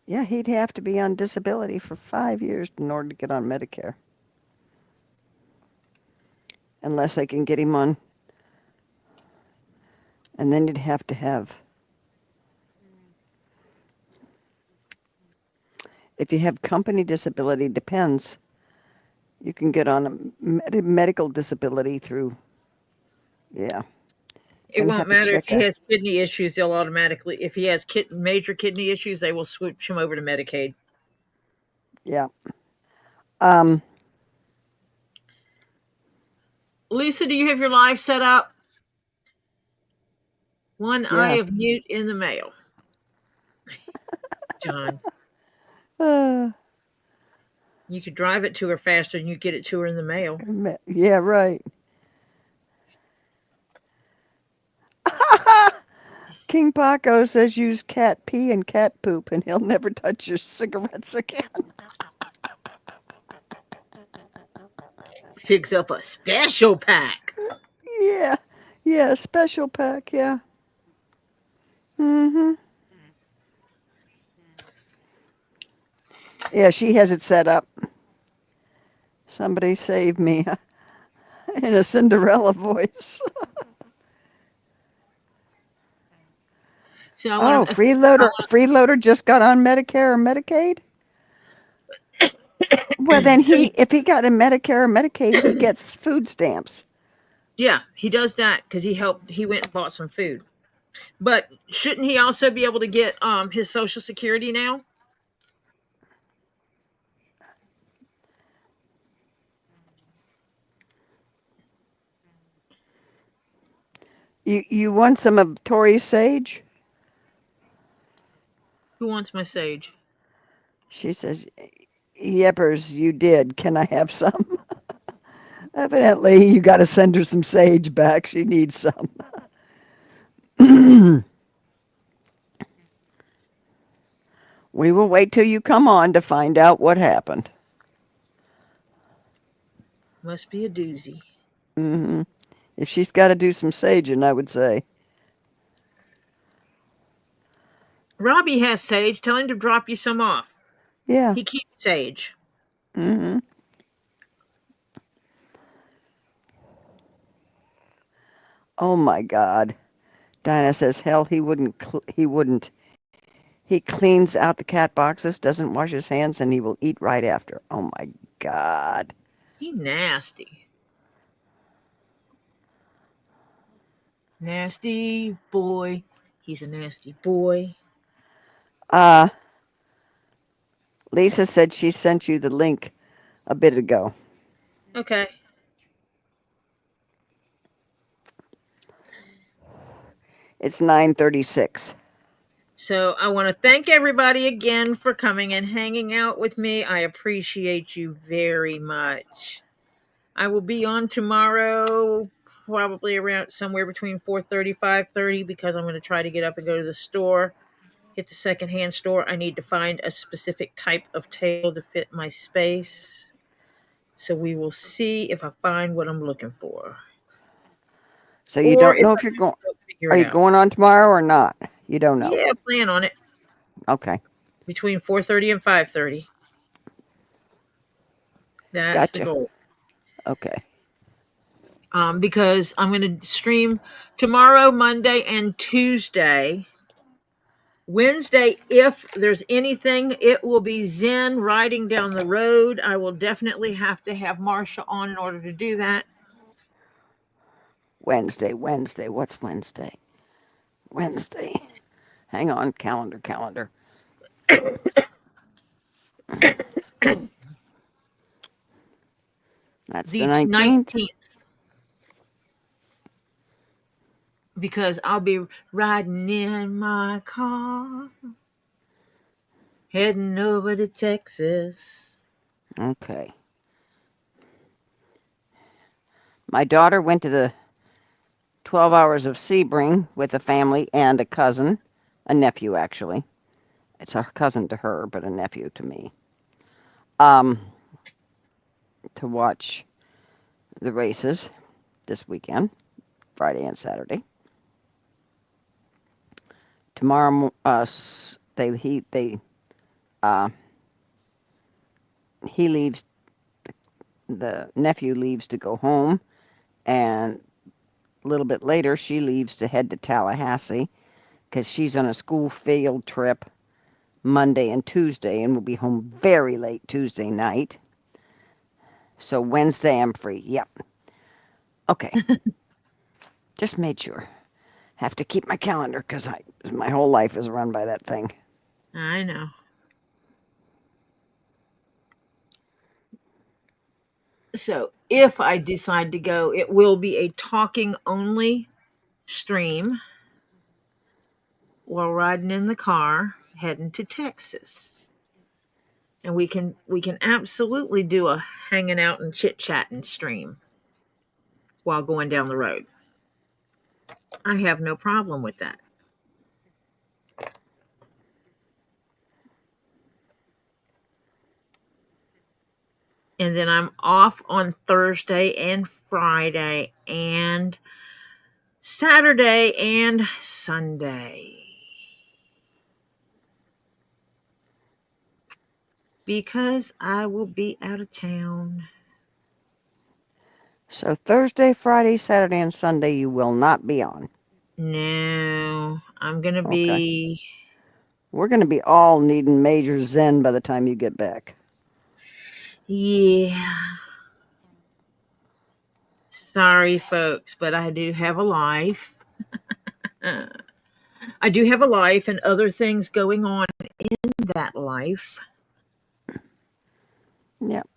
Yeah, he'd have to be on disability for 5 years in order to get on Medicare. Unless they can get him on. And then you'd have to have. If you have company disability, depends. You can get on a medical disability through. Yeah. It Gonna won't have to matter if check he a. has kidney issues, they'll automatically, if he has major kidney issues, they will switch him over to Medicaid. Yeah. Um. Lisa, do you have your live set up? One eye Yeah. of mute in the mail. John, Uh, you could drive it to her faster and you get it to her in the mail. yeah. Right. King Paco says use cat pee and cat poop, and he'll never touch your cigarettes again. Fix up a special pack. Yeah. Yeah. Special pack. Yeah. Mhm. Yeah. She has it set up. Somebody save me in a Cinderella voice. So I Oh, want to. freeloader just got on Medicare or Medicaid? Well, then So if he got in Medicare or Medicaid, he gets food stamps. yeah, he does that because he helped. He went and bought some food. But shouldn't he also be able to get his Social Security now? You want some of Tori's sage? Who wants my sage? She says, "Yepers, you did. Can I have some?" Evidently, you got to send her some sage back. She needs some. We will wait till you come on to find out what happened. Must be a doozy. Hmm. If she's got to do some saging, I would say. Robbie has sage. Tell him to drop you some off. Yeah. He keeps sage. Hmm. Oh my God. Dinah says, hell, he wouldn't. He wouldn't. He cleans out the cat boxes, doesn't wash his hands, and he will eat right after. Oh my God. He nasty. Nasty boy. He's a nasty boy. Uh, Lisa said she sent you the link a bit ago. Okay. It's 9:36. So I want to thank everybody again for coming and hanging out with me. I appreciate you very much. I will be on tomorrow, probably around somewhere between 4:30, 5:30, because I'm going to try to get up and go to the store, hit the secondhand store. I need to find a specific type of table to fit my space. So we will see if I find what I'm looking for. So you Or don't if know I if you're just going. don't figure Are it you out. going on tomorrow or not? You don't know. Yeah, plan on it. Okay. between 4:30 and 5:30. That's the Gotcha. goal. Okay. Because I'm going to stream tomorrow, Monday, and Tuesday. Wednesday, if there's anything, it will be Zen riding down the road. I will definitely have to have Marsha on in order to do that. Wednesday. What's Wednesday? Wednesday. Hang on. Calendar. That's the The 19th. 19th. Because I'll be riding in my car, heading over to Texas. Okay. My daughter went to the 12 hours of Sebring with a family and a cousin, a nephew actually. It's a cousin to her, but a nephew to me. To watch the races this weekend, Friday and Saturday. Tomorrow, he leaves. The nephew leaves to go home, and a little bit later, she leaves to head to Tallahassee because she's on a school field trip Monday and Tuesday, and will be home very late Tuesday night. So Wednesday, I'm free. Yep. Okay. Just made sure. Have to keep my calendar because my whole life is run by that thing. I know. So if I decide to go, it will be a talking only stream while riding in the car heading to Texas. And we can absolutely do a hanging out and chit-chatting stream while going down the road. I have no problem with that. And then I'm off on Thursday and Friday and Saturday and Sunday. Because I will be out of town. So Thursday, Friday, Saturday, and Sunday you will not be on. No, I'm going to Okay. be... We're going to be all needing major zen by the time you get back. Yeah. Sorry, folks, but I do have a life. I do have a life and other things going on in that life. Yep.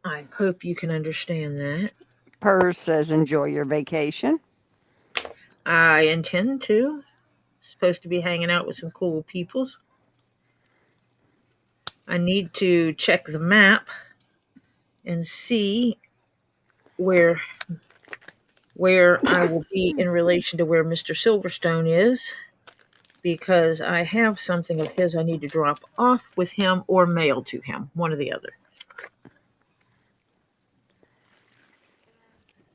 I hope you can understand that. Purrs says enjoy your vacation. I intend to. Supposed to be hanging out with some cool peoples. I need to check the map and see where I will be in relation to where Mr. Silverstone is, because I have something of his I need to drop off with him or mail to him, one or the other.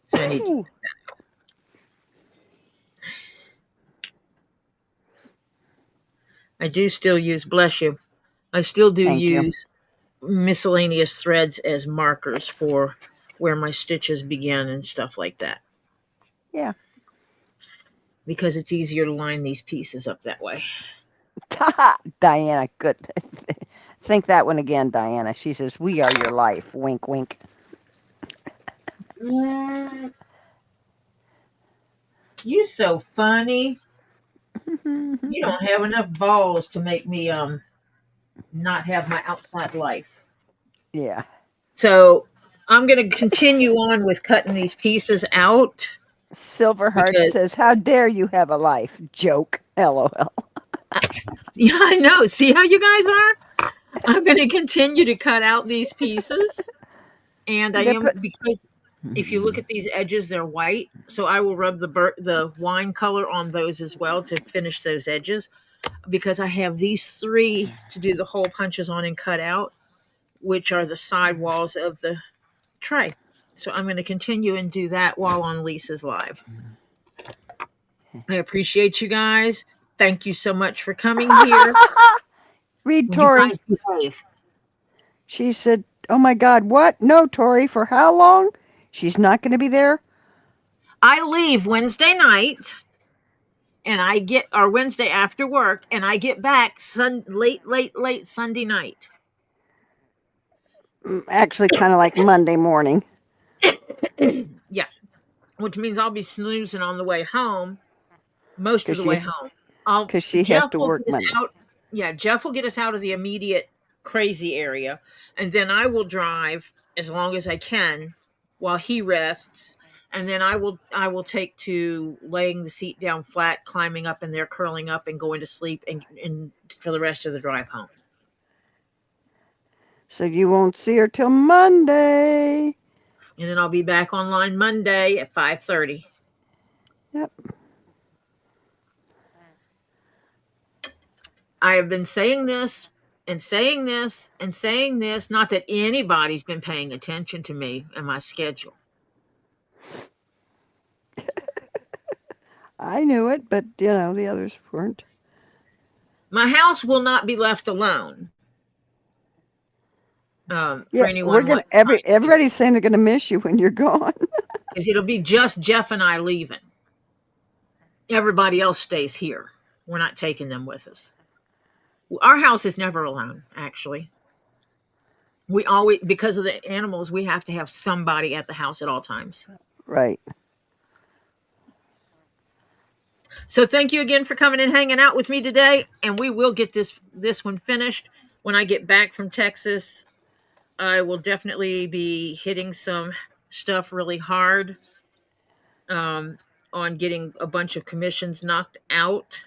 So I need to do that. I do still use, bless you, I still do Thank you. use miscellaneous threads as markers for where my stitches begin and stuff like that. Yeah. Because it's easier to line these pieces up that way. Diana, good. Think that one again, Diana. She says, we are your life. Wink, wink. You so funny. You don't have enough balls to make me not have my outside life. Yeah. So I'm going to continue on with cutting these pieces out. Silverheart says, how dare you have a life? Joke. LOL. Yeah, I know. See how you guys are? I'm going to continue to cut out these pieces. And I am, because if you look at these edges, they're white. So I will rub the wine color on those as well to finish those edges. Because I have these three to do the hole punches on and cut out, which are the side walls of the tray. So I'm going to continue and do that while on Lisa's live. I appreciate you guys. Thank you so much for coming here. Read You Tori. guys behave. She said, "Oh my God, what? No, Tori, for how long? She's not going to be there?" I leave Wednesday night, and I get or Wednesday after work, and I get back late Sunday night. Actually, kind of like Monday morning. Yeah, which means I'll be snoozing on the way home, most of the way home. Because she has Jeff to will work get us Monday. out. Yeah, Jeff will get us out of the immediate crazy area, and then I will drive as long as I can while he rests, and then I will take to laying the seat down flat, climbing up in there, curling up, and going to sleep, and for the rest of the drive home. So you won't see her till Monday. And then I'll be back online Monday at 5:30. Yep. I have been saying this and saying this and saying this, not that anybody's been paying attention to me and my schedule. I knew it, but the others weren't. My house will not be left alone. For Yeah, anyone we're everybody's saying they're gonna miss you when you're gone. because it'll be just Jeff and I leaving. Everybody else stays here. We're not taking them with us. Our house is never alone, actually. We always, because of the animals, we have to have somebody at the house at all times. Right. So thank you again for coming and hanging out with me today. And we will get this one finished. When I get back from Texas, I will definitely be hitting some stuff really hard on getting a bunch of commissions knocked out,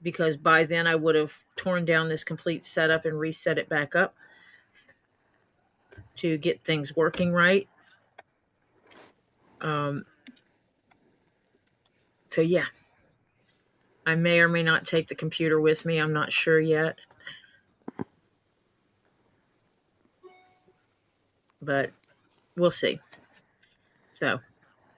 because by then I would have torn down this complete setup and reset it back up to get things working right. So yeah, I may or may not take the computer with me. I'm not sure yet. But we'll see. So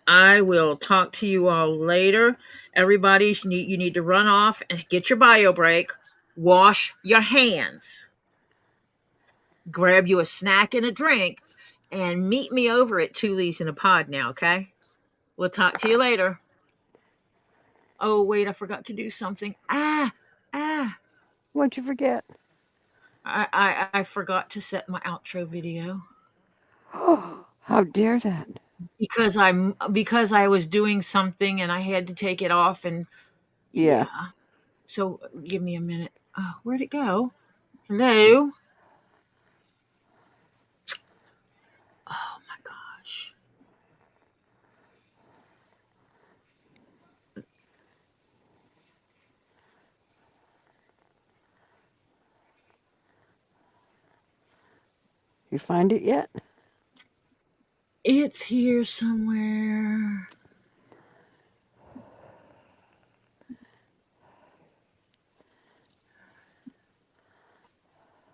I will talk to you all later. Everybody, you need to run off and get your bio break. Wash your hands. Grab you a snack and a drink, and meet me over at Tule's in a Pod now, okay? We'll talk to you later. Oh, wait, I forgot to do something. What'd you forget? I forgot to set my outro video. Oh, how dare that? Because I was doing something and I had to take it off, and Yeah. So give me a minute. Where'd it go? Hello? Oh my gosh. You find it yet? It's here somewhere.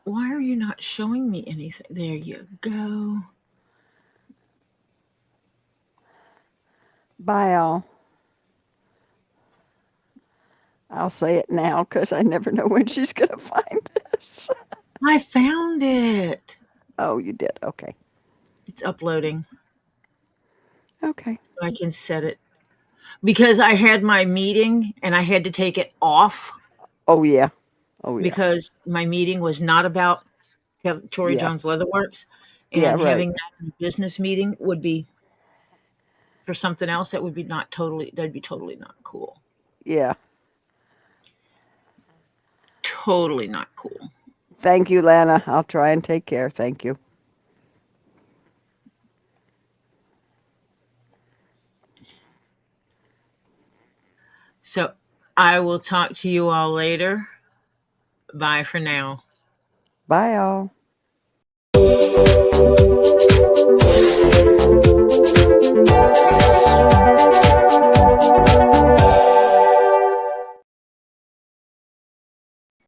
Why are you not showing me anything? There you go. Bye, all. I'll say it now because I never know when she's going to find this. I found it. Oh, you did? Okay. It's uploading. Okay. I can set it. Because I had my meeting and I had to take it off. Oh, yeah. Oh, yeah. Because my meeting was not about LadyToriJones Leatherworks. And Yeah, right. having that business meeting would be for something else that would be that'd be totally not cool. Yeah. Totally not cool. Thank you, Lana. I'll try and take care. Thank you. So I will talk to you all later. Bye for now. Bye, all.